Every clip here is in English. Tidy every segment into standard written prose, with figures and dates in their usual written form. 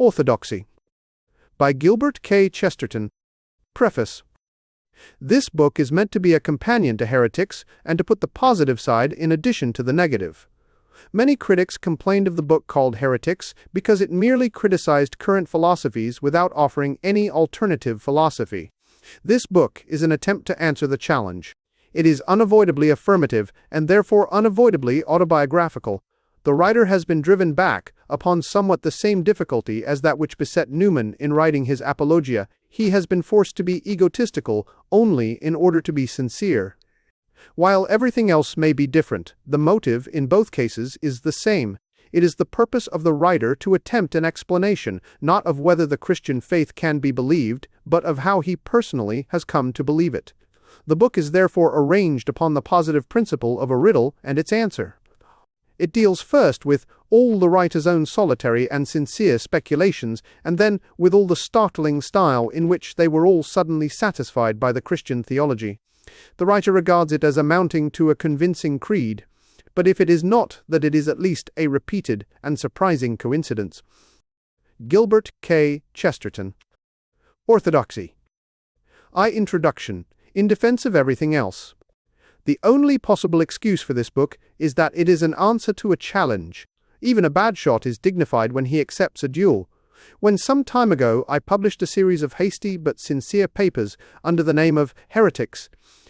Orthodoxy by Gilbert K. Chesterton. Preface. This book is meant to be a companion to Heretics and to put the positive side in addition to the negative. Many critics complained of the book called Heretics because it merely criticized current philosophies without offering any alternative philosophy. This book is an attempt to answer the challenge. It is unavoidably affirmative and therefore unavoidably autobiographical. The writer has been driven back upon somewhat the same difficulty as that which beset Newman in writing his Apologia. He has been forced to be egotistical only in order to be sincere. While everything else may be different, the motive in both cases is the same. It is the purpose of the writer to attempt an explanation, not of whether the Christian faith can be believed, but of how he personally has come to believe it. The book is therefore arranged upon the positive principle of a riddle and its answer. It deals first with all the writer's own solitary and sincere speculations, and then with all the startling style in which they were all suddenly satisfied by the Christian theology. The writer regards it as amounting to a convincing creed, but if it is not, that it is at least a repeated and surprising coincidence. Gilbert K. Chesterton. Orthodoxy. Introduction. In defense of everything else. The only possible excuse for this book is that it is an answer to a challenge. Even a bad shot is dignified when he accepts a duel. When some time ago I published a series of hasty but sincere papers under the name of Heretics,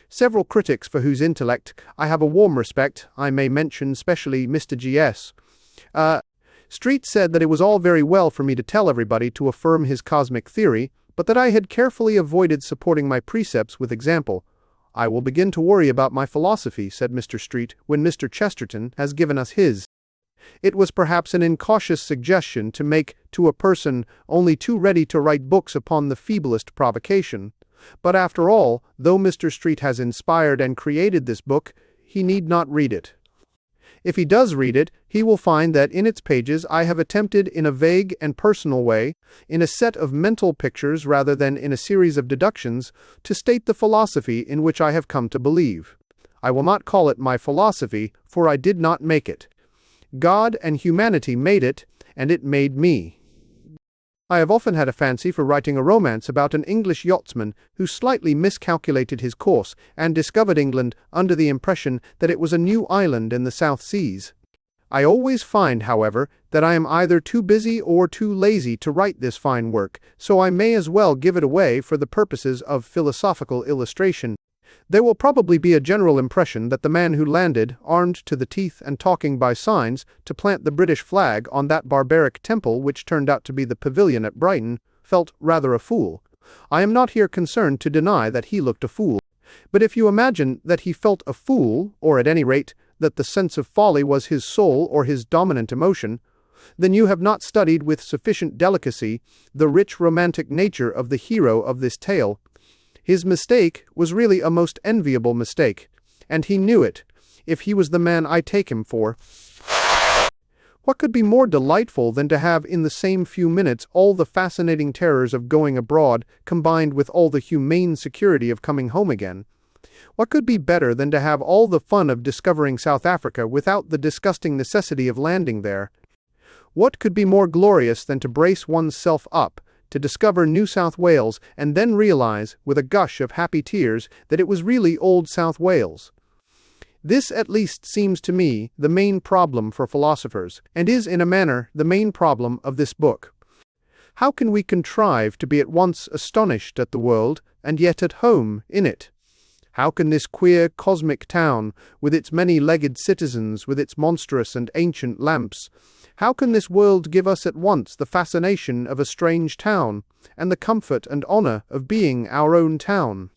several critics for whose intellect I have a warm respect, I may mention specially Mr. G.S. Street, said that it was all very well for me to tell everybody to affirm his cosmic theory, but that I had carefully avoided supporting my precepts with example. "I will begin to worry about my philosophy," said Mr. Street, "when Mr. Chesterton has given us his." It was perhaps an incautious suggestion to make to a person only too ready to write books upon the feeblest provocation. But after all, though Mr. Street has inspired and created this book, he need not read it. If he does read it, he will find that in its pages I have attempted in a vague and personal way, in a set of mental pictures rather than in a series of deductions, to state the philosophy in which I have come to believe. I will not call it my philosophy, for I did not make it. God and humanity made it, and it made me. I have often had a fancy for writing a romance about an English yachtsman who slightly miscalculated his course and discovered England under the impression that it was a new island in the South Seas. I always find, however, that I am either too busy or too lazy to write this fine work, so I may as well give it away for the purposes of philosophical illustration. There will probably be a general impression that the man who landed, armed to the teeth and talking by signs, to plant the British flag on that barbaric temple which turned out to be the Pavilion at Brighton, felt rather a fool. I am not here concerned to deny that he looked a fool. But if you imagine that he felt a fool, or at any rate, that the sense of folly was his sole or his dominant emotion, then you have not studied with sufficient delicacy the rich romantic nature of the hero of this tale. His mistake was really a most enviable mistake, and he knew it, if he was the man I take him for. What could be more delightful than to have in the same few minutes all the fascinating terrors of going abroad combined with all the humane security of coming home again? What could be better than to have all the fun of discovering South Africa without the disgusting necessity of landing there? What could be more glorious than to brace one's self up, to discover New South Wales, and then realize, with a gush of happy tears, that it was really Old South Wales? This at least seems to me the main problem for philosophers, and is in a manner the main problem of this book. How can we contrive to be at once astonished at the world, and yet at home in it? How can this queer cosmic town, with its many-legged citizens, with its monstrous and ancient lamps, how can this world give us at once the fascination of a strange town, and the comfort and honor of being our own town?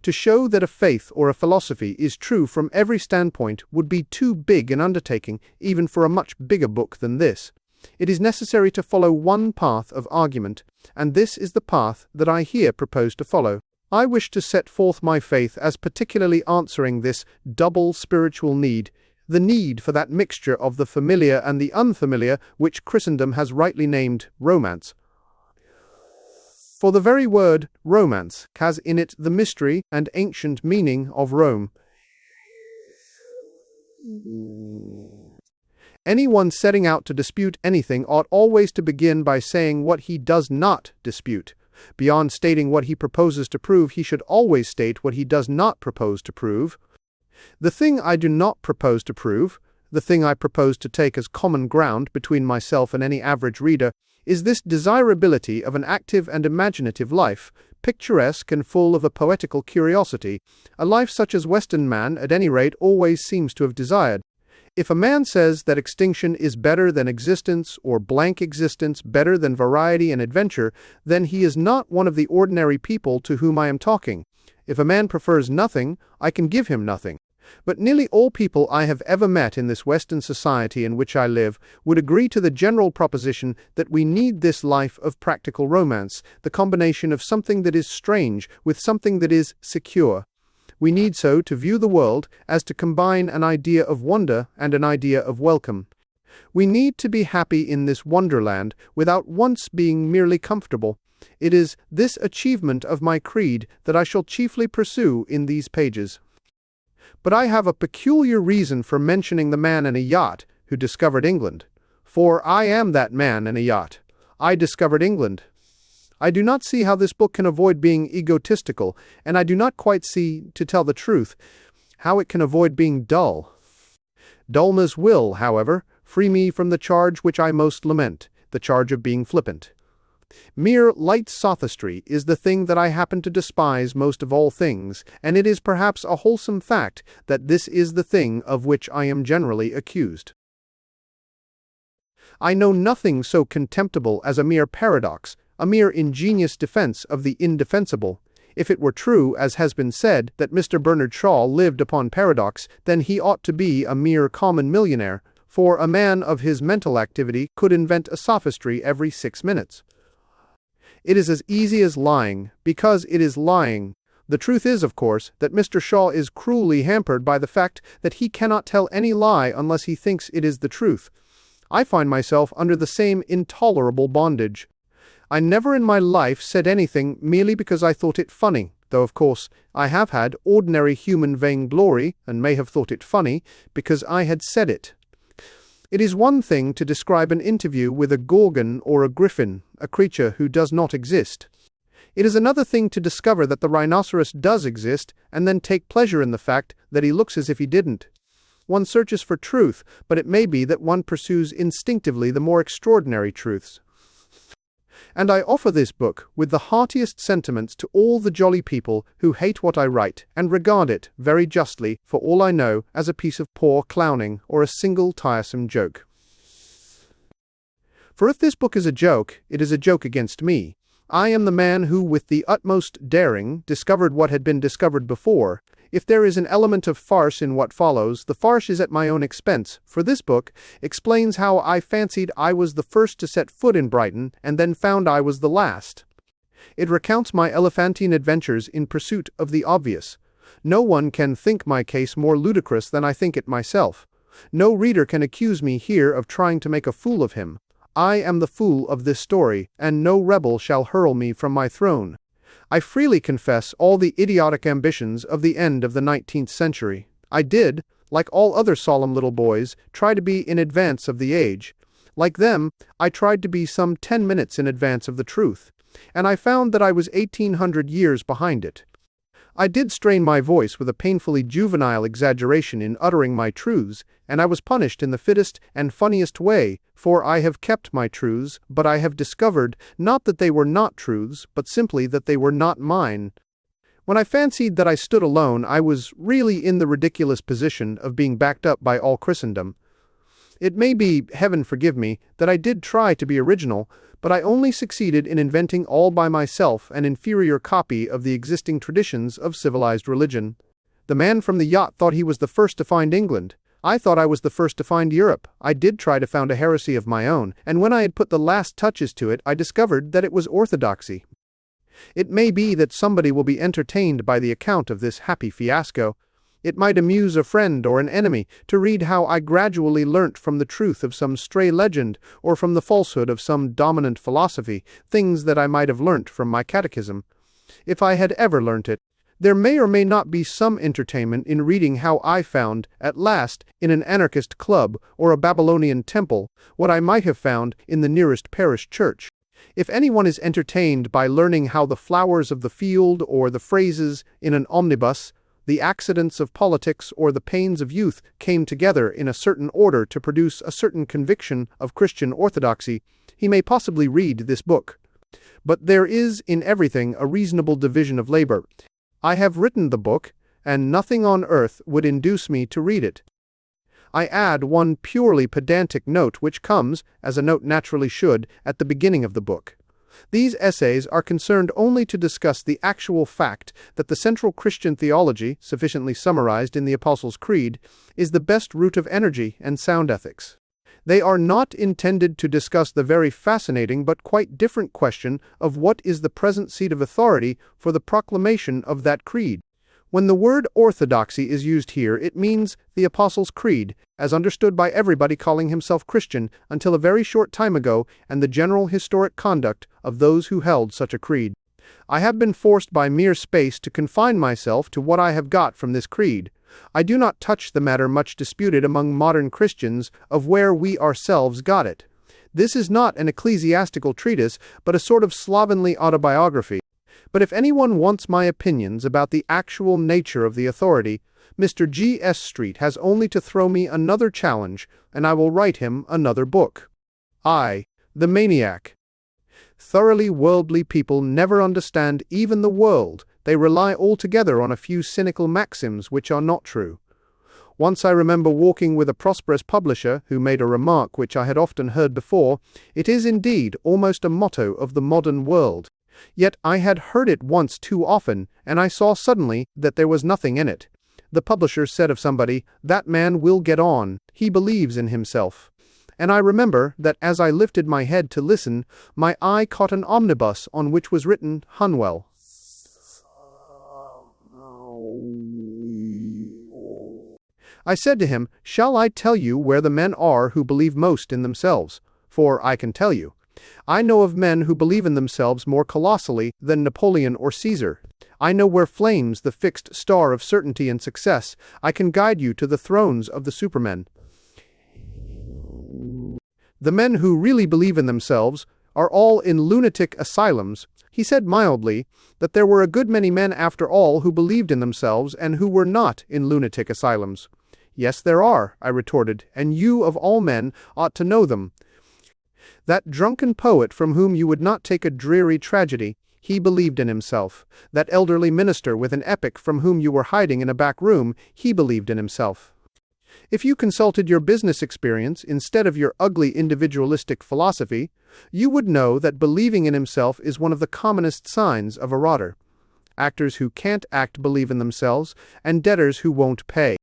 To show that a faith or a philosophy is true from every standpoint would be too big an undertaking, even for a much bigger book than this. It is necessary to follow one path of argument, and this is the path that I here propose to follow. I wish to set forth my faith as particularly answering this double spiritual need, the need for that mixture of the familiar and the unfamiliar which Christendom has rightly named romance. For the very word romance has in it the mystery and ancient meaning of Rome. Anyone setting out to dispute anything ought always to begin by saying what he does not dispute. Beyond stating what he proposes to prove, he should always state what he does not propose to prove. The thing I do not propose to prove, the thing I propose to take as common ground between myself and any average reader, is this desirability of an active and imaginative life, picturesque and full of a poetical curiosity, a life such as Western man, at any rate, always seems to have desired. If a man says that extinction is better than existence, or blank existence better than variety and adventure, then he is not one of the ordinary people to whom I am talking. If a man prefers nothing, I can give him nothing. But nearly all people I have ever met in this Western society in which I live would agree to the general proposition that we need this life of practical romance, the combination of something that is strange with something that is secure. We need so to view the world as to combine an idea of wonder and an idea of welcome. We need to be happy in this wonderland without once being merely comfortable. It is this achievement of my creed that I shall chiefly pursue in these pages. But I have a peculiar reason for mentioning the man in a yacht who discovered England. For I am that man in a yacht. I discovered England. I do not see how this book can avoid being egotistical, and I do not quite see, to tell the truth, how it can avoid being dull. Dullness will, however, free me from the charge which I most lament, the charge of being flippant. Mere light sophistry is the thing that I happen to despise most of all things, and it is perhaps a wholesome fact that this is the thing of which I am generally accused. I know nothing so contemptible as a mere paradox, a mere ingenious defense of the indefensible. If it were true, as has been said, that Mr. Bernard Shaw lived upon paradox, then he ought to be a mere common millionaire, for a man of his mental activity could invent a sophistry every 6 minutes. It is as easy as lying, because it is lying. The truth is, of course, that Mr. Shaw is cruelly hampered by the fact that he cannot tell any lie unless he thinks it is the truth. I find myself under the same intolerable bondage. I never in my life said anything merely because I thought it funny, though of course I have had ordinary human vainglory and may have thought it funny because I had said it. It is one thing to describe an interview with a gorgon or a griffin, a creature who does not exist. It is another thing to discover that the rhinoceros does exist and then take pleasure in the fact that he looks as if he didn't. One searches for truth, but it may be that one pursues instinctively the more extraordinary truths. And I offer this book with the heartiest sentiments to all the jolly people who hate what I write, and regard it, very justly, for all I know, as a piece of poor clowning, or a single tiresome joke. For if this book is a joke, it is a joke against me. I am the man who, with the utmost daring, discovered what had been discovered before. If there is an element of farce in what follows, the farce is at my own expense, for this book explains how I fancied I was the first to set foot in Brighton, and then found I was the last. It recounts my elephantine adventures in pursuit of the obvious. No one can think my case more ludicrous than I think it myself. No reader can accuse me here of trying to make a fool of him. I am the fool of this story, and no rebel shall hurl me from my throne. I freely confess all the idiotic ambitions of the end of the 19th century. I did, like all other solemn little boys, try to be in advance of the age. Like them, I tried to be some 10 minutes in advance of the truth, and I found that I was 1800 years behind it. I did strain my voice with a painfully juvenile exaggeration in uttering my truths, and I was punished in the fittest and funniest way, for I have kept my truths, but I have discovered, not that they were not truths, but simply that they were not mine. When I fancied that I stood alone, I was really in the ridiculous position of being backed up by all Christendom. It may be, heaven forgive me, that I did try to be original, but I only succeeded in inventing all by myself an inferior copy of the existing traditions of civilized religion. The man from the yacht thought he was the first to find England. I thought I was the first to find Europe. I did try to found a heresy of my own, and when I had put the last touches to it, I discovered that it was Orthodoxy. It may be that somebody will be entertained by the account of this happy fiasco. It might amuse a friend or an enemy to read how I gradually learnt from the truth of some stray legend, or from the falsehood of some dominant philosophy, things that I might have learnt from my catechism. If I had ever learnt it, There may or may not be some entertainment in reading how I found, at last, in an anarchist club or a Babylonian temple, what I might have found in the nearest parish church. If anyone is entertained by learning how the flowers of the field or the phrases in an omnibus, the accidents of politics or the pains of youth came together in a certain order to produce a certain conviction of Christian orthodoxy, he may possibly read this book. But there is in everything a reasonable division of labor. I have written the book, and nothing on earth would induce me to read it. I add one purely pedantic note which comes, as a note naturally should, at the beginning of the book. These essays are concerned only to discuss the actual fact that the central Christian theology, sufficiently summarized in the Apostles' Creed, is the best root of energy and sound ethics. They are not intended to discuss the very fascinating but quite different question of what is the present seat of authority for the proclamation of that creed. When the word orthodoxy is used here, it means the Apostles' Creed, as understood by everybody calling himself Christian until a very short time ago, and the general historic conduct of those who held such a creed. I have been forced by mere space to confine myself to what I have got from this creed. I do not touch the matter much disputed among modern Christians of where we ourselves got it. This is not an ecclesiastical treatise, but a sort of slovenly autobiography. But if anyone wants my opinions about the actual nature of the authority, Mr. G. S. Street has only to throw me another challenge, and I will write him another book. I, the maniac. Thoroughly worldly people never understand even the world. They rely altogether on a few cynical maxims which are not true. Once I remember walking with a prosperous publisher who made a remark which I had often heard before. It is indeed almost a motto of the modern world. Yet I had heard it once too often, and I saw suddenly that there was nothing in it. The publisher said of somebody, "That man will get on, he believes in himself." And I remember that as I lifted my head to listen, my eye caught an omnibus on which was written Hunwell. I said to him, "Shall I tell you where the men are who believe most in themselves? For I can tell you. I know of men who believe in themselves more colossally than Napoleon or Caesar. I know where flames the fixed star of certainty and success. I can guide you to the thrones of the supermen. The men who really believe in themselves are all in lunatic asylums." He said mildly that there were a good many men after all who believed in themselves and who were not in lunatic asylums. "Yes, there are," I retorted, "and you of all men ought to know them. That drunken poet from whom you would not take a dreary tragedy, he believed in himself. That elderly minister with an epic from whom you were hiding in a back room, he believed in himself. If you consulted your business experience instead of your ugly individualistic philosophy, you would know that believing in himself is one of the commonest signs of a rotter. Actors who can't act believe in themselves, and debtors who won't pay.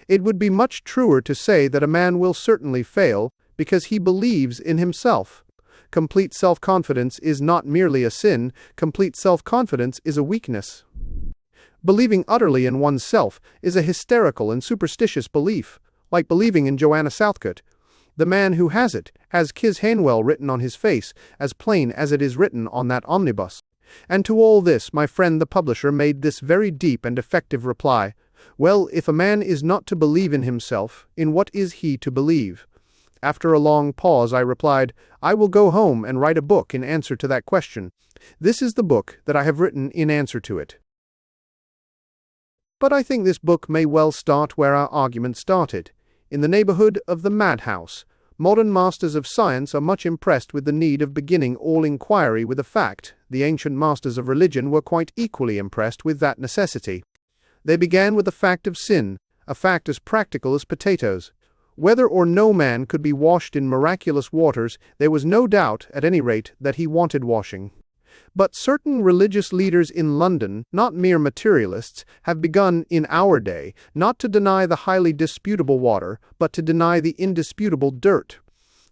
It would be much truer to say that a man will certainly fail, because he believes in himself. Complete self-confidence is not merely a sin, complete self-confidence is a weakness. Believing utterly in oneself is a hysterical and superstitious belief, like believing in Joanna Southcote. The man who has it has Kis Hanwell written on his face, as plain as it is written on that omnibus. And to all this my friend the publisher made this very deep and effective reply: "Well, if a man is not to believe in himself, in what is he to believe?" After a long pause I replied, "I will go home and write a book in answer to that question. This is the book that I have written in answer to it." But I think this book may well start where our argument started, in the neighborhood of the madhouse. Modern masters of science are much impressed with the need of beginning all inquiry with a fact. The ancient masters of religion were quite equally impressed with that necessity. They began with the fact of sin, a fact as practical as potatoes. Whether or no man could be washed in miraculous waters, there was no doubt, at any rate, that he wanted washing. But certain religious leaders in London, not mere materialists, have begun, in our day, not to deny the highly disputable water, but to deny the indisputable dirt.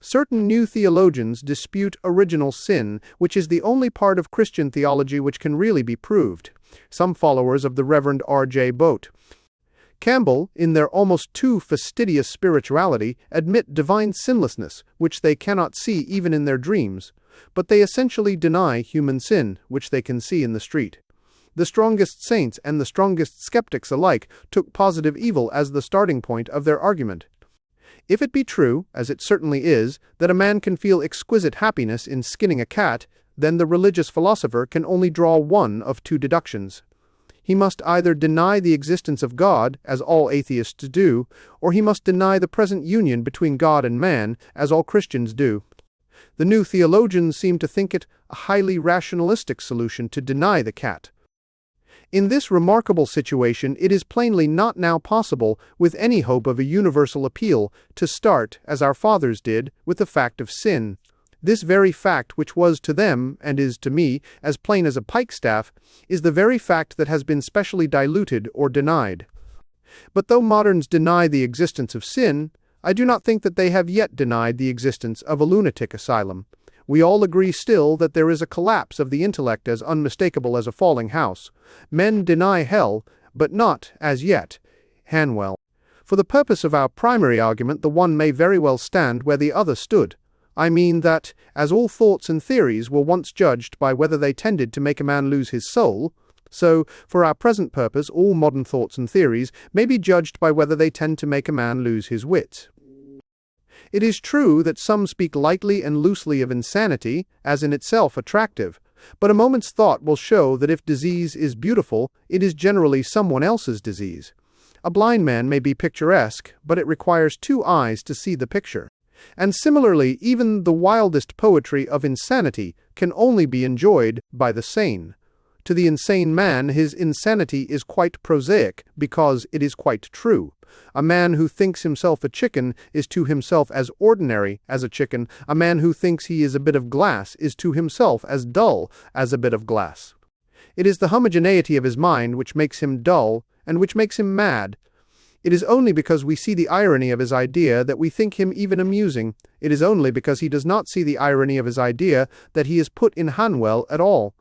Certain new theologians dispute original sin, which is the only part of Christian theology which can really be proved. Some followers of the Reverend R.J. Boat Campbell, in their almost too fastidious spirituality, admit divine sinlessness, which they cannot see even in their dreams, but they essentially deny human sin, which they can see in the street. The strongest saints and the strongest skeptics alike took positive evil as the starting point of their argument. If it be true, as it certainly is, that a man can feel exquisite happiness in skinning a cat, then the religious philosopher can only draw one of two deductions. He must either deny the existence of God, as all atheists do, or he must deny the present union between God and man, as all Christians do. The new theologians seem to think it a highly rationalistic solution to deny the cat. In this remarkable situation, it is plainly not now possible, with any hope of a universal appeal, to start, as our fathers did, with the fact of sin. This very fact, which was to them, and is to me, as plain as a pikestaff, is the very fact that has been specially diluted or denied. But though moderns deny the existence of sin, I do not think that they have yet denied the existence of a lunatic asylum. We all agree still that there is a collapse of the intellect as unmistakable as a falling house. Men deny hell, but not, as yet, Hanwell. For the purpose of our primary argument, the one may very well stand where the other stood. I mean that, as all thoughts and theories were once judged by whether they tended to make a man lose his soul, so, for our present purpose, all modern thoughts and theories may be judged by whether they tend to make a man lose his wits. It is true that some speak lightly and loosely of insanity, as in itself attractive, but a moment's thought will show that if disease is beautiful, it is generally someone else's disease. A blind man may be picturesque, but it requires two eyes to see the picture. And similarly, even the wildest poetry of insanity can only be enjoyed by the sane. To the insane man, his insanity is quite prosaic, because it is quite true. A man who thinks himself a chicken is to himself as ordinary as a chicken. A man who thinks he is a bit of glass is to himself as dull as a bit of glass. It is the homogeneity of his mind which makes him dull, and which makes him mad. It is only because we see the irony of his idea that we think him even amusing. It is only because he does not see the irony of his idea that he is put in Hanwell at all.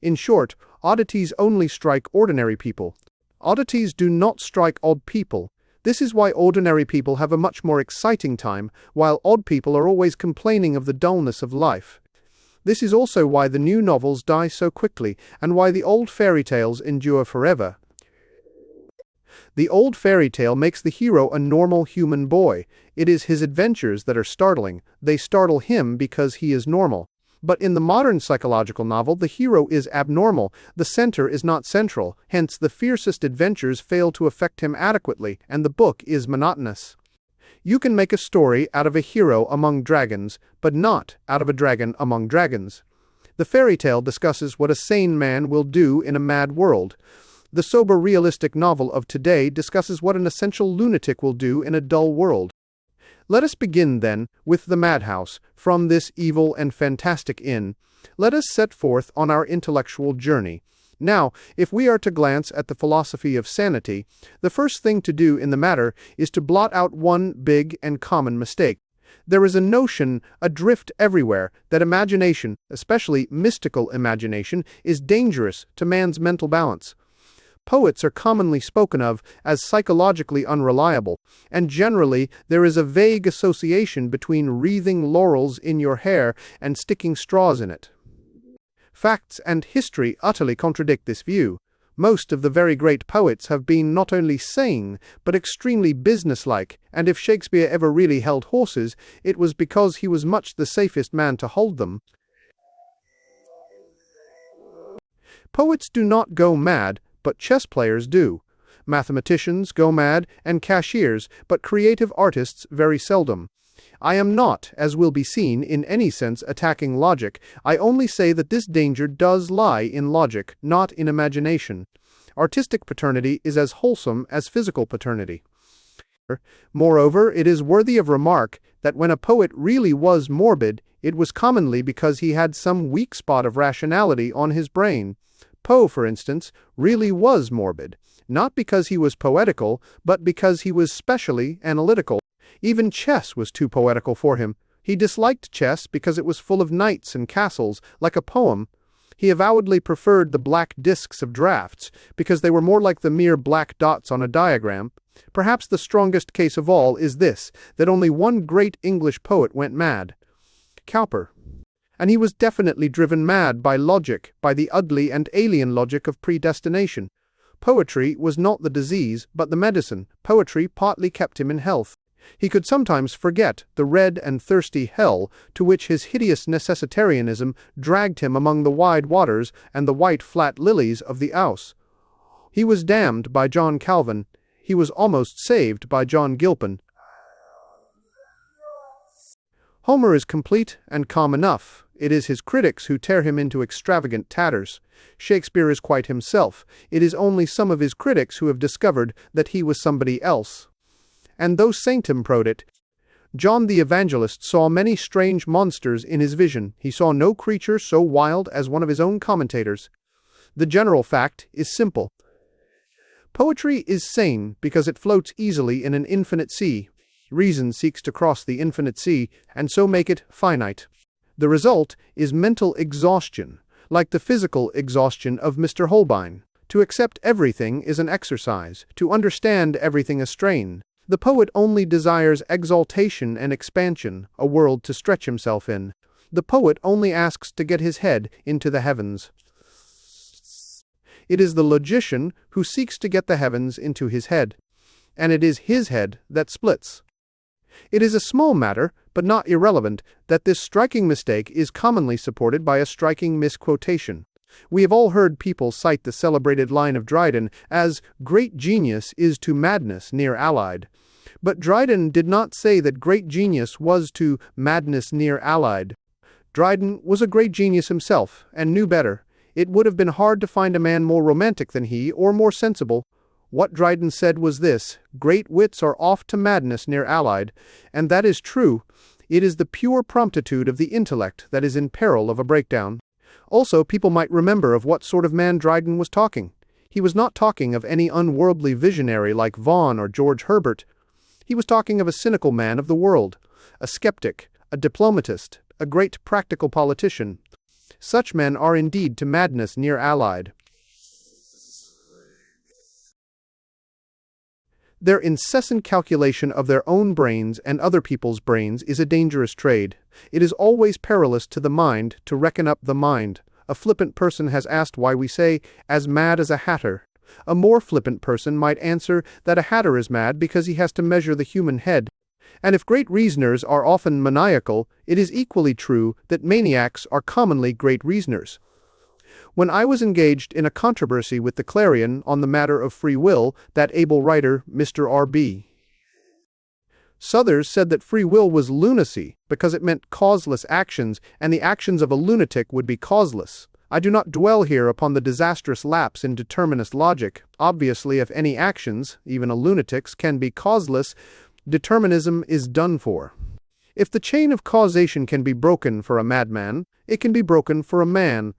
In short, oddities only strike ordinary people. Oddities do not strike odd people. This is why ordinary people have a much more exciting time, while odd people are always complaining of the dullness of life. This is also why the new novels die so quickly, and why the old fairy tales endure forever. The old fairy tale makes the hero a normal human boy. It is his adventures that are startling. They startle him because he is normal. But in the modern psychological novel, the hero is abnormal. The center is not central. Hence, the fiercest adventures fail to affect him adequately, and the book is monotonous. You can make a story out of a hero among dragons, but not out of a dragon among dragons. The fairy tale discusses what a sane man will do in a mad world. The sober realistic novel of today discusses what an essential lunatic will do in a dull world. Let us begin, then, with the madhouse. From this evil and fantastic inn, let us set forth on our intellectual journey. Now, if we are to glance at the philosophy of sanity, the first thing to do in the matter is to blot out one big and common mistake. There is a notion adrift everywhere that imagination, especially mystical imagination, is dangerous to man's mental balance. Poets are commonly spoken of as psychologically unreliable, and generally there is a vague association between wreathing laurels in your hair and sticking straws in it. Facts and history utterly contradict this view. Most of the very great poets have been not only sane, but extremely businesslike, and if Shakespeare ever really held horses, it was because he was much the safest man to hold them. Poets do not go mad, but chess players do. Mathematicians go mad, and cashiers, but creative artists very seldom. I am not, as will be seen, in any sense attacking logic. I only say that this danger does lie in logic, not in imagination. Artistic paternity is as wholesome as physical paternity. Moreover, it is worthy of remark that when a poet really was morbid, it was commonly because he had some weak spot of rationality on his brain. Poe, for instance, really was morbid, not because he was poetical, but because he was specially analytical. Even chess was too poetical for him. He disliked chess because it was full of knights and castles, like a poem. He avowedly preferred the black discs of drafts, because they were more like the mere black dots on a diagram. Perhaps the strongest case of all is this, that only one great English poet went mad. Cowper. And he was definitely driven mad by logic, by the ugly and alien logic of predestination. Poetry was not the disease, but the medicine. Poetry partly kept him in health. He could sometimes forget the red and thirsty hell to which his hideous necessitarianism dragged him among the wide waters and the white flat lilies of the Ouse. He was damned by John Calvin. He was almost saved by John Gilpin. Homer is complete and calm enough. It is his critics who tear him into extravagant tatters. Shakespeare is quite himself. It is only some of his critics who have discovered that he was somebody else. And though Sanctum prodit, John the Evangelist saw many strange monsters in his vision. He saw no creature so wild as one of his own commentators. The general fact is simple. Poetry is sane because it floats easily in an infinite sea. Reason seeks to cross the infinite sea, and so make it finite. The result is mental exhaustion, like the physical exhaustion of Mr. Holbein. To accept everything is an exercise, to understand everything a strain. The poet only desires exaltation and expansion, a world to stretch himself in. The poet only asks to get his head into the heavens. It is the logician who seeks to get the heavens into his head, and it is his head that splits. It is a small matter, but not irrelevant, that this striking mistake is commonly supported by a striking misquotation. We have all heard people cite the celebrated line of Dryden as, "Great genius is to madness near allied." But Dryden did not say that great genius was to madness near allied. Dryden was a great genius himself, and knew better. It would have been hard to find a man more romantic than he, or more sensible. What Dryden said was this: great wits are oft to madness near allied, and that is true. It is the pure promptitude of the intellect that is in peril of a breakdown. Also, people might remember of what sort of man Dryden was talking. He was not talking of any unworldly visionary like Vaughan or George Herbert. He was talking of a cynical man of the world, a skeptic, a diplomatist, a great practical politician. Such men are indeed to madness near allied. Their incessant calculation of their own brains and other people's brains is a dangerous trade. It is always perilous to the mind to reckon up the mind. A flippant person has asked why we say, "as mad as a hatter." A more flippant person might answer that a hatter is mad because he has to measure the human head. And if great reasoners are often maniacal, it is equally true that maniacs are commonly great reasoners. When I was engaged in a controversy with the Clarion on the matter of free will, that able writer, Mr. R.B. Suthers said that free will was lunacy because it meant causeless actions, and the actions of a lunatic would be causeless. I do not dwell here upon the disastrous lapse in determinist logic. Obviously, if any actions, even a lunatic's, can be causeless, determinism is done for. If the chain of causation can be broken for a madman, it can be broken for a man.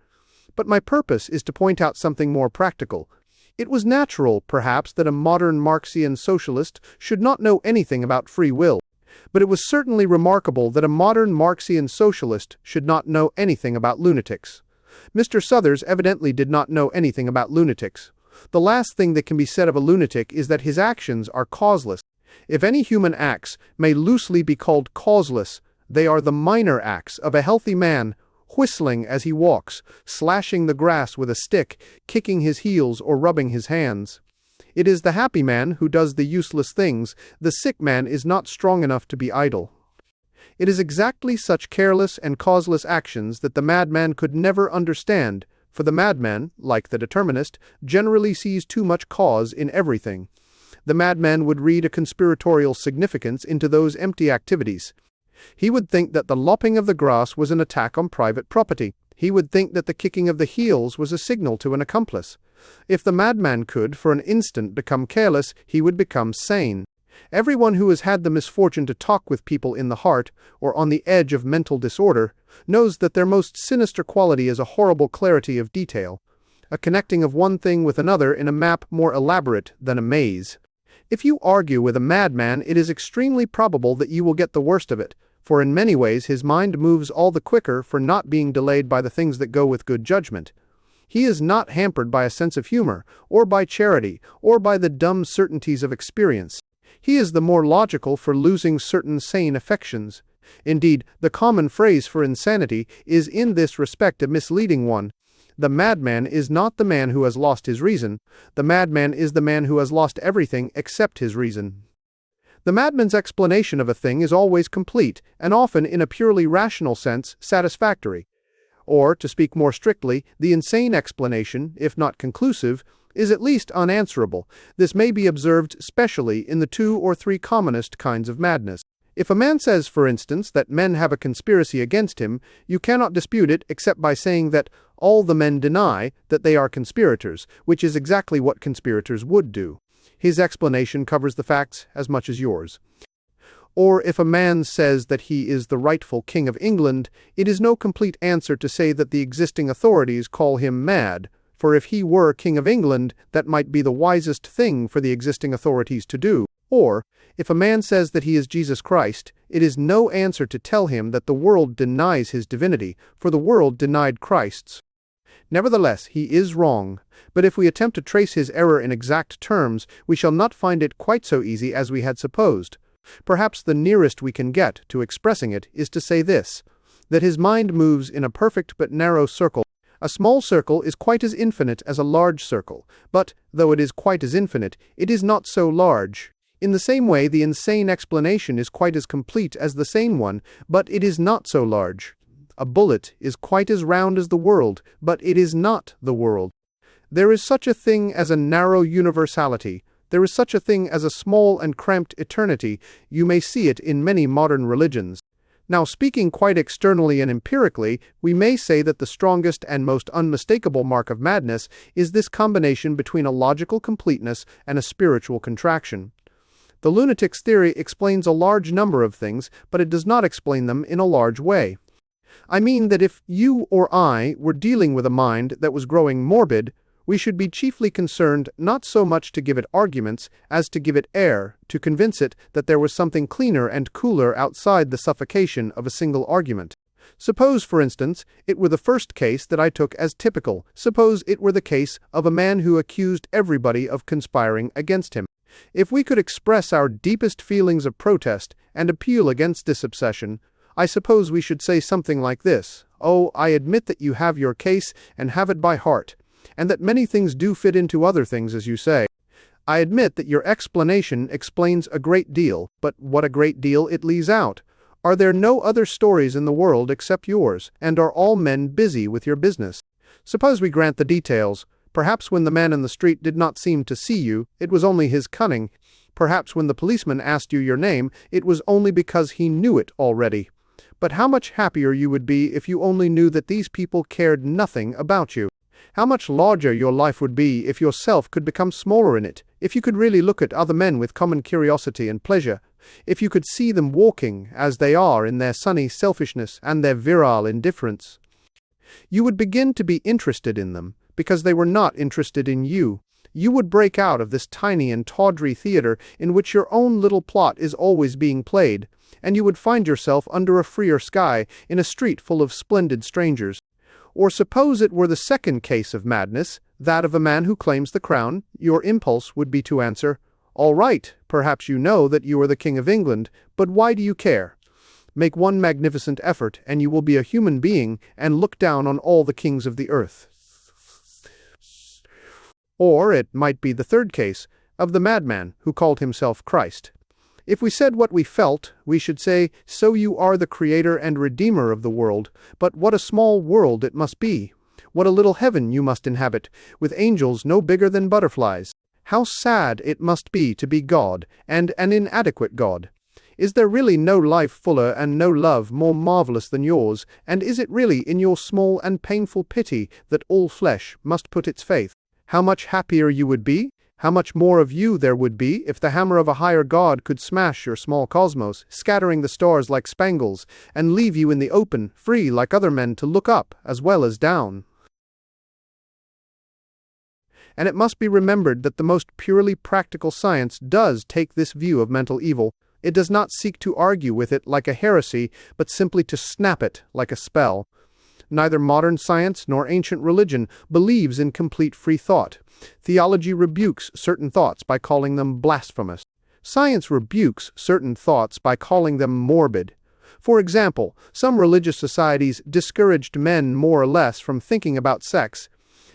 But my purpose is to point out something more practical. It was natural, perhaps, that a modern Marxian socialist should not know anything about free will. But it was certainly remarkable that a modern Marxian socialist should not know anything about lunatics. Mr. Suthers evidently did not know anything about lunatics. The last thing that can be said of a lunatic is that his actions are causeless. If any human acts may loosely be called causeless, they are the minor acts of a healthy man, whistling as he walks, slashing the grass with a stick, kicking his heels or rubbing his hands. It is the happy man who does the useless things. The sick man is not strong enough to be idle. It is exactly such careless and causeless actions that the madman could never understand, for the madman, like the determinist, generally sees too much cause in everything. The madman would read a conspiratorial significance into those empty activities. He would think that the lopping of the grass was an attack on private property. He would think that the kicking of the heels was a signal to an accomplice. If the madman could, for an instant, become careless, he would become sane. Everyone who has had the misfortune to talk with people in the heart, or on the edge of mental disorder, knows that their most sinister quality is a horrible clarity of detail, a connecting of one thing with another in a map more elaborate than a maze. If you argue with a madman, it is extremely probable that you will get the worst of it, for in many ways his mind moves all the quicker for not being delayed by the things that go with good judgment. He is not hampered by a sense of humor, or by charity, or by the dumb certainties of experience. He is the more logical for losing certain sane affections. Indeed, the common phrase for insanity is in this respect a misleading one. The madman is not the man who has lost his reason. The madman is the man who has lost everything except his reason. The madman's explanation of a thing is always complete, and often in a purely rational sense satisfactory. Or, to speak more strictly, the insane explanation, if not conclusive, is at least unanswerable. This may be observed specially in the 2 or 3 commonest kinds of madness. If a man says, for instance, that men have a conspiracy against him, you cannot dispute it except by saying that all the men deny that they are conspirators, which is exactly what conspirators would do. His explanation covers the facts as much as yours. Or if a man says that he is the rightful King of England, it is no complete answer to say that the existing authorities call him mad, for if he were King of England, that might be the wisest thing for the existing authorities to do. Or, if a man says that he is Jesus Christ, it is no answer to tell him that the world denies his divinity, for the world denied Christ's. Nevertheless, he is wrong, but if we attempt to trace his error in exact terms, we shall not find it quite so easy as we had supposed. Perhaps the nearest we can get to expressing it is to say this, that his mind moves in a perfect but narrow circle. A small circle is quite as infinite as a large circle, but, though it is quite as infinite, it is not so large. In the same way, the insane explanation is quite as complete as the sane one, but it is not so large. A bullet is quite as round as the world, but it is not the world. There is such a thing as a narrow universality. There is such a thing as a small and cramped eternity. You may see it in many modern religions. Now, speaking quite externally and empirically, we may say that the strongest and most unmistakable mark of madness is this combination between a logical completeness and a spiritual contraction. The lunatic's theory explains a large number of things, but it does not explain them in a large way. I mean that if you or I were dealing with a mind that was growing morbid, we should be chiefly concerned not so much to give it arguments as to give it air, to convince it that there was something cleaner and cooler outside the suffocation of a single argument. Suppose, for instance, it were the first case that I took as typical. Suppose it were the case of a man who accused everybody of conspiring against him. If we could express our deepest feelings of protest and appeal against this obsession, I suppose we should say something like this: "Oh, I admit that you have your case and have it by heart, and that many things do fit into other things, as you say. I admit that your explanation explains a great deal, but what a great deal it leaves out. Are there no other stories in the world except yours, and are all men busy with your business? Suppose we grant the details. Perhaps when the man in the street did not seem to see you, it was only his cunning. Perhaps when the policeman asked you your name, it was only because he knew it already. But how much happier you would be if you only knew that these people cared nothing about you. How much larger your life would be if yourself could become smaller in it, if you could really look at other men with common curiosity and pleasure, if you could see them walking as they are in their sunny selfishness and their virile indifference. You would begin to be interested in them, because they were not interested in you. You would break out of this tiny and tawdry theater in which your own little plot is always being played, and you would find yourself under a freer sky in a street full of splendid strangers. Or suppose it were the second case of madness, that of a man who claims the crown, your impulse would be to answer, "All right, perhaps you know that you are the King of England, but why do you care? Make one magnificent effort, and you will be a human being, and look down on all the kings of the earth." Or it might be the third case, of the madman who called himself Christ. If we said what we felt, we should say, "So you are the creator and redeemer of the world, but what a small world it must be! What a little heaven you must inhabit, with angels no bigger than butterflies! How sad it must be to be God, and an inadequate God! Is there really no life fuller and no love more marvelous than yours, and is it really in your small and painful pity that all flesh must put its faith? How much happier you would be? How much more of you there would be if the hammer of a higher God could smash your small cosmos, scattering the stars like spangles, and leave you in the open, free like other men to look up as well as down." And it must be remembered that the most purely practical science does take this view of mental evil. It does not seek to argue with it like a heresy, but simply to snap it like a spell. Neither modern science nor ancient religion believes in complete free thought. Theology rebukes certain thoughts by calling them blasphemous. Science rebukes certain thoughts by calling them morbid. For example, some religious societies discouraged men more or less from thinking about sex.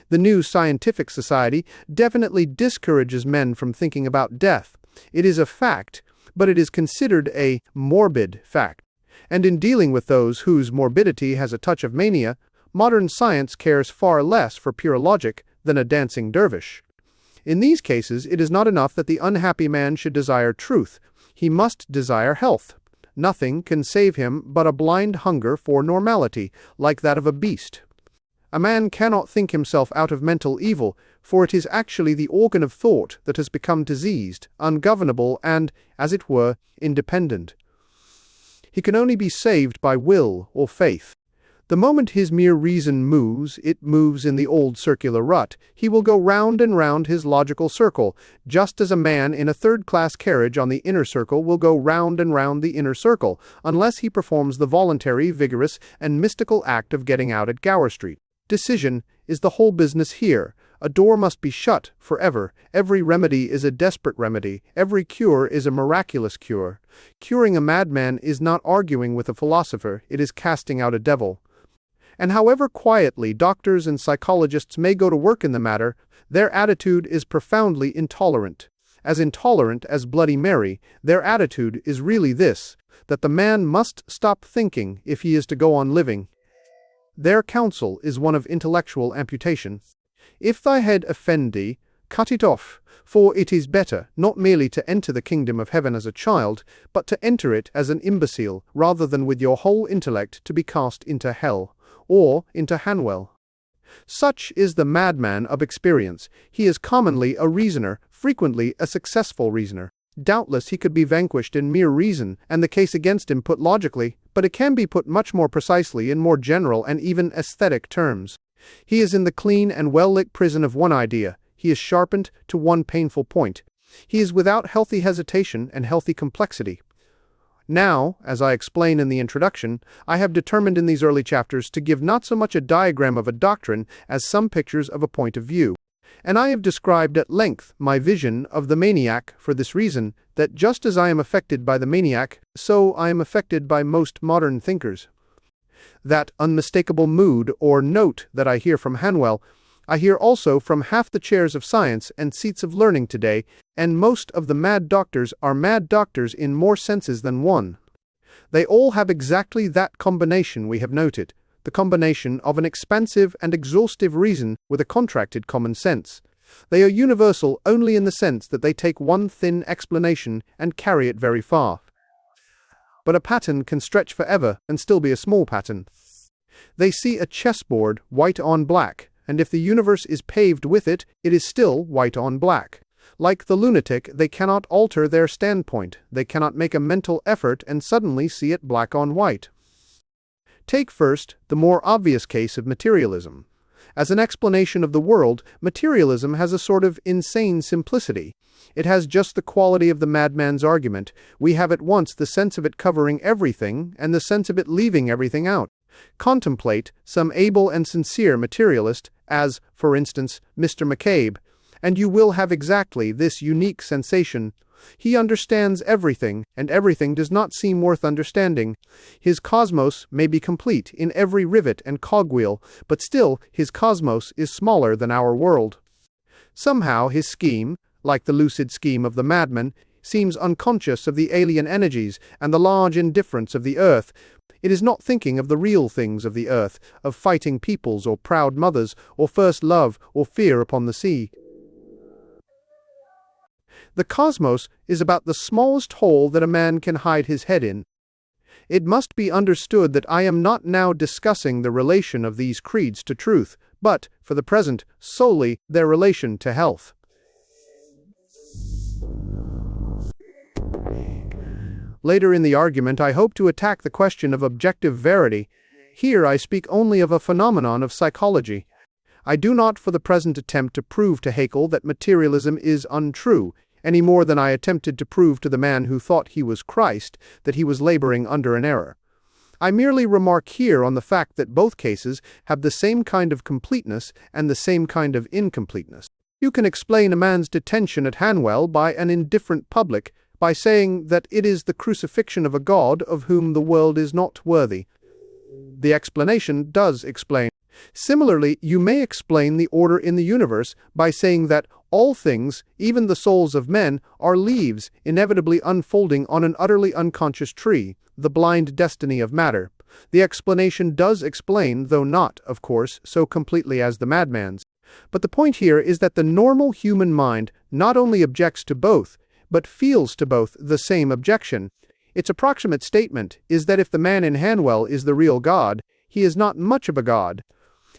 The New Scientific Society definitely discourages men from thinking about death. It is a fact, but it is considered a morbid fact. And in dealing with those whose morbidity has a touch of mania, modern science cares far less for pure logic than a dancing dervish. In these cases, it is not enough that the unhappy man should desire truth. He must desire health. Nothing can save him but a blind hunger for normality, like that of a beast. A man cannot think himself out of mental evil, for it is actually the organ of thought that has become diseased, ungovernable, and, as it were, independent. He can only be saved by will or faith. The moment his mere reason moves, it moves in the old circular rut. He will go round and round his logical circle, just as a man in a third-class carriage on the inner circle will go round and round the inner circle, unless he performs the voluntary, vigorous, and mystical act of getting out at Gower Street. Decision is the whole business here. A door must be shut forever. Every remedy is a desperate remedy. Every cure is a miraculous cure. Curing a madman is not arguing with a philosopher, it is casting out a devil. And however quietly doctors and psychologists may go to work in the matter, their attitude is profoundly intolerant. As intolerant as Bloody Mary, their attitude is really this, that the man must stop thinking if he is to go on living. Their counsel is one of intellectual amputation. If thy head offend thee, cut it off, for it is better not merely to enter the kingdom of heaven as a child, but to enter it as an imbecile, rather than with your whole intellect to be cast into hell, or into Hanwell. Such is the madman of experience. He is commonly a reasoner, frequently a successful reasoner. Doubtless he could be vanquished in mere reason, and the case against him put logically, but it can be put much more precisely in more general and even aesthetic terms. He is in the clean and well-lit prison of one idea. He is sharpened to one painful point. He is without healthy hesitation and healthy complexity. Now, as I explain in the introduction, I have determined in these early chapters to give not so much a diagram of a doctrine as some pictures of a point of view. And I have described at length my vision of the maniac for this reason, that just as I am affected by the maniac, so I am affected by most modern thinkers. That unmistakable mood or note that I hear from Hanwell, I hear also from half the chairs of science and seats of learning today, and most of the mad doctors are mad doctors in more senses than one. They all have exactly that combination we have noted, the combination of an expansive and exhaustive reason with a contracted common sense. They are universal only in the sense that they take one thin explanation and carry it very far. But a pattern can stretch forever and still be a small pattern. They see a chessboard white on black, and if the universe is paved with it, it is still white on black. Like the lunatic, they cannot alter their standpoint. They cannot make a mental effort and suddenly see it black on white. Take first the more obvious case of materialism. As an explanation of the world, materialism has a sort of insane simplicity. It has just the quality of the madman's argument. We have at once the sense of it covering everything and the sense of it leaving everything out. Contemplate some able and sincere materialist, as, for instance, Mr. McCabe, and you will have exactly this unique sensation. He understands everything, and everything does not seem worth understanding. His cosmos may be complete in every rivet and cogwheel, but still his cosmos is smaller than our world. Somehow his scheme, like the lucid scheme of the madman, seems unconscious of the alien energies and the large indifference of the earth. It is not thinking of the real things of the earth, of fighting peoples or proud mothers, or first love or fear upon the sea. The cosmos is about the smallest hole that a man can hide his head in. It must be understood that I am not now discussing the relation of these creeds to truth, but, for the present, solely their relation to health. Later in the argument I hope to attack the question of objective verity. Here I speak only of a phenomenon of psychology. I do not for the present attempt to prove to Haeckel that materialism is untrue, any more than I attempted to prove to the man who thought he was Christ that he was laboring under an error. I merely remark here on the fact that both cases have the same kind of completeness and the same kind of incompleteness. You can explain a man's detention at Hanwell by an indifferent public, by saying that it is the crucifixion of a God of whom the world is not worthy. The explanation does explain. Similarly, you may explain the order in the universe by saying that all things, even the souls of men, are leaves inevitably unfolding on an utterly unconscious tree, the blind destiny of matter. The explanation does explain, though not, of course, so completely as the madman's. But the point here is that the normal human mind not only objects to both, but feels to both the same objection. Its approximate statement is that if the man in Hanwell is the real God, he is not much of a god.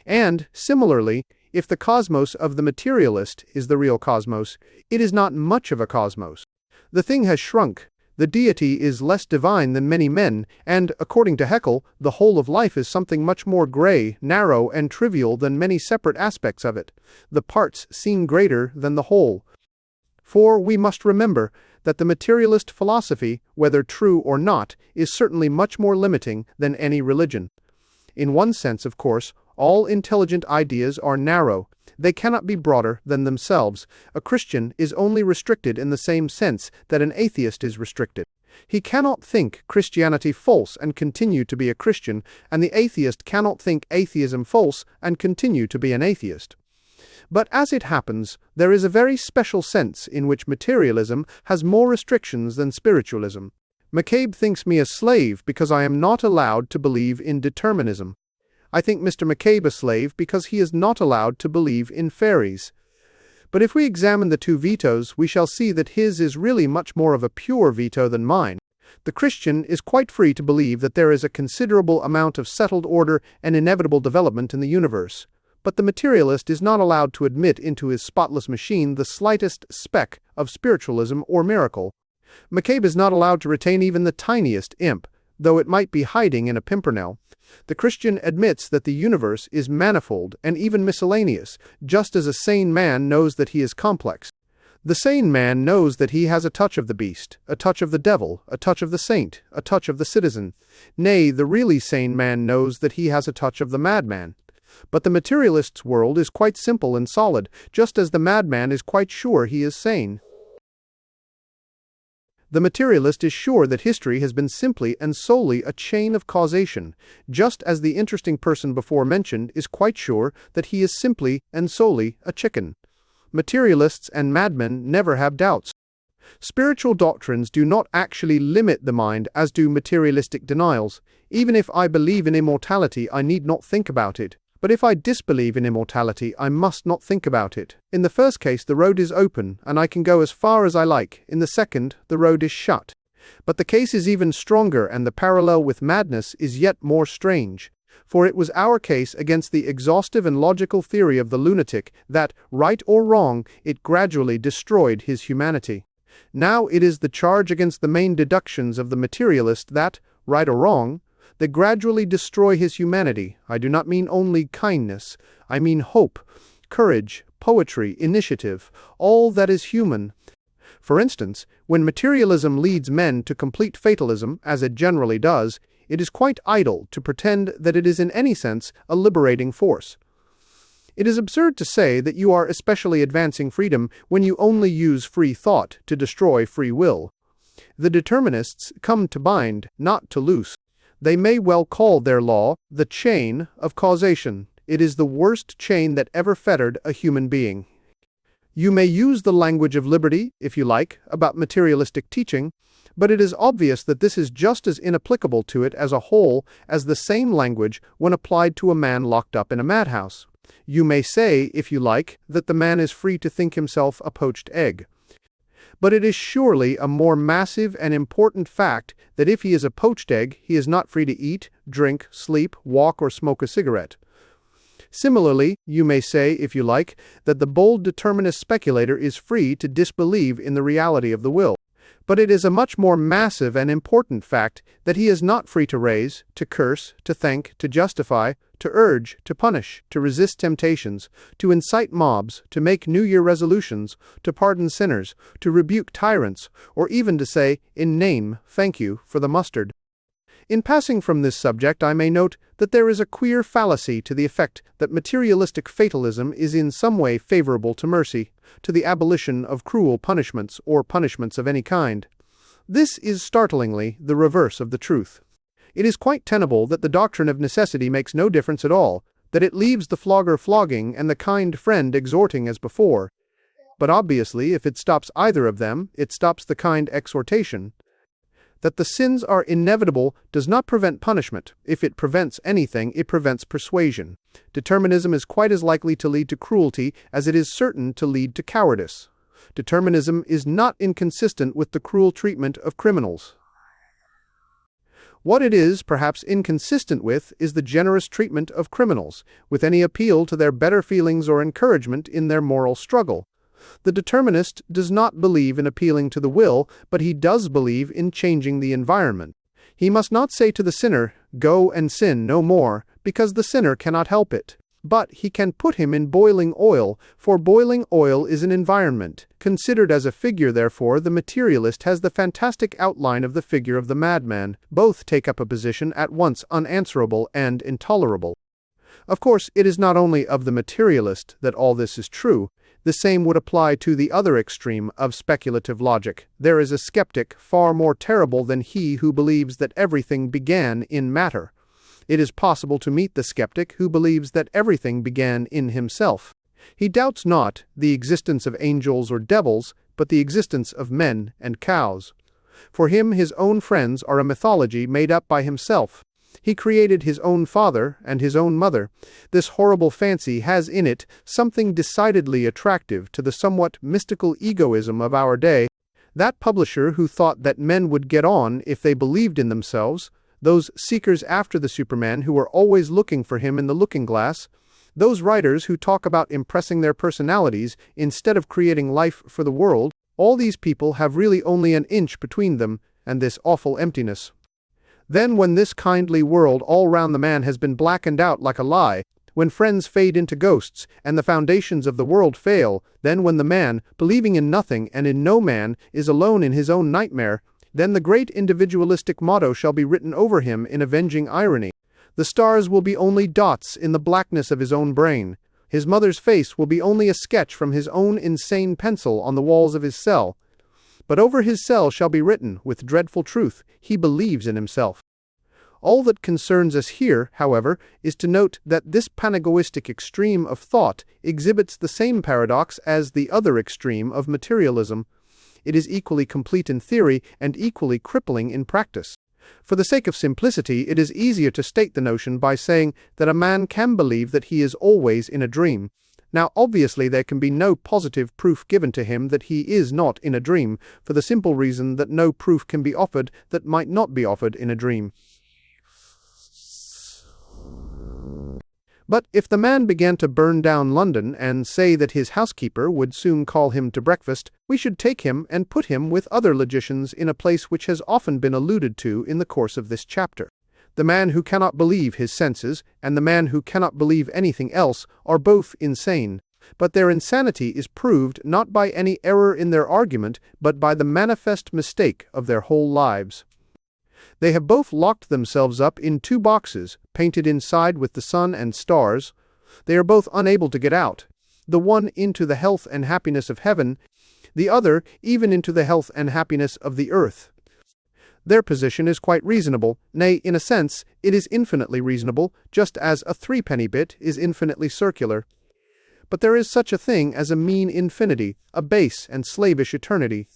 And, similarly, if the cosmos of the materialist is the real cosmos, it is not much of a cosmos. The thing has shrunk. The deity is less divine than many men, and, according to Haeckel, the whole of life is something much more gray, narrow, and trivial than many separate aspects of it. The parts seem greater than the whole. For we must remember that the materialist philosophy, whether true or not, is certainly much more limiting than any religion. In one sense, of course, all intelligent ideas are narrow. They cannot be broader than themselves. A Christian is only restricted in the same sense that an atheist is restricted. He cannot think Christianity false and continue to be a Christian, and the atheist cannot think atheism false and continue to be an atheist. But as it happens, there is a very special sense in which materialism has more restrictions than spiritualism. McCabe thinks me a slave because I am not allowed to believe in determinism. I think Mr. McCabe a slave because he is not allowed to believe in fairies. But if we examine the two vetoes, we shall see that his is really much more of a pure veto than mine. The Christian is quite free to believe that there is a considerable amount of settled order and inevitable development in the universe. But the materialist is not allowed to admit into his spotless machine the slightest speck of spiritualism or miracle. McCabe is not allowed to retain even the tiniest imp, though it might be hiding in a pimpernel. The Christian admits that the universe is manifold and even miscellaneous, just as a sane man knows that he is complex. The sane man knows that he has a touch of the beast, a touch of the devil, a touch of the saint, a touch of the citizen. Nay, the really sane man knows that he has a touch of the madman. But the materialist's world is quite simple and solid, just as the madman is quite sure he is sane. The materialist is sure that history has been simply and solely a chain of causation, just as the interesting person before mentioned is quite sure that he is simply and solely a chicken. Materialists and madmen never have doubts. Spiritual doctrines do not actually limit the mind as do materialistic denials. Even if I believe in immortality, I need not think about it. But if I disbelieve in immortality, I must not think about it. In the first case, the road is open, and I can go as far as I like. In the second, the road is shut. But the case is even stronger, and the parallel with madness is yet more strange. For it was our case against the exhaustive and logical theory of the lunatic that, right or wrong, it gradually destroyed his humanity. Now it is the charge against the main deductions of the materialist that, right or wrong, they gradually destroy his humanity. I do not mean only kindness. I mean hope, courage, poetry, initiative, all that is human. For instance, when materialism leads men to complete fatalism, as it generally does, it is quite idle to pretend that it is in any sense a liberating force. It is absurd to say that you are especially advancing freedom when you only use free thought to destroy free will. The determinists come to bind, not to loose. They may well call their law the chain of causation. It is the worst chain that ever fettered a human being. You may use the language of liberty, if you like, about materialistic teaching, but it is obvious that this is just as inapplicable to it as a whole as the same language when applied to a man locked up in a madhouse. You may say, if you like, that the man is free to think himself a poached egg. But it is surely a more massive and important fact that if he is a poached egg, he is not free to eat, drink, sleep, walk, or smoke a cigarette. Similarly, you may say, if you like, that the bold determinist speculator is free to disbelieve in the reality of the will. But it is a much more massive and important fact that he is not free to raise, to curse, to thank, to justify, to urge, to punish, to resist temptations, to incite mobs, to make New Year resolutions, to pardon sinners, to rebuke tyrants, or even to say, in name, thank you for the mustard. In passing from this subject, I may note that there is a queer fallacy to the effect that materialistic fatalism is in some way favorable to mercy, to the abolition of cruel punishments or punishments of any kind. This is startlingly the reverse of the truth. It is quite tenable that the doctrine of necessity makes no difference at all, that it leaves the flogger flogging and the kind friend exhorting as before. But obviously, if it stops either of them, it stops the kind exhortation. That the sins are inevitable does not prevent punishment. If it prevents anything, it prevents persuasion. Determinism is quite as likely to lead to cruelty as it is certain to lead to cowardice. Determinism is not inconsistent with the cruel treatment of criminals. What it is perhaps inconsistent with is the generous treatment of criminals, with any appeal to their better feelings or encouragement in their moral struggle. The determinist does not believe in appealing to the will, but he does believe in changing the environment. He must not say to the sinner, "Go and sin no more," because the sinner cannot help it. But he can put him in boiling oil, for boiling oil is an environment. Considered as a figure, therefore, the materialist has the fantastic outline of the figure of the madman. Both take up a position at once unanswerable and intolerable. Of course, it is not only of the materialist that all this is true. The same would apply to the other extreme of speculative logic. There is a skeptic far more terrible than he who believes that everything began in matter. It is possible to meet the skeptic who believes that everything began in himself. He doubts not the existence of angels or devils, but the existence of men and cows. For him, his own friends are a mythology made up by himself. He created his own father and his own mother. This horrible fancy has in it something decidedly attractive to the somewhat mystical egoism of our day. That publisher who thought that men would get on if they believed in themselves, those seekers after the Superman who are always looking for him in the looking-glass, those writers who talk about impressing their personalities instead of creating life for the world, all these people have really only an inch between them and this awful emptiness. Then when this kindly world all round the man has been blackened out like a lie, when friends fade into ghosts, and the foundations of the world fail, then when the man, believing in nothing and in no man, is alone in his own nightmare, then the great individualistic motto shall be written over him in avenging irony. The stars will be only dots in the blackness of his own brain. His mother's face will be only a sketch from his own insane pencil on the walls of his cell. But over his cell shall be written, with dreadful truth, he believes in himself. All that concerns us here, however, is to note that this panagoistic extreme of thought exhibits the same paradox as the other extreme of materialism. It is equally complete in theory and equally crippling in practice. For the sake of simplicity, it is easier to state the notion by saying that a man can believe that he is always in a dream. Now, obviously, there can be no positive proof given to him that he is not in a dream, for the simple reason that no proof can be offered that might not be offered in a dream. But if the man began to burn down London and say that his housekeeper would soon call him to breakfast, we should take him and put him with other logicians in a place which has often been alluded to in the course of this chapter. The man who cannot believe his senses and the man who cannot believe anything else are both insane, but their insanity is proved not by any error in their argument, but by the manifest mistake of their whole lives. They have both locked themselves up in two boxes, painted inside with the sun and stars. They are both unable to get out, the one into the health and happiness of heaven, the other even into the health and happiness of the earth. Their position is quite reasonable, nay, in a sense, it is infinitely reasonable, just as a threepenny bit is infinitely circular. But there is such a thing as a mean infinity, a base and slavish eternity.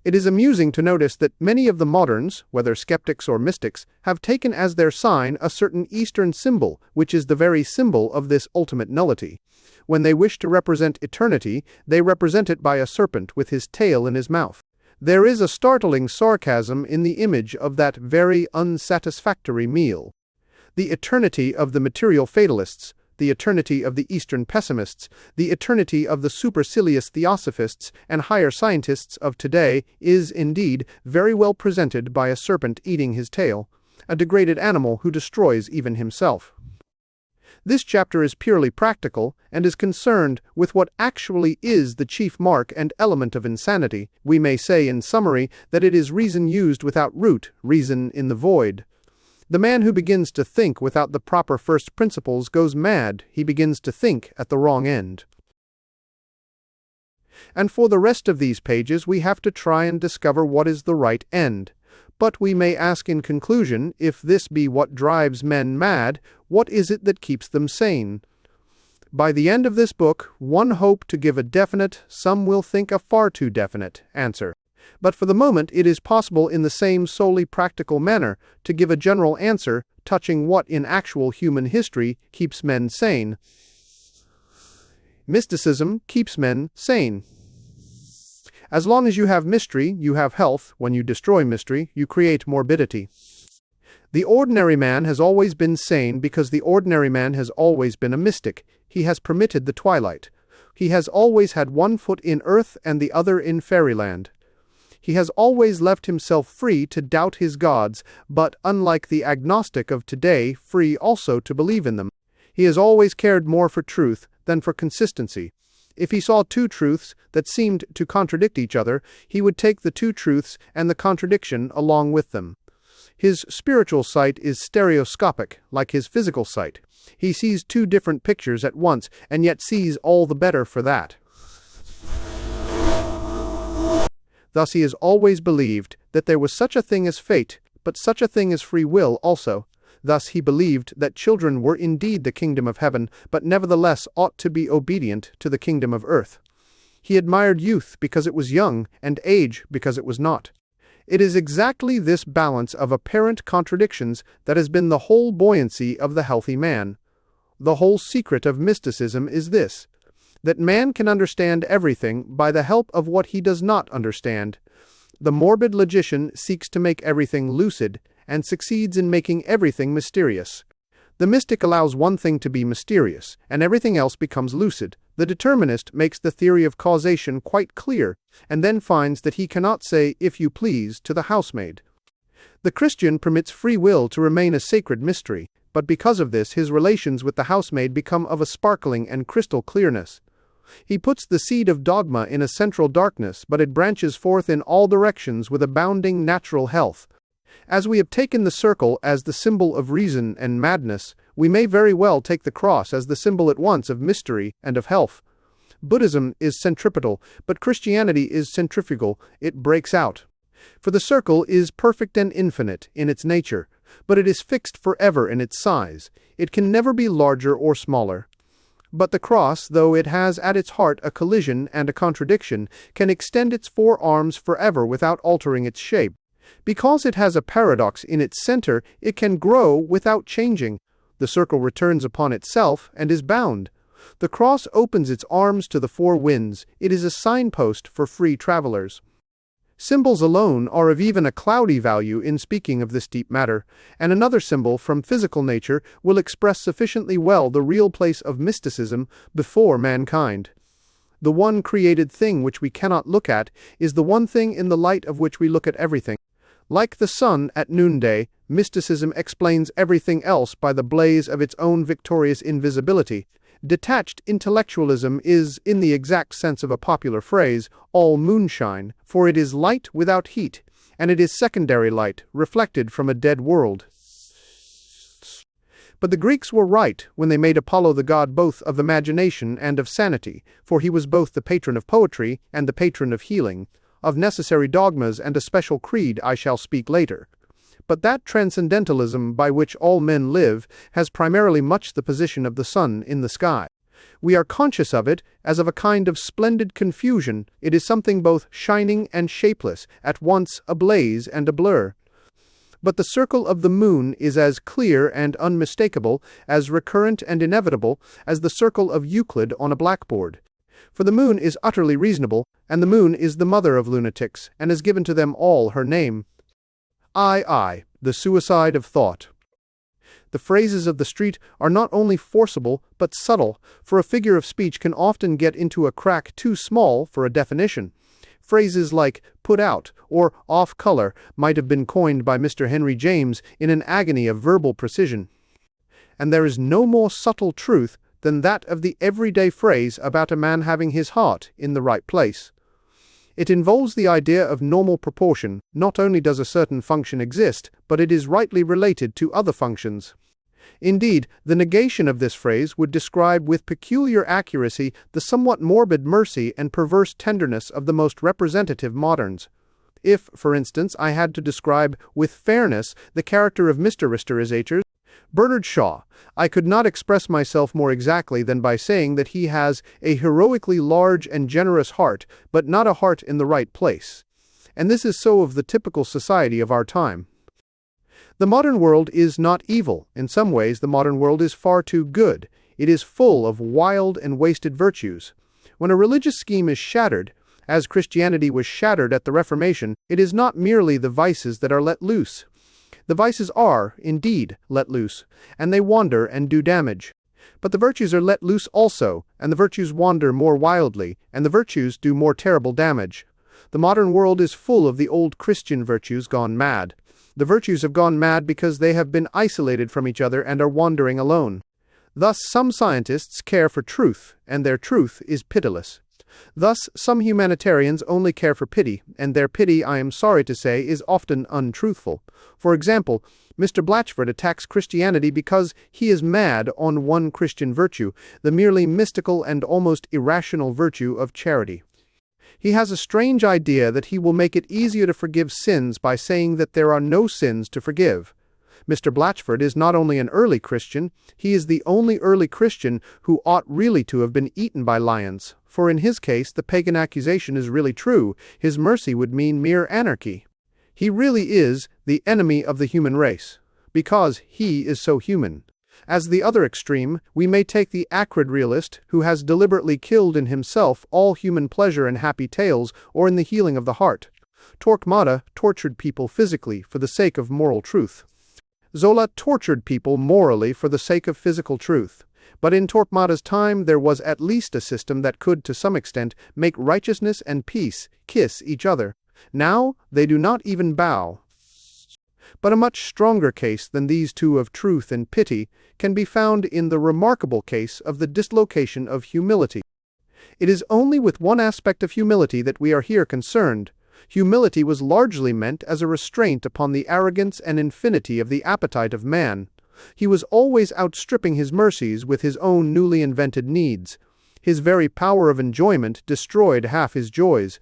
It is amusing to notice that many of the moderns, whether skeptics or mystics, have taken as their sign a certain Eastern symbol, which is the very symbol of this ultimate nullity. When they wish to represent eternity, they represent it by a serpent with his tail in his mouth. There is a startling sarcasm in the image of that very unsatisfactory meal. The eternity of the material fatalists, the eternity of the Eastern pessimists, the eternity of the supercilious theosophists and higher scientists of today is, indeed, very well presented by a serpent eating his tail, a degraded animal who destroys even himself. This chapter is purely practical and is concerned with what actually is the chief mark and element of insanity. We may say in summary that it is reason used without root, reason in the void. The man who begins to think without the proper first principles goes mad. He begins to think at the wrong end. And for the rest of these pages we have to try and discover what is the right end. But we may ask in conclusion, if this be what drives men mad, what is it that keeps them sane? By the end of this book, one hope to give a definite, some will think a far too definite, answer. But for the moment it is possible in the same solely practical manner to give a general answer touching what in actual human history keeps men sane. Mysticism keeps men sane. As long as you have mystery, you have health. When you destroy mystery, you create morbidity. The ordinary man has always been sane because the ordinary man has always been a mystic. He has permitted the twilight. He has always had one foot in earth and the other in fairyland. He has always left himself free to doubt his gods, but, unlike the agnostic of today, free also to believe in them. He has always cared more for truth than for consistency. If he saw two truths that seemed to contradict each other, he would take the two truths and the contradiction along with them. His spiritual sight is stereoscopic, like his physical sight. He sees two different pictures at once, and yet sees all the better for that. Thus he has always believed that there was such a thing as fate, but such a thing as free will also. Thus he believed that children were indeed the kingdom of heaven, but nevertheless ought to be obedient to the kingdom of earth. He admired youth because it was young, and age because it was not. It is exactly this balance of apparent contradictions that has been the whole buoyancy of the healthy man. The whole secret of mysticism is this, that man can understand everything by the help of what he does not understand. The morbid logician seeks to make everything lucid, and succeeds in making everything mysterious. The mystic allows one thing to be mysterious, and everything else becomes lucid. The determinist makes the theory of causation quite clear, and then finds that he cannot say, "if you please," to the housemaid. The Christian permits free will to remain a sacred mystery, but because of this his relations with the housemaid become of a sparkling and crystal clearness. He puts the seed of dogma in a central darkness, but it branches forth in all directions with abounding natural health. As we have taken the circle as the symbol of reason and madness, we may very well take the cross as the symbol at once of mystery and of health. Buddhism is centripetal, but Christianity is centrifugal. It breaks out. For the circle is perfect and infinite in its nature, but it is fixed forever in its size. It can never be larger or smaller. But the cross, though it has at its heart a collision and a contradiction, can extend its four arms forever without altering its shape. Because it has a paradox in its center, it can grow without changing. The circle returns upon itself and is bound. The cross opens its arms to the four winds. It is a signpost for free travelers. Symbols alone are of even a cloudy value in speaking of this deep matter, and another symbol from physical nature will express sufficiently well the real place of mysticism before mankind. The one created thing which we cannot look at is the one thing in the light of which we look at everything. Like the sun at noonday, mysticism explains everything else by the blaze of its own victorious invisibility. Detached intellectualism is, in the exact sense of a popular phrase, all moonshine, for it is light without heat, and it is secondary light, reflected from a dead world. But the Greeks were right when they made Apollo the god both of imagination and of sanity, for he was both the patron of poetry and the patron of healing. Of necessary dogmas and a special creed I shall speak later. But that transcendentalism by which all men live has primarily much the position of the sun in the sky. We are conscious of it as of a kind of splendid confusion. It is something both shining and shapeless, at once a blaze and a blur. But the circle of the moon is as clear and unmistakable, as recurrent and inevitable, as the circle of Euclid on a blackboard. For the moon is utterly reasonable, and the moon is the mother of lunatics, and has given to them all her name. The suicide of thought. The phrases of the street are not only forcible, but subtle, for a figure of speech can often get into a crack too small for a definition. Phrases like "put out" or "off color" might have been coined by Mr. Henry James in an agony of verbal precision. And there is no more subtle truth than that of the everyday phrase about a man having his heart in the right place. It involves the idea of normal proportion. Not only does a certain function exist, but it is rightly related to other functions. Indeed, the negation of this phrase would describe with peculiar accuracy the somewhat morbid mercy and perverse tenderness of the most representative moderns. If, for instance, I had to describe with fairness the character of Mr. Risterizator, Bernard Shaw, I could not express myself more exactly than by saying that he has a heroically large and generous heart, but not a heart in the right place. And this is so of the typical society of our time. The modern world is not evil. In some ways, the modern world is far too good. It is full of wild and wasted virtues. When a religious scheme is shattered, as Christianity was shattered at the Reformation, it is not merely the vices that are let loose. The vices are, indeed, let loose, and they wander and do damage. But the virtues are let loose also, and the virtues wander more wildly, and the virtues do more terrible damage. The modern world is full of the old Christian virtues gone mad. The virtues have gone mad because they have been isolated from each other and are wandering alone. Thus some scientists care for truth, and their truth is pitiless. Thus some humanitarians only care for pity, and their pity, I am sorry to say, is often untruthful. For example, Mr. Blatchford attacks Christianity because he is mad on one Christian virtue, the merely mystical and almost irrational virtue of charity. He has a strange idea that he will make it easier to forgive sins by saying that there are no sins to forgive. Mr. Blatchford is not only an early Christian, he is the only early Christian who ought really to have been eaten by lions, for in his case the pagan accusation is really true. His mercy would mean mere anarchy. He really is the enemy of the human race, because he is so human. As the other extreme, we may take the acrid realist who has deliberately killed in himself all human pleasure and happy tales or in the healing of the heart. Torquemada tortured people physically for the sake of moral truth. Zola tortured people morally for the sake of physical truth. But in Torquemada's time there was at least a system that could, to some extent, make righteousness and peace kiss each other. Now they do not even bow. But a much stronger case than these two of truth and pity can be found in the remarkable case of the dislocation of humility. It is only with one aspect of humility that we are here concerned. Humility was largely meant as a restraint upon the arrogance and infinity of the appetite of man. He was always outstripping his mercies with his own newly invented needs. His very power of enjoyment destroyed half his joys.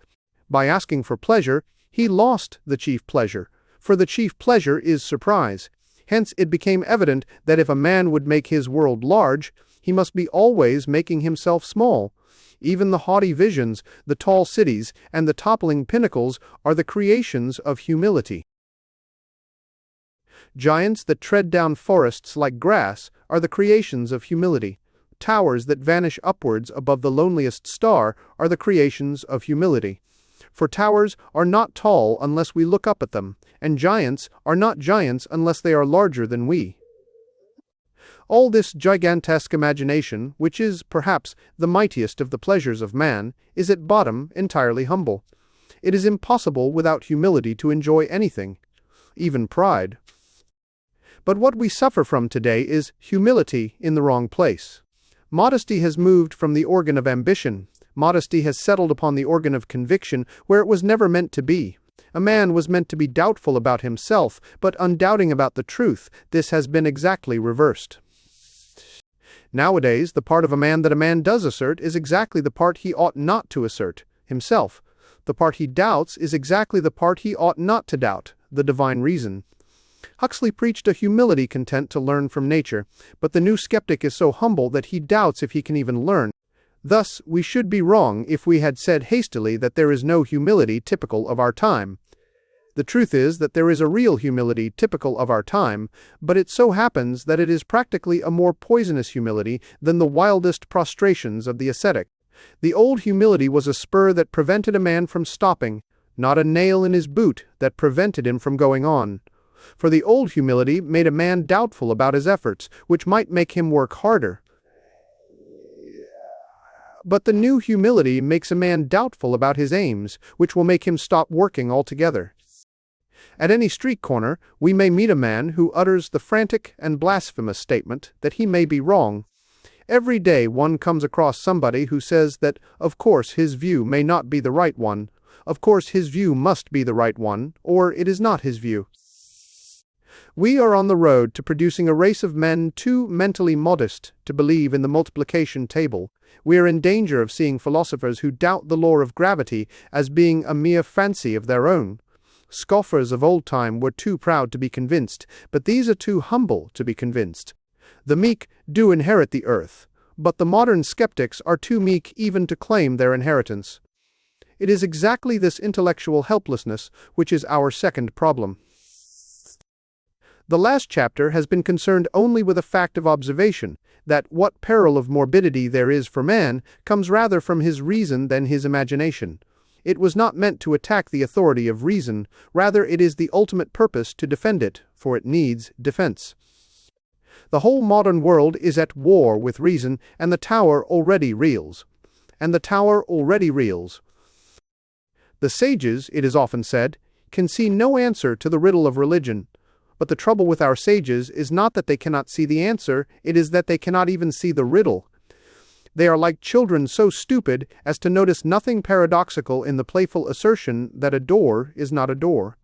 By asking for pleasure, he lost the chief pleasure. For the chief pleasure is surprise. Hence it became evident that if a man would make his world large, he must be always making himself small. Even the haughty visions, the tall cities, and the toppling pinnacles are the creations of humility. Giants that tread down forests like grass are the creations of humility. Towers that vanish upwards above the loneliest star are the creations of humility. For towers are not tall unless we look up at them, and giants are not giants unless they are larger than we. All this gigantesque imagination, which is, perhaps, the mightiest of the pleasures of man, is at bottom entirely humble. It is impossible without humility to enjoy anything, even pride. But what we suffer from today is humility in the wrong place. Modesty has moved from the organ of ambition. Modesty has settled upon the organ of conviction, where it was never meant to be. A man was meant to be doubtful about himself, but undoubting about the truth. This has been exactly reversed. Nowadays, the part of a man that a man does assert is exactly the part he ought not to assert, himself. The part he doubts is exactly the part he ought not to doubt, the divine reason. Huxley preached a humility content to learn from nature, but the new skeptic is so humble that he doubts if he can even learn. Thus, we should be wrong if we had said hastily that there is no humility typical of our time. The truth is that there is a real humility typical of our time, but it so happens that it is practically a more poisonous humility than the wildest prostrations of the ascetic. The old humility was a spur that prevented a man from stopping, not a nail in his boot that prevented him from going on. For the old humility made a man doubtful about his efforts, which might make him work harder. But the new humility makes a man doubtful about his aims, which will make him stop working altogether. At any street corner, we may meet a man who utters the frantic and blasphemous statement that he may be wrong. Every day one comes across somebody who says that, of course, his view may not be the right one. Of course, his view must be the right one, or it is not his view. We are on the road to producing a race of men too mentally modest to believe in the multiplication table. We are in danger of seeing philosophers who doubt the law of gravity as being a mere fancy of their own. Scoffers of old time were too proud to be convinced, but these are too humble to be convinced. The meek do inherit the earth, but the modern skeptics are too meek even to claim their inheritance. It is exactly this intellectual helplessness which is our second problem. The last chapter has been concerned only with a fact of observation, that what peril of morbidity there is for man comes rather from his reason than his imagination. It was not meant to attack the authority of reason, rather it is the ultimate purpose to defend it, for it needs defense. The whole modern world is at war with reason, and the tower already reels. The sages, it is often said, can see no answer to the riddle of religion. But the trouble with our sages is not that they cannot see the answer, it is that they cannot even see the riddle. They are like children so stupid as to notice nothing paradoxical in the playful assertion that a door is not a door.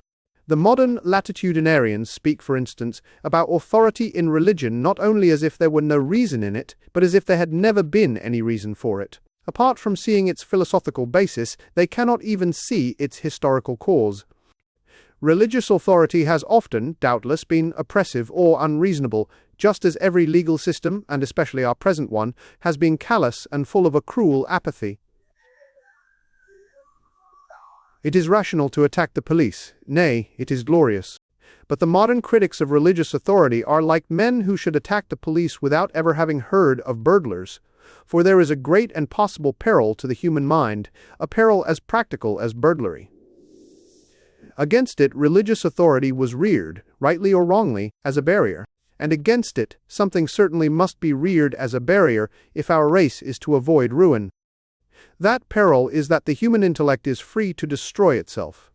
The modern latitudinarians speak, for instance, about authority in religion not only as if there were no reason in it, but as if there had never been any reason for it. Apart from seeing its philosophical basis, they cannot even see its historical cause. Religious authority has often, doubtless, been oppressive or unreasonable, just as every legal system, and especially our present one, has been callous and full of a cruel apathy. It is rational to attack the police, nay, it is glorious. But the modern critics of religious authority are like men who should attack the police without ever having heard of burglars. For there is a great and possible peril to the human mind, a peril as practical as burglary. Against it, religious authority was reared, rightly or wrongly, as a barrier. And against it, something certainly must be reared as a barrier if our race is to avoid ruin. That peril is that the human intellect is free to destroy itself.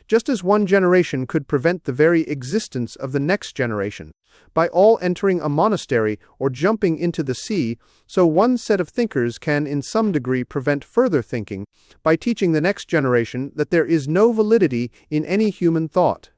Just as one generation could prevent the very existence of the next generation, by all entering a monastery or jumping into the sea, so one set of thinkers can in some degree prevent further thinking, by teaching the next generation that there is no validity in any human thought.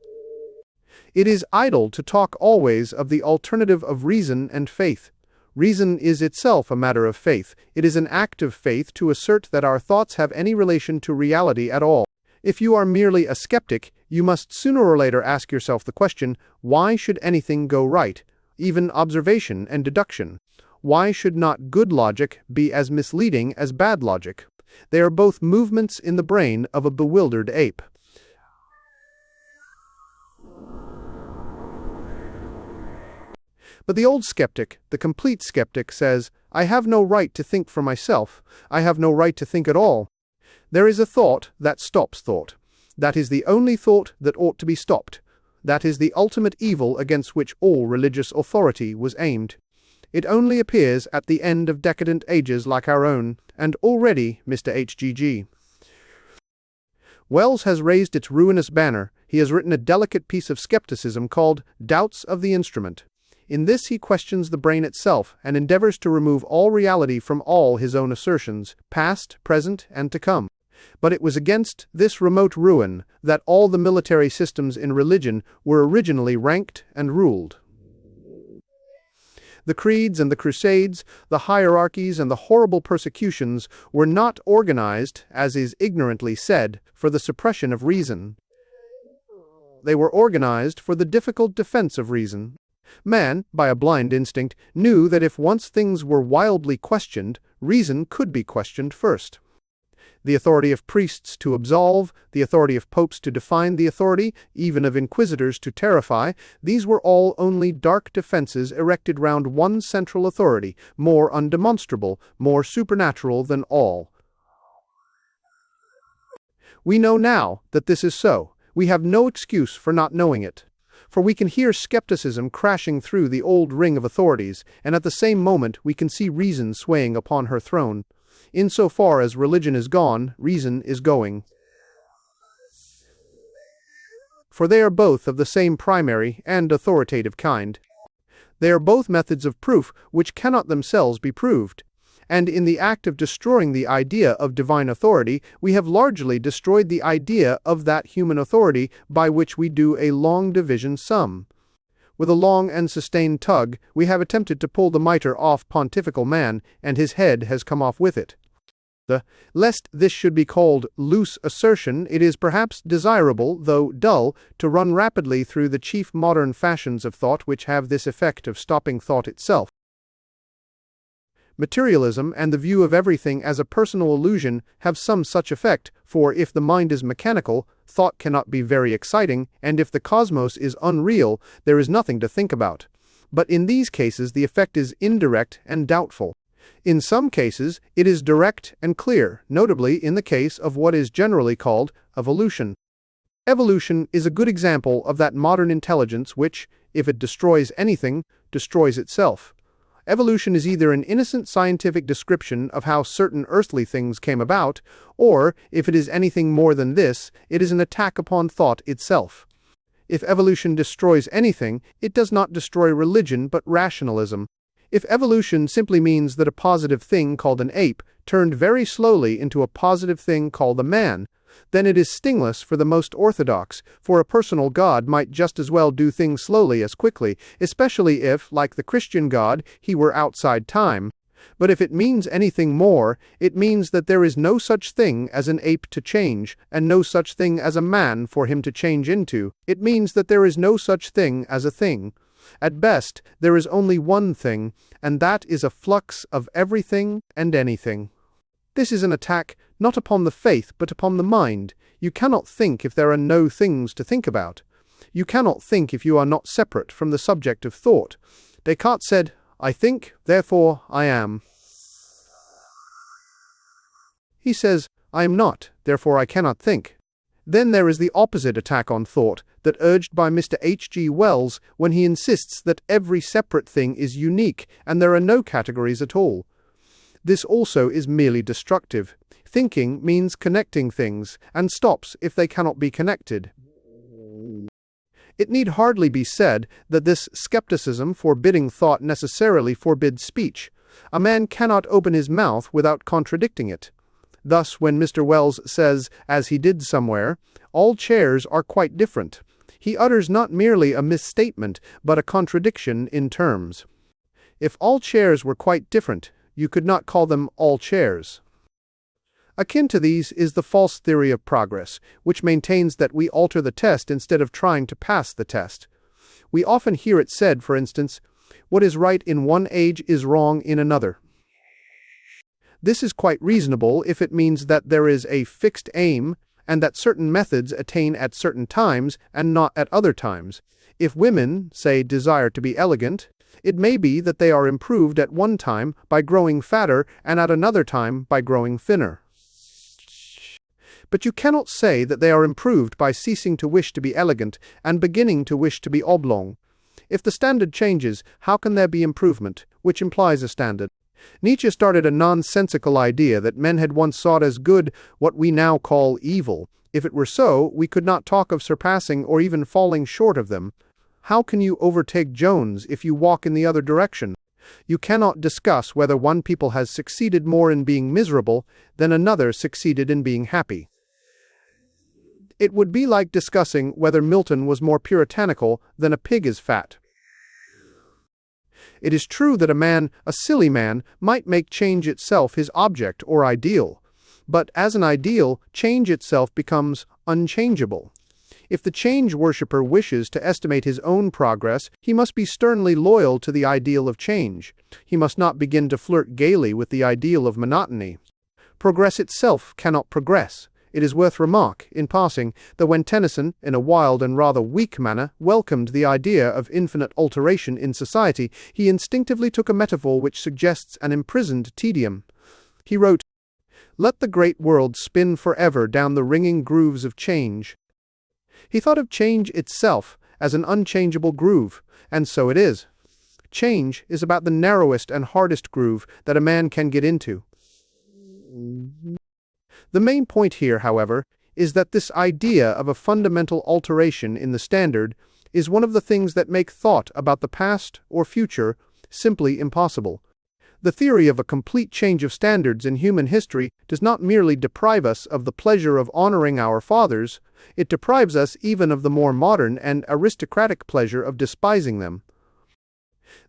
It is idle to talk always of the alternative of reason and faith. Reason is itself a matter of faith. It is an act of faith to assert that our thoughts have any relation to reality at all. If you are merely a skeptic, you must sooner or later ask yourself the question, why should anything go right, even observation and deduction? Why should not good logic be as misleading as bad logic? They are both movements in the brain of a bewildered ape. But the old skeptic, the complete skeptic, says, I have no right to think for myself. I have no right to think at all. There is a thought that stops thought. That is the only thought that ought to be stopped. That is the ultimate evil against which all religious authority was aimed. It only appears at the end of decadent ages like our own, and already, Mr. H.G.G. Wells has raised its ruinous banner. He has written a delicate piece of skepticism called Doubts of the Instrument. In this he questions the brain itself, and endeavors to remove all reality from all his own assertions, past, present, and to come. But it was against this remote ruin that all the military systems in religion were originally ranked and ruled. The creeds and the crusades, the hierarchies and the horrible persecutions were not organized, as is ignorantly said, for the suppression of reason. They were organized for the difficult defense of reason. Man, by a blind instinct, knew that if once things were wildly questioned, reason could be questioned first. The authority of priests to absolve, the authority of popes to define the authority, even of inquisitors to terrify, these were all only dark defenses erected round one central authority, more undemonstrable, more supernatural than all. We know now that this is so. We have no excuse for not knowing it. For we can hear skepticism crashing through the old ring of authorities, and at the same moment we can see reason swaying upon her throne. In so far as religion is gone, reason is going. For they are both of the same primary and authoritative kind. They are both methods of proof which cannot themselves be proved. And in the act of destroying the idea of divine authority, we have largely destroyed the idea of that human authority by which we do a long division sum. With a long and sustained tug, we have attempted to pull the mitre off pontifical man, and his head has come off with it. Lest this should be called loose assertion, it is perhaps desirable, though dull, to run rapidly through the chief modern fashions of thought which have this effect of stopping thought itself. Materialism and the view of everything as a personal illusion have some such effect, for if the mind is mechanical, thought cannot be very exciting, and if the cosmos is unreal, there is nothing to think about. But in these cases the effect is indirect and doubtful. In some cases, it is direct and clear, notably in the case of what is generally called evolution. Evolution is a good example of that modern intelligence which, if it destroys anything, destroys itself. Evolution is either an innocent scientific description of how certain earthly things came about, or, if it is anything more than this, it is an attack upon thought itself. If evolution destroys anything, it does not destroy religion but rationalism. If evolution simply means that a positive thing called an ape turned very slowly into a positive thing called a man, then it is stingless for the most orthodox, for a personal God might just as well do things slowly as quickly, especially if, like the Christian God, he were outside time. But if it means anything more, it means that there is no such thing as an ape to change, and no such thing as a man for him to change into. It means that there is no such thing as a thing. At best, there is only one thing, and that is a flux of everything and anything. This is an attack not upon the faith but upon the mind. You cannot think if there are no things to think about. You cannot think if you are not separate from the subject of thought. Descartes said, "I think, therefore I am." He says, "I am not, therefore I cannot think." Then there is the opposite attack on thought, that urged by Mr. H.G. Wells when he insists that every separate thing is unique and there are no categories at all. This also is merely destructive. Thinking means connecting things, and stops if they cannot be connected. It need hardly be said that this skepticism forbidding thought necessarily forbids speech. A man cannot open his mouth without contradicting it. Thus, when Mr. Wells says, as he did somewhere, "All chairs are quite different," he utters not merely a misstatement, but a contradiction in terms. If all chairs were quite different, you could not call them all chairs. Akin to these is the false theory of progress, which maintains that we alter the test instead of trying to pass the test. We often hear it said, for instance, "What is right in one age is wrong in another." This is quite reasonable if it means that there is a fixed aim and that certain methods attain at certain times and not at other times. If women, say, desire to be elegant, it may be that they are improved at one time by growing fatter and at another time by growing thinner. But you cannot say that they are improved by ceasing to wish to be elegant and beginning to wish to be oblong. If the standard changes, how can there be improvement, which implies a standard? Nietzsche started a nonsensical idea that men had once sought as good what we now call evil. If it were so, we could not talk of surpassing or even falling short of them. How can you overtake Jones if you walk in the other direction? You cannot discuss whether one people has succeeded more in being miserable than another succeeded in being happy. It would be like discussing whether Milton was more puritanical than a pig is fat. It is true that a silly man, might make change itself his object or ideal, but as an ideal, change itself becomes unchangeable. If the change worshipper wishes to estimate his own progress, he must be sternly loyal to the ideal of change. He must not begin to flirt gaily with the ideal of monotony. Progress itself cannot progress. It is worth remark, in passing, that when Tennyson, in a wild and rather weak manner, welcomed the idea of infinite alteration in society, he instinctively took a metaphor which suggests an imprisoned tedium. He wrote, "Let the great world spin forever down the ringing grooves of change." He thought of change itself as an unchangeable groove, and so it is. Change is about the narrowest and hardest groove that a man can get into. The main point here, however, is that this idea of a fundamental alteration in the standard is one of the things that make thought about the past or future simply impossible. The theory of a complete change of standards in human history does not merely deprive us of the pleasure of honoring our fathers, It deprives us even of the more modern and aristocratic pleasure of despising them.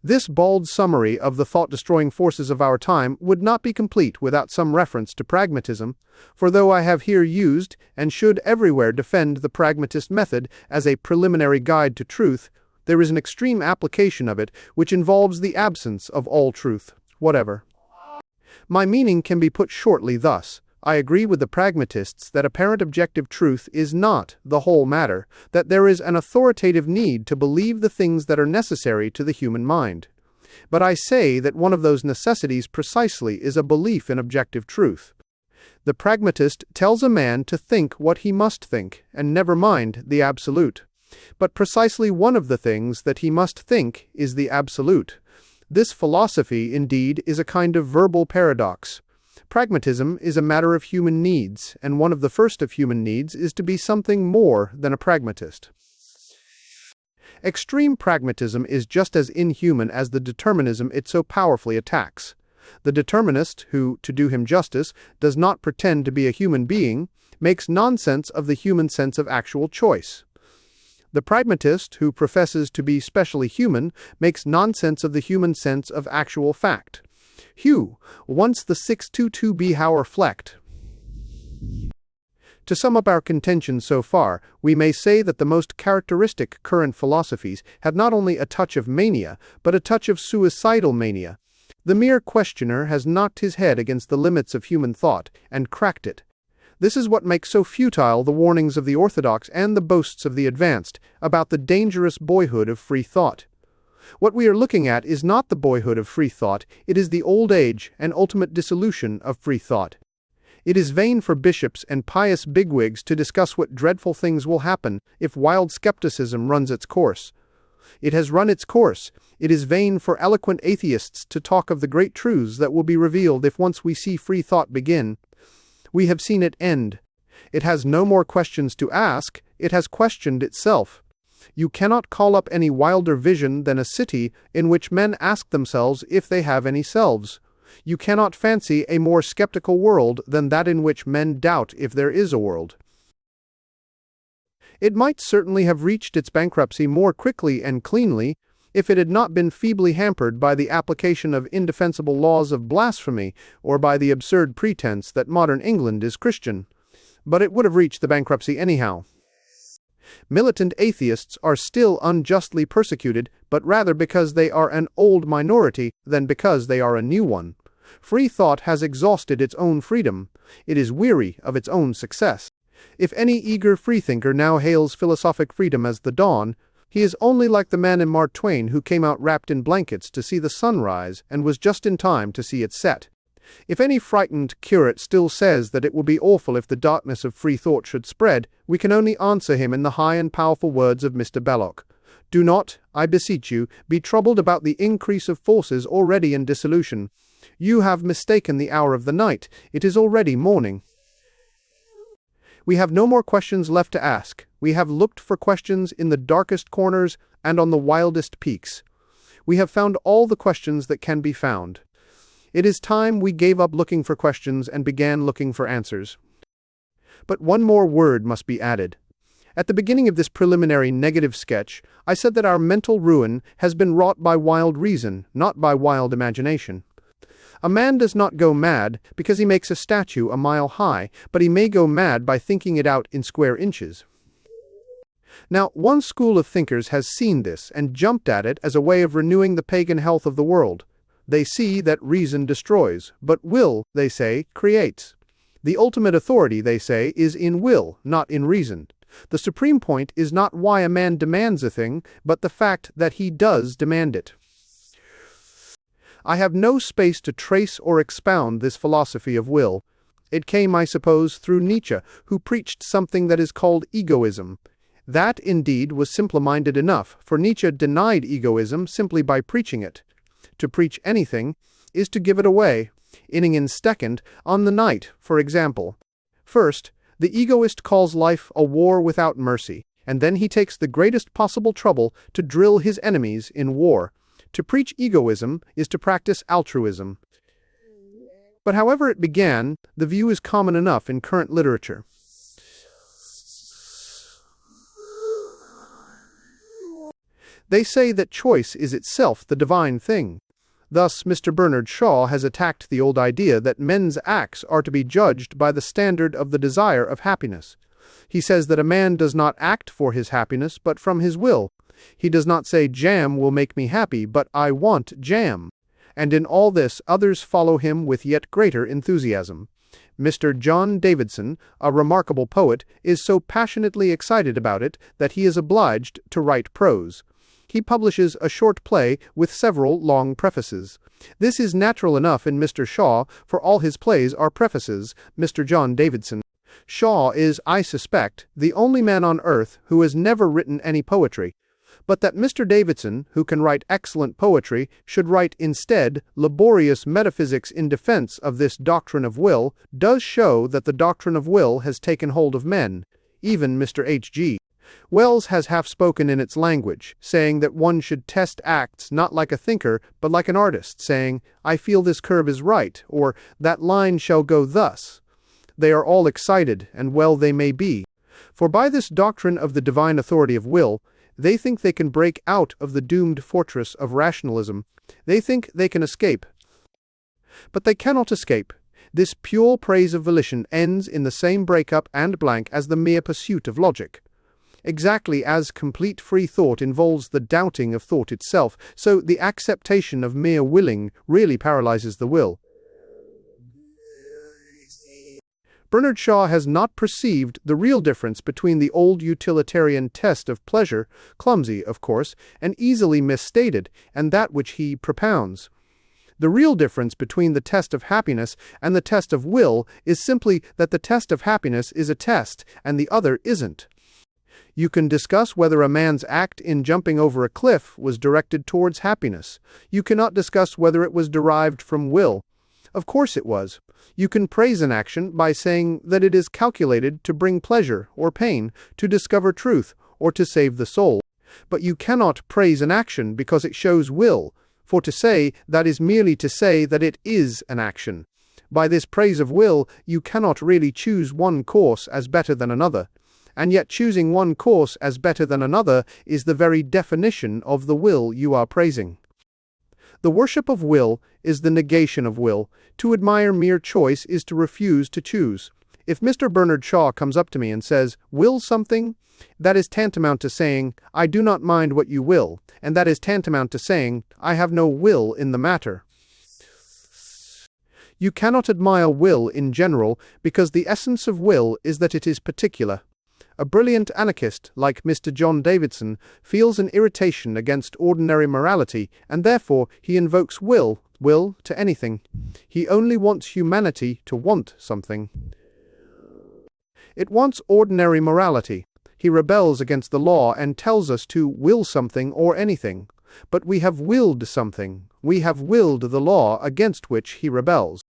This bald summary of the thought-destroying forces of our time would not be complete without some reference to pragmatism, for though I have here used, and should everywhere defend the pragmatist method as a preliminary guide to truth, there is an extreme application of it which involves the absence of all truth whatever. My meaning can be put shortly thus. I agree with the pragmatists that apparent objective truth is not the whole matter, that there is an authoritative need to believe the things that are necessary to the human mind. But I say that one of those necessities precisely is a belief in objective truth. The pragmatist tells a man to think what he must think, and never mind the absolute. But precisely one of the things that he must think is the absolute. This philosophy, indeed, is a kind of verbal paradox. Pragmatism is a matter of human needs, and one of the first of human needs is to be something more than a pragmatist. Extreme pragmatism is just as inhuman as the determinism it so powerfully attacks. The determinist, who, to do him justice, does not pretend to be a human being, makes nonsense of the human sense of actual choice. The pragmatist, who professes to be specially human, makes nonsense of the human sense of actual fact. Hugh, once the 622b Hauer Flecht. To sum up our contention so far, we may say that the most characteristic current philosophies have not only a touch of mania, but a touch of suicidal mania. The mere questioner has knocked his head against the limits of human thought, and cracked it. This is what makes so futile the warnings of the orthodox and the boasts of the advanced about the dangerous boyhood of free thought. What we are looking at is not the boyhood of free thought, it is the old age and ultimate dissolution of free thought. It is vain for bishops and pious bigwigs to discuss what dreadful things will happen if wild skepticism runs its course. It has run its course. It is vain for eloquent atheists to talk of the great truths that will be revealed if once we see free thought begin. We have seen it end. It has no more questions to ask, it has questioned itself. You cannot call up any wilder vision than a city in which men ask themselves if they have any selves. You cannot fancy a more skeptical world than that in which men doubt if there is a world. It might certainly have reached its bankruptcy more quickly and cleanly if it had not been feebly hampered by the application of indefensible laws of blasphemy or by the absurd pretense that modern England is Christian. But it would have reached the bankruptcy anyhow. Militant atheists are still unjustly persecuted, but rather because they are an old minority than because they are a new one. Free thought has exhausted its own freedom. It is weary of its own success. If any eager freethinker now hails philosophic freedom as the dawn, he is only like the man in Mark Twain who came out wrapped in blankets to see the sun rise and was just in time to see it set. If any frightened curate still says that it will be awful if the darkness of free thought should spread, we can only answer him in the high and powerful words of Mr. Belloc. Do not, I beseech you, be troubled about the increase of forces already in dissolution. You have mistaken the hour of the night. It is already morning. We have no more questions left to ask. We have looked for questions in the darkest corners and on the wildest peaks. We have found all the questions that can be found. It is time we gave up looking for questions and began looking for answers. But one more word must be added. At the beginning of this preliminary negative sketch, I said that our mental ruin has been wrought by wild reason, not by wild imagination. A man does not go mad because he makes a statue a mile high, but he may go mad by thinking it out in square inches. Now, one school of thinkers has seen this and jumped at it as a way of renewing the pagan health of the world. They see that reason destroys, but will, they say, creates. The ultimate authority, they say, is in will, not in reason. The supreme point is not why a man demands a thing, but the fact that he does demand it. I have no space to trace or expound this philosophy of will. It came, I suppose, through Nietzsche, who preached something that is called egoism. That, indeed, was simple-minded enough, for Nietzsche denied egoism simply by preaching it. To preach anything is to give it away, inning in steckend, on the night, for example. First, the egoist calls life a war without mercy, and then he takes the greatest possible trouble to drill his enemies in war. To preach egoism is to practice altruism. But however it began, the view is common enough in current literature. They say that choice is itself the divine thing. Thus, Mr. Bernard Shaw has attacked the old idea that men's acts are to be judged by the standard of the desire of happiness. He says that a man does not act for his happiness, but from his will. He does not say, "Jam will make me happy," but "I want jam." And in all this, others follow him with yet greater enthusiasm. Mr. John Davidson, a remarkable poet, is so passionately excited about it that he is obliged to write prose. He publishes a short play with several long prefaces. This is natural enough in Mr. Shaw, for all his plays are prefaces. Mr. John Davidson. Shaw is, I suspect, the only man on earth who has never written any poetry. But that Mr. Davidson, who can write excellent poetry, should write instead laborious metaphysics in defense of this doctrine of will, does show that the doctrine of will has taken hold of men. Even Mr. H.G. Wells has half spoken in its language, saying that one should test acts not like a thinker, but like an artist, saying, "I feel this curve is right," or "that line shall go thus." They are all excited, and well they may be. For by this doctrine of the divine authority of will, they think they can break out of the doomed fortress of rationalism. They think they can escape. But they cannot escape. This pure praise of volition ends in the same break-up and blank as the mere pursuit of logic. Exactly as complete free thought involves the doubting of thought itself, so the acceptation of mere willing really paralyzes the will. Bernard Shaw has not perceived the real difference between the old utilitarian test of pleasure, clumsy, of course, and easily misstated, and that which he propounds. The real difference between the test of happiness and the test of will is simply that the test of happiness is a test, and the other isn't. You can discuss whether a man's act in jumping over a cliff was directed towards happiness. You cannot discuss whether it was derived from will. Of course it was. You can praise an action by saying that it is calculated to bring pleasure or pain, to discover truth, or to save the soul. But you cannot praise an action because it shows will, for to say that is merely to say that it is an action. By this praise of will, you cannot really choose one course as better than another. And yet choosing one course as better than another is the very definition of the will you are praising. The worship of will is the negation of will. To admire mere choice is to refuse to choose. If Mr. Bernard Shaw comes up to me and says, "Will something?" that is tantamount to saying, "I do not mind what you will," and that is tantamount to saying, "I have no will in the matter." You cannot admire will in general, because the essence of will is that it is particular. A brilliant anarchist like Mr. John Davidson feels an irritation against ordinary morality, and therefore he invokes will to anything. He only wants humanity to want something. It wants ordinary morality. He rebels against the law and tells us to will something or anything. But we have willed something. We have willed the law against which he rebels.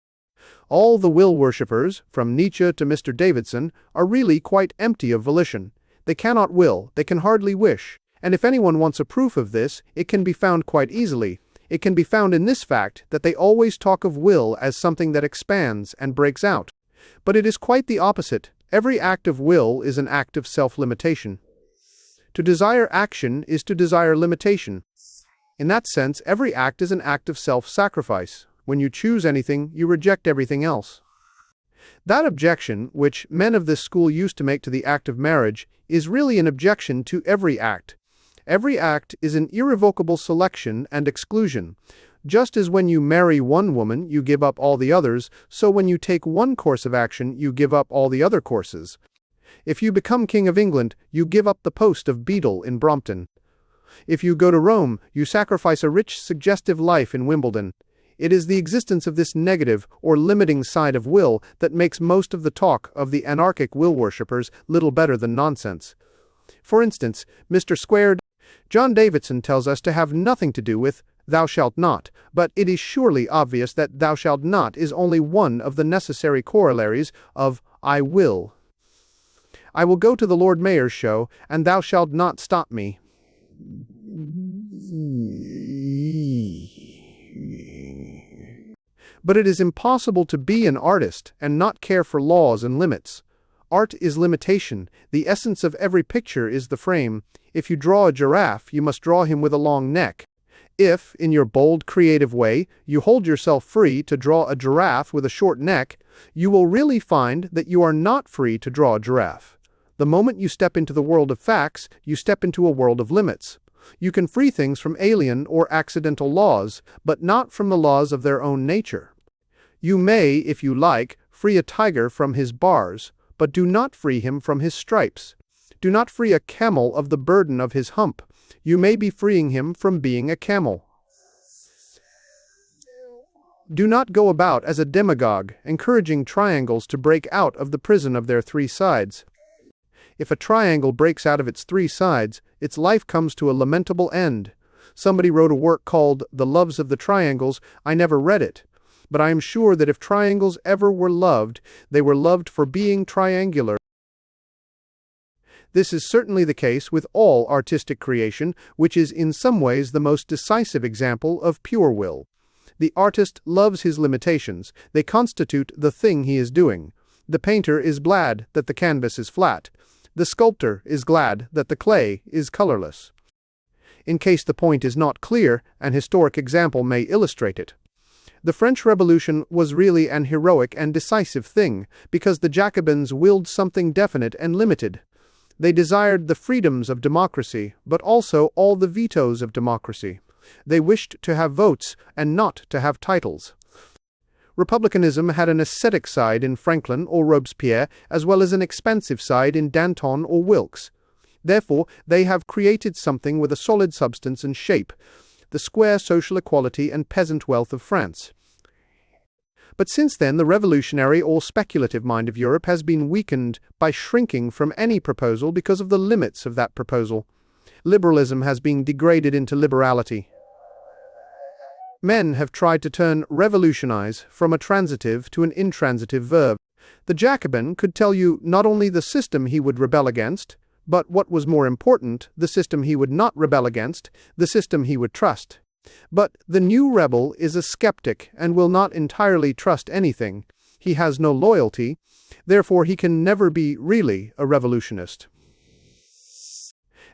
All the will worshippers, from Nietzsche to Mr. Davidson, are really quite empty of volition. They cannot will, they can hardly wish. And if anyone wants a proof of this, it can be found quite easily. It can be found in this fact that they always talk of will as something that expands and breaks out. But it is quite the opposite. Every act of will is an act of self-limitation. To desire action is to desire limitation. In that sense, every act is an act of self-sacrifice. When you choose anything, you reject everything else. That objection, which men of this school used to make to the act of marriage, is really an objection to every act. Every act is an irrevocable selection and exclusion. Just as when you marry one woman, you give up all the others, so when you take one course of action, you give up all the other courses. If you become King of England, you give up the post of beadle in Brompton. If you go to Rome, you sacrifice a rich, suggestive life in Wimbledon. It is the existence of this negative or limiting side of will that makes most of the talk of the anarchic will worshippers little better than nonsense. For instance, Mr. Squared, John Davidson tells us to have nothing to do with "thou shalt not," but it is surely obvious that "thou shalt not" is only one of the necessary corollaries of "I will." I will go to the Lord Mayor's show, and thou shalt not stop me. But it is impossible to be an artist and not care for laws and limits. Art is limitation. The essence of every picture is the frame. If you draw a giraffe, you must draw him with a long neck. If, in your bold, creative way, you hold yourself free to draw a giraffe with a short neck, you will really find that you are not free to draw a giraffe. The moment you step into the world of facts, you step into a world of limits. You can free things from alien or accidental laws, but not from the laws of their own nature. You may, if you like, free a tiger from his bars, but do not free him from his stripes. Do not free a camel of the burden of his hump. You may be freeing him from being a camel. Do not go about as a demagogue, encouraging triangles to break out of the prison of their three sides. If a triangle breaks out of its three sides, its life comes to a lamentable end. Somebody wrote a work called The Loves of the Triangles. I never read it, but I am sure that if triangles ever were loved, they were loved for being triangular. This is certainly the case with all artistic creation, which is in some ways the most decisive example of pure will. The artist loves his limitations. They constitute the thing he is doing. The painter is glad that the canvas is flat. The sculptor is glad that the clay is colorless. In case the point is not clear, an historic example may illustrate it. The French Revolution was really an heroic and decisive thing, because the Jacobins willed something definite and limited. They desired the freedoms of democracy, but also all the vetoes of democracy. They wished to have votes and not to have titles. Republicanism had an ascetic side in Franklin or Robespierre, as well as an expansive side in Danton or Wilkes. Therefore, they have created something with a solid substance and shape, the square social equality and peasant wealth of France. But since then, the revolutionary or speculative mind of Europe has been weakened by shrinking from any proposal because of the limits of that proposal. Liberalism has been degraded into liberality. Men have tried to turn revolutionize from a transitive to an intransitive verb. The Jacobin could tell you not only the system he would rebel against, but what was more important, the system he would not rebel against, the system he would trust. But the new rebel is a skeptic and will not entirely trust anything. He has no loyalty, therefore he can never be really a revolutionist.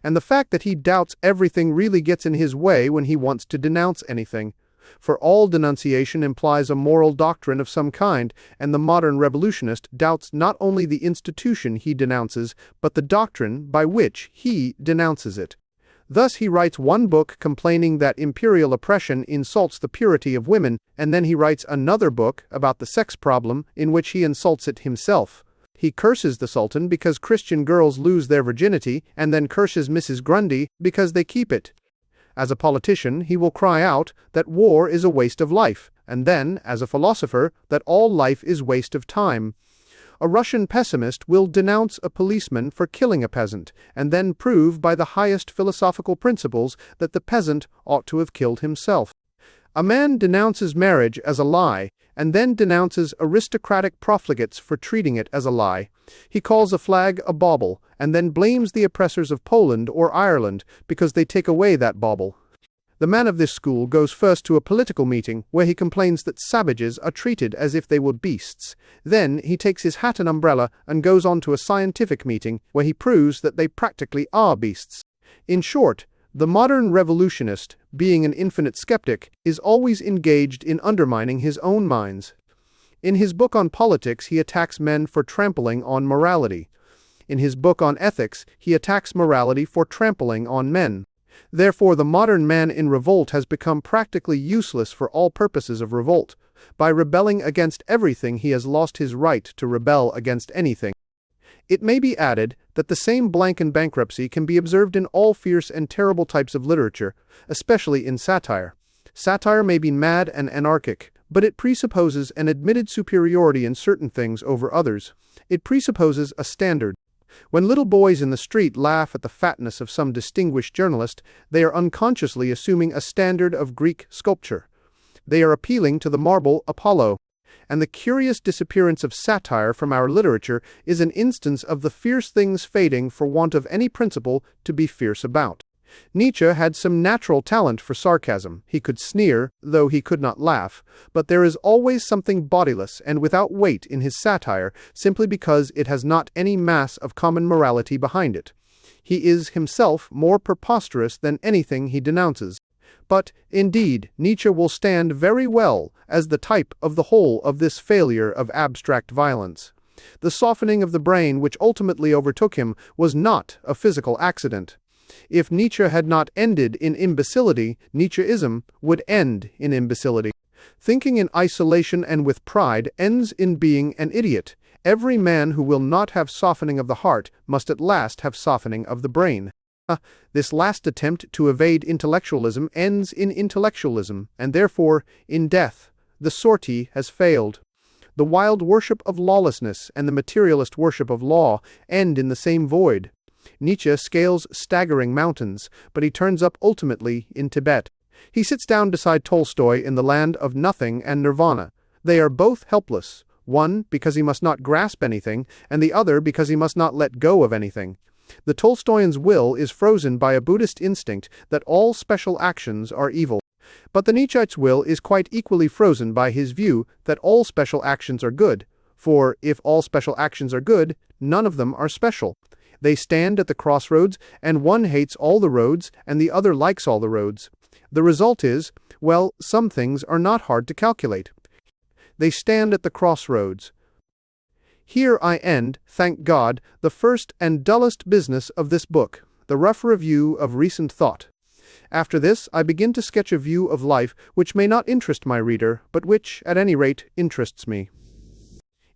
And the fact that he doubts everything really gets in his way when he wants to denounce anything. For all denunciation implies a moral doctrine of some kind, and the modern revolutionist doubts not only the institution he denounces, but the doctrine by which he denounces it. Thus he writes one book complaining that imperial oppression insults the purity of women, and then he writes another book about the sex problem in which he insults it himself. He curses the Sultan because Christian girls lose their virginity, and then curses Mrs. Grundy because they keep it. As a politician, he will cry out that war is a waste of life, and then, as a philosopher, that all life is waste of time. A Russian pessimist will denounce a policeman for killing a peasant, and then prove by the highest philosophical principles that the peasant ought to have killed himself. A man denounces marriage as a lie, and then denounces aristocratic profligates for treating it as a lie. He calls a flag a bauble, and then blames the oppressors of Poland or Ireland because they take away that bauble. The man of this school goes first to a political meeting where he complains that savages are treated as if they were beasts. Then he takes his hat and umbrella and goes on to a scientific meeting where he proves that they practically are beasts. In short, the modern revolutionist, being an infinite skeptic, is always engaged in undermining his own minds. In his book on politics, he attacks men for trampling on morality. In his book on ethics, he attacks morality for trampling on men. Therefore, the modern man in revolt has become practically useless for all purposes of revolt. By rebelling against everything, he has lost his right to rebel against anything. It may be added that the same blank and bankruptcy can be observed in all fierce and terrible types of literature, especially in satire. Satire may be mad and anarchic, but it presupposes an admitted superiority in certain things over others. It presupposes a standard. When little boys in the street laugh at the fatness of some distinguished journalist, they are unconsciously assuming a standard of Greek sculpture. They are appealing to the marble Apollo. And the curious disappearance of satire from our literature is an instance of the fierce things fading for want of any principle to be fierce about. Nietzsche had some natural talent for sarcasm. He could sneer, though he could not laugh, but there is always something bodiless and without weight in his satire, simply because it has not any mass of common morality behind it. He is himself more preposterous than anything he denounces. But, indeed, Nietzsche will stand very well as the type of the whole of this failure of abstract violence. The softening of the brain which ultimately overtook him was not a physical accident. If Nietzsche had not ended in imbecility, Nietzscheism would end in imbecility. Thinking in isolation and with pride ends in being an idiot. Every man who will not have softening of the heart must at last have softening of the brain. This last attempt to evade intellectualism ends in intellectualism, and therefore in death. The sortie has failed. The wild worship of lawlessness and the materialist worship of law end in the same void. Nietzsche scales staggering mountains, but he turns up ultimately in Tibet. He sits down beside Tolstoy in the land of nothing and nirvana. They are both helpless, one because he must not grasp anything, and the other because he must not let go of anything. The Tolstoyan's will is frozen by a Buddhist instinct that all special actions are evil. But the Nietzscheite's will is quite equally frozen by his view that all special actions are good, for if all special actions are good, none of them are special. They stand at the crossroads, and one hates all the roads, and the other likes all the roads. The result is, well, some things are not hard to calculate. They stand at the crossroads. Here I end, thank God, the first and dullest business of this book, the rough review of recent thought. After this, I begin to sketch a view of life which may not interest my reader, but which, at any rate, interests me.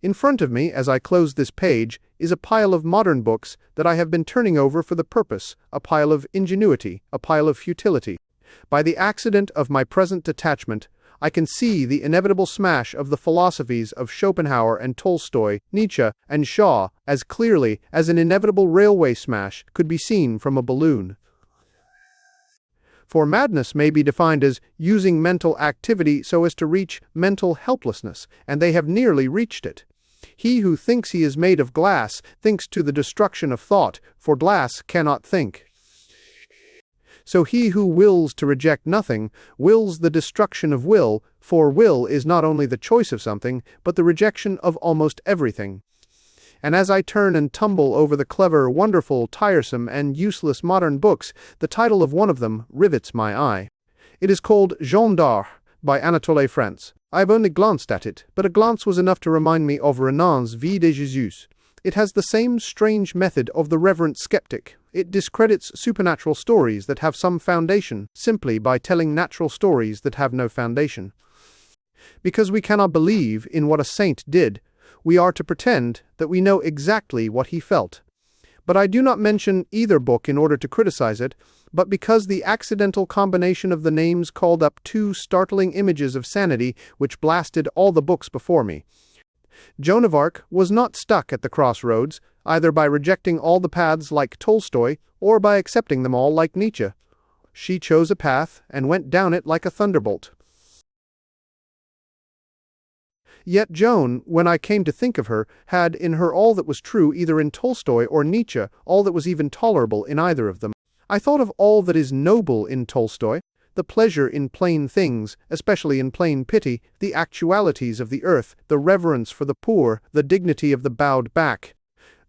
In front of me, as I close this page, is a pile of modern books that I have been turning over for the purpose, a pile of ingenuity, a pile of futility. By the accident of my present detachment, I can see the inevitable smash of the philosophies of Schopenhauer and Tolstoy, Nietzsche and Shaw as clearly as an inevitable railway smash could be seen from a balloon. For madness may be defined as using mental activity so as to reach mental helplessness, and they have nearly reached it. He who thinks he is made of glass thinks to the destruction of thought, for glass cannot think. So he who wills to reject nothing wills the destruction of will, for will is not only the choice of something, but the rejection of almost everything. And as I turn and tumble over the clever, wonderful, tiresome, and useless modern books, the title of one of them rivets my eye. It is called Jeanne d'Arc by Anatole France. I have only glanced at it, but a glance was enough to remind me of Renan's Vie de Jésus. It has the same strange method of the reverent skeptic. It discredits supernatural stories that have some foundation simply by telling natural stories that have no foundation. Because we cannot believe in what a saint did, we are to pretend that we know exactly what he felt. But I do not mention either book in order to criticize it, but because the accidental combination of the names called up two startling images of sanity which blasted all the books before me. Joan of Arc was not stuck at the crossroads, either by rejecting all the paths like Tolstoy, or by accepting them all like Nietzsche. She chose a path, and went down it like a thunderbolt. Yet Joan, when I came to think of her, had in her all that was true either in Tolstoy or Nietzsche, all that was even tolerable in either of them. I thought of all that is noble in Tolstoy, the pleasure in plain things, especially in plain pity, the actualities of the earth, the reverence for the poor, the dignity of the bowed back.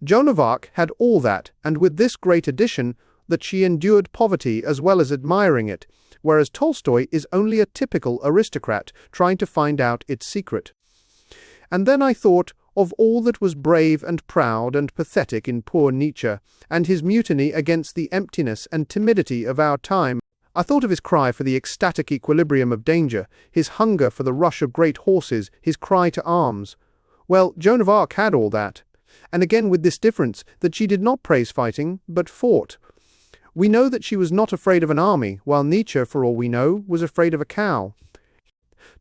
Joan of Arc had all that, and with this great addition, that she endured poverty as well as admiring it, whereas Tolstoy is only a typical aristocrat trying to find out its secret. And then I thought of all that was brave and proud and pathetic in poor Nietzsche, and his mutiny against the emptiness and timidity of our time. I thought of his cry for the ecstatic equilibrium of danger, his hunger for the rush of great horses, his cry to arms. Well, Joan of Arc had all that, and again with this difference, that she did not praise fighting, but fought. We know that she was not afraid of an army, while Nietzsche, for all we know, was afraid of a cow.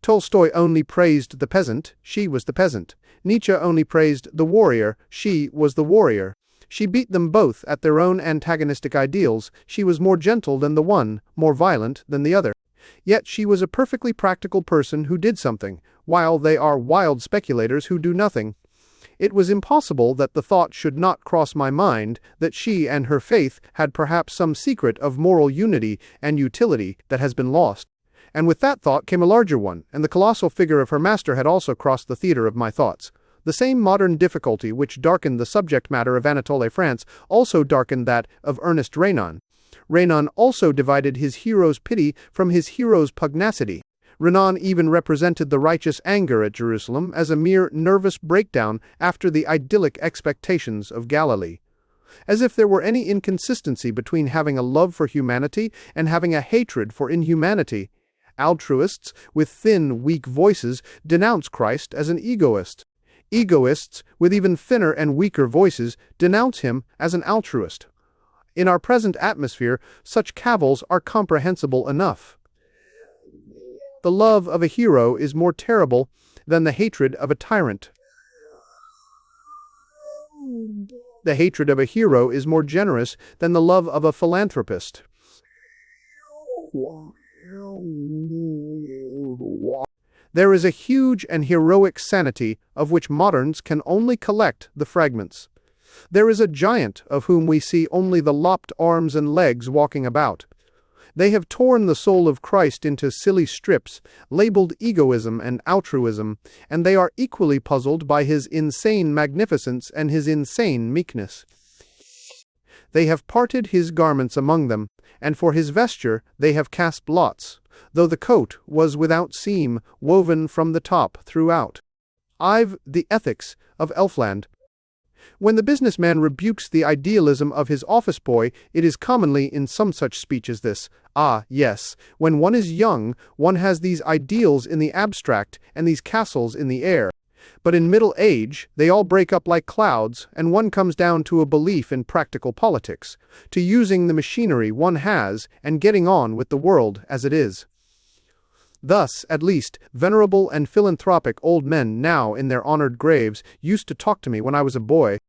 Tolstoy only praised the peasant, she was the peasant. Nietzsche only praised the warrior, she was the warrior. She beat them both at their own antagonistic ideals. She was more gentle than the one, more violent than the other. Yet she was a perfectly practical person who did something, while they are wild speculators who do nothing. It was impossible that the thought should not cross my mind that she and her faith had perhaps some secret of moral unity and utility that has been lost. And with that thought came a larger one, and the colossal figure of her master had also crossed the theater of my thoughts. The same modern difficulty which darkened the subject matter of Anatole France also darkened that of Ernest Renan. Renan also divided his hero's pity from his hero's pugnacity. Renan even represented the righteous anger at Jerusalem as a mere nervous breakdown after the idyllic expectations of Galilee. As if there were any inconsistency between having a love for humanity and having a hatred for inhumanity. Altruists, with thin, weak voices, denounce Christ as an egoist. Egoists, with even thinner and weaker voices, denounce him as an altruist. In our present atmosphere, such cavils are comprehensible enough. The love of a hero is more terrible than the hatred of a tyrant. The hatred of a hero is more generous than the love of a philanthropist. There is a huge and heroic sanity of which moderns can only collect the fragments. There is a giant of whom we see only the lopped arms and legs walking about. They have torn the soul of Christ into silly strips, labeled egoism and altruism, and they are equally puzzled by his insane magnificence and his insane meekness. They have parted his garments among them, and for his vesture they have cast lots, though the coat was without seam, woven from the top throughout. I've the ethics of Elfland. When the businessman rebukes the idealism of his office boy, it is commonly in some such speech as this: "Ah, yes, when one is young, one has these ideals in the abstract and these castles in the air. But in middle age, they all break up like clouds, and one comes down to a belief in practical politics, to using the machinery one has and getting on with the world as it is." Thus, at least, venerable and philanthropic old men now in their honored graves used to talk to me when I was a boy.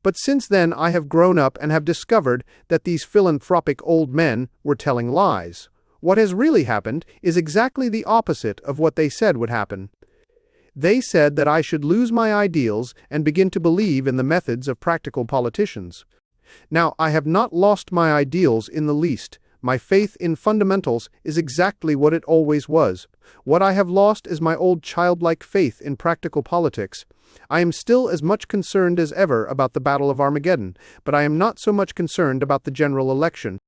But since then I have grown up and have discovered that these philanthropic old men were telling lies. What has really happened is exactly the opposite of what they said would happen. They said that I should lose my ideals and begin to believe in the methods of practical politicians. Now, I have not lost my ideals in the least. My faith in fundamentals is exactly what it always was. What I have lost is my old childlike faith in practical politics. I am still as much concerned as ever about the Battle of Armageddon, but I am not so much concerned about the general election.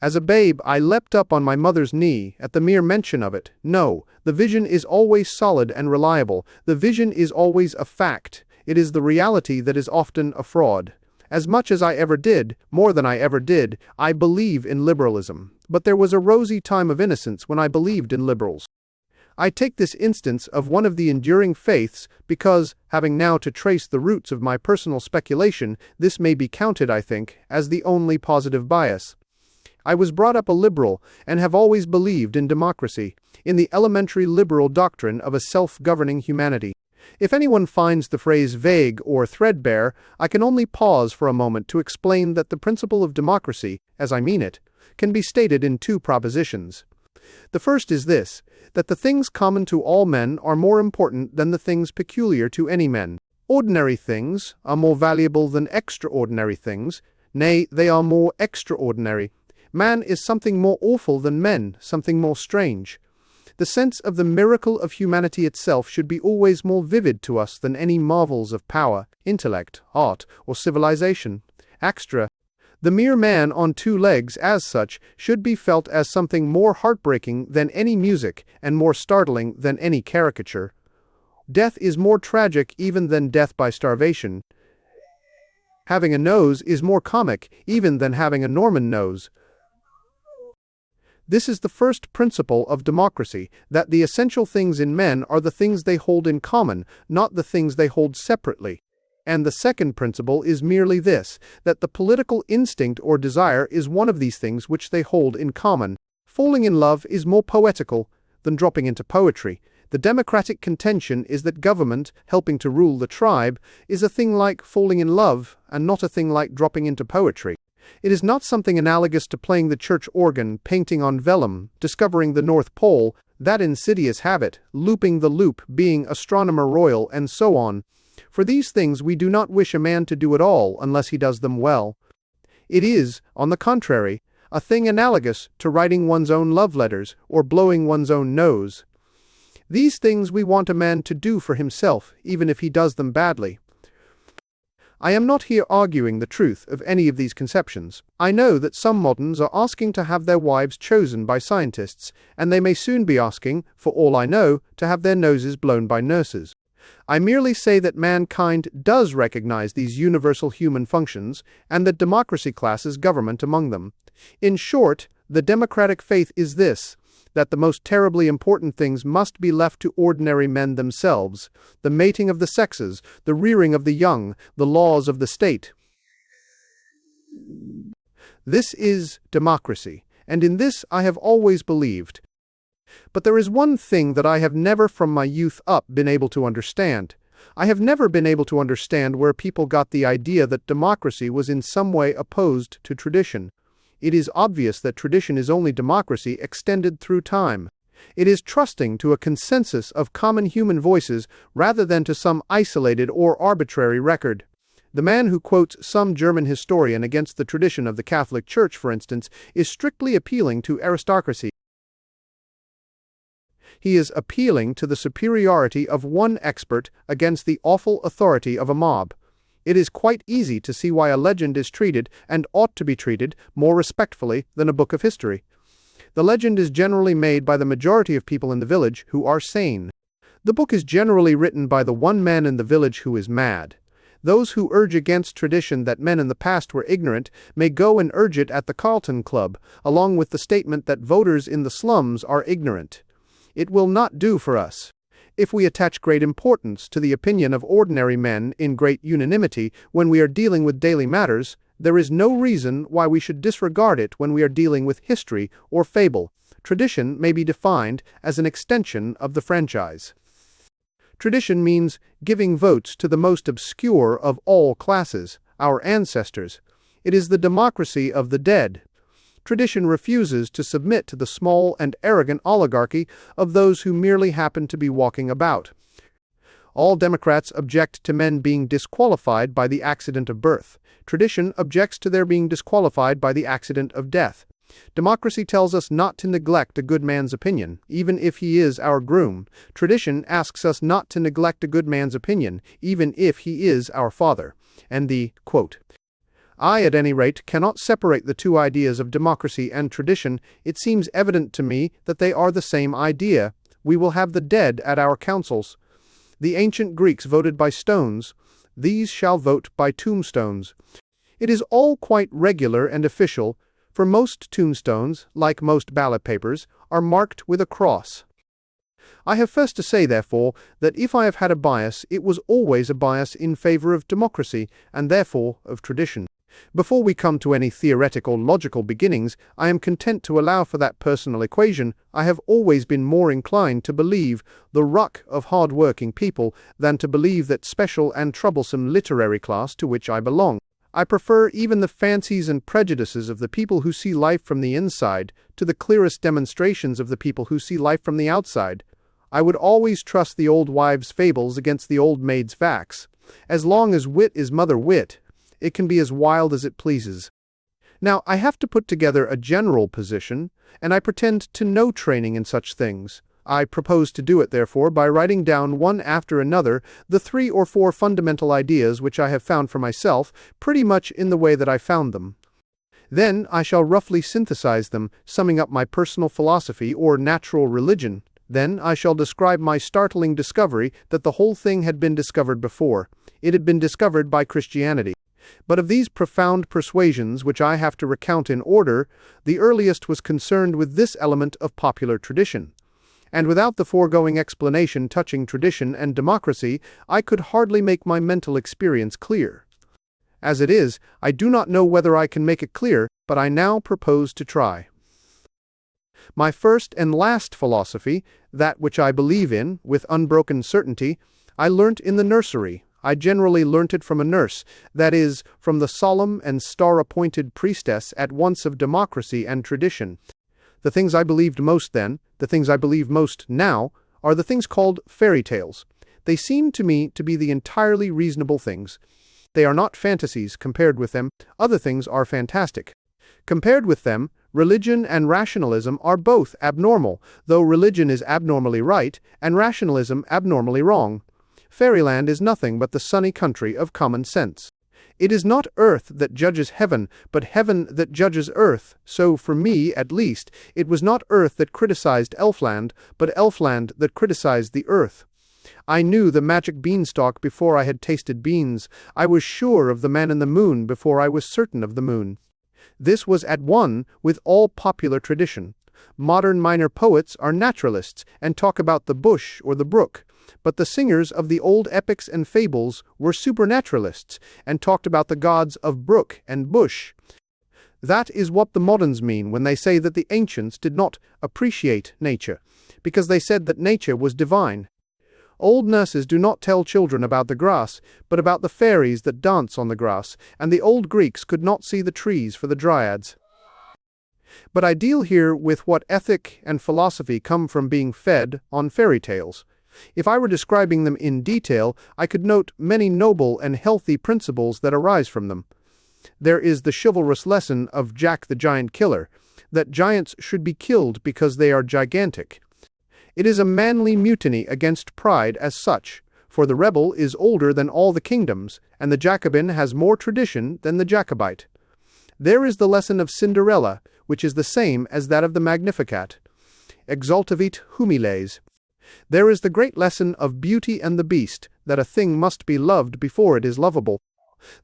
As a babe, I leapt up on my mother's knee at the mere mention of it. No, the vision is always solid and reliable. The vision is always a fact. It is the reality that is often a fraud. As much as I ever did, more than I ever did, I believe in liberalism. But there was a rosy time of innocence when I believed in liberals. I take this instance of one of the enduring faiths because, having now to trace the roots of my personal speculation, this may be counted, I think, as the only positive bias. I was brought up a liberal, and have always believed in democracy, in the elementary liberal doctrine of a self-governing humanity. If anyone finds the phrase vague or threadbare, I can only pause for a moment to explain that the principle of democracy, as I mean it, can be stated in two propositions. The first is this, that the things common to all men are more important than the things peculiar to any men. Ordinary things are more valuable than extraordinary things, nay, they are more extraordinary. Man is something more awful than men, something more strange. The sense of the miracle of humanity itself should be always more vivid to us than any marvels of power, intellect, art, or civilization. Extra. The mere man on two legs, as such, should be felt as something more heartbreaking than any music, and more startling than any caricature. Death is more tragic even than death by starvation. Having a nose is more comic even than having a Norman nose. This is the first principle of democracy, that the essential things in men are the things they hold in common, not the things they hold separately. And the second principle is merely this, that the political instinct or desire is one of these things which they hold in common. Falling in love is more poetical than dropping into poetry. The democratic contention is that government, helping to rule the tribe, is a thing like falling in love, and not a thing like dropping into poetry. It is not something analogous to playing the church organ, painting on vellum, discovering the North Pole, that insidious habit, looping the loop, being astronomer royal, and so on. For these things we do not wish a man to do at all unless he does them well. It is, on the contrary, a thing analogous to writing one's own love letters or blowing one's own nose. These things we want a man to do for himself, even if he does them badly. I am not here arguing the truth of any of these conceptions. I know that some moderns are asking to have their wives chosen by scientists, and they may soon be asking, for all I know, to have their noses blown by nurses. I merely say that mankind does recognize these universal human functions, and that democracy classes government among them. In short, the democratic faith is this: that the most terribly important things must be left to ordinary men themselves: the mating of the sexes, the rearing of the young, the laws of the state. This is democracy, and in this I have always believed. But there is one thing that I have never from my youth up been able to understand. I have never been able to understand where people got the idea that democracy was in some way opposed to tradition. It is obvious that tradition is only democracy extended through time. It is trusting to a consensus of common human voices rather than to some isolated or arbitrary record. The man who quotes some German historian against the tradition of the Catholic Church, for instance, is strictly appealing to aristocracy. He is appealing to the superiority of one expert against the awful authority of a mob. It is quite easy to see why a legend is treated, and ought to be treated, more respectfully than a book of history. The legend is generally made by the majority of people in the village who are sane. The book is generally written by the one man in the village who is mad. Those who urge against tradition that men in the past were ignorant may go and urge it at the Carlton Club, along with the statement that voters in the slums are ignorant. It will not do for us. If we attach great importance to the opinion of ordinary men in great unanimity when we are dealing with daily matters, there is no reason why we should disregard it when we are dealing with history or fable. Tradition may be defined as an extension of the franchise. Tradition means giving votes to the most obscure of all classes, our ancestors. It is the democracy of the dead. Tradition refuses to submit to the small and arrogant oligarchy of those who merely happen to be walking about. All Democrats object to men being disqualified by the accident of birth. Tradition objects to their being disqualified by the accident of death. Democracy tells us not to neglect a good man's opinion, even if he is our groom. Tradition asks us not to neglect a good man's opinion, even if he is our father. And the, quote, I, at any rate, cannot separate the two ideas of democracy and tradition. It seems evident to me that they are the same idea. We will have the dead at our councils. The ancient Greeks voted by stones. These shall vote by tombstones. It is all quite regular and official, for most tombstones, like most ballot papers, are marked with a cross. I have first to say, therefore, that if I have had a bias, it was always a bias in favor of democracy, and therefore of tradition. Before we come to any theoretic or logical beginnings, I am content to allow for that personal equation. I have always been more inclined to believe the ruck of hard-working people than to believe that special and troublesome literary class to which I belong. I prefer even the fancies and prejudices of the people who see life from the inside to the clearest demonstrations of the people who see life from the outside. I would always trust the old wives' fables against the old maids' facts. As long as wit is mother wit, it can be as wild as it pleases. Now, I have to put together a general position, and I pretend to no training in such things. I propose to do it, therefore, by writing down one after another the 3 or 4 fundamental ideas which I have found for myself, pretty much in the way that I found them. Then I shall roughly synthesize them, summing up my personal philosophy or natural religion. Then I shall describe my startling discovery that the whole thing had been discovered before. It had been discovered by Christianity. But of these profound persuasions which I have to recount in order, the earliest was concerned with this element of popular tradition. And without the foregoing explanation touching tradition and democracy, I could hardly make my mental experience clear. As it is, I do not know whether I can make it clear, but I now propose to try. My first and last philosophy, that which I believe in, with unbroken certainty, I learnt in the nursery. I generally learnt it from a nurse, that is, from the solemn and star-appointed priestess at once of democracy and tradition. The things I believed most then, the things I believe most now, are the things called fairy tales. They seem to me to be the entirely reasonable things. They are not fantasies. Compared with them, other things are fantastic. Compared with them, religion and rationalism are both abnormal, though religion is abnormally right and rationalism abnormally wrong. Fairyland is nothing but the sunny country of common sense. It is not earth that judges heaven, but heaven that judges earth. So, for me, at least, it was not earth that criticized Elfland, but Elfland that criticized the earth. I knew the magic beanstalk before I had tasted beans. I was sure of the man in the moon before I was certain of the moon. This was at one with all popular tradition. Modern minor poets are naturalists and talk about the bush or the brook, but the singers of the old epics and fables were supernaturalists and talked about the gods of brook and bush. That is what the moderns mean when they say that the ancients did not appreciate nature, because they said that nature was divine. Old nurses do not tell children about the grass, but about the fairies that dance on the grass, and the old Greeks could not see the trees for the dryads. But I deal here with what ethic and philosophy come from being fed on fairy tales. If I were describing them in detail, I could note many noble and healthy principles that arise from them. There is the chivalrous lesson of Jack the Giant Killer, that giants should be killed because they are gigantic. It is a manly mutiny against pride as such, for the rebel is older than all the kingdoms, and the Jacobin has more tradition than the Jacobite. There is the lesson of Cinderella, which is the same as that of the Magnificat. Exaltavit humiles. There is the great lesson of Beauty and the Beast, that a thing must be loved before it is lovable.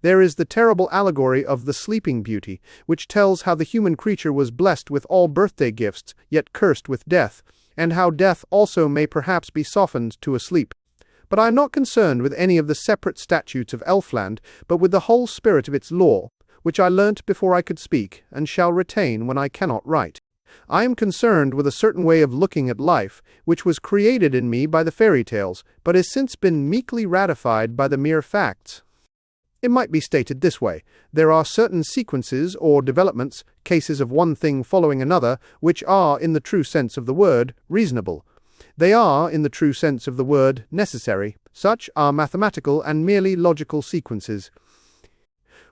There is the terrible allegory of the Sleeping Beauty, which tells how the human creature was blessed with all birthday gifts, yet cursed with death, and how death also may perhaps be softened to a sleep. But I am not concerned with any of the separate statutes of Elfland, but with the whole spirit of its law, which I learnt before I could speak, and shall retain when I cannot write. I am concerned with a certain way of looking at life, which was created in me by the fairy tales, but has since been meekly ratified by the mere facts. It might be stated this way: there are certain sequences or developments, cases of one thing following another, which are, in the true sense of the word, reasonable. They are, in the true sense of the word, necessary. Such are mathematical and merely logical sequences.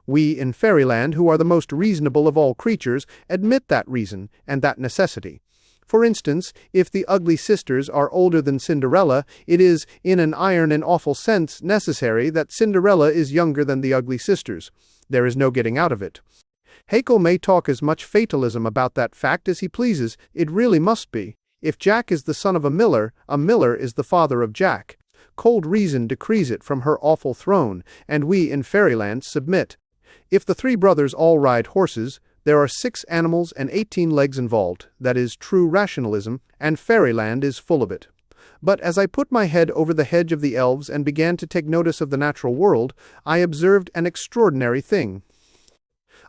We in Fairyland, who are the most reasonable of all creatures, admit that reason and that necessity. For instance, if the ugly sisters are older than Cinderella, it is, in an iron and awful sense, necessary that Cinderella is younger than the ugly sisters. There is no getting out of it. Haeckel may talk as much fatalism about that fact as he pleases. It really must be. If Jack is the son of a miller is the father of Jack. Cold reason decrees it from her awful throne, and we in Fairyland submit. If the three brothers all ride horses, there are 6 animals and 18 legs involved. That is true rationalism, and Fairyland is full of it. But as I put my head over the hedge of the elves and began to take notice of the natural world, I observed an extraordinary thing.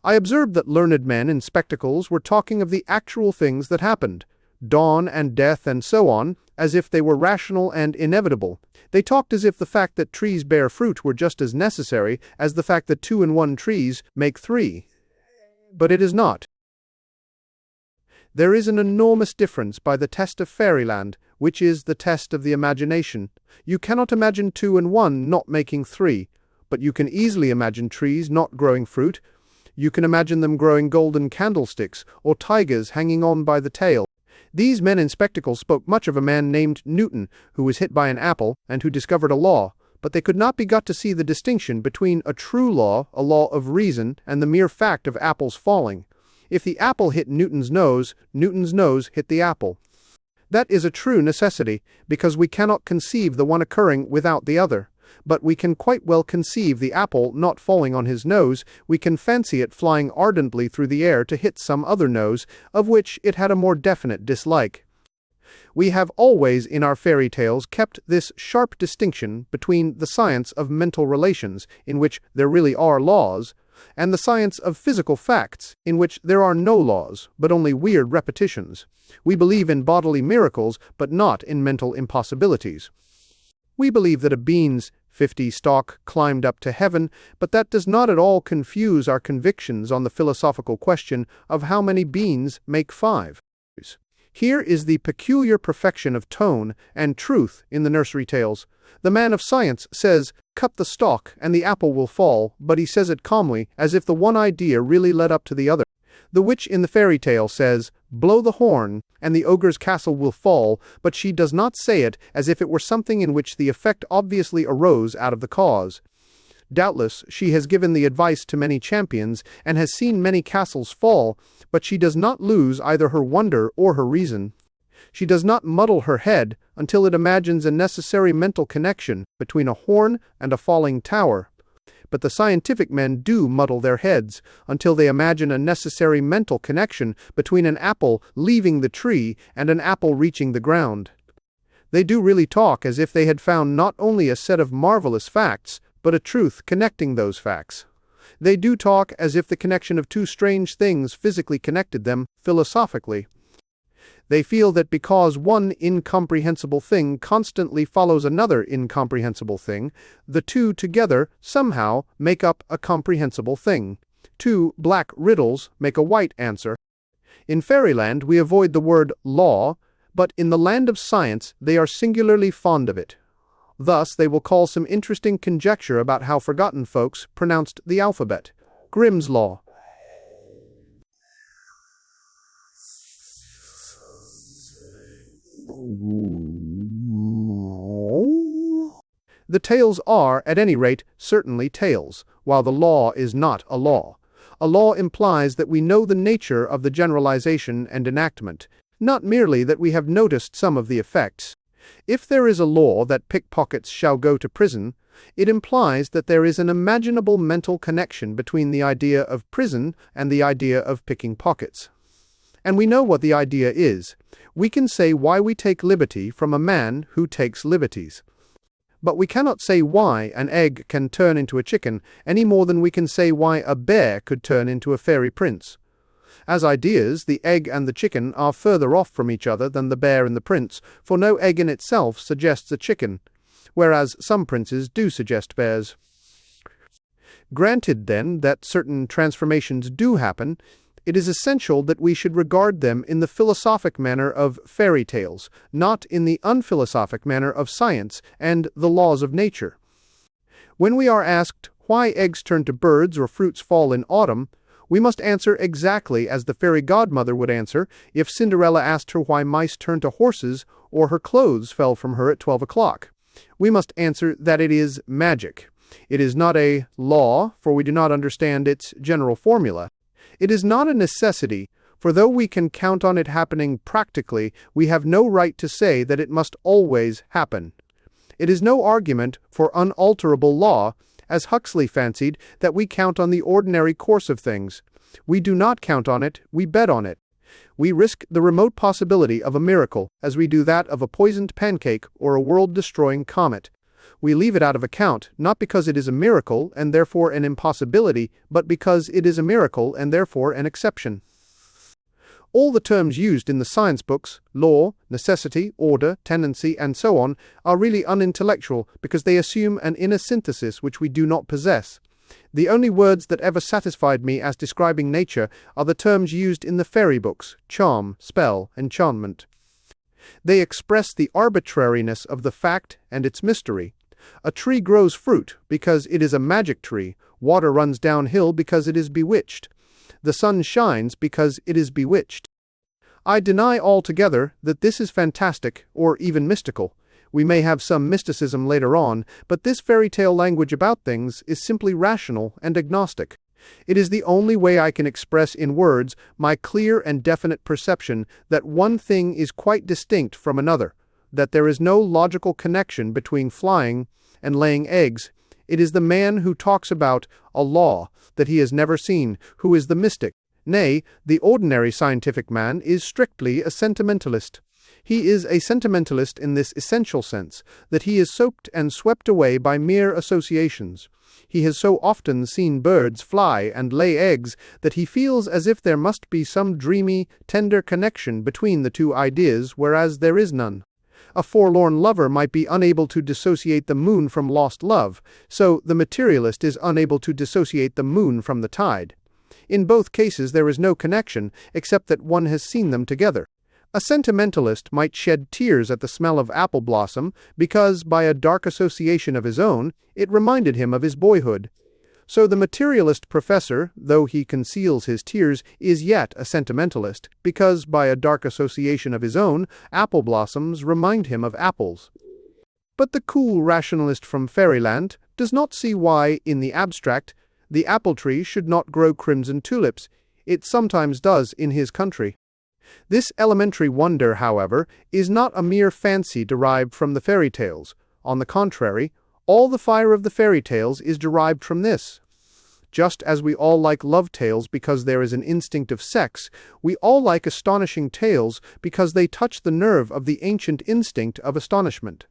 I observed that learned men in spectacles were talking of the actual things that happened, dawn and death and so on, as if they were rational and inevitable. They talked as if the fact that trees bear fruit were just as necessary as the fact that 2 and 1 trees make 3. But it is not. There is an enormous difference by the test of Fairyland, which is the test of the imagination. You cannot imagine 2 and 1 not making 3, but you can easily imagine trees not growing fruit. You can imagine them growing golden candlesticks, or tigers hanging on by the tail. These men in spectacles spoke much of a man named Newton, who was hit by an apple, and who discovered a law, but they could not be got to see the distinction between a true law, a law of reason, and the mere fact of apples falling. If the apple hit Newton's nose hit the apple. That is a true necessity, because we cannot conceive the one occurring without the other. But we can quite well conceive the apple not falling on his nose. We can fancy it flying ardently through the air to hit some other nose, of which it had a more definite dislike. We have always in our fairy tales kept this sharp distinction between the science of mental relations, in which there really are laws, and the science of physical facts, in which there are no laws, but only weird repetitions. We believe in bodily miracles, but not in mental impossibilities. We believe that a bean's 50 stalk climbed up to heaven, but that does not at all confuse our convictions on the philosophical question of how many beans make 5. Here is the peculiar perfection of tone and truth in the nursery tales. The man of science says, "Cut the stalk and the apple will fall," but he says it calmly, as if the one idea really led up to the other. The witch in the fairy tale says, "Blow the horn, and the ogre's castle will fall," but she does not say it as if it were something in which the effect obviously arose out of the cause. Doubtless, she has given the advice to many champions, and has seen many castles fall, but she does not lose either her wonder or her reason. She does not muddle her head until it imagines a necessary mental connection between a horn and a falling tower. But the scientific men do muddle their heads until they imagine a necessary mental connection between an apple leaving the tree and an apple reaching the ground. They do really talk as if they had found not only a set of marvelous facts, but a truth connecting those facts. They do talk as if the connection of two strange things physically connected them philosophically. They feel that because one incomprehensible thing constantly follows another incomprehensible thing, the two together somehow make up a comprehensible thing. Two black riddles make a white answer. In fairyland we avoid the word law, but in the land of science they are singularly fond of it. Thus they will call some interesting conjecture about how forgotten folks pronounced the alphabet. Grimm's Law. The tales are, at any rate, certainly tales, while the law is not a law. A law implies that we know the nature of the generalization and enactment, not merely that we have noticed some of the effects. If there is a law that pickpockets shall go to prison, it implies that there is an imaginable mental connection between the idea of prison and the idea of picking pockets. And we know what the idea is. We can say why we take liberty from a man who takes liberties. But we cannot say why an egg can turn into a chicken any more than we can say why a bear could turn into a fairy prince. As ideas, the egg and the chicken are further off from each other than the bear and the prince, for no egg in itself suggests a chicken, whereas some princes do suggest bears. Granted, then, that certain transformations do happen, it is essential that we should regard them in the philosophic manner of fairy tales, not in the unphilosophic manner of science and the laws of nature. When we are asked why eggs turn to birds or fruits fall in autumn, we must answer exactly as the fairy godmother would answer if Cinderella asked her why mice turned to horses or her clothes fell from her at 12 o'clock. We must answer that it is magic. It is not a law, for we do not understand its general formula. It is not a necessity, for though we can count on it happening practically, we have no right to say that it must always happen. It is no argument for unalterable law, as Huxley fancied that we count on the ordinary course of things. We do not count on it, we bet on it. We risk the remote possibility of a miracle, as we do that of a poisoned pancake or a world-destroying comet. We leave it out of account, not because it is a miracle and therefore an impossibility, but because it is a miracle and therefore an exception. All the terms used in the science books, law, necessity, order, tendency, and so on, are really unintellectual because they assume an inner synthesis which we do not possess. The only words that ever satisfied me as describing nature are the terms used in the fairy books: charm, spell, enchantment. They express the arbitrariness of the fact and its mystery. A tree grows fruit because it is a magic tree. Water runs downhill because it is bewitched. The sun shines because it is bewitched. I deny altogether that this is fantastic or even mystical. We may have some mysticism later on, but this fairy tale language about things is simply rational and agnostic. It is the only way I can express in words my clear and definite perception that one thing is quite distinct from another, that there is no logical connection between flying and laying eggs. It is the man who talks about a law that he has never seen who is the mystic. Nay, the ordinary scientific man is strictly a sentimentalist. He is a sentimentalist in this essential sense, that he is soaked and swept away by mere associations. He has so often seen birds fly and lay eggs that he feels as if there must be some dreamy, tender connection between the two ideas, whereas there is none. A forlorn lover might be unable to dissociate the moon from lost love, so the materialist is unable to dissociate the moon from the tide. In both cases there is no connection, except that one has seen them together. A sentimentalist might shed tears at the smell of apple blossom because, by a dark association of his own, it reminded him of his boyhood. So the materialist professor, though he conceals his tears, is yet a sentimentalist, because, by a dark association of his own, apple blossoms remind him of apples. But the cool rationalist from fairyland does not see why, in the abstract, the apple tree should not grow crimson tulips. It sometimes does in his country. This elementary wonder, however, is not a mere fancy derived from the fairy tales. On the contrary, all the fire of the fairy tales is derived from this. Just as we all like love tales because there is an instinct of sex, we all like astonishing tales because they touch the nerve of the ancient instinct of astonishment.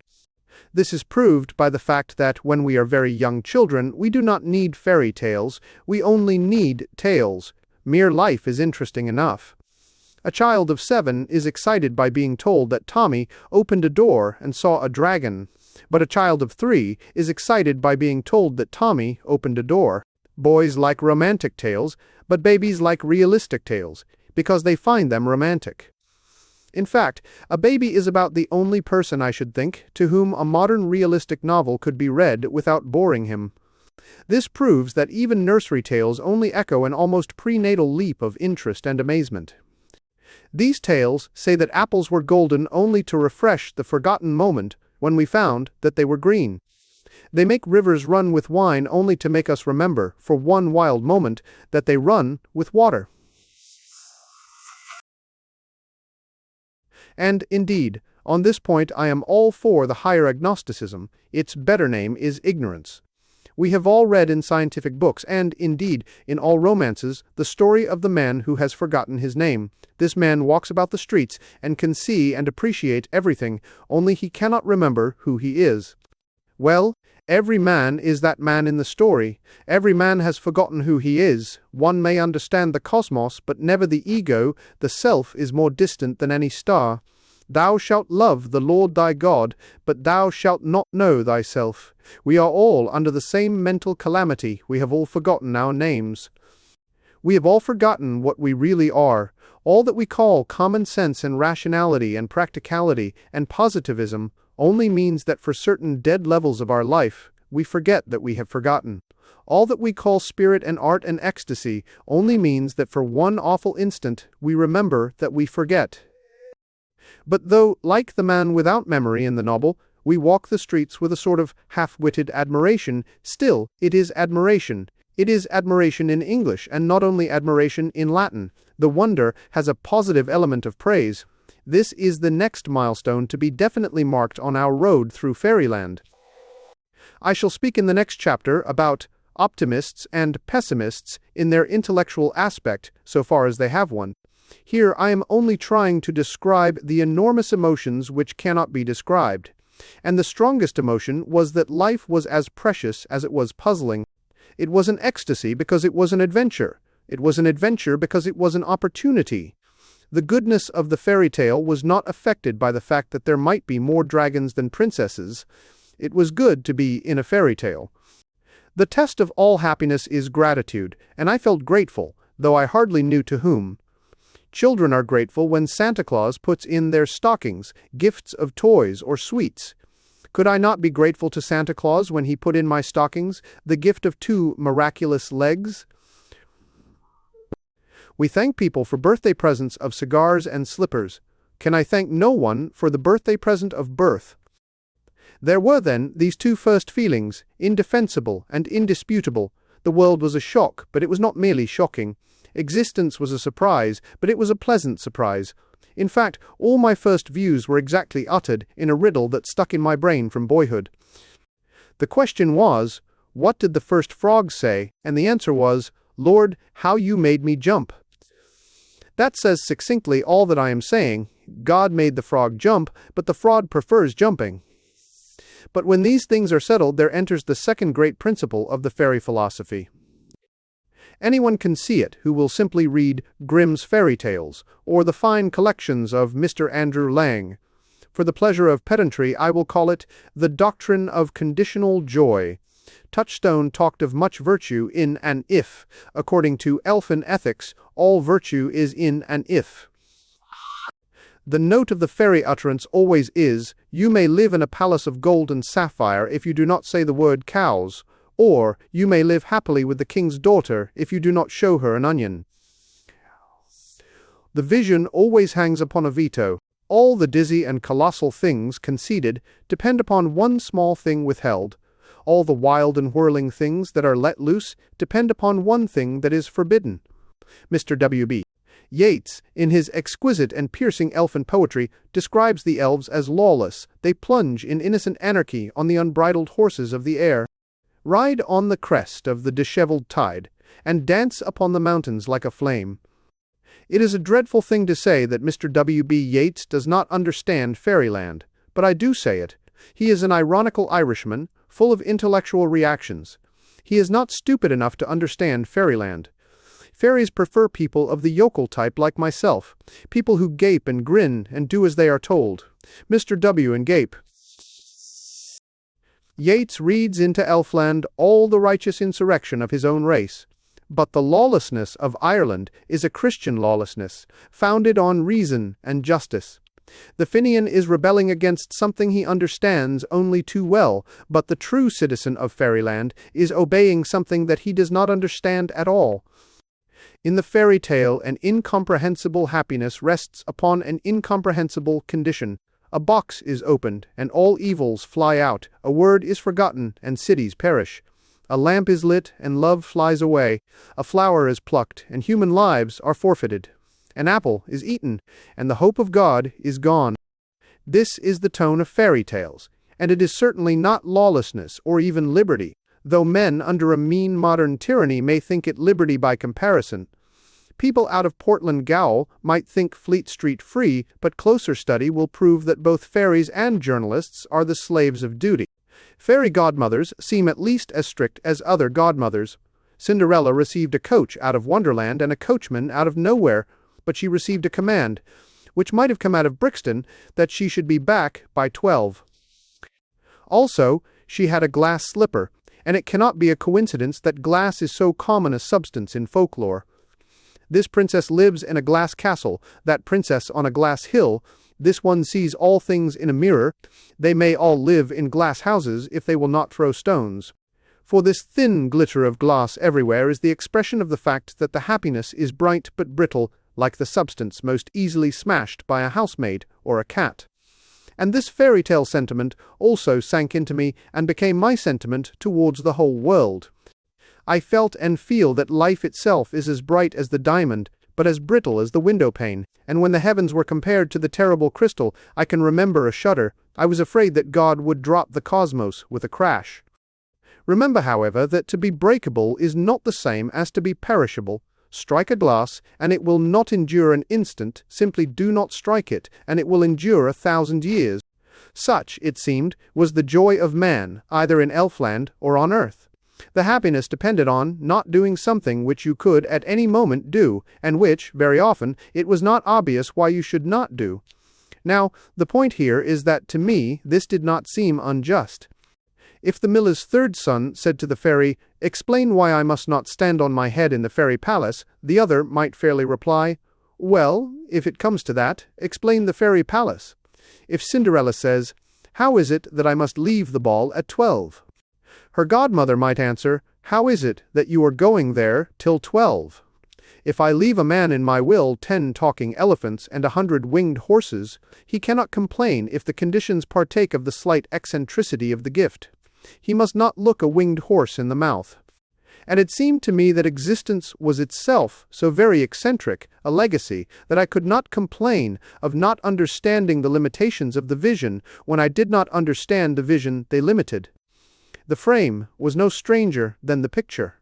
This is proved by the fact that when we are very young children, we do not need fairy tales, we only need tales. Mere life is interesting enough. A child of 7 is excited by being told that Tommy opened a door and saw a dragon, but a child of 3 is excited by being told that Tommy opened a door. Boys like romantic tales, but babies like realistic tales, because they find them romantic. In fact, a baby is about the only person, I should think, to whom a modern realistic novel could be read without boring him. This proves that even nursery tales only echo an almost prenatal leap of interest and amazement. These tales say that apples were golden only to refresh the forgotten moment when we found that they were green. They make rivers run with wine only to make us remember, for one wild moment, that they run with water. And, indeed, on this point I am all for the higher agnosticism. Its better name is ignorance. We have all read in scientific books, and, indeed, in all romances, the story of the man who has forgotten his name. This man walks about the streets and can see and appreciate everything, only he cannot remember who he is. Well, every man is that man in the story. Every man has forgotten who he is. One may understand the cosmos, but never the ego. The self is more distant than any star. Thou shalt love the Lord thy God, but thou shalt not know thyself. We are all under the same mental calamity. We have all forgotten our names. We have all forgotten what we really are. All that we call common sense and rationality and practicality and positivism only means that for certain dead levels of our life, we forget that we have forgotten. All that we call spirit and art and ecstasy only means that for one awful instant we remember that we forget. But though, like the man without memory in the novel, we walk the streets with a sort of half-witted admiration, still it is admiration. It is admiration in English, and not only admiration in Latin. The wonder has a positive element of praise. This is the next milestone to be definitely marked on our road through fairyland. I shall speak in the next chapter about optimists and pessimists in their intellectual aspect, so far as they have one. Here I am only trying to describe the enormous emotions which cannot be described. And the strongest emotion was that life was as precious as it was puzzling. It was an ecstasy because it was an adventure. It was an adventure because it was an opportunity. The goodness of the fairy tale was not affected by the fact that there might be more dragons than princesses. It was good to be in a fairy tale. The test of all happiness is gratitude, and I felt grateful, though I hardly knew to whom. Children are grateful when Santa Claus puts in their stockings gifts of toys or sweets. Could I not be grateful to Santa Claus when he put in my stockings the gift of 2 miraculous legs? We thank people for birthday presents of cigars and slippers. Can I thank no one for the birthday present of birth? There were then these 2 first feelings, indefensible and indisputable. The world was a shock, but it was not merely shocking. Existence was a surprise, but it was a pleasant surprise. In fact, all my first views were exactly uttered in a riddle that stuck in my brain from boyhood. The question was, what did the first frog say? And the answer was, Lord, how you made me jump. That says succinctly all that I am saying. God made the frog jump, but the frog prefers jumping. But when these things are settled, there enters the second great principle of the fairy philosophy. Anyone can see it who will simply read Grimm's fairy tales, or the fine collections of Mr. Andrew Lang. For the pleasure of pedantry, I will call it the doctrine of conditional joy. Touchstone talked of much virtue in an if. According to elfin ethics, all virtue is in an if. The note of the fairy utterance always is, "You may live in a palace of gold and sapphire if you do not say the word cows," or, "You may live happily with the king's daughter if you do not show her an onion." The vision always hangs upon a veto. All the dizzy and colossal things conceded depend upon one small thing withheld. All the wild and whirling things that are let loose depend upon one thing that is forbidden. Mr. W.B. Yeats, in his exquisite and piercing elfin poetry, describes the elves as lawless. They plunge in innocent anarchy on the unbridled horses of the air, ride on the crest of the dishevelled tide, and dance upon the mountains like a flame. It is a dreadful thing to say that Mr. W.B. Yeats does not understand fairyland, but I do say it. He is an ironical Irishman, full of intellectual reactions. He is not stupid enough to understand fairyland. Fairies prefer people of the yokel type like myself, people who gape and grin and do as they are told. Mr. W. and gape. Yeats reads into Elfland all the righteous insurrection of his own race. But the lawlessness of Ireland is a Christian lawlessness, founded on reason and justice. The Fenian is rebelling against something he understands only too well, but the true citizen of fairyland is obeying something that he does not understand at all. In the fairy tale, an incomprehensible happiness rests upon an incomprehensible condition. A box is opened, and all evils fly out, a word is forgotten, and cities perish. A lamp is lit, and love flies away. A flower is plucked, and human lives are forfeited. An apple is eaten, and the hope of God is gone. This is the tone of fairy tales, and it is certainly not lawlessness or even liberty, though men under a mean modern tyranny may think it liberty by comparison. People out of Portland Gaol might think Fleet Street free, but closer study will prove that both fairies and journalists are the slaves of duty. Fairy godmothers seem at least as strict as other godmothers. Cinderella received a coach out of Wonderland and a coachman out of nowhere, but she received a command, which might have come out of Brixton, that she should be back by 12. Also, she had a glass slipper, and it cannot be a coincidence that glass is so common a substance in folklore. This princess lives in a glass castle, that princess on a glass hill. This one sees all things in a mirror. They may all live in glass houses if they will not throw stones. For this thin glitter of glass everywhere is the expression of the fact that the happiness is bright but brittle, like the substance most easily smashed by a housemaid or a cat. And this fairy tale sentiment also sank into me and became my sentiment towards the whole world. I felt and feel that life itself is as bright as the diamond, but as brittle as the window-pane, and when the heavens were compared to the terrible crystal, I can remember a shudder. I was afraid that God would drop the cosmos with a crash. Remember, however, that to be breakable is not the same as to be perishable. Strike a glass, and it will not endure an instant. Simply do not strike it, and it will endure 1,000 years. Such, it seemed, was the joy of man, either in Elfland or on earth. The happiness depended on not doing something which you could at any moment do, and which, very often, it was not obvious why you should not do. Now, the point here is that to me this did not seem unjust. If the miller's third son said to the fairy, "Explain why I must not stand on my head in the fairy palace," the other might fairly reply, "Well, if it comes to that, explain the fairy palace." If Cinderella says, "How is it that I must leave the ball at 12?" her godmother might answer, "How is it that you are going there till 12? If I leave a man in my will 10 talking elephants and 100 winged horses, he cannot complain if the conditions partake of the slight eccentricity of the gift. He must not look a winged horse in the mouth." And it seemed to me that existence was itself so very eccentric a legacy that I could not complain of not understanding the limitations of the vision when I did not understand the vision they limited. The frame was no stranger than the picture.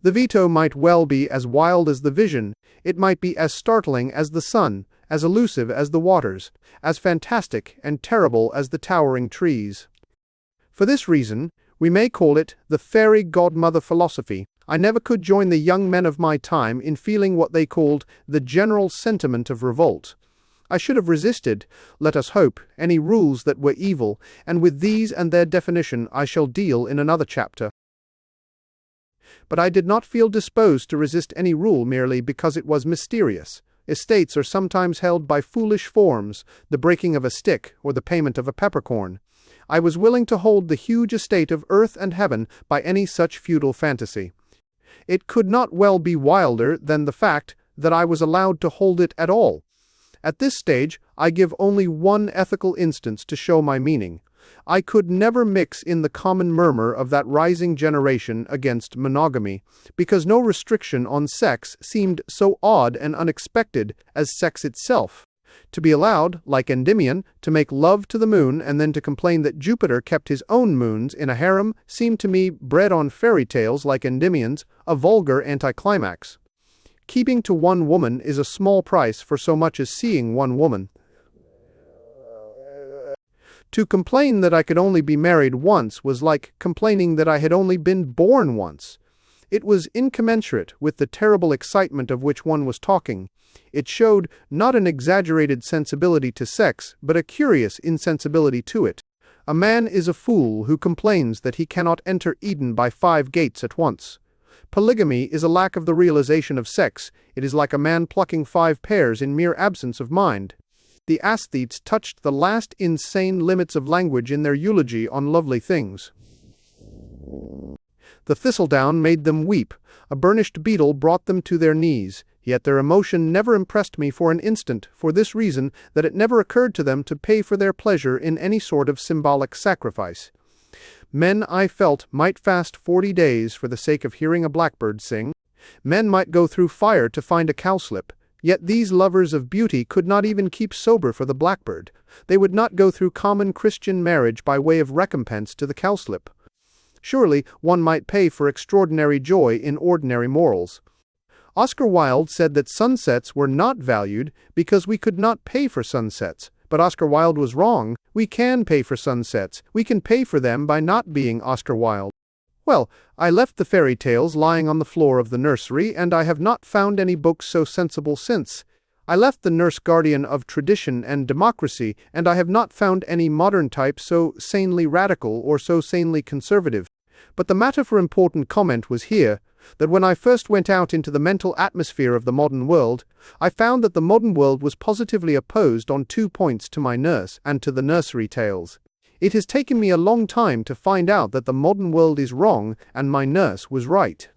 The veto might well be as wild as the vision, it might be as startling as the sun, as elusive as the waters, as fantastic and terrible as the towering trees. For this reason, we may call it the fairy godmother philosophy. I never could join the young men of my time in feeling what they called the general sentiment of revolt. I should have resisted, let us hope, any rules that were evil, and with these and their definition I shall deal in another chapter. But I did not feel disposed to resist any rule merely because it was mysterious. Estates are sometimes held by foolish forms, the breaking of a stick or the payment of a peppercorn. I was willing to hold the huge estate of earth and heaven by any such feudal fantasy. It could not well be wilder than the fact that I was allowed to hold it at all. At this stage, I give only one ethical instance to show my meaning. I could never mix in the common murmur of that rising generation against monogamy, because no restriction on sex seemed so odd and unexpected as sex itself. To be allowed, like Endymion, to make love to the moon and then to complain that Jupiter kept his own moons in a harem seemed to me, bred on fairy tales like Endymion's, a vulgar anticlimax. Keeping to one woman is a small price for so much as seeing one woman. To complain that I could only be married once was like complaining that I had only been born once. It was incommensurate with the terrible excitement of which one was talking. It showed not an exaggerated sensibility to sex, but a curious insensibility to it. A man is a fool who complains that he cannot enter Eden by 5 gates at once. Polygamy is a lack of the realization of sex. It is like a man plucking 5 pears in mere absence of mind. The aesthetes touched the last insane limits of language in their eulogy on lovely things. The thistledown made them weep, a burnished beetle brought them to their knees, yet their emotion never impressed me for an instant, for this reason, that it never occurred to them to pay for their pleasure in any sort of symbolic sacrifice. Men, I felt, might fast 40 days for the sake of hearing a blackbird sing. Men might go through fire to find a cowslip. Yet these lovers of beauty could not even keep sober for the blackbird. They would not go through common Christian marriage by way of recompense to the cowslip. Surely one might pay for extraordinary joy in ordinary morals. Oscar Wilde said that sunsets were not valued because we could not pay for sunsets. But Oscar Wilde was wrong. We can pay for sunsets. We can pay for them by not being Oscar Wilde. Well, I left the fairy tales lying on the floor of the nursery, and I have not found any books so sensible since. I left the nurse guardian of tradition and democracy, and I have not found any modern type so sanely radical or so sanely conservative. But the matter for important comment was here, that when I first went out into the mental atmosphere of the modern world, I found that the modern world was positively opposed on 2 points to my nurse and to the nursery tales. It has taken me a long time to find out that the modern world is wrong and my nurse was right.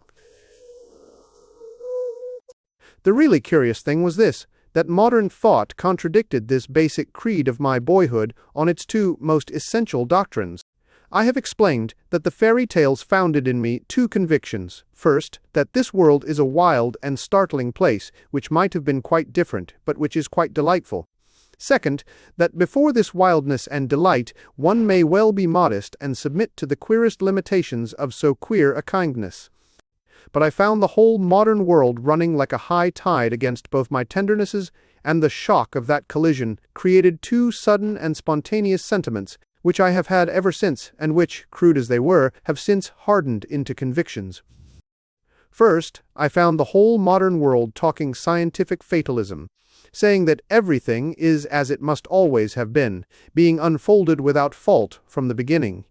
The really curious thing was this, that modern thought contradicted this basic creed of my boyhood on its 2 most essential doctrines. I have explained that the fairy tales founded in me 2 convictions. First, that this world is a wild and startling place, which might have been quite different, but which is quite delightful. Second, that before this wildness and delight, one may well be modest and submit to the queerest limitations of so queer a kindness. But I found the whole modern world running like a high tide against both my tendernesses, and the shock of that collision created 2 sudden and spontaneous sentiments, which I have had ever since, and which, crude as they were, have since hardened into convictions. First, I found the whole modern world talking scientific fatalism, saying that everything is as it must always have been, being unfolded without fault from the beginning.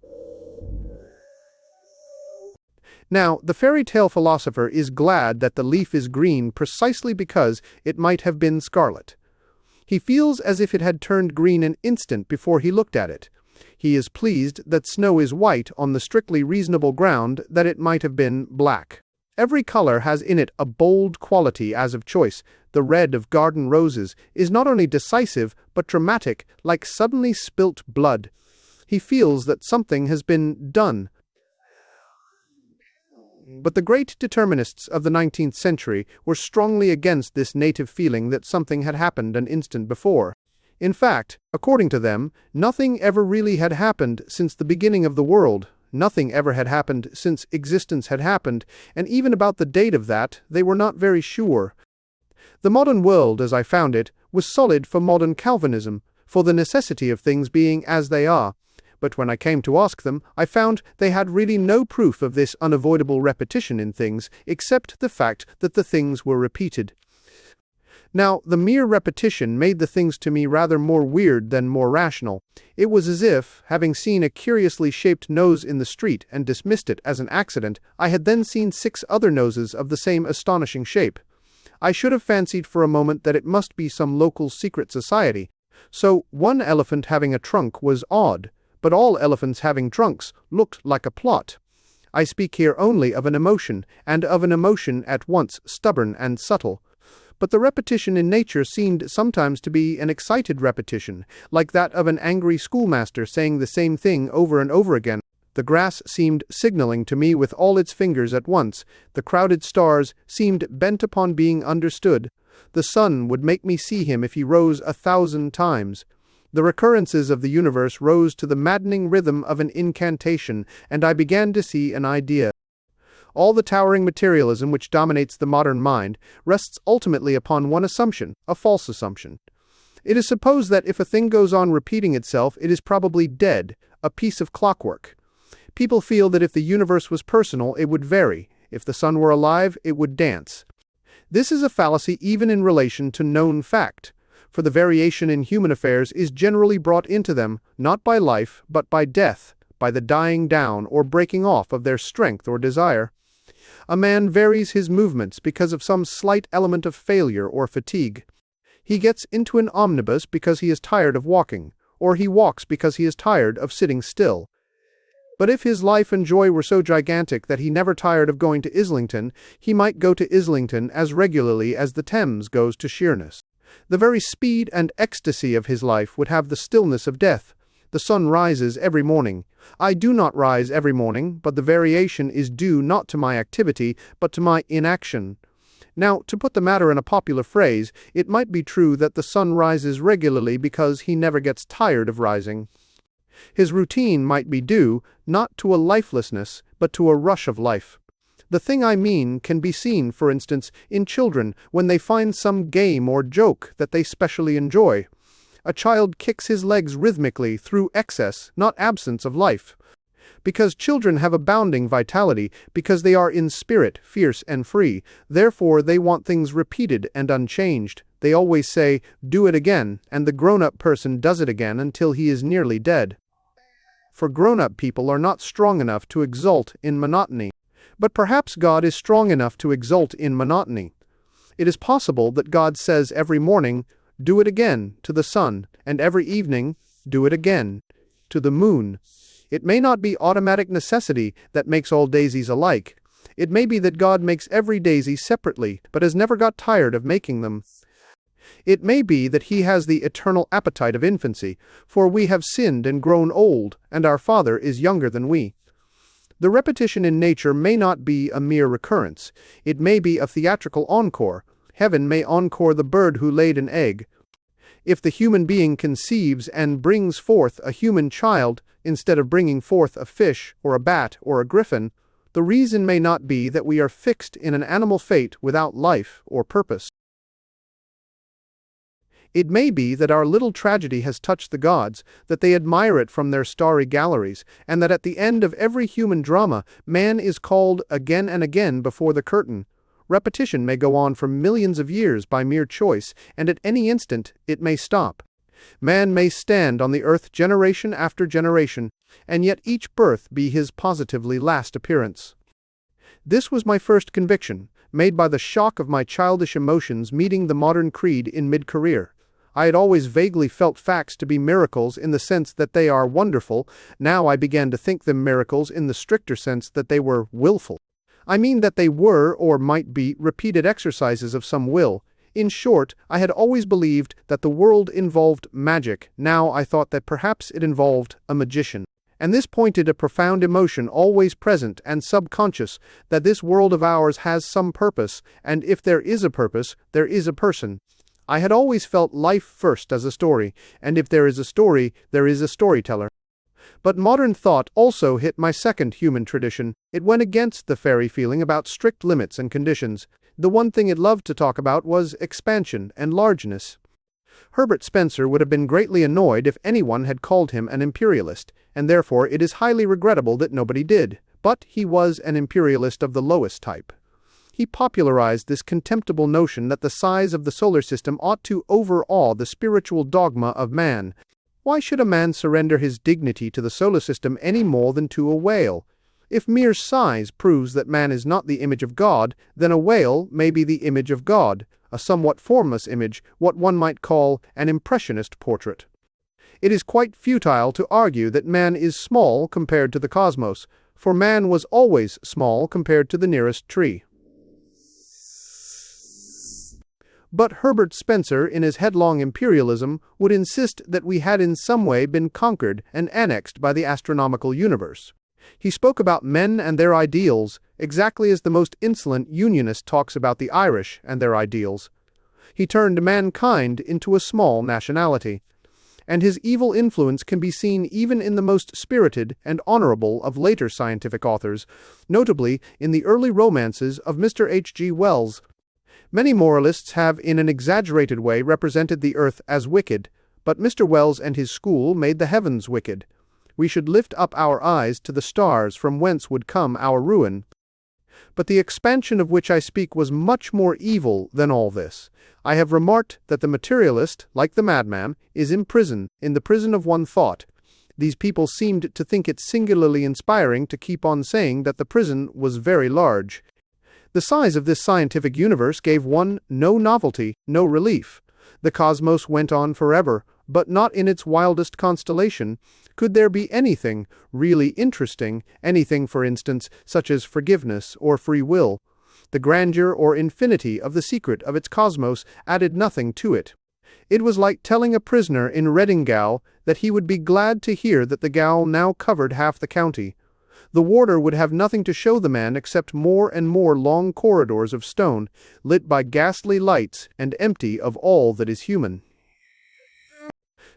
Now, the fairy tale philosopher is glad that the leaf is green precisely because it might have been scarlet. He feels as if it had turned green an instant before he looked at it. He is pleased that snow is white on the strictly reasonable ground that it might have been black. Every color has in it a bold quality as of choice. The red of garden roses is not only decisive, but dramatic, like suddenly spilt blood. He feels that something has been done. But the great determinists of the 19th century were strongly against this native feeling that something had happened an instant before. In fact, according to them, nothing ever really had happened since the beginning of the world. Nothing ever had happened since existence had happened, and even about the date of that, they were not very sure. The modern world, as I found it, was solid for modern Calvinism, for the necessity of things being as they are. But when I came to ask them, I found they had really no proof of this unavoidable repetition in things, except the fact that the things were repeated. Now, the mere repetition made the things to me rather more weird than more rational. It was as if, having seen a curiously shaped nose in the street and dismissed it as an accident, I had then seen 6 other noses of the same astonishing shape. I should have fancied for a moment that it must be some local secret society. So one elephant having a trunk was odd, but all elephants having trunks looked like a plot. I speak here only of an emotion, and of an emotion at once stubborn and subtle. But the repetition in nature seemed sometimes to be an excited repetition, like that of an angry schoolmaster saying the same thing over and over again. The grass seemed signaling to me with all its fingers at once. The crowded stars seemed bent upon being understood. The sun would make me see him if he rose 1,000 times. The recurrences of the universe rose to the maddening rhythm of an incantation, and I began to see an idea. All the towering materialism which dominates the modern mind rests ultimately upon one assumption, a false assumption. It is supposed that if a thing goes on repeating itself, it is probably dead, a piece of clockwork. People feel that if the universe was personal, it would vary. If the sun were alive, it would dance. This is a fallacy even in relation to known fact, for the variation in human affairs is generally brought into them, not by life, but by death, by the dying down or breaking off of their strength or desire. A man varies his movements because of some slight element of failure or fatigue. He gets into an omnibus because he is tired of walking, or he walks because he is tired of sitting still. But if his life and joy were so gigantic that he never tired of going to Islington, he might go to Islington as regularly as the Thames goes to Sheerness. The very speed and ecstasy of his life would have the stillness of death. The sun rises every morning. I do not rise every morning, but the variation is due not to my activity, but to my inaction. Now, to put the matter in a popular phrase, it might be true that the sun rises regularly because he never gets tired of rising. His routine might be due, not to a lifelessness, but to a rush of life. The thing I mean can be seen, for instance, in children when they find some game or joke that they specially enjoy. A child kicks his legs rhythmically through excess, not absence of life. Because children have abounding vitality, because they are in spirit fierce and free, therefore they want things repeated and unchanged. They always say, "Do it again," and the grown-up person does it again until he is nearly dead. For grown-up people are not strong enough to exult in monotony. But perhaps God is strong enough to exult in monotony. It is possible that God says every morning, "Do it again," to the sun, and every evening, "Do it again," to the moon. It may not be automatic necessity that makes all daisies alike. It may be that God makes every daisy separately, but has never got tired of making them. It may be that he has the eternal appetite of infancy, for we have sinned and grown old, and our Father is younger than we. The repetition in nature may not be a mere recurrence. It may be a theatrical encore. Heaven may encore the bird who laid an egg. If the human being conceives and brings forth a human child, instead of bringing forth a fish, or a bat, or a griffin, the reason may not be that we are fixed in an animal fate without life or purpose. It may be that our little tragedy has touched the gods, that they admire it from their starry galleries, and that at the end of every human drama, man is called again and again before the curtain. Repetition may go on for millions of years by mere choice, and at any instant it may stop. Man may stand on the earth generation after generation, and yet each birth be his positively last appearance. This was my first conviction, made by the shock of my childish emotions meeting the modern creed in mid-career. I had always vaguely felt facts to be miracles in the sense that they are wonderful. Now I began to think them miracles in the stricter sense that they were willful. I mean that they were, or might be, repeated exercises of some will. In short, I had always believed that the world involved magic. Now I thought that perhaps it involved a magician. And this pointed a profound emotion always present and subconscious, that this world of ours has some purpose, and if there is a purpose, there is a person. I had always felt life first as a story, and if there is a story, there is a storyteller. But modern thought also hit my second human tradition. It went against the fairy feeling about strict limits and conditions. The one thing it loved to talk about was expansion and largeness. Herbert Spencer would have been greatly annoyed if anyone had called him an imperialist, and therefore it is highly regrettable that nobody did. But he was an imperialist of the lowest type. He popularized this contemptible notion that the size of the solar system ought to overawe the spiritual dogma of man. Why should a man surrender his dignity to the solar system any more than to a whale? If mere size proves that man is not the image of God, then a whale may be the image of God, a somewhat formless image, what one might call an impressionist portrait. It is quite futile to argue that man is small compared to the cosmos, for man was always small compared to the nearest tree. But Herbert Spencer, in his headlong imperialism, would insist that we had in some way been conquered and annexed by the astronomical universe. He spoke about men and their ideals, exactly as the most insolent unionist talks about the Irish and their ideals. He turned mankind into a small nationality, and his evil influence can be seen even in the most spirited and honorable of later scientific authors, notably in the early romances of Mr. H.G. Wells. Many moralists have in an exaggerated way represented the earth as wicked, but Mr. Wells and his school made the heavens wicked. We should lift up our eyes to the stars from whence would come our ruin. But the expansion of which I speak was much more evil than all this. I have remarked that the materialist, like the madman, is in prison, in the prison of one thought. These people seemed to think it singularly inspiring to keep on saying that the prison was very large. The size of this scientific universe gave one no novelty, no relief. The cosmos went on forever, but not in its wildest constellation. Could there be anything really interesting, anything, for instance, such as forgiveness or free will? The grandeur or infinity of the secret of its cosmos added nothing to it. It was like telling a prisoner in Reading Gaol that he would be glad to hear that the gaol now covered half the county. The warder would have nothing to show the man except more and more long corridors of stone, lit by ghastly lights and empty of all that is human.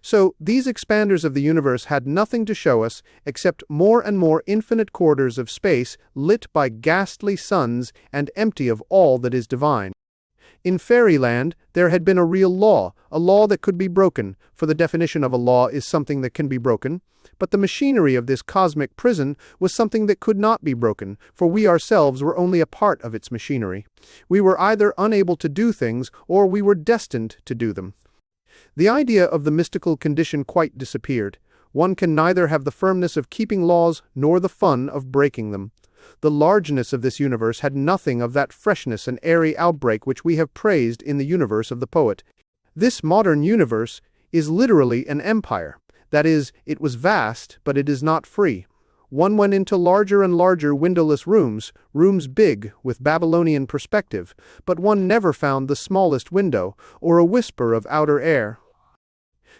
So these expanders of the universe had nothing to show us except more and more infinite corridors of space lit by ghastly suns and empty of all that is divine. In fairyland there had been a real law, a law that could be broken, for the definition of a law is something that can be broken. But the machinery of this cosmic prison was something that could not be broken, for we ourselves were only a part of its machinery. We were either unable to do things, or we were destined to do them. The idea of the mystical condition quite disappeared. One can neither have the firmness of keeping laws nor the fun of breaking them. The largeness of this universe had nothing of that freshness and airy outbreak which we have praised in the universe of the poet. This modern universe is literally an empire. That is, it was vast, but it is not free. One went into larger and larger windowless rooms, rooms big, with Babylonian perspective, but one never found the smallest window, or a whisper of outer air.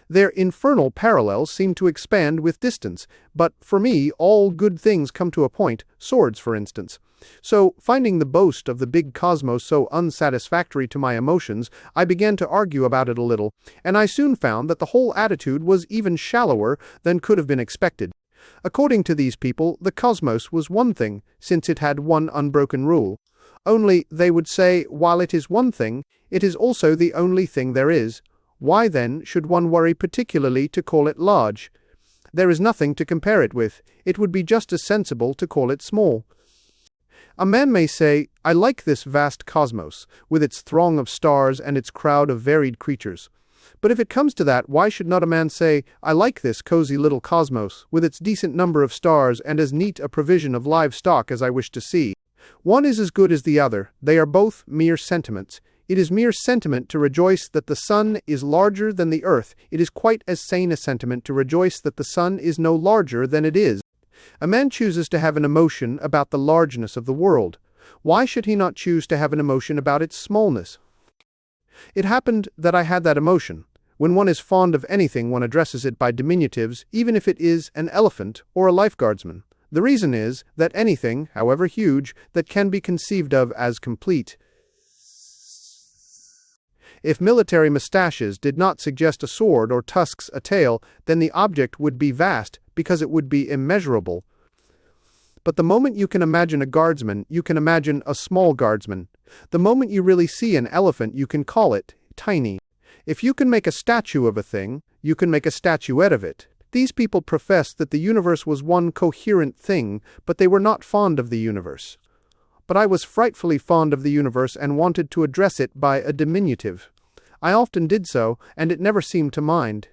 Their infernal parallels seem to expand with distance, but for me all good things come to a point, swords for instance. So, finding the boast of the big cosmos so unsatisfactory to my emotions, I began to argue about it a little, and I soon found that the whole attitude was even shallower than could have been expected. According to these people, the cosmos was one thing, since it had one unbroken rule. Only, they would say, while it is one thing, it is also the only thing there is. Why, then, should one worry particularly to call it large? There is nothing to compare it with. It would be just as sensible to call it small. A man may say, I like this vast cosmos, with its throng of stars and its crowd of varied creatures. But if it comes to that, why should not a man say, I like this cozy little cosmos, with its decent number of stars and as neat a provision of livestock as I wish to see? One is as good as the other. They are both mere sentiments. It is mere sentiment to rejoice that the sun is larger than the earth. It is quite as sane a sentiment to rejoice that the sun is no larger than it is. A man chooses to have an emotion about the largeness of the world. Why should he not choose to have an emotion about its smallness? It happened that I had that emotion. When one is fond of anything, one addresses it by diminutives, even if it is an elephant or a lifeguardsman. The reason is that anything, however huge, that can be conceived of as complete. If military mustaches did not suggest a sword or tusks a tail, then the object would be vast, because it would be immeasurable. But the moment you can imagine a guardsman, you can imagine a small guardsman. The moment you really see an elephant, you can call it tiny. If you can make a statue of a thing, you can make a statuette of it. These people professed that the universe was one coherent thing, but they were not fond of the universe. But I was frightfully fond of the universe and wanted to address it by a diminutive. I often did so, and it never seemed to mind.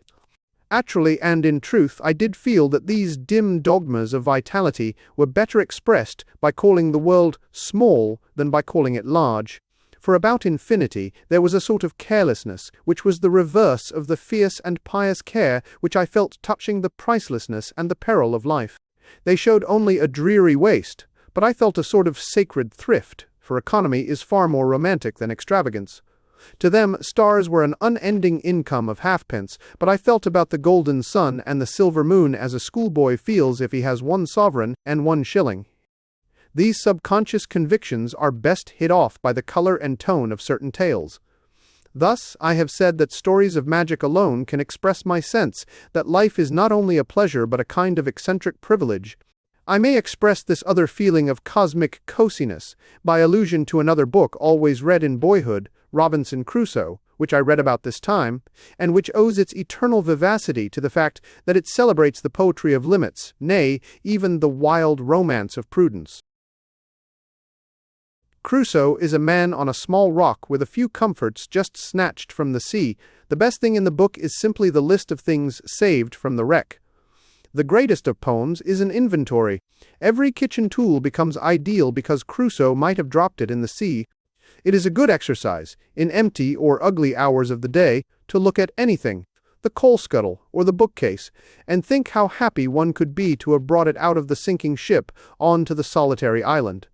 Actually and in truth, I did feel that these dim dogmas of vitality were better expressed by calling the world small than by calling it large. For about infinity there was a sort of carelessness, which was the reverse of the fierce and pious care which I felt touching the pricelessness and the peril of life. They showed only a dreary waste, but I felt a sort of sacred thrift, for economy is far more romantic than extravagance. To them, stars were an unending income of halfpence, but I felt about the golden sun and the silver moon as a schoolboy feels if he has 1 sovereign and 1 shilling. These subconscious convictions are best hit off by the color and tone of certain tales. Thus, I have said that stories of magic alone can express my sense that life is not only a pleasure but a kind of eccentric privilege. I may express this other feeling of cosmic cosiness by allusion to another book always read in boyhood, Robinson Crusoe, which I read about this time, and which owes its eternal vivacity to the fact that it celebrates the poetry of limits, nay, even the wild romance of prudence. Crusoe is a man on a small rock with a few comforts just snatched from the sea. The best thing in the book is simply the list of things saved from the wreck. The greatest of poems is an inventory. Every kitchen tool becomes ideal because Crusoe might have dropped it in the sea. It is a good exercise, in empty or ugly hours of the day, to look at anything, the coal scuttle or the bookcase, and think how happy one could be to have brought it out of the sinking ship on to the solitary island.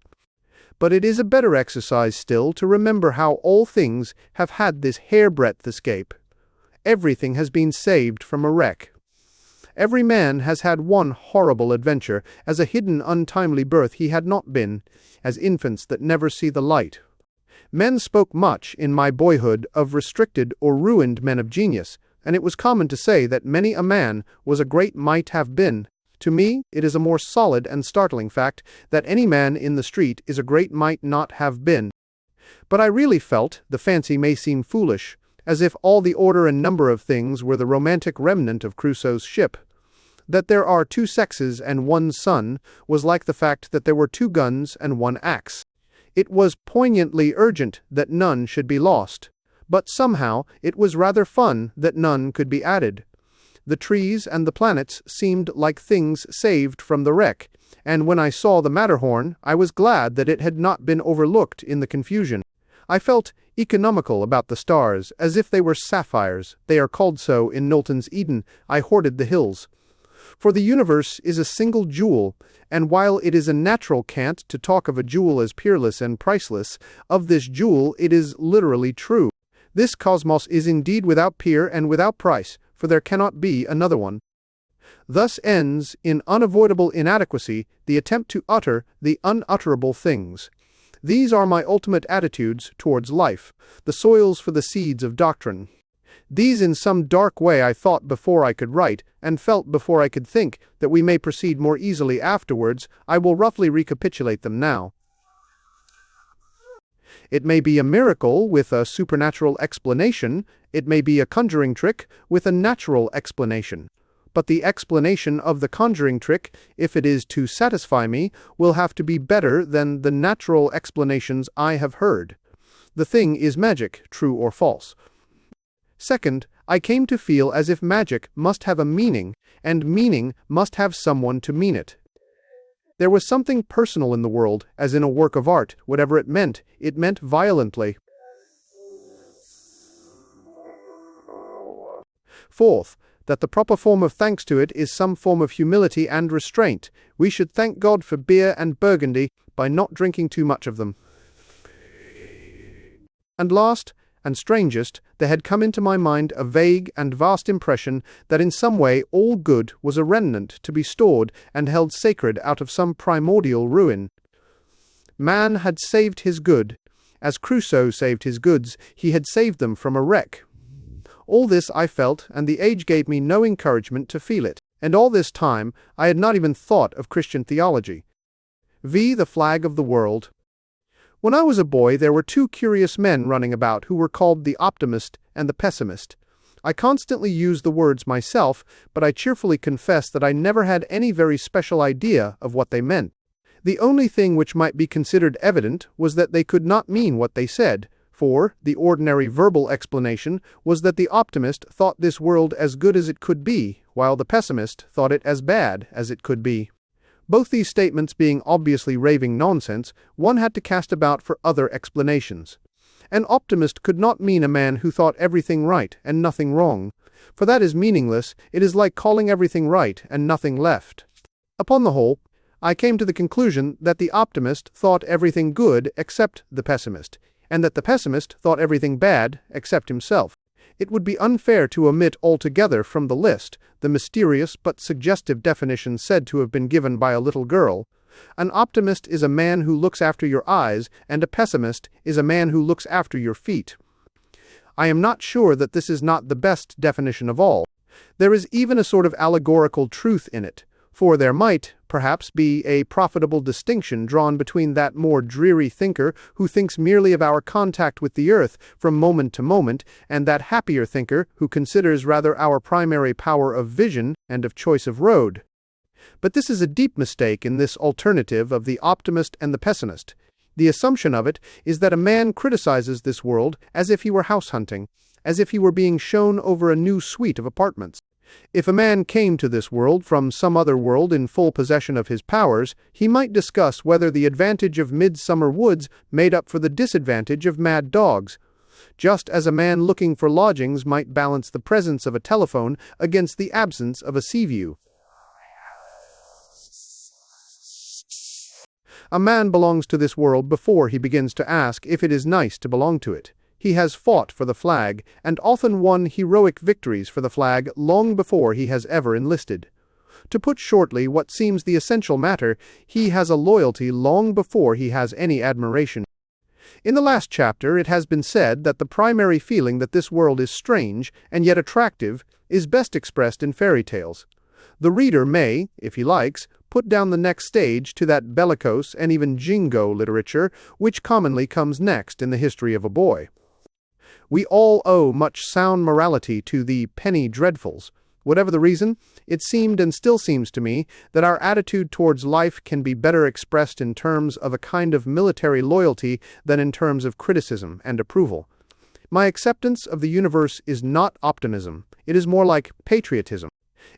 But it is a better exercise still to remember how all things have had this hairbreadth escape. Everything has been saved from a wreck. Every man has had one horrible adventure, as a hidden untimely birth he had not been, as infants that never see the light. Men spoke much, in my boyhood, of restricted or ruined men of genius, and it was common to say that many a man was a great might have been. To me, it is a more solid and startling fact that any man in the street is a great might not have been. But I really felt, the fancy may seem foolish, as if all the order and number of things were the romantic remnant of Crusoe's ship. That there are 2 sexes and 1 sun was like the fact that there were 2 guns and 1 axe. It was poignantly urgent that none should be lost, but somehow it was rather fun that none could be added. The trees and the planets seemed like things saved from the wreck, and when I saw the Matterhorn, I was glad that it had not been overlooked in the confusion. I felt economical about the stars, as if they were sapphires. They are called so in Knowlton's Eden. I hoarded the hills. For the universe is a single jewel, and while it is a natural cant to talk of a jewel as peerless and priceless, of this jewel it is literally true. This cosmos is indeed without peer and without price, for there cannot be another one. Thus ends, in unavoidable inadequacy, the attempt to utter the unutterable things. These are my ultimate attitudes towards life, the soils for the seeds of doctrine. These in some dark way I thought before I could write, and felt before I could think, that we may proceed more easily afterwards. I will roughly recapitulate them now. It may be a miracle with a supernatural explanation, it may be a conjuring trick with a natural explanation. But the explanation of the conjuring trick, if it is to satisfy me, will have to be better than the natural explanations I have heard. The thing is magic, true or false. Second, I came to feel as if magic must have a meaning, and meaning must have someone to mean it. There was something personal in the world, as in a work of art. Whatever it meant violently. Fourth, that the proper form of thanks to it is some form of humility and restraint. We should thank God for beer and Burgundy by not drinking too much of them. And last, and strangest, there had come into my mind a vague and vast impression that in some way all good was a remnant to be stored and held sacred out of some primordial ruin. Man had saved his good. As Crusoe saved his goods, he had saved them from a wreck. All this I felt, and the age gave me no encouragement to feel it. And all this time I had not even thought of Christian theology. The flag of the world. When I was a boy, there were 2 curious men running about who were called the optimist and the pessimist. I constantly used the words myself, but I cheerfully confess that I never had any very special idea of what they meant. The only thing which might be considered evident was that they could not mean what they said, For the ordinary verbal explanation was that the optimist thought this world as good as it could be, while the pessimist thought it as bad as it could be. Both these statements being obviously raving nonsense, one had to cast about for other explanations. An optimist could not mean a man who thought everything right and nothing wrong, for that is meaningless. It is like calling everything right and nothing left. Upon the whole, I came to the conclusion that the optimist thought everything good except the pessimist, and that the pessimist thought everything bad except himself. It would be unfair to omit altogether from the list the mysterious but suggestive definition said to have been given by a little girl. An optimist is a man who looks after your eyes, and a pessimist is a man who looks after your feet. I am not sure that this is not the best definition of all. There is even a sort of allegorical truth in it, for there might, perhaps, be a profitable distinction drawn between that more dreary thinker who thinks merely of our contact with the earth from moment to moment, and that happier thinker who considers rather our primary power of vision and of choice of road. But this is a deep mistake in this alternative of the optimist and the pessimist. The assumption of it is that a man criticizes this world as if he were house hunting, as if he were being shown over a new suite of apartments. If a man came to this world from some other world in full possession of his powers, he might discuss whether the advantage of midsummer woods made up for the disadvantage of mad dogs, just as a man looking for lodgings might balance the presence of a telephone against the absence of a sea view. A man belongs to this world before he begins to ask if it is nice to belong to it. He has fought for the flag, and often won heroic victories for the flag long before he has ever enlisted. To put shortly what seems the essential matter, he has a loyalty long before he has any admiration. In the last chapter it has been said that the primary feeling that this world is strange and yet attractive is best expressed in fairy tales. The reader may, if he likes, put down the next stage to that bellicose and even jingo literature which commonly comes next in the history of a boy. We all owe much sound morality to the penny dreadfuls. Whatever the reason, it seemed and still seems to me that our attitude towards life can be better expressed in terms of a kind of military loyalty than in terms of criticism and approval. My acceptance of the universe is not optimism. It is more like patriotism.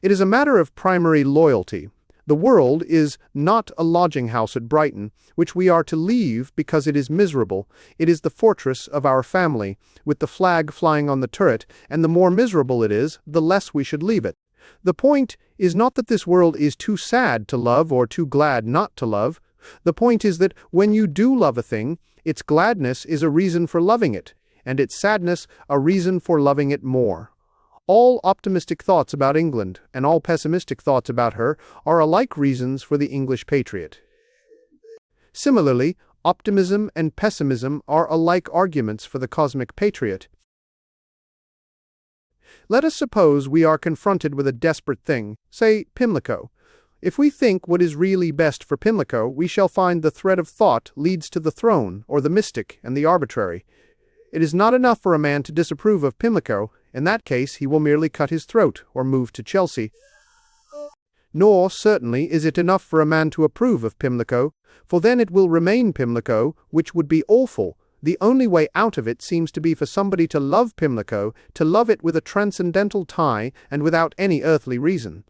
It is a matter of primary loyalty. The world is not a lodging house at Brighton, which we are to leave because it is miserable. It is the fortress of our family, with the flag flying on the turret, and the more miserable it is, the less we should leave it. The point is not that this world is too sad to love or too glad not to love. The point is that when you do love a thing, its gladness is a reason for loving it, and its sadness a reason for loving it more. All optimistic thoughts about England and all pessimistic thoughts about her are alike reasons for the English patriot. Similarly, optimism and pessimism are alike arguments for the cosmic patriot. Let us suppose we are confronted with a desperate thing, say Pimlico. If we think what is really best for Pimlico, we shall find the thread of thought leads to the throne, or the mystic and the arbitrary. It is not enough for a man to disapprove of Pimlico. In that case, he will merely cut his throat or move to Chelsea. Nor, certainly, is it enough for a man to approve of Pimlico, for then it will remain Pimlico, which would be awful. The only way out of it seems to be for somebody to love Pimlico, to love it with a transcendental tie and without any earthly reason.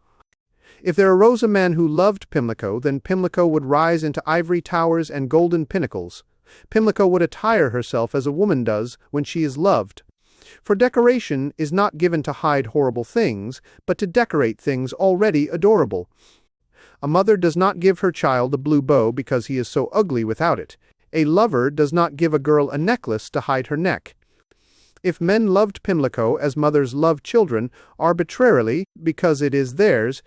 If there arose a man who loved Pimlico, then Pimlico would rise into ivory towers and golden pinnacles. Pimlico would attire herself as a woman does when she is loved. For decoration is not given to hide horrible things, but to decorate things already adorable. A mother does not give her child a blue bow because he is so ugly without it. A lover does not give a girl a necklace to hide her neck. If men loved Pimlico as mothers love children, arbitrarily, because it is theirs,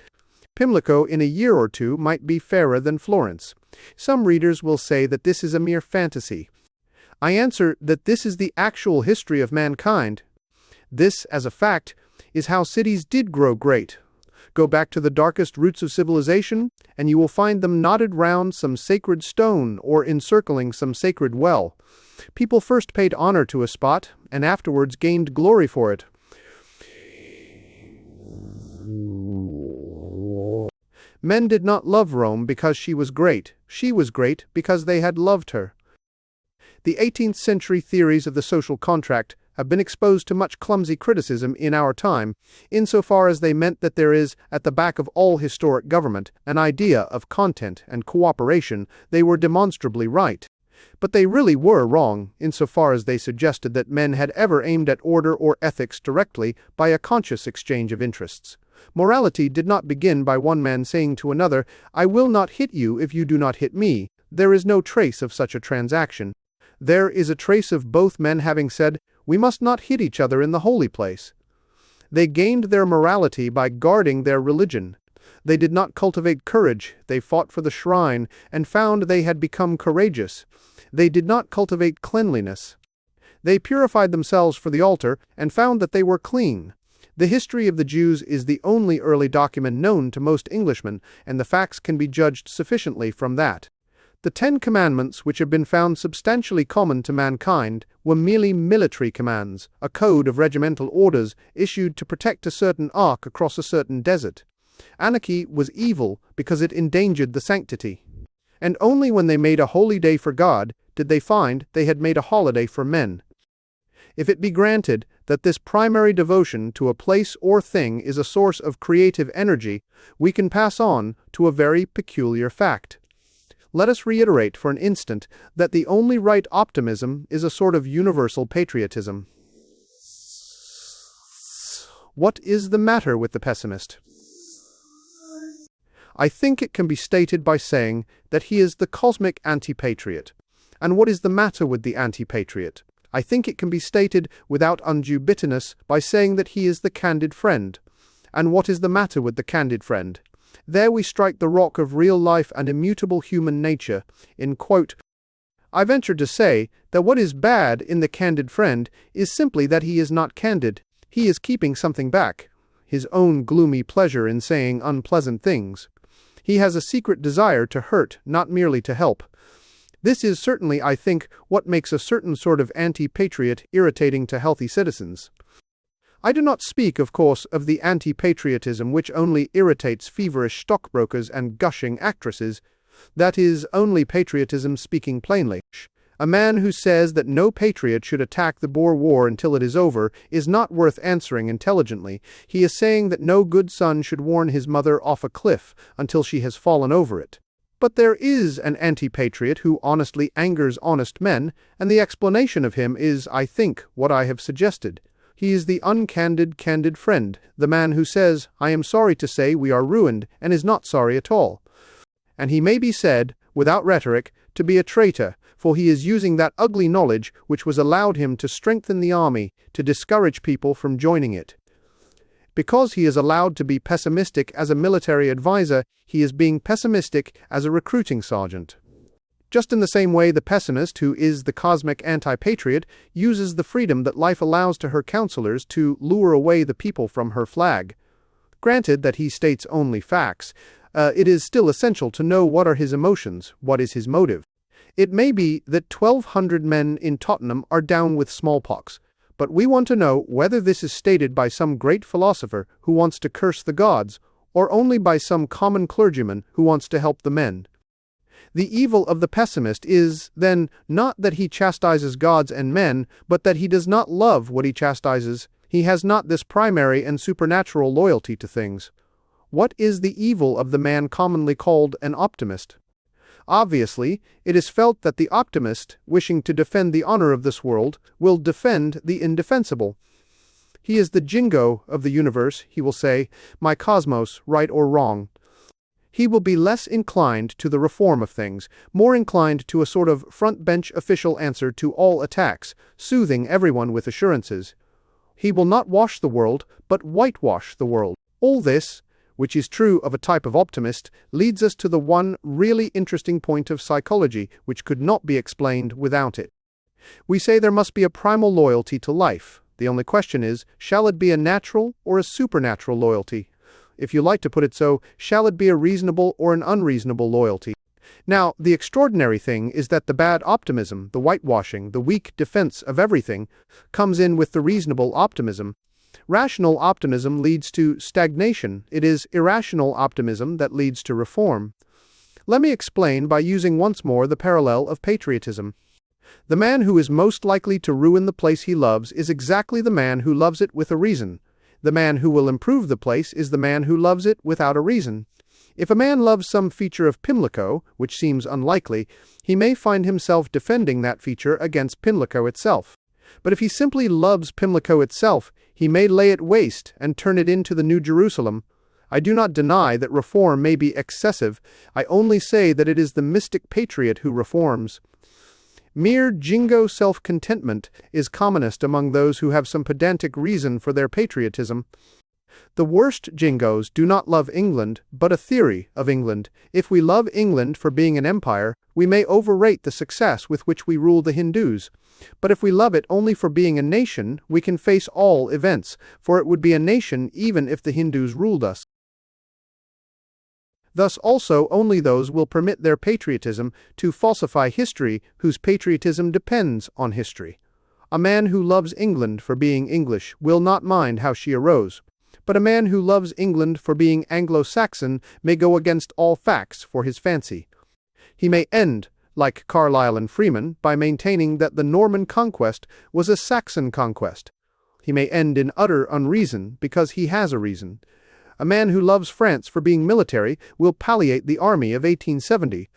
Pimlico in a year or two might be fairer than Florence. Some readers will say that this is a mere fantasy. I answer that this is the actual history of mankind. This, as a fact, is how cities did grow great. Go back to the darkest roots of civilization, and you will find them knotted round some sacred stone or encircling some sacred well. People first paid honor to a spot, and afterwards gained glory for it. Men did not love Rome because she was great. She was great because they had loved her. The 18th century theories of the social contract have been exposed to much clumsy criticism in our time, insofar as they meant that there is, at the back of all historic government, an idea of content and cooperation. They were demonstrably right. But they really were wrong, insofar as they suggested that men had ever aimed at order or ethics directly by a conscious exchange of interests. Morality did not begin by one man saying to another, "I will not hit you if you do not hit me." There is no trace of such a transaction. There is a trace of both men having said, "We must not hit each other in the holy place." They gained their morality by guarding their religion. They did not cultivate courage, they fought for the shrine, and found they had become courageous. They did not cultivate cleanliness. They purified themselves for the altar, and found that they were clean. The history of the Jews is the only early document known to most Englishmen, and the facts can be judged sufficiently from that. The 10 Commandments, which have been found substantially common to mankind, were merely military commands, a code of regimental orders issued to protect a certain ark across a certain desert. Anarchy was evil because it endangered the sanctity. And only when they made a holy day for God did they find they had made a holiday for men. If it be granted that this primary devotion to a place or thing is a source of creative energy, we can pass on to a very peculiar fact. Let us reiterate for an instant that the only right optimism is a sort of universal patriotism. What is the matter with the pessimist? I think it can be stated by saying that he is the cosmic anti-patriot. And what is the matter with the anti-patriot? I think it can be stated without undue bitterness by saying that he is the candid friend. And what is the matter with the candid friend? There we strike the rock of real life and immutable human nature. I venture to say that what is bad in the candid friend is simply that he is not candid. He is keeping something back, his own gloomy pleasure in saying unpleasant things. He has a secret desire to hurt, not merely to help. This is certainly, I think, what makes a certain sort of anti-patriot irritating to healthy citizens. I do not speak, of course, of the anti-patriotism which only irritates feverish stockbrokers and gushing actresses. That is only patriotism speaking plainly. A man who says that no patriot should attack the Boer War until it is over is not worth answering intelligently. He is saying that no good son should warn his mother off a cliff until she has fallen over it. But there is an anti-patriot who honestly angers honest men, and the explanation of him is, I think, what I have suggested. He is the uncandid, candid friend, the man who says, "I am sorry to say we are ruined," and is not sorry at all. And he may be said, without rhetoric, to be a traitor, for he is using that ugly knowledge which was allowed him to strengthen the army, to discourage people from joining it. Because he is allowed to be pessimistic as a military advisor, he is being pessimistic as a recruiting sergeant. Just in the same way the pessimist, who is the cosmic anti-patriot, uses the freedom that life allows to her counselors to lure away the people from her flag. Granted that he states only facts, it is still essential to know what are his emotions, what is his motive. It may be that 1,200 men in Tottenham are down with smallpox, but we want to know whether this is stated by some great philosopher who wants to curse the gods, or only by some common clergyman who wants to help the men. The evil of the pessimist is, then, not that he chastises gods and men, but that he does not love what he chastises. He has not this primary and supernatural loyalty to things. What is the evil of the man commonly called an optimist? Obviously, it is felt that the optimist, wishing to defend the honor of this world, will defend the indefensible. He is the jingo of the universe, he will say, my cosmos, right or wrong. He will be less inclined to the reform of things, more inclined to a sort of front-bench official answer to all attacks, soothing everyone with assurances. He will not wash the world, but whitewash the world. All this, which is true of a type of optimist, leads us to the one really interesting point of psychology which could not be explained without it. We say there must be a primal loyalty to life. The only question is, shall it be a natural or a supernatural loyalty? If you like to put it so, shall it be a reasonable or an unreasonable loyalty? Now, the extraordinary thing is that the bad optimism, the whitewashing, the weak defense of everything, comes in with the reasonable optimism. Rational optimism leads to stagnation. It is irrational optimism that leads to reform. Let me explain by using once more the parallel of patriotism. The man who is most likely to ruin the place he loves is exactly the man who loves it with a reason. The man who will improve the place is the man who loves it without a reason. If a man loves some feature of Pimlico, which seems unlikely, he may find himself defending that feature against Pimlico itself. But if he simply loves Pimlico itself, he may lay it waste and turn it into the New Jerusalem. I do not deny that reform may be excessive. I only say that it is the mystic patriot who reforms. Mere jingo self-contentment is commonest among those who have some pedantic reason for their patriotism. The worst jingos do not love England, but a theory of England. If we love England for being an empire, we may overrate the success with which we rule the Hindus. But if we love it only for being a nation, we can face all events, for it would be a nation even if the Hindus ruled us. Thus also only those will permit their patriotism to falsify history whose patriotism depends on history. A man who loves England for being English will not mind how she arose. But a man who loves England for being Anglo-Saxon may go against all facts for his fancy. He may end, like Carlyle and Freeman, by maintaining that the Norman conquest was a Saxon conquest. He may end in utter unreason because he has a reason. A man who loves France for being military will palliate the army of 1870.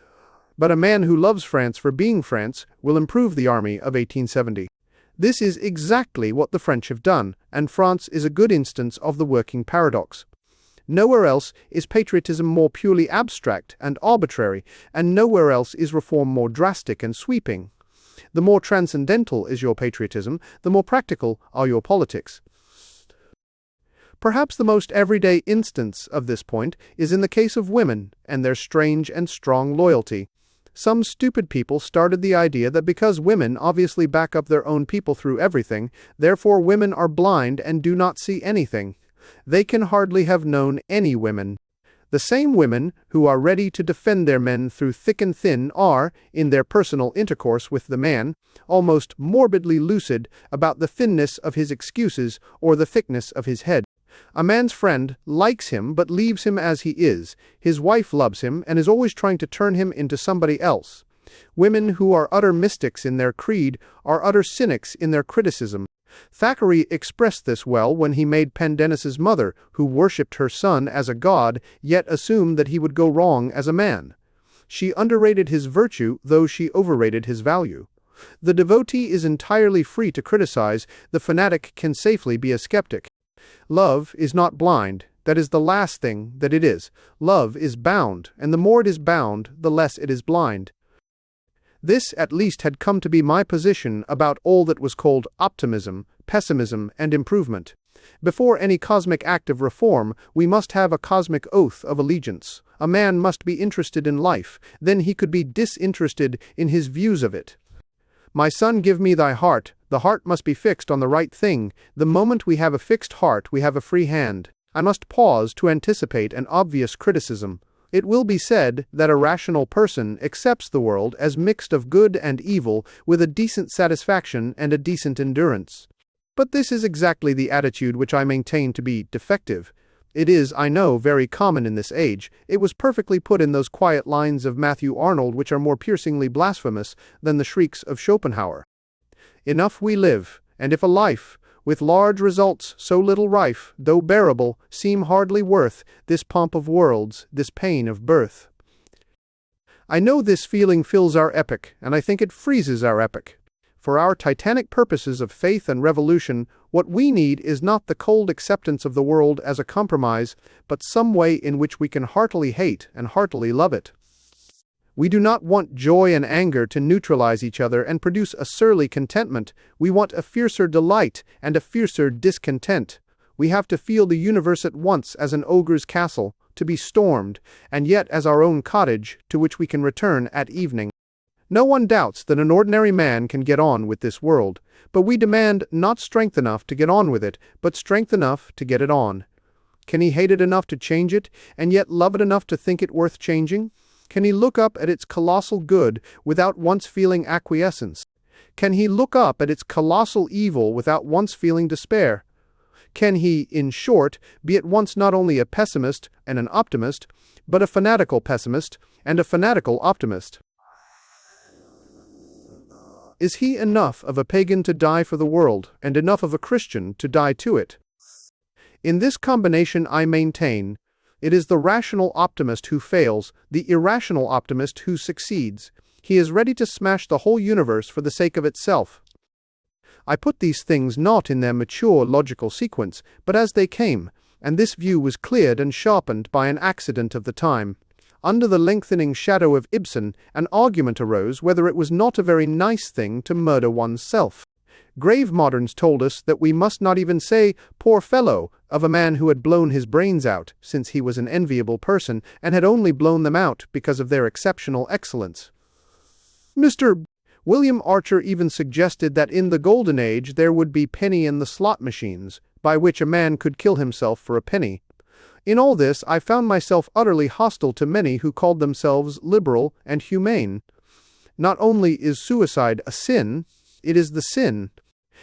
But a man who loves France for being France will improve the army of 1870. This is exactly what the French have done, and France is a good instance of the working paradox. Nowhere else is patriotism more purely abstract and arbitrary, and nowhere else is reform more drastic and sweeping. The more transcendental is your patriotism, the more practical are your politics. Perhaps the most everyday instance of this point is in the case of women and their strange and strong loyalty. Some stupid people started the idea that because women obviously back up their own people through everything, therefore women are blind and do not see anything. They can hardly have known any women. The same women who are ready to defend their men through thick and thin are, in their personal intercourse with the man, almost morbidly lucid about the thinness of his excuses or the thickness of his head. A man's friend likes him but leaves him as he is. His wife loves him and is always trying to turn him into somebody else. Women who are utter mystics in their creed are utter cynics in their criticism. Thackeray expressed this well when he made Pendennis's mother, who worshipped her son as a god, yet assumed that he would go wrong as a man. She underrated his virtue, though she overrated his value. The devotee is entirely free to criticize, the fanatic can safely be a skeptic. Love is not blind, that is the last thing that it is. Love is bound, and the more it is bound, the less it is blind. This at least had come to be my position about all that was called optimism, pessimism, and improvement. Before any cosmic act of reform, we must have a cosmic oath of allegiance. A man must be interested in life, then he could be disinterested in his views of it. My son, give me thy heart. The heart must be fixed on the right thing. The moment we have a fixed heart, we have a free hand. I must pause to anticipate an obvious criticism. It will be said that a rational person accepts the world as mixed of good and evil with a decent satisfaction and a decent endurance. But this is exactly the attitude which I maintain to be defective. It is, I know, very common in this age. It was perfectly put in those quiet lines of Matthew Arnold which are more piercingly blasphemous than the shrieks of Schopenhauer. Enough we live, and if a life, with large results so little rife, though bearable, seem hardly worth this pomp of worlds, this pain of birth. I know this feeling fills our epoch, and I think it freezes our epoch. For our titanic purposes of faith and revolution, what we need is not the cold acceptance of the world as a compromise, but some way in which we can heartily hate and heartily love it. We do not want joy and anger to neutralize each other and produce a surly contentment. We want a fiercer delight and a fiercer discontent. We have to feel the universe at once as an ogre's castle, to be stormed, and yet as our own cottage, to which we can return at evening. No one doubts that an ordinary man can get on with this world, but we demand not strength enough to get on with it, but strength enough to get it on. Can he hate it enough to change it, and yet love it enough to think it worth changing? Can he look up at its colossal good without once feeling acquiescence? Can he look up at its colossal evil without once feeling despair? Can he, in short, be at once not only a pessimist and an optimist, but a fanatical pessimist and a fanatical optimist? Is he enough of a pagan to die for the world, and enough of a Christian to die to it? In this combination I maintain, it is the rational optimist who fails, the irrational optimist who succeeds. He is ready to smash the whole universe for the sake of itself. I put these things not in their mature logical sequence, but as they came, and this view was cleared and sharpened by an accident of the time. Under the lengthening shadow of Ibsen, an argument arose whether it was not a very nice thing to murder one's self. Grave moderns told us that we must not even say, "poor fellow," of a man who had blown his brains out, since he was an enviable person, and had only blown them out because of their exceptional excellence. Mr. William Archer even suggested that in the Golden Age there would be penny in the slot machines, by which a man could kill himself for a penny. In all this I found myself utterly hostile to many who called themselves liberal and humane. Not only is suicide a sin, it is the sin.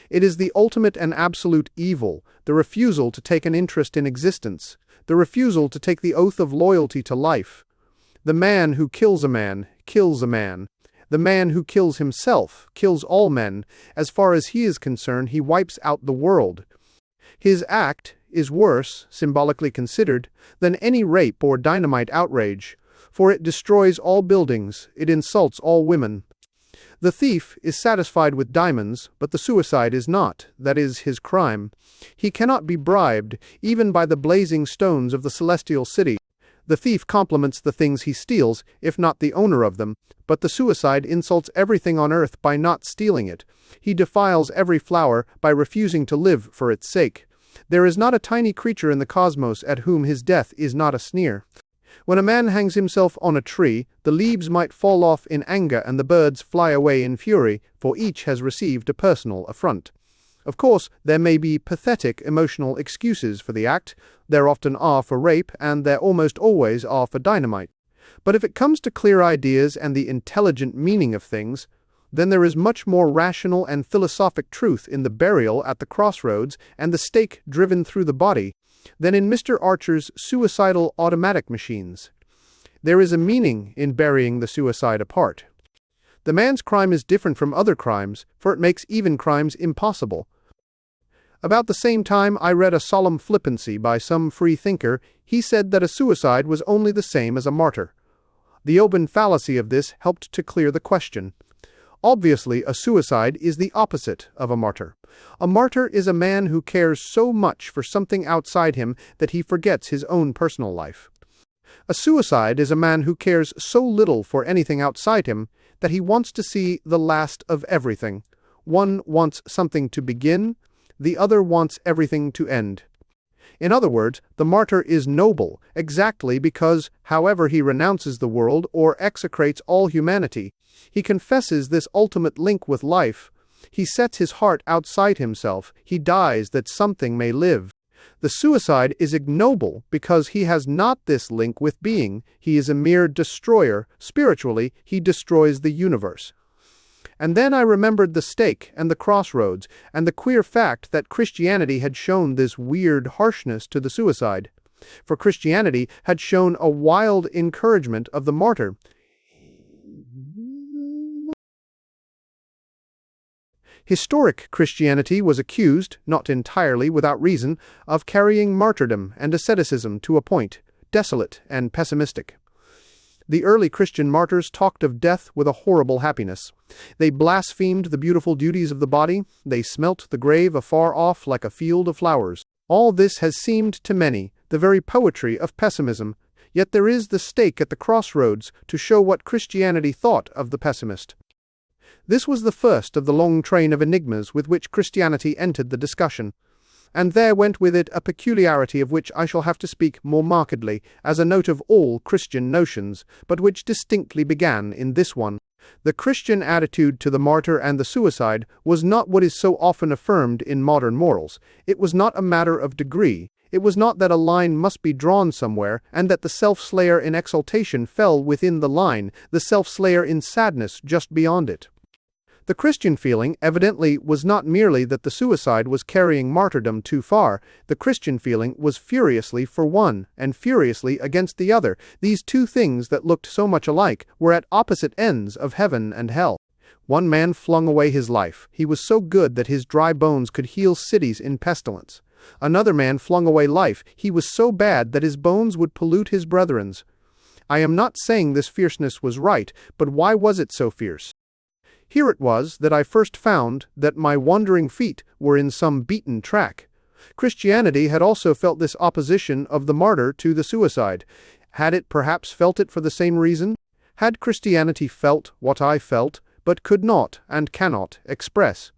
It is the ultimate and absolute evil, the refusal to take an interest in existence, the refusal to take the oath of loyalty to life. The man who kills a man, kills a man. The man who kills himself, kills all men. As far as he is concerned, he wipes out the world. His act is worse, symbolically considered, than any rape or dynamite outrage, for it destroys all buildings, it insults all women. The thief is satisfied with diamonds, but the suicide is not. That is his crime. He cannot be bribed, even by the blazing stones of the celestial city. The thief compliments the things he steals, if not the owner of them, but the suicide insults everything on earth by not stealing it. He defiles every flower by refusing to live for its sake. There is not a tiny creature in the cosmos at whom his death is not a sneer. When a man hangs himself on a tree, the leaves might fall off in anger and the birds fly away in fury, for each has received a personal affront. Of course, there may be pathetic emotional excuses for the act. There often are for rape, and there almost always are for dynamite. But if it comes to clear ideas and the intelligent meaning of things, then there is much more rational and philosophic truth in the burial at the crossroads and the stake driven through the body than in Mr. Archer's suicidal automatic machines. There is a meaning in burying the suicide apart. The man's crime is different from other crimes, for it makes even crimes impossible. About the same time I read a solemn flippancy by some free thinker. He said that a suicide was only the same as a martyr. The open fallacy of this helped to clear the question. Obviously, a suicide is the opposite of a martyr. A martyr is a man who cares so much for something outside him that he forgets his own personal life. A suicide is a man who cares so little for anything outside him that he wants to see the last of everything. One wants something to begin, the other wants everything to end. In other words, the martyr is noble, exactly because, however he renounces the world or execrates all humanity, he confesses this ultimate link with life. He sets his heart outside himself. He dies that something may live. The suicide is ignoble because he has not this link with being. He is a mere destroyer. Spiritually, he destroys the universe. And then I remembered the stake and the crossroads, and the queer fact that Christianity had shown this weird harshness to the suicide. For Christianity had shown a wild encouragement of the martyr. Historic Christianity was accused, not entirely without reason, of carrying martyrdom and asceticism to a point, desolate and pessimistic. The early Christian martyrs talked of death with a horrible happiness. They blasphemed the beautiful duties of the body. They smelt the grave afar off like a field of flowers. All this has seemed to many the very poetry of pessimism, yet there is the stake at the crossroads to show what Christianity thought of the pessimist. This was the first of the long train of enigmas with which Christianity entered the discussion. And there went with it a peculiarity of which I shall have to speak more markedly, as a note of all Christian notions, but which distinctly began in this one. The Christian attitude to the martyr and the suicide was not what is so often affirmed in modern morals. It was not a matter of degree. It was not that a line must be drawn somewhere, and that the self-slayer in exaltation fell within the line, the self-slayer in sadness just beyond it. The Christian feeling, evidently, was not merely that the suicide was carrying martyrdom too far. The Christian feeling was furiously for one, and furiously against the other. These two things that looked so much alike were at opposite ends of heaven and hell. One man flung away his life. He was so good that his dry bones could heal cities in pestilence. Another man flung away life. He was so bad that his bones would pollute his brethren's. I am not saying this fierceness was right, but why was it so fierce? Here it was that I first found that my wandering feet were in some beaten track. Christianity had also felt this opposition of the martyr to the suicide. Had it perhaps felt it for the same reason? Had Christianity felt what I felt, but could not and cannot express?